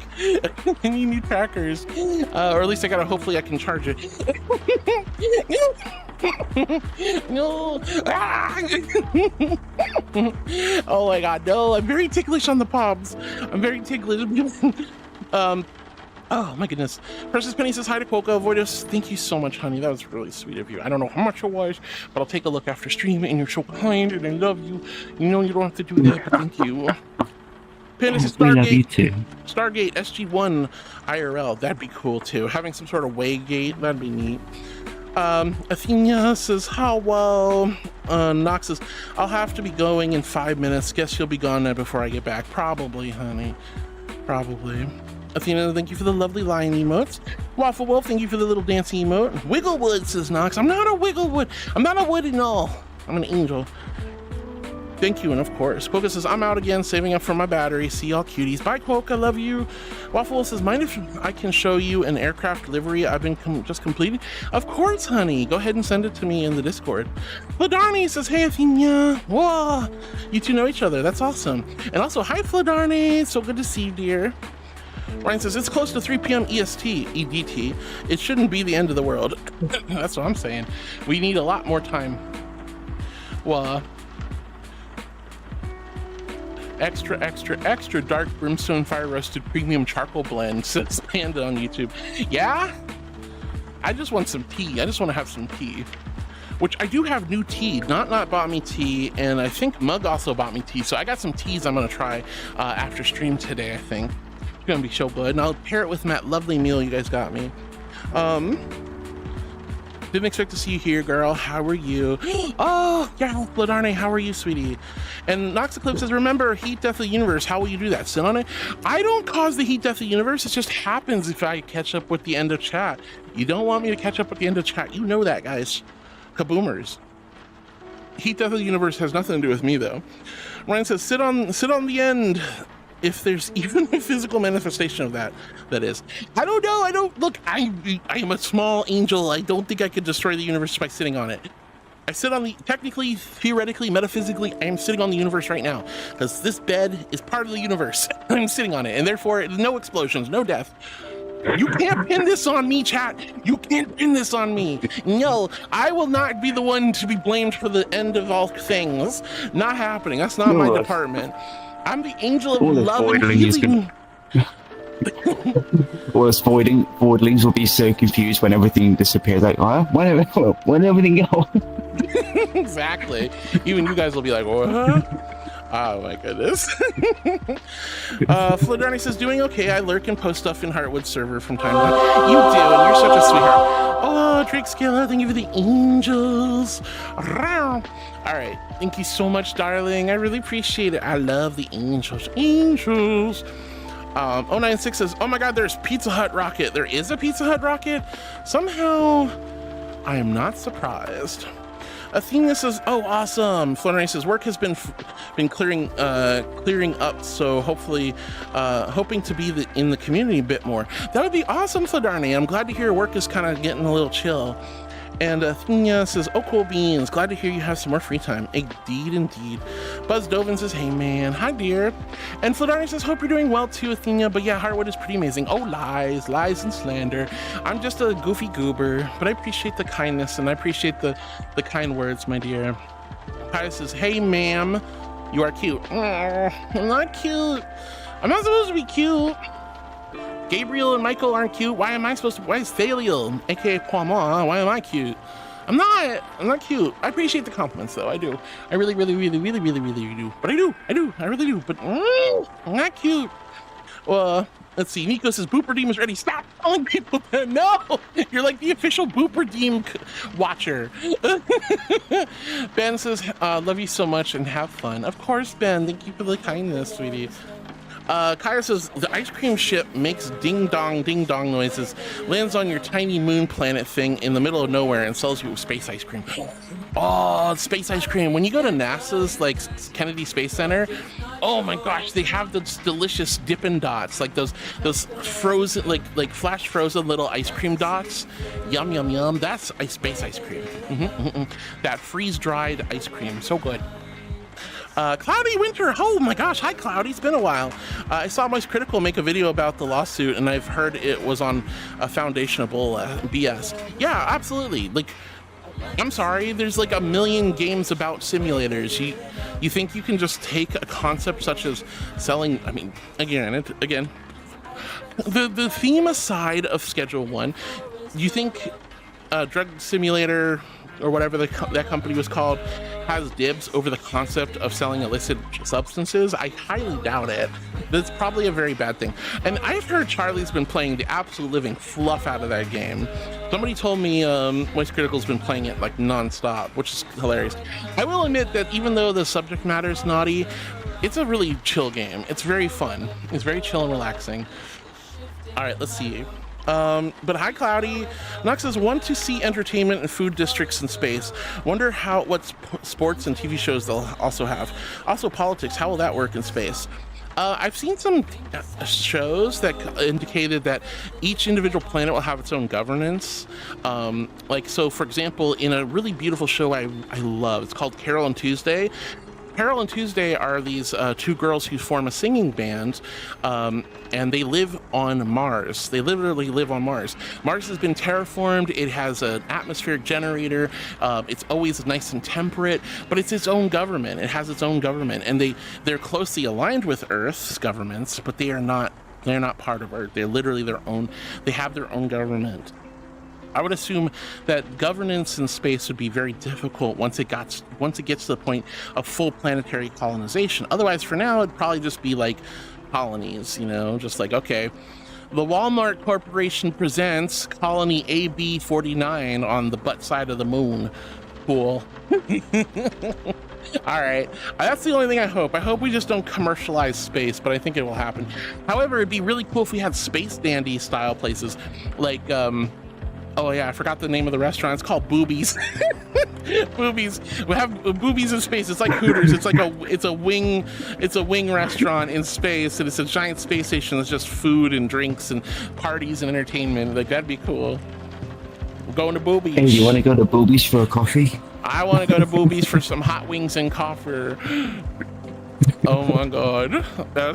Speaker 2: I need new trackers, or at least hopefully I can charge it. No. Oh my God, no! I'm very ticklish on the palms. I'm very ticklish. Oh my goodness. Precious Penny says hi to Quokka. Voidos, thank you so much, honey. That was really sweet of you. I don't know how much it was, but I'll take a look after stream, and you're so kind, and I love you. You know you don't have to do that, but thank you. Panda says
Speaker 18: We love you too.
Speaker 2: Stargate SG1 IRL. That'd be cool too. Having some sort of waygate, that'd be neat. Athena says hello. Nox says, I'll have to be going in 5 minutes. Guess you'll be gone now before I get back. Probably, honey. Probably. Athena, thank you for the lovely lion emotes. Waffle Wolf, thank you for the little dancing emote. Wigglewood, says Nox. I'm not a Wigglewood. I'm not a wood and all. I'm an angel. Thank you, and of course. Quokka says, I'm out again, saving up for my battery. See y'all cuties. Bye, Quokka. Love you. Waffle Wolf says, mind if I can show you an aircraft livery I've been just completing? Of course, honey. Go ahead and send it to me in the Discord. Fladarni says, hey, Athena. Whoa. You two know each other. That's awesome. And also, hi, Fladarni. So good to see you, dear. Ryan says, it's close to 3 p.m. EDT. It shouldn't be the end of the world. That's what I'm saying. We need a lot more time. Well, extra dark brimstone fire roasted premium charcoal blend, says Panda on YouTube. Yeah? I just want some tea. I just want to have some tea. Which I do have new tea. Not bought me tea, and I think Mug also bought me tea. So I got some teas I'm going to try after stream today, I think. It's gonna be so good, and I'll pair it with that lovely meal you guys got me. Didn't expect to see you here, girl. How are you? Oh, yeah, Bladarne, how are you, sweetie? And Nox Eclipse says, remember, heat death of the universe. How will you do that? Sit on it? I don't cause the heat death of the universe. It just happens if I catch up with the end of chat. You don't want me to catch up with the end of chat. You know that, guys. Kaboomers. Heat death of the universe has nothing to do with me, though. Ryan says, sit on the end. If there's even a physical manifestation of that is. I don't know. I don't look. I am a small angel. I don't think I could destroy the universe by sitting on it. I sit on the, technically, theoretically, metaphysically, I am sitting on the universe right now because this bed is part of the universe. I'm sitting on it, and therefore, no explosions, no death. You can't pin this on me, chat. You can't pin this on me. No, I will not be the one to be blamed for the end of all things. Not happening. That's not my department. I'm the angel of love and healing.
Speaker 18: All us voidlings will be so confused when everything disappears. Like, when everything goes.
Speaker 2: Exactly. Even you guys will be like, what? Oh my goodness. Fladarni says, doing okay. I lurk and post stuff in Heartwood server from time to time. You do, and you're such a sweetheart. Oh, Drake Skiller, thank you for the angels. All right, thank you so much, darling. I really appreciate it. I love the angels. Angels. 096 says, oh my god, there's Pizza Hut rocket. There is a Pizza Hut rocket? Somehow, I am not surprised. Athena says, oh, awesome. Flannery says, work has been clearing up, so hopefully, hoping to be in the community a bit more. That would be awesome, Fladarni. I'm glad to hear work is kind of getting a little chill. And Athena says, oh, cool beans. Glad to hear you have some more free time. Indeed, indeed. Buzz Dovin says, hey, man. Hi, dear. And Fladarni says, hope you're doing well, too, Athena. But yeah, Heartwood is pretty amazing. Oh, lies and slander. I'm just a goofy goober, but I appreciate the kindness, and I appreciate the kind words, my dear. Pius says, hey, ma'am. You are cute. I'm not cute. I'm not supposed to be cute. Gabriel and Michael aren't cute. Why am I supposed to? Why is Thaliel, aka Poimon? Why am I cute? I'm not cute. I appreciate the compliments, though. I do. I really do. But I really do. But I'm not cute. Well, let's see. Nico says, Booper Deem is ready. Stop calling people that. No! You're like the official Booper Deem watcher. Ben says, love you so much and have fun. Of course, Ben. Thank you for the kindness, sweetie. Kyra says, the ice cream ship makes ding-dong noises, lands on your tiny moon planet thing in the middle of nowhere and sells you space ice cream. Oh, space ice cream. When you go to NASA's, like, Kennedy Space Center, oh my gosh, they have those delicious Dippin' Dots, like those frozen, like flash frozen little ice cream dots. Yum, yum, yum. That's space ice cream. That freeze-dried ice cream. So good. Cloudy Winter, oh my gosh, hi Cloudy, it's been a while. I saw Moist Critical make a video about the lawsuit, and I've heard it was on a foundationable BS. Yeah, absolutely. Like, I'm sorry, there's like a million games about simulators. You think you can just take a concept such as selling, I mean, again, the theme aside of Schedule 1, you think Drug Simulator, or whatever that company was called, has dibs over the concept of selling illicit substances? I highly doubt it. That's probably a very bad thing. And I've heard Charlie's been playing the absolute living fluff out of that game. Somebody told me Moist Critical's been playing it like non-stop, which is hilarious. I will admit that even though the subject matter is naughty, it's a really chill game. It's very fun. It's very chill and relaxing. All right, let's see. But hi Cloudy. Nox says, want to see entertainment and food districts in space. Wonder what sports and TV shows they'll also have. Also politics, how will that work in space? I've seen some shows that indicated that each individual planet will have its own governance. Like, so for example, in a really beautiful show I love, it's called Carol and Tuesday. Carol and Tuesday are these two girls who form a singing band, and they live on Mars. They literally live on Mars. Mars has been terraformed. It has an atmospheric generator. It's always nice and temperate, but it's its own government. It has its own government, and they're closely aligned with Earth's governments, but they're not part of Earth. They're literally their own. They have their own government. I would assume that governance in space would be very difficult once it gets to the point of full planetary colonization. Otherwise, for now, it'd probably just be like colonies, you know, just like, okay, The Walmart Corporation presents Colony AB-49 on the butt side of the moon. Cool. All right, that's the only thing I hope. I hope we just don't commercialize space, but I think it will happen. However, it'd be really cool if we had space dandy style places, like oh yeah, I forgot the name of the restaurant. It's called Boobies. Boobies. We have Boobies in space. It's like Hooters. It's like a wing restaurant in space, and it's a giant space station that's just food and drinks and parties and entertainment. Like, that'd be cool. We're going to Boobies.
Speaker 18: Hey, you want to go to Boobies for a coffee?
Speaker 2: I want to go to Boobies for some hot wings and coffee. Oh my god.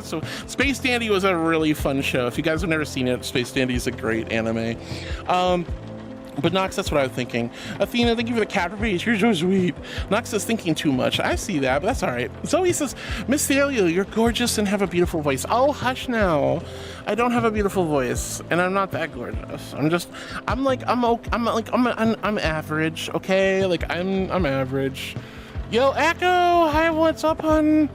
Speaker 2: So Space Dandy was a really fun show. If you guys have never seen it, Space Dandy is a great anime. But Nox, that's what I was thinking. Athena, thank you for the cat face. You're so sweet. Nox is thinking too much. I see that, but that's all right. Zoe says, Miss Thalia, you're gorgeous and have a beautiful voice. Oh, hush now. I don't have a beautiful voice, and I'm not that gorgeous. I'm average, okay? Like, I'm average. Yo, Echo, hi, what's up, hon?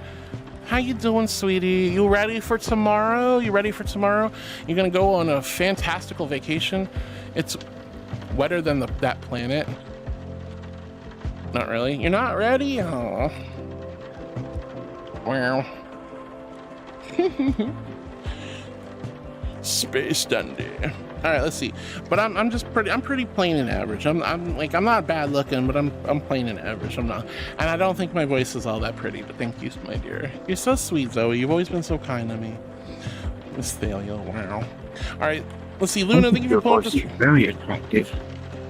Speaker 2: How you doing, sweetie? You ready for tomorrow? You ready for tomorrow? You're gonna go on a fantastical vacation. It's wetter than that planet. Not really. You're not ready? Oh. Well. Space Dandy. All right, let's see. But I'm pretty plain and average. I'm not bad looking, but I'm plain and average. I'm not, and I don't think my voice is all that pretty. But thank you, my dear. You're so sweet, Zoe. You've always been so kind to me. Miss Thalia, wow. All right, let's see. Luna, thank you for pulling up this.
Speaker 18: Very attractive.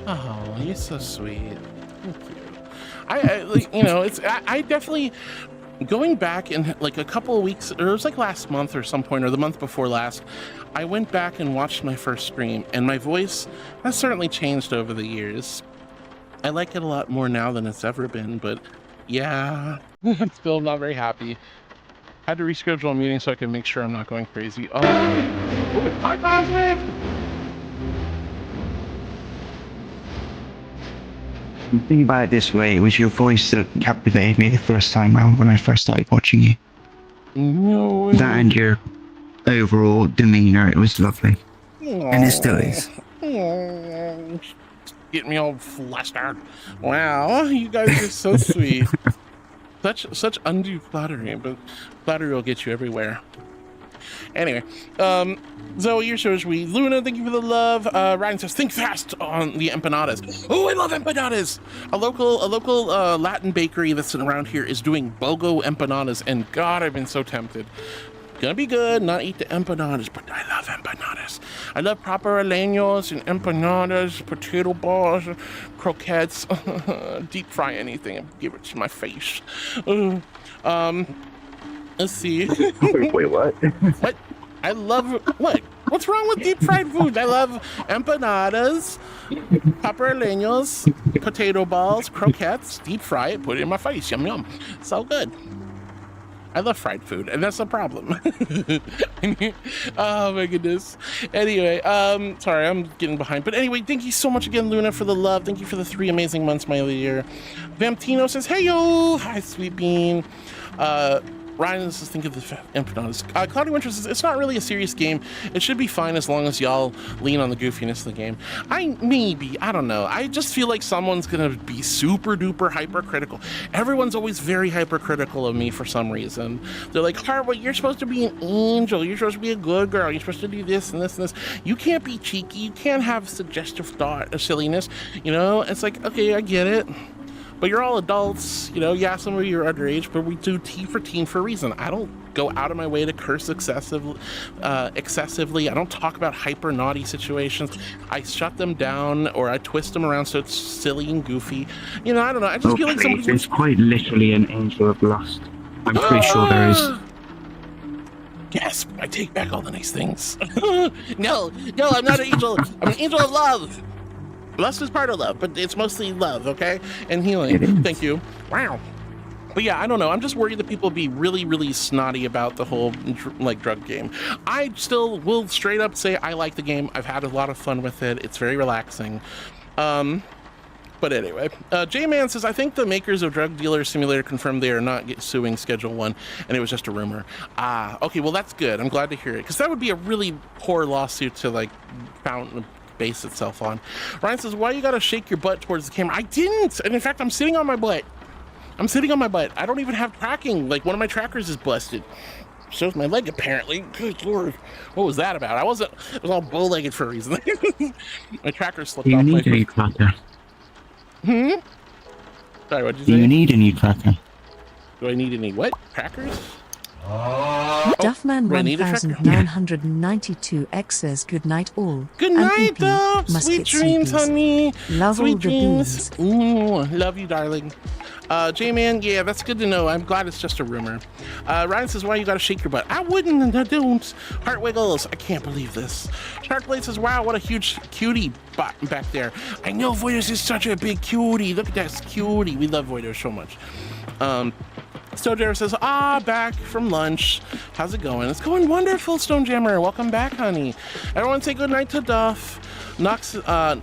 Speaker 2: Oh, you're so sweet. Thank you. I definitely. Going back in like a couple of weeks, or it was like last month or some point, or the month before last, I went back and watched my first stream, and my voice has certainly changed over the years. I like it a lot more now than it's ever been, but yeah, I'm still not very happy. Had to reschedule a meeting so I can make sure I'm not going crazy. Oh, hi, Cosmic!
Speaker 18: Think about it this way, it was your voice that captivated me the first time around when I first started watching you.
Speaker 2: No way.
Speaker 18: That and your overall demeanor, it was lovely. And it still is.
Speaker 2: Get me all flustered. Wow, you guys are so sweet. Such undue flattery, but flattery will get you everywhere. Anyway, Zoe, you're so sweet. Luna, thank you for the love. Ryan says, think fast on the empanadas. Oh, I love empanadas. A local Latin bakery that's around here is doing BOGO empanadas, and God, I've been so tempted. Gonna be good, not eat the empanadas, but I love empanadas. I love paparaleños and empanadas, potato balls, croquettes. Deep fry anything and give it to my face. Let's see.
Speaker 18: Wait, what?
Speaker 2: What? I love what? What's wrong with deep fried food? I love empanadas, paparaleños, potato balls, croquettes. Deep fry it, put it in my face. Yum yum. So good. I love fried food, and that's a problem. Oh my goodness. Anyway, sorry, I'm getting behind. But anyway, thank you so much again, Luna, for the love. Thank you for the 3 amazing months, my year. Vamptino says, hey yo, hi sweet bean. Ryan says, think of the empanadas. Cloudy Winter says, it's not really a serious game. It should be fine as long as y'all lean on the goofiness of the game. I don't know. I just feel like someone's gonna be super duper hypercritical. Everyone's always very hypercritical of me for some reason. They're like, Harwood, you're supposed to be an angel. You're supposed to be a good girl. You're supposed to do this and this and this. You can't be cheeky. You can't have suggestive thought or silliness. You know, it's like, okay, I get it. But you're all adults, you know, yeah, some of you are underage, but we do T for teen for a reason. I don't go out of my way to curse excessively. I don't talk about hyper naughty situations. I shut them down or I twist them around so it's silly and goofy. You know, I don't know. I just feel like somebody's...
Speaker 18: There's quite literally an angel of lust. I'm pretty sure there is.
Speaker 2: Yes, I take back all the nice things. No, I'm not an angel. I'm an angel of love. Lust is part of love, but it's mostly love, okay? And healing. Thank you. Wow. But yeah, I don't know. I'm just worried that people be really, really snotty about the whole drug game. I still will straight up say I like the game. I've had a lot of fun with it. It's very relaxing. But But anyway, J-Man says, I think the makers of Drug Dealer Simulator confirmed they are not suing Schedule 1, and it was just a rumor. Okay, well, that's good. I'm glad to hear it, because that would be a really poor lawsuit to, like, base itself on. Ryan says, why you gotta shake your butt towards the camera? I didn't! And in fact, I'm sitting on my butt. I'm sitting on my butt. I don't even have tracking. Like, one of my trackers is busted. Shows my leg, apparently. Good Lord. What was that about? I was all bow-legged for a reason. My tracker slipped off.
Speaker 18: Do you need a new tracker?
Speaker 2: Sorry, what'd you say?
Speaker 18: Do you need a new tracker?
Speaker 2: Do I need any what? Trackers?
Speaker 1: Duffman 1992 says good night all.
Speaker 2: Good night, Duff. Sweet dreams, honey.
Speaker 1: Love
Speaker 2: Sweet
Speaker 1: all the
Speaker 2: dreams.
Speaker 1: beans.
Speaker 2: Love you, darling. J-Man, yeah, that's good to know. I'm glad it's just a rumor. Ryan says, why you gotta shake your butt? I wouldn't, and I don't. Heart wiggles. I can't believe this. Sharkblade says, wow, what a huge cutie back there. I know Voidos is such a big cutie. Look at that cutie. We love Voidos so much. Stonejammer says, back from lunch. How's it going? It's going wonderful, Stonejammer. Welcome back, honey. Everyone say good night to Duff. Nox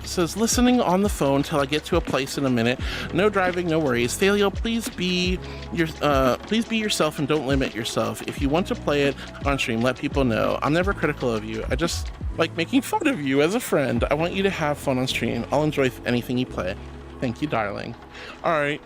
Speaker 2: says, listening on the phone till I get to a place in a minute. No driving, no worries. Thalio, please be yourself and don't limit yourself. If you want to play it on stream, let people know. I'm never critical of you. I just like making fun of you as a friend. I want you to have fun on stream. I'll enjoy anything you play. Thank you, darling. All right,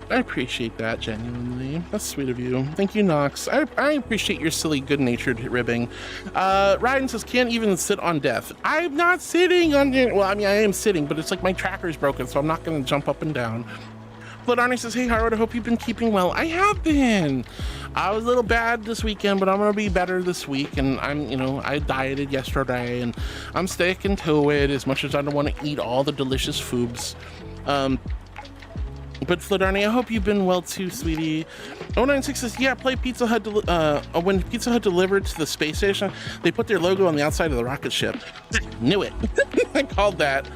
Speaker 2: I appreciate that, genuinely. That's sweet of you. Thank you, Nox. I appreciate your silly, good-natured ribbing. Ryden says, can't even sit on death. I'm not sitting on it. Well, I mean, I am sitting, but it's like my tracker's broken, so I'm not going to jump up and down. Blood Arnie says, hey, Howard, I hope you've been keeping well. I have been. I was a little bad this weekend, but I'm going to be better this week. And I dieted yesterday, and I'm sticking to it as much as I don't want to eat all the delicious foods. But Flodarni, I hope you've been well too, sweetie. 096 says, yeah, play Pizza Hut. When Pizza Hut delivered to the space station, they put their logo on the outside of the rocket ship. Knew it. I called that.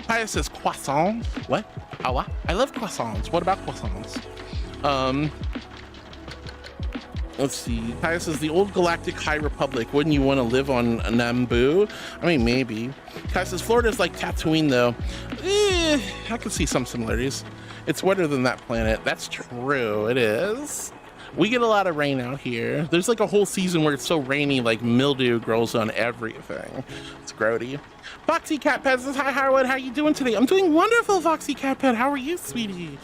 Speaker 2: Pius says, croissant. What? What? I love croissants. What about croissants? Let's see. Pius says, the old galactic High Republic. Wouldn't you want to live on Naboo? I mean, maybe. Pius says, Florida's like Tatooine, though. I can see some similarities. It's wetter than that planet. That's true. It is. We get a lot of rain out here. There's like a whole season where it's so rainy, like mildew grows on everything. It's grody. Foxy Cat Pet says, hi, Harwood. How are you doing today? I'm doing wonderful, Foxy Cat Pet. How are you, sweetie?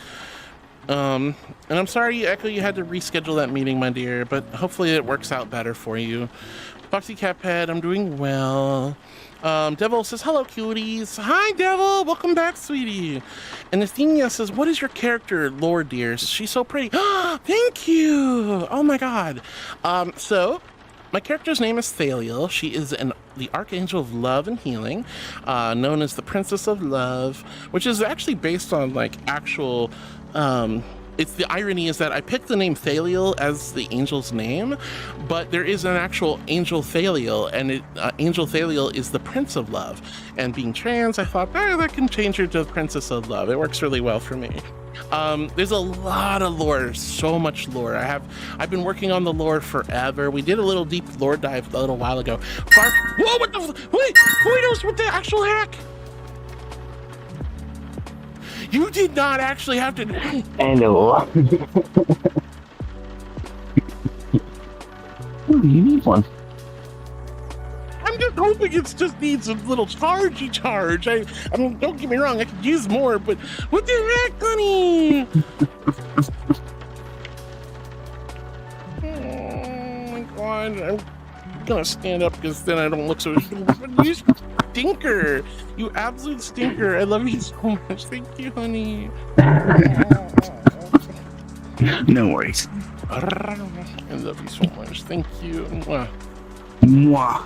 Speaker 2: And I'm sorry, Echo, you had to reschedule that meeting, my dear, but hopefully it works out better for you. Foxy Cat Pet, I'm doing well. Devil says, hello, cuties. Hi, Devil. Welcome back, sweetie. And Athenia says, what is your character lore, dear? She's so pretty. Thank you. Oh, my God. So my character's name is Thaliel. She is the Archangel of Love and Healing, known as the Princess of Love, which is actually based on, like, actual... It's the irony is that I picked the name Thaliel as the angel's name, but there is an actual angel Thaliel, and Angel Thaliel is the Prince of Love. And being trans, I thought, that can change her to Princess of Love. It works really well for me. There's a lot of lore, so much lore. I've been working on the lore forever. We did a little deep lore dive a little while ago. Whoa, what the? Wait, what the actual heck? You did not actually have to.
Speaker 18: Hello. Oh, you need one.
Speaker 2: I'm just hoping it just needs a little charge. I mean, don't get me wrong, I could use more, but what the heck, honey? Oh my God, I'm gonna stand up because then I don't look so. You stinker! You absolute stinker! I love you so much. Thank you, honey.
Speaker 18: No worries.
Speaker 2: I love you so much. Thank you. Mwah.
Speaker 18: Mwah.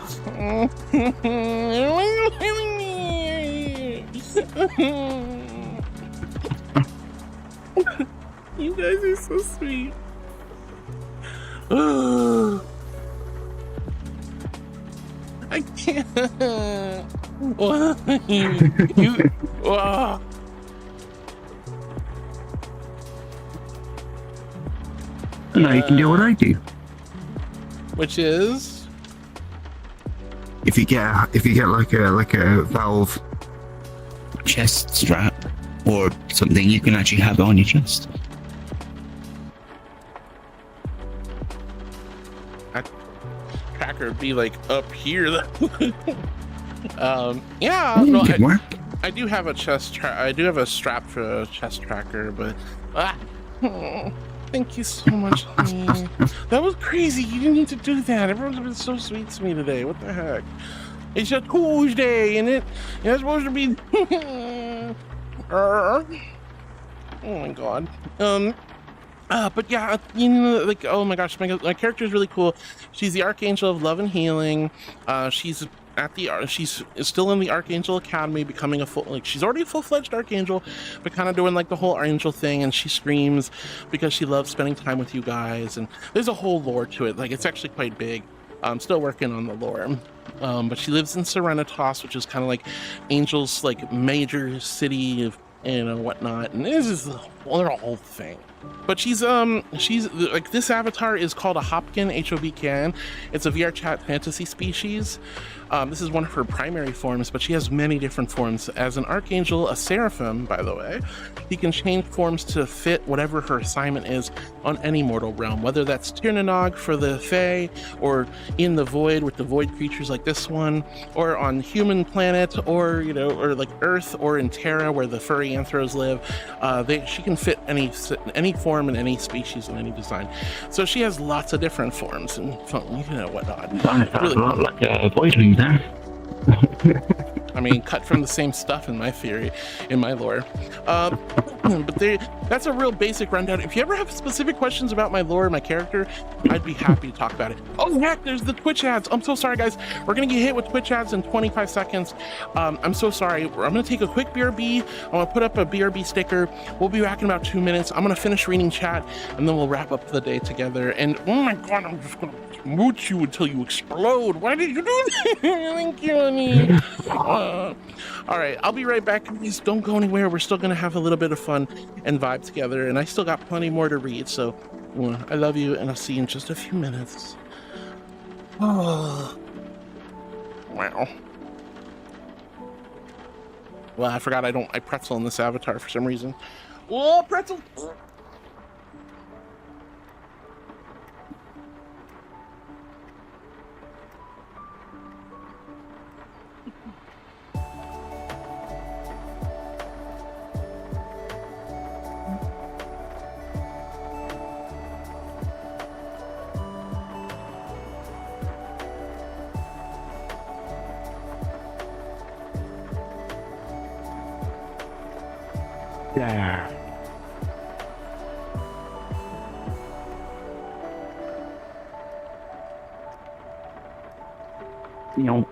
Speaker 2: You guys are so sweet. I can't. You.
Speaker 18: Now you can do what I do.
Speaker 2: Which is,
Speaker 18: if you get like a valve chest strap or something you can actually have on your chest.
Speaker 2: Tracker would be like up here. Yeah, no, I do have a I do have a strap for a chest tracker, but thank you so much, honey. That was crazy. You didn't need to do that. Everyone's been so sweet to me today. What the heck? It's a Tuesday, and it's supposed to be. Oh my god. But yeah, you know, like, oh my gosh, my character is really cool. She's the Archangel of Love and Healing. She's still in the Archangel Academy, becoming she's already a full-fledged Archangel, but kind of doing like the whole Angel thing, and she screams because she loves spending time with you guys, and there's a whole lore to it. Like, it's actually quite big. I'm still working on the lore. But she lives in Serenitas, which is kind of like Angel's like major city, whatnot, and this is the whole thing. But she's like, this avatar is called a Hopkin, H-O-B-K-N. It's a VR chat fantasy species. This is one of her primary forms, but she has many different forms. As an Archangel, a Seraphim, by the way, he can change forms to fit whatever her assignment is on any mortal realm, whether that's Tirnanog for the Fae, or in the Void with the Void creatures like this one, or on human planet, or, or like Earth, or in Terra where the furry anthros live. She can fit any form in any species and any design. So she has lots of different forms and whatnot.
Speaker 18: Really cool. Like a Voidling there.
Speaker 2: I mean, cut from the same stuff in my theory, in my lore. But that's a real basic rundown. If you ever have specific questions about my lore, my character, I'd be happy to talk about it. Oh heck, there's the Twitch ads. I'm so sorry, guys. We're gonna get hit with Twitch ads in 25 seconds. I'm so sorry. I'm gonna take a quick BRB. I'm gonna put up a BRB sticker. We'll be back in about 2 minutes. I'm gonna finish reading chat, and then we'll wrap up the day together. And oh my god, I'm just gonna moot you until you explode. Why did you do that? Thank you, honey. All right, I'll be right back. Please don't go anywhere. We're still gonna have a little bit of fun and vibe together, and I still got plenty more to read. So I love you, and I'll see you in just a few minutes. Oh, wow. Well, I forgot I pretzel in this avatar for some reason. Oh, pretzel.
Speaker 18: There. No.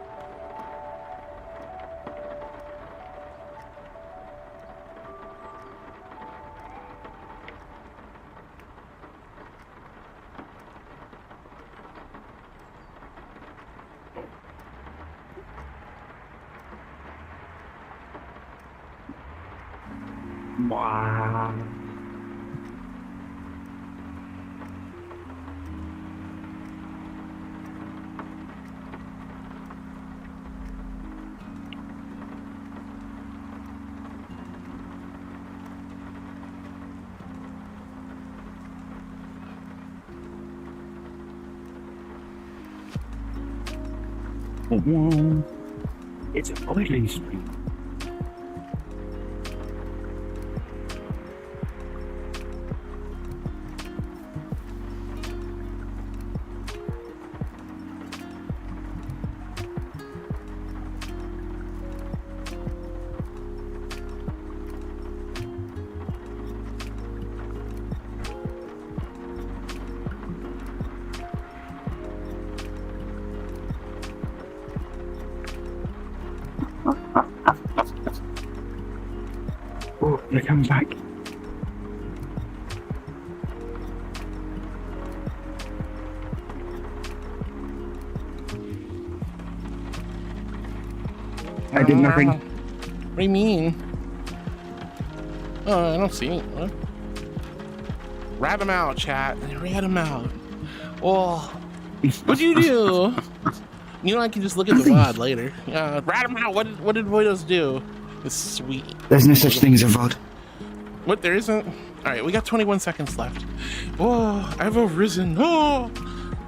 Speaker 18: Wow. It's a boiling stream. Oh, they're coming back. I did nothing.
Speaker 2: What do you mean? Oh, I don't see it. What? Rat him out, chat. Rat him out. Oh, what'd you do? You know, I can just look at the VOD later. Rat him out. What did Voidos do? This sweet.
Speaker 18: There's no such thing as a VOD.
Speaker 2: What? There isn't? All right, we got 21 seconds left. Oh, I've arisen. Oh!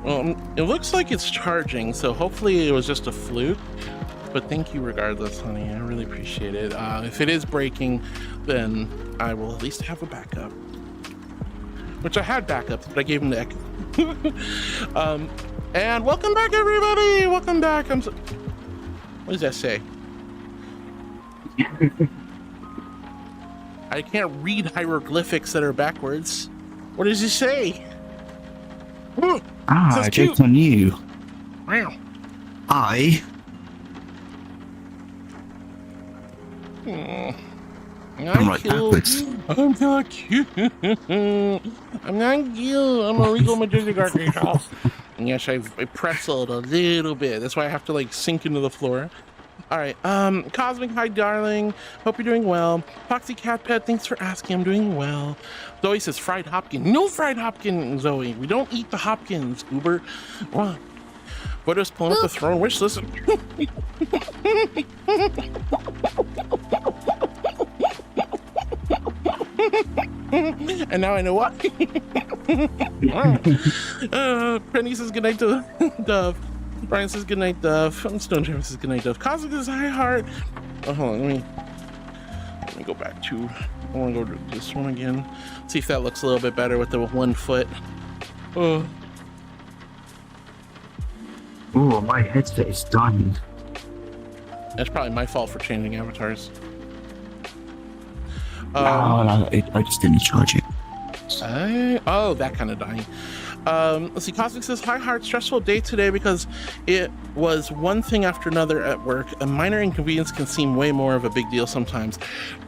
Speaker 2: Well, it looks like it's charging, so hopefully it was just a fluke. But thank you regardless, honey. I really appreciate it. If it is breaking, then I will at least have a backup. Which I had backups, but I gave him the echo. And welcome back, everybody! Welcome back. What does that say? I can't read hieroglyphics that are backwards. What does it say?
Speaker 18: Ah, joke's on you.
Speaker 2: Wow.
Speaker 18: I'm right backwards.
Speaker 2: I'm not cute. I'm not cute. I'm a regal majestic archangel. And yes, I pretzeled a little bit. That's why I have to like sink into the floor. All right. Cosmic, hi, darling. Hope you're doing well. Foxy Cat Pet, thanks for asking. I'm doing well. Zoe says fried Hopkins. No fried Hopkins, Zoe. We don't eat the Hopkins, Uber. What? Buddha's pulling up the throne wish list. And now I know what. Penny says goodnight to Dove. Brian says goodnight, Dove. Stone Jam says goodnight, Dove. Cosmic says hi, heart. Oh, hold on, let me go back to. I want to go to this one again. See if that looks a little bit better with the 1 foot. Oh.
Speaker 18: Oh, my headset is dying.
Speaker 2: That's probably my fault for changing avatars.
Speaker 18: No, I just didn't charge it.
Speaker 2: Oh, that kind of dying. Let's see. Cosmic says, hi, heart. Stressful day today because it was one thing after another at work. A minor inconvenience can seem way more of a big deal sometimes.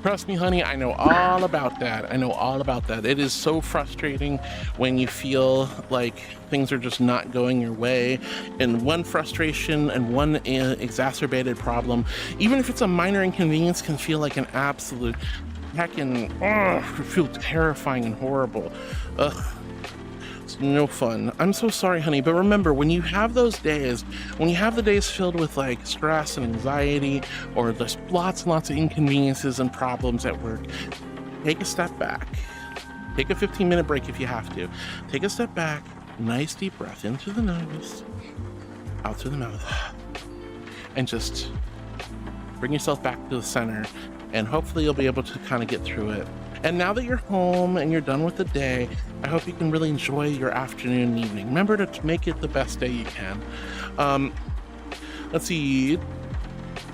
Speaker 2: Trust me, honey, I know all about that. I know all about that. It is so frustrating when you feel like things are just not going your way. And one frustration and one exacerbated problem, even if it's a minor inconvenience, can feel like an absolute heckin' feel terrifying and horrible. Ugh. It's no fun. I'm so sorry, honey, but remember, when you have those days, when you have the days filled with like stress and anxiety, or there's lots and lots of inconveniences and problems at work, take a step back. Take a 15-minute break if you have to. Take a step back, nice deep breath into the nose, out through the mouth, and just bring yourself back to the center, and hopefully you'll be able to kind of get through it. And now that you're home and you're done with the day, I hope you can really enjoy your afternoon and evening. Remember to make it the best day you can. Let's see.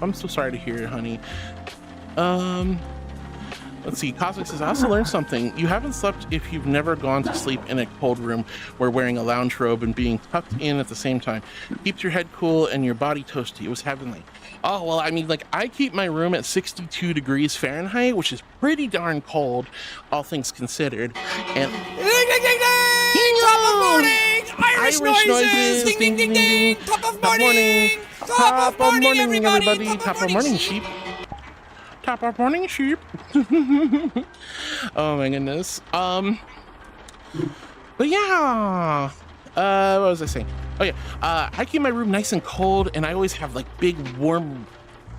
Speaker 2: I'm so sorry to hear it, honey. Let's see. Cosmic says, I also learned something. You haven't slept if you've never gone to sleep in a cold room where wearing a lounge robe and being tucked in at the same time. Keeps your head cool and your body toasty. It was heavenly. Oh, well, I mean, like, I keep my room at 62 degrees Fahrenheit, which is pretty darn cold, all things considered. And
Speaker 6: Ding, ding, ding, ding! Top of morning! Irish noises! Ding, ding, ding, ding! Top of morning! Top of morning, everybody!
Speaker 2: Top of morning, sheep. Top of morning, sheep. Oh, my goodness. But yeah. What was I saying? Oh yeah, I keep my room nice and cold, and I always have like big, warm,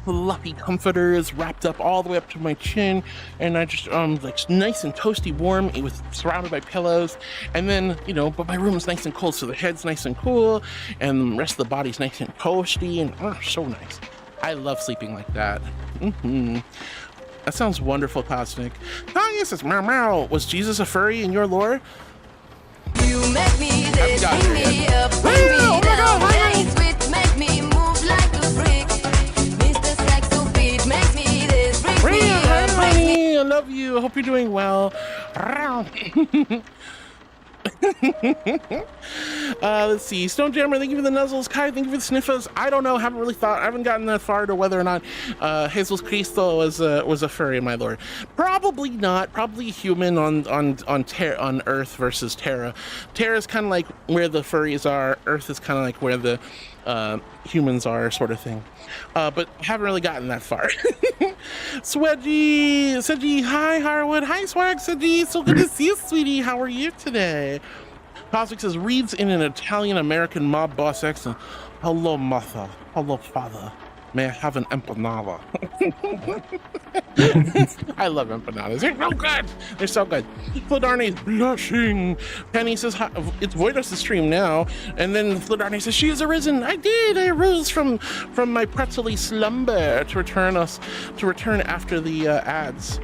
Speaker 2: fluffy comforters wrapped up all the way up to my chin, and I just like nice and toasty warm. It was surrounded by pillows, and then but my room is nice and cold, so the head's nice and cool, and the rest of the body's nice and toasty, and so nice. I love sleeping like that. That sounds wonderful, Cosmic. Oh yes, it's meow meow. Was Jesus a furry in your lore?
Speaker 5: You make me this, bring me up, bring me down, dance with, make me move like a brick. Mr. Saxo beat, make me this, bring me up, bring me.
Speaker 2: I love you. I hope you're doing well. Let's see. Stone Jammer, thank you for the nuzzles. Kai, thank you for the sniffers. I don't know. Haven't really thought. I haven't gotten that far to whether or not Jesus Cristo was a furry, my lord. Probably not. Probably human on Earth versus Terra. Terra is kind of like where the furries are. Earth is kind of like where the humans are, sort of thing. But haven't really gotten that far. Swedgy, hi Harwood, hi Swag, Swedgy, so good to see you, sweetie. How are you today? Cosmic says, reads in an Italian-American mob boss accent. Hello, mother. Hello, father. May I have an empanada? I love empanadas. They're so good. They're so good. Fladarne is blushing. Penny says, it's Voidos' stream now. And then Fladarne says, she has arisen. I did. I arose from my pretzely slumber to return after the ads.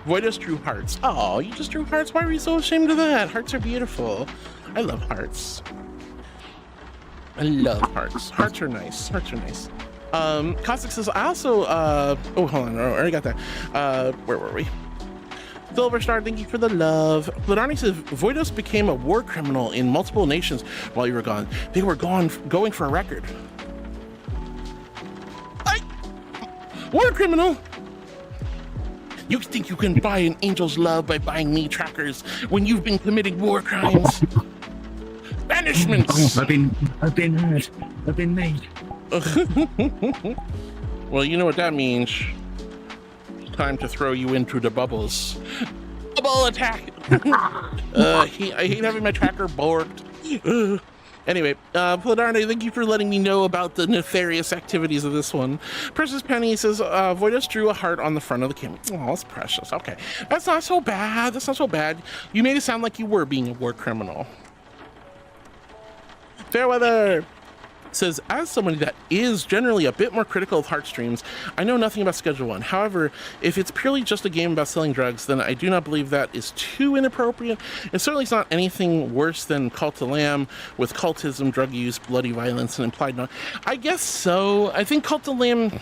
Speaker 2: Voidos drew hearts. Oh, you just drew hearts? Why were you so ashamed of that? Hearts are beautiful. I love hearts. I love hearts. Hearts are nice. Hearts are nice. Cossack says, I also, oh, hold on, I already got that. Where were we? Silver Star, thank you for the love. Fladarne says, Voidos became a war criminal in multiple nations while you were gone. They were going for a record. War criminal? You think you can buy an angel's love by buying knee trackers when you've been committing war crimes? Banishments!
Speaker 18: I've been hurt. I've been made.
Speaker 2: Well, you know what that means. Time to throw you into the bubbles. Bubble attack! I hate having my tracker borked. Anyway, Fladarne, thank you for letting me know about the nefarious activities of this one. Princess Penny says, Voidos drew a heart on the front of the camera. Oh, that's precious. Okay. That's not so bad. That's not so bad. You made it sound like you were being a war criminal. Fairweather says, as somebody that is generally a bit more critical of heart streams, I know nothing about Schedule 1. However, if it's purely just a game about selling drugs, then I do not believe that is too inappropriate. It certainly is not anything worse than Cult of Lamb with cultism, drug use, bloody violence, and implied non. I guess so. I think Cult of Lamb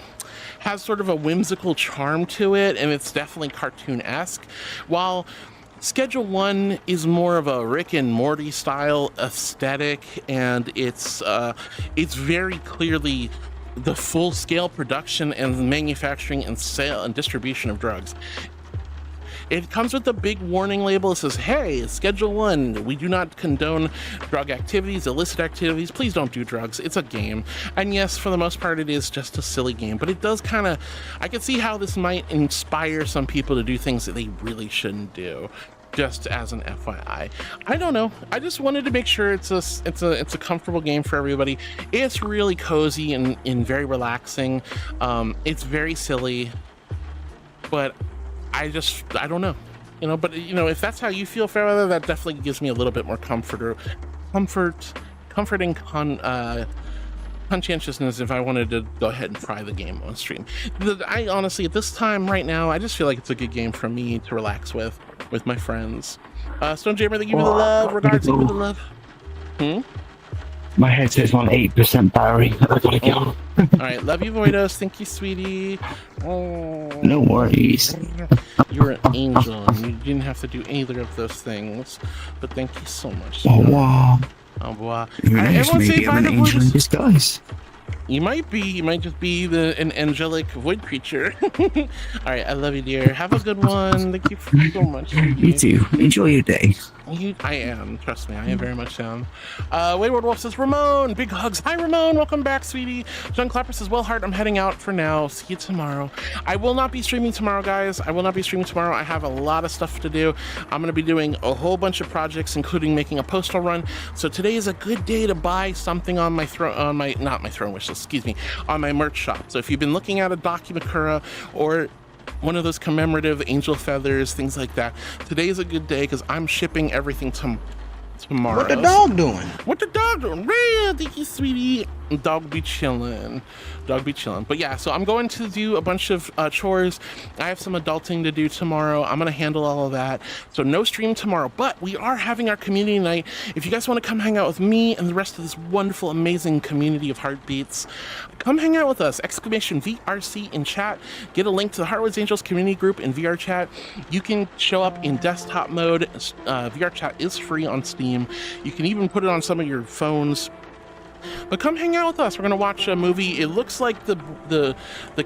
Speaker 2: has sort of a whimsical charm to it, and it's definitely cartoon-esque, while Schedule 1 is more of a Rick and Morty style aesthetic, and it's very clearly the full-scale production and manufacturing and sale and distribution of drugs. It comes with a big warning label that says, hey, Schedule 1, we do not condone drug activities, illicit activities. Please don't do drugs. It's a game. And yes, for the most part, it is just a silly game, but it does kind of, I can see how this might inspire some people to do things that they really shouldn't do. Just as an FYI. I don't know. I just wanted to make sure it's a comfortable game for everybody. It's really cozy and very relaxing. It's very silly, but I don't know. You know, but you know, if that's how you feel, Fairweather, that definitely gives me a little bit more comforting conscientiousness if I wanted to go ahead and try the game on stream. I honestly, at this time right now, I just feel like it's a good game for me to relax with my friends. Stone Jammer, thank you for the love. Regards, thank you for the love.
Speaker 18: My headset's on 8% battery. I gotta go.
Speaker 2: All right, love you, Voidos. Thank you, sweetie. Oh,
Speaker 18: no worries.
Speaker 2: You're an angel. You didn't have to do either of those things, but thank you so much.
Speaker 18: Oh wow.
Speaker 2: Oh boy.
Speaker 18: Maybe I'm an angel in disguise.
Speaker 2: You might be. You might just be an angelic void creature. All right, I love you, dear. Have a good one. Thank you so much.
Speaker 18: You too. Enjoy your day.
Speaker 2: I am. Trust me, I am very much am. Wayward Wolf says, Ramon, big hugs. Hi, Ramon. Welcome back, sweetie. John Clapper says, well, Heart, I'm heading out for now. See you tomorrow. I will not be streaming tomorrow, guys. I will not be streaming tomorrow. I have a lot of stuff to do. I'm going to be doing a whole bunch of projects, including making a postal run. So today is a good day to buy something on my not my throne wish list, excuse me, on my merch shop. So if you've been looking at a Dakimakura or one of those commemorative angel feathers, things like that, today is a good day because I'm shipping everything tomorrow.
Speaker 6: What the dog doing?
Speaker 2: What the dog doing? Real, thank you, sweetie. Dog be chilling. Dog be chilling. But yeah, so I'm going to do a bunch of chores. I have some adulting to do tomorrow. I'm going to handle all of that. So no stream tomorrow, but we are having our community night. If you guys want to come hang out with me and the rest of this wonderful, amazing community of heartbeats, come hang out with us. Exclamation VRC in chat. Get a link to the Heartwoods Angels community group in VR chat. You can show up in desktop mode. VR chat is free on Steam. You can even put it on some of your phones. But come hang out with us. We're going to watch a movie. It looks like the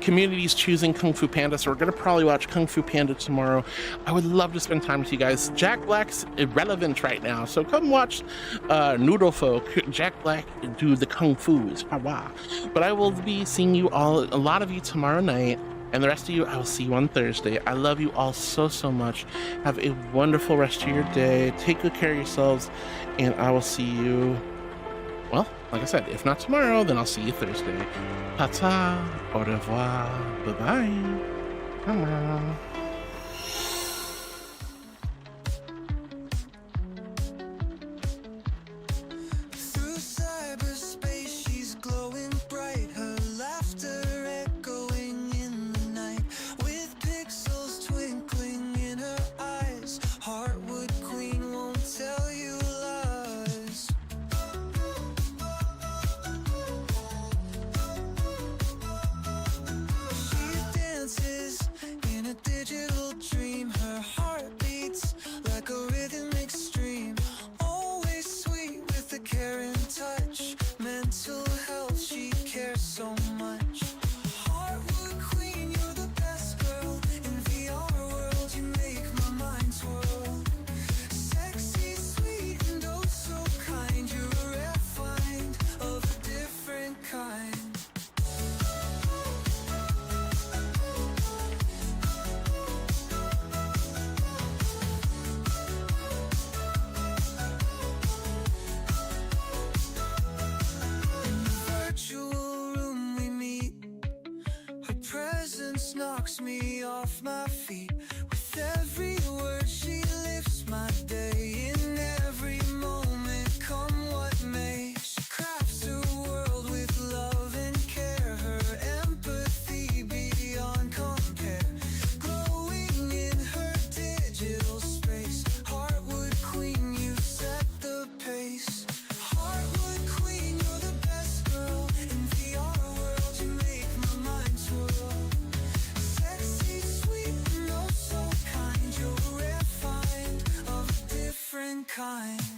Speaker 2: community's choosing Kung Fu Panda, so we're going to probably watch Kung Fu Panda tomorrow. I would love to spend time with you guys. Jack Black's irrelevant right now, so come watch Noodle Folk, Jack Black do the Kung Fu's. But I will be seeing you all, a lot of you tomorrow night, and the rest of you, I will see you on Thursday. I love you all so much. Have a wonderful rest of your day. Take good care of yourselves, and I will see you well, like I said, if not tomorrow, then I'll see you Thursday. Ta-ta, au revoir, bye-bye.
Speaker 21: Through cyberspace, she's glowing bright. Her laughter echoing in the night, with pixels twinkling in her eyes. Heartwood Queen won't tell you lies. She dances in a digital dream. Her heart beats like a rhythmic stream. Always sweet with a caring touch. Mental health, she cares so much. Heartwood Queen, you're the best girl. In VR world, you make my mind swirl. Sexy, sweet, and oh so kind. You're a rare find of a different kind. In the virtual room we meet. Her presence knocks me off my feet. With every word she lifts my day. In every moment, come what may. She crafts her world with love and care. Her empathy beyond compare. Glowing in her digital space. Heartwood Queen, you set the pace. Heartwood Queen, you're the best girl. In VR world, you make my mind swirl. Sexy, sweet, and oh so kind. You're a rare find of a different kind.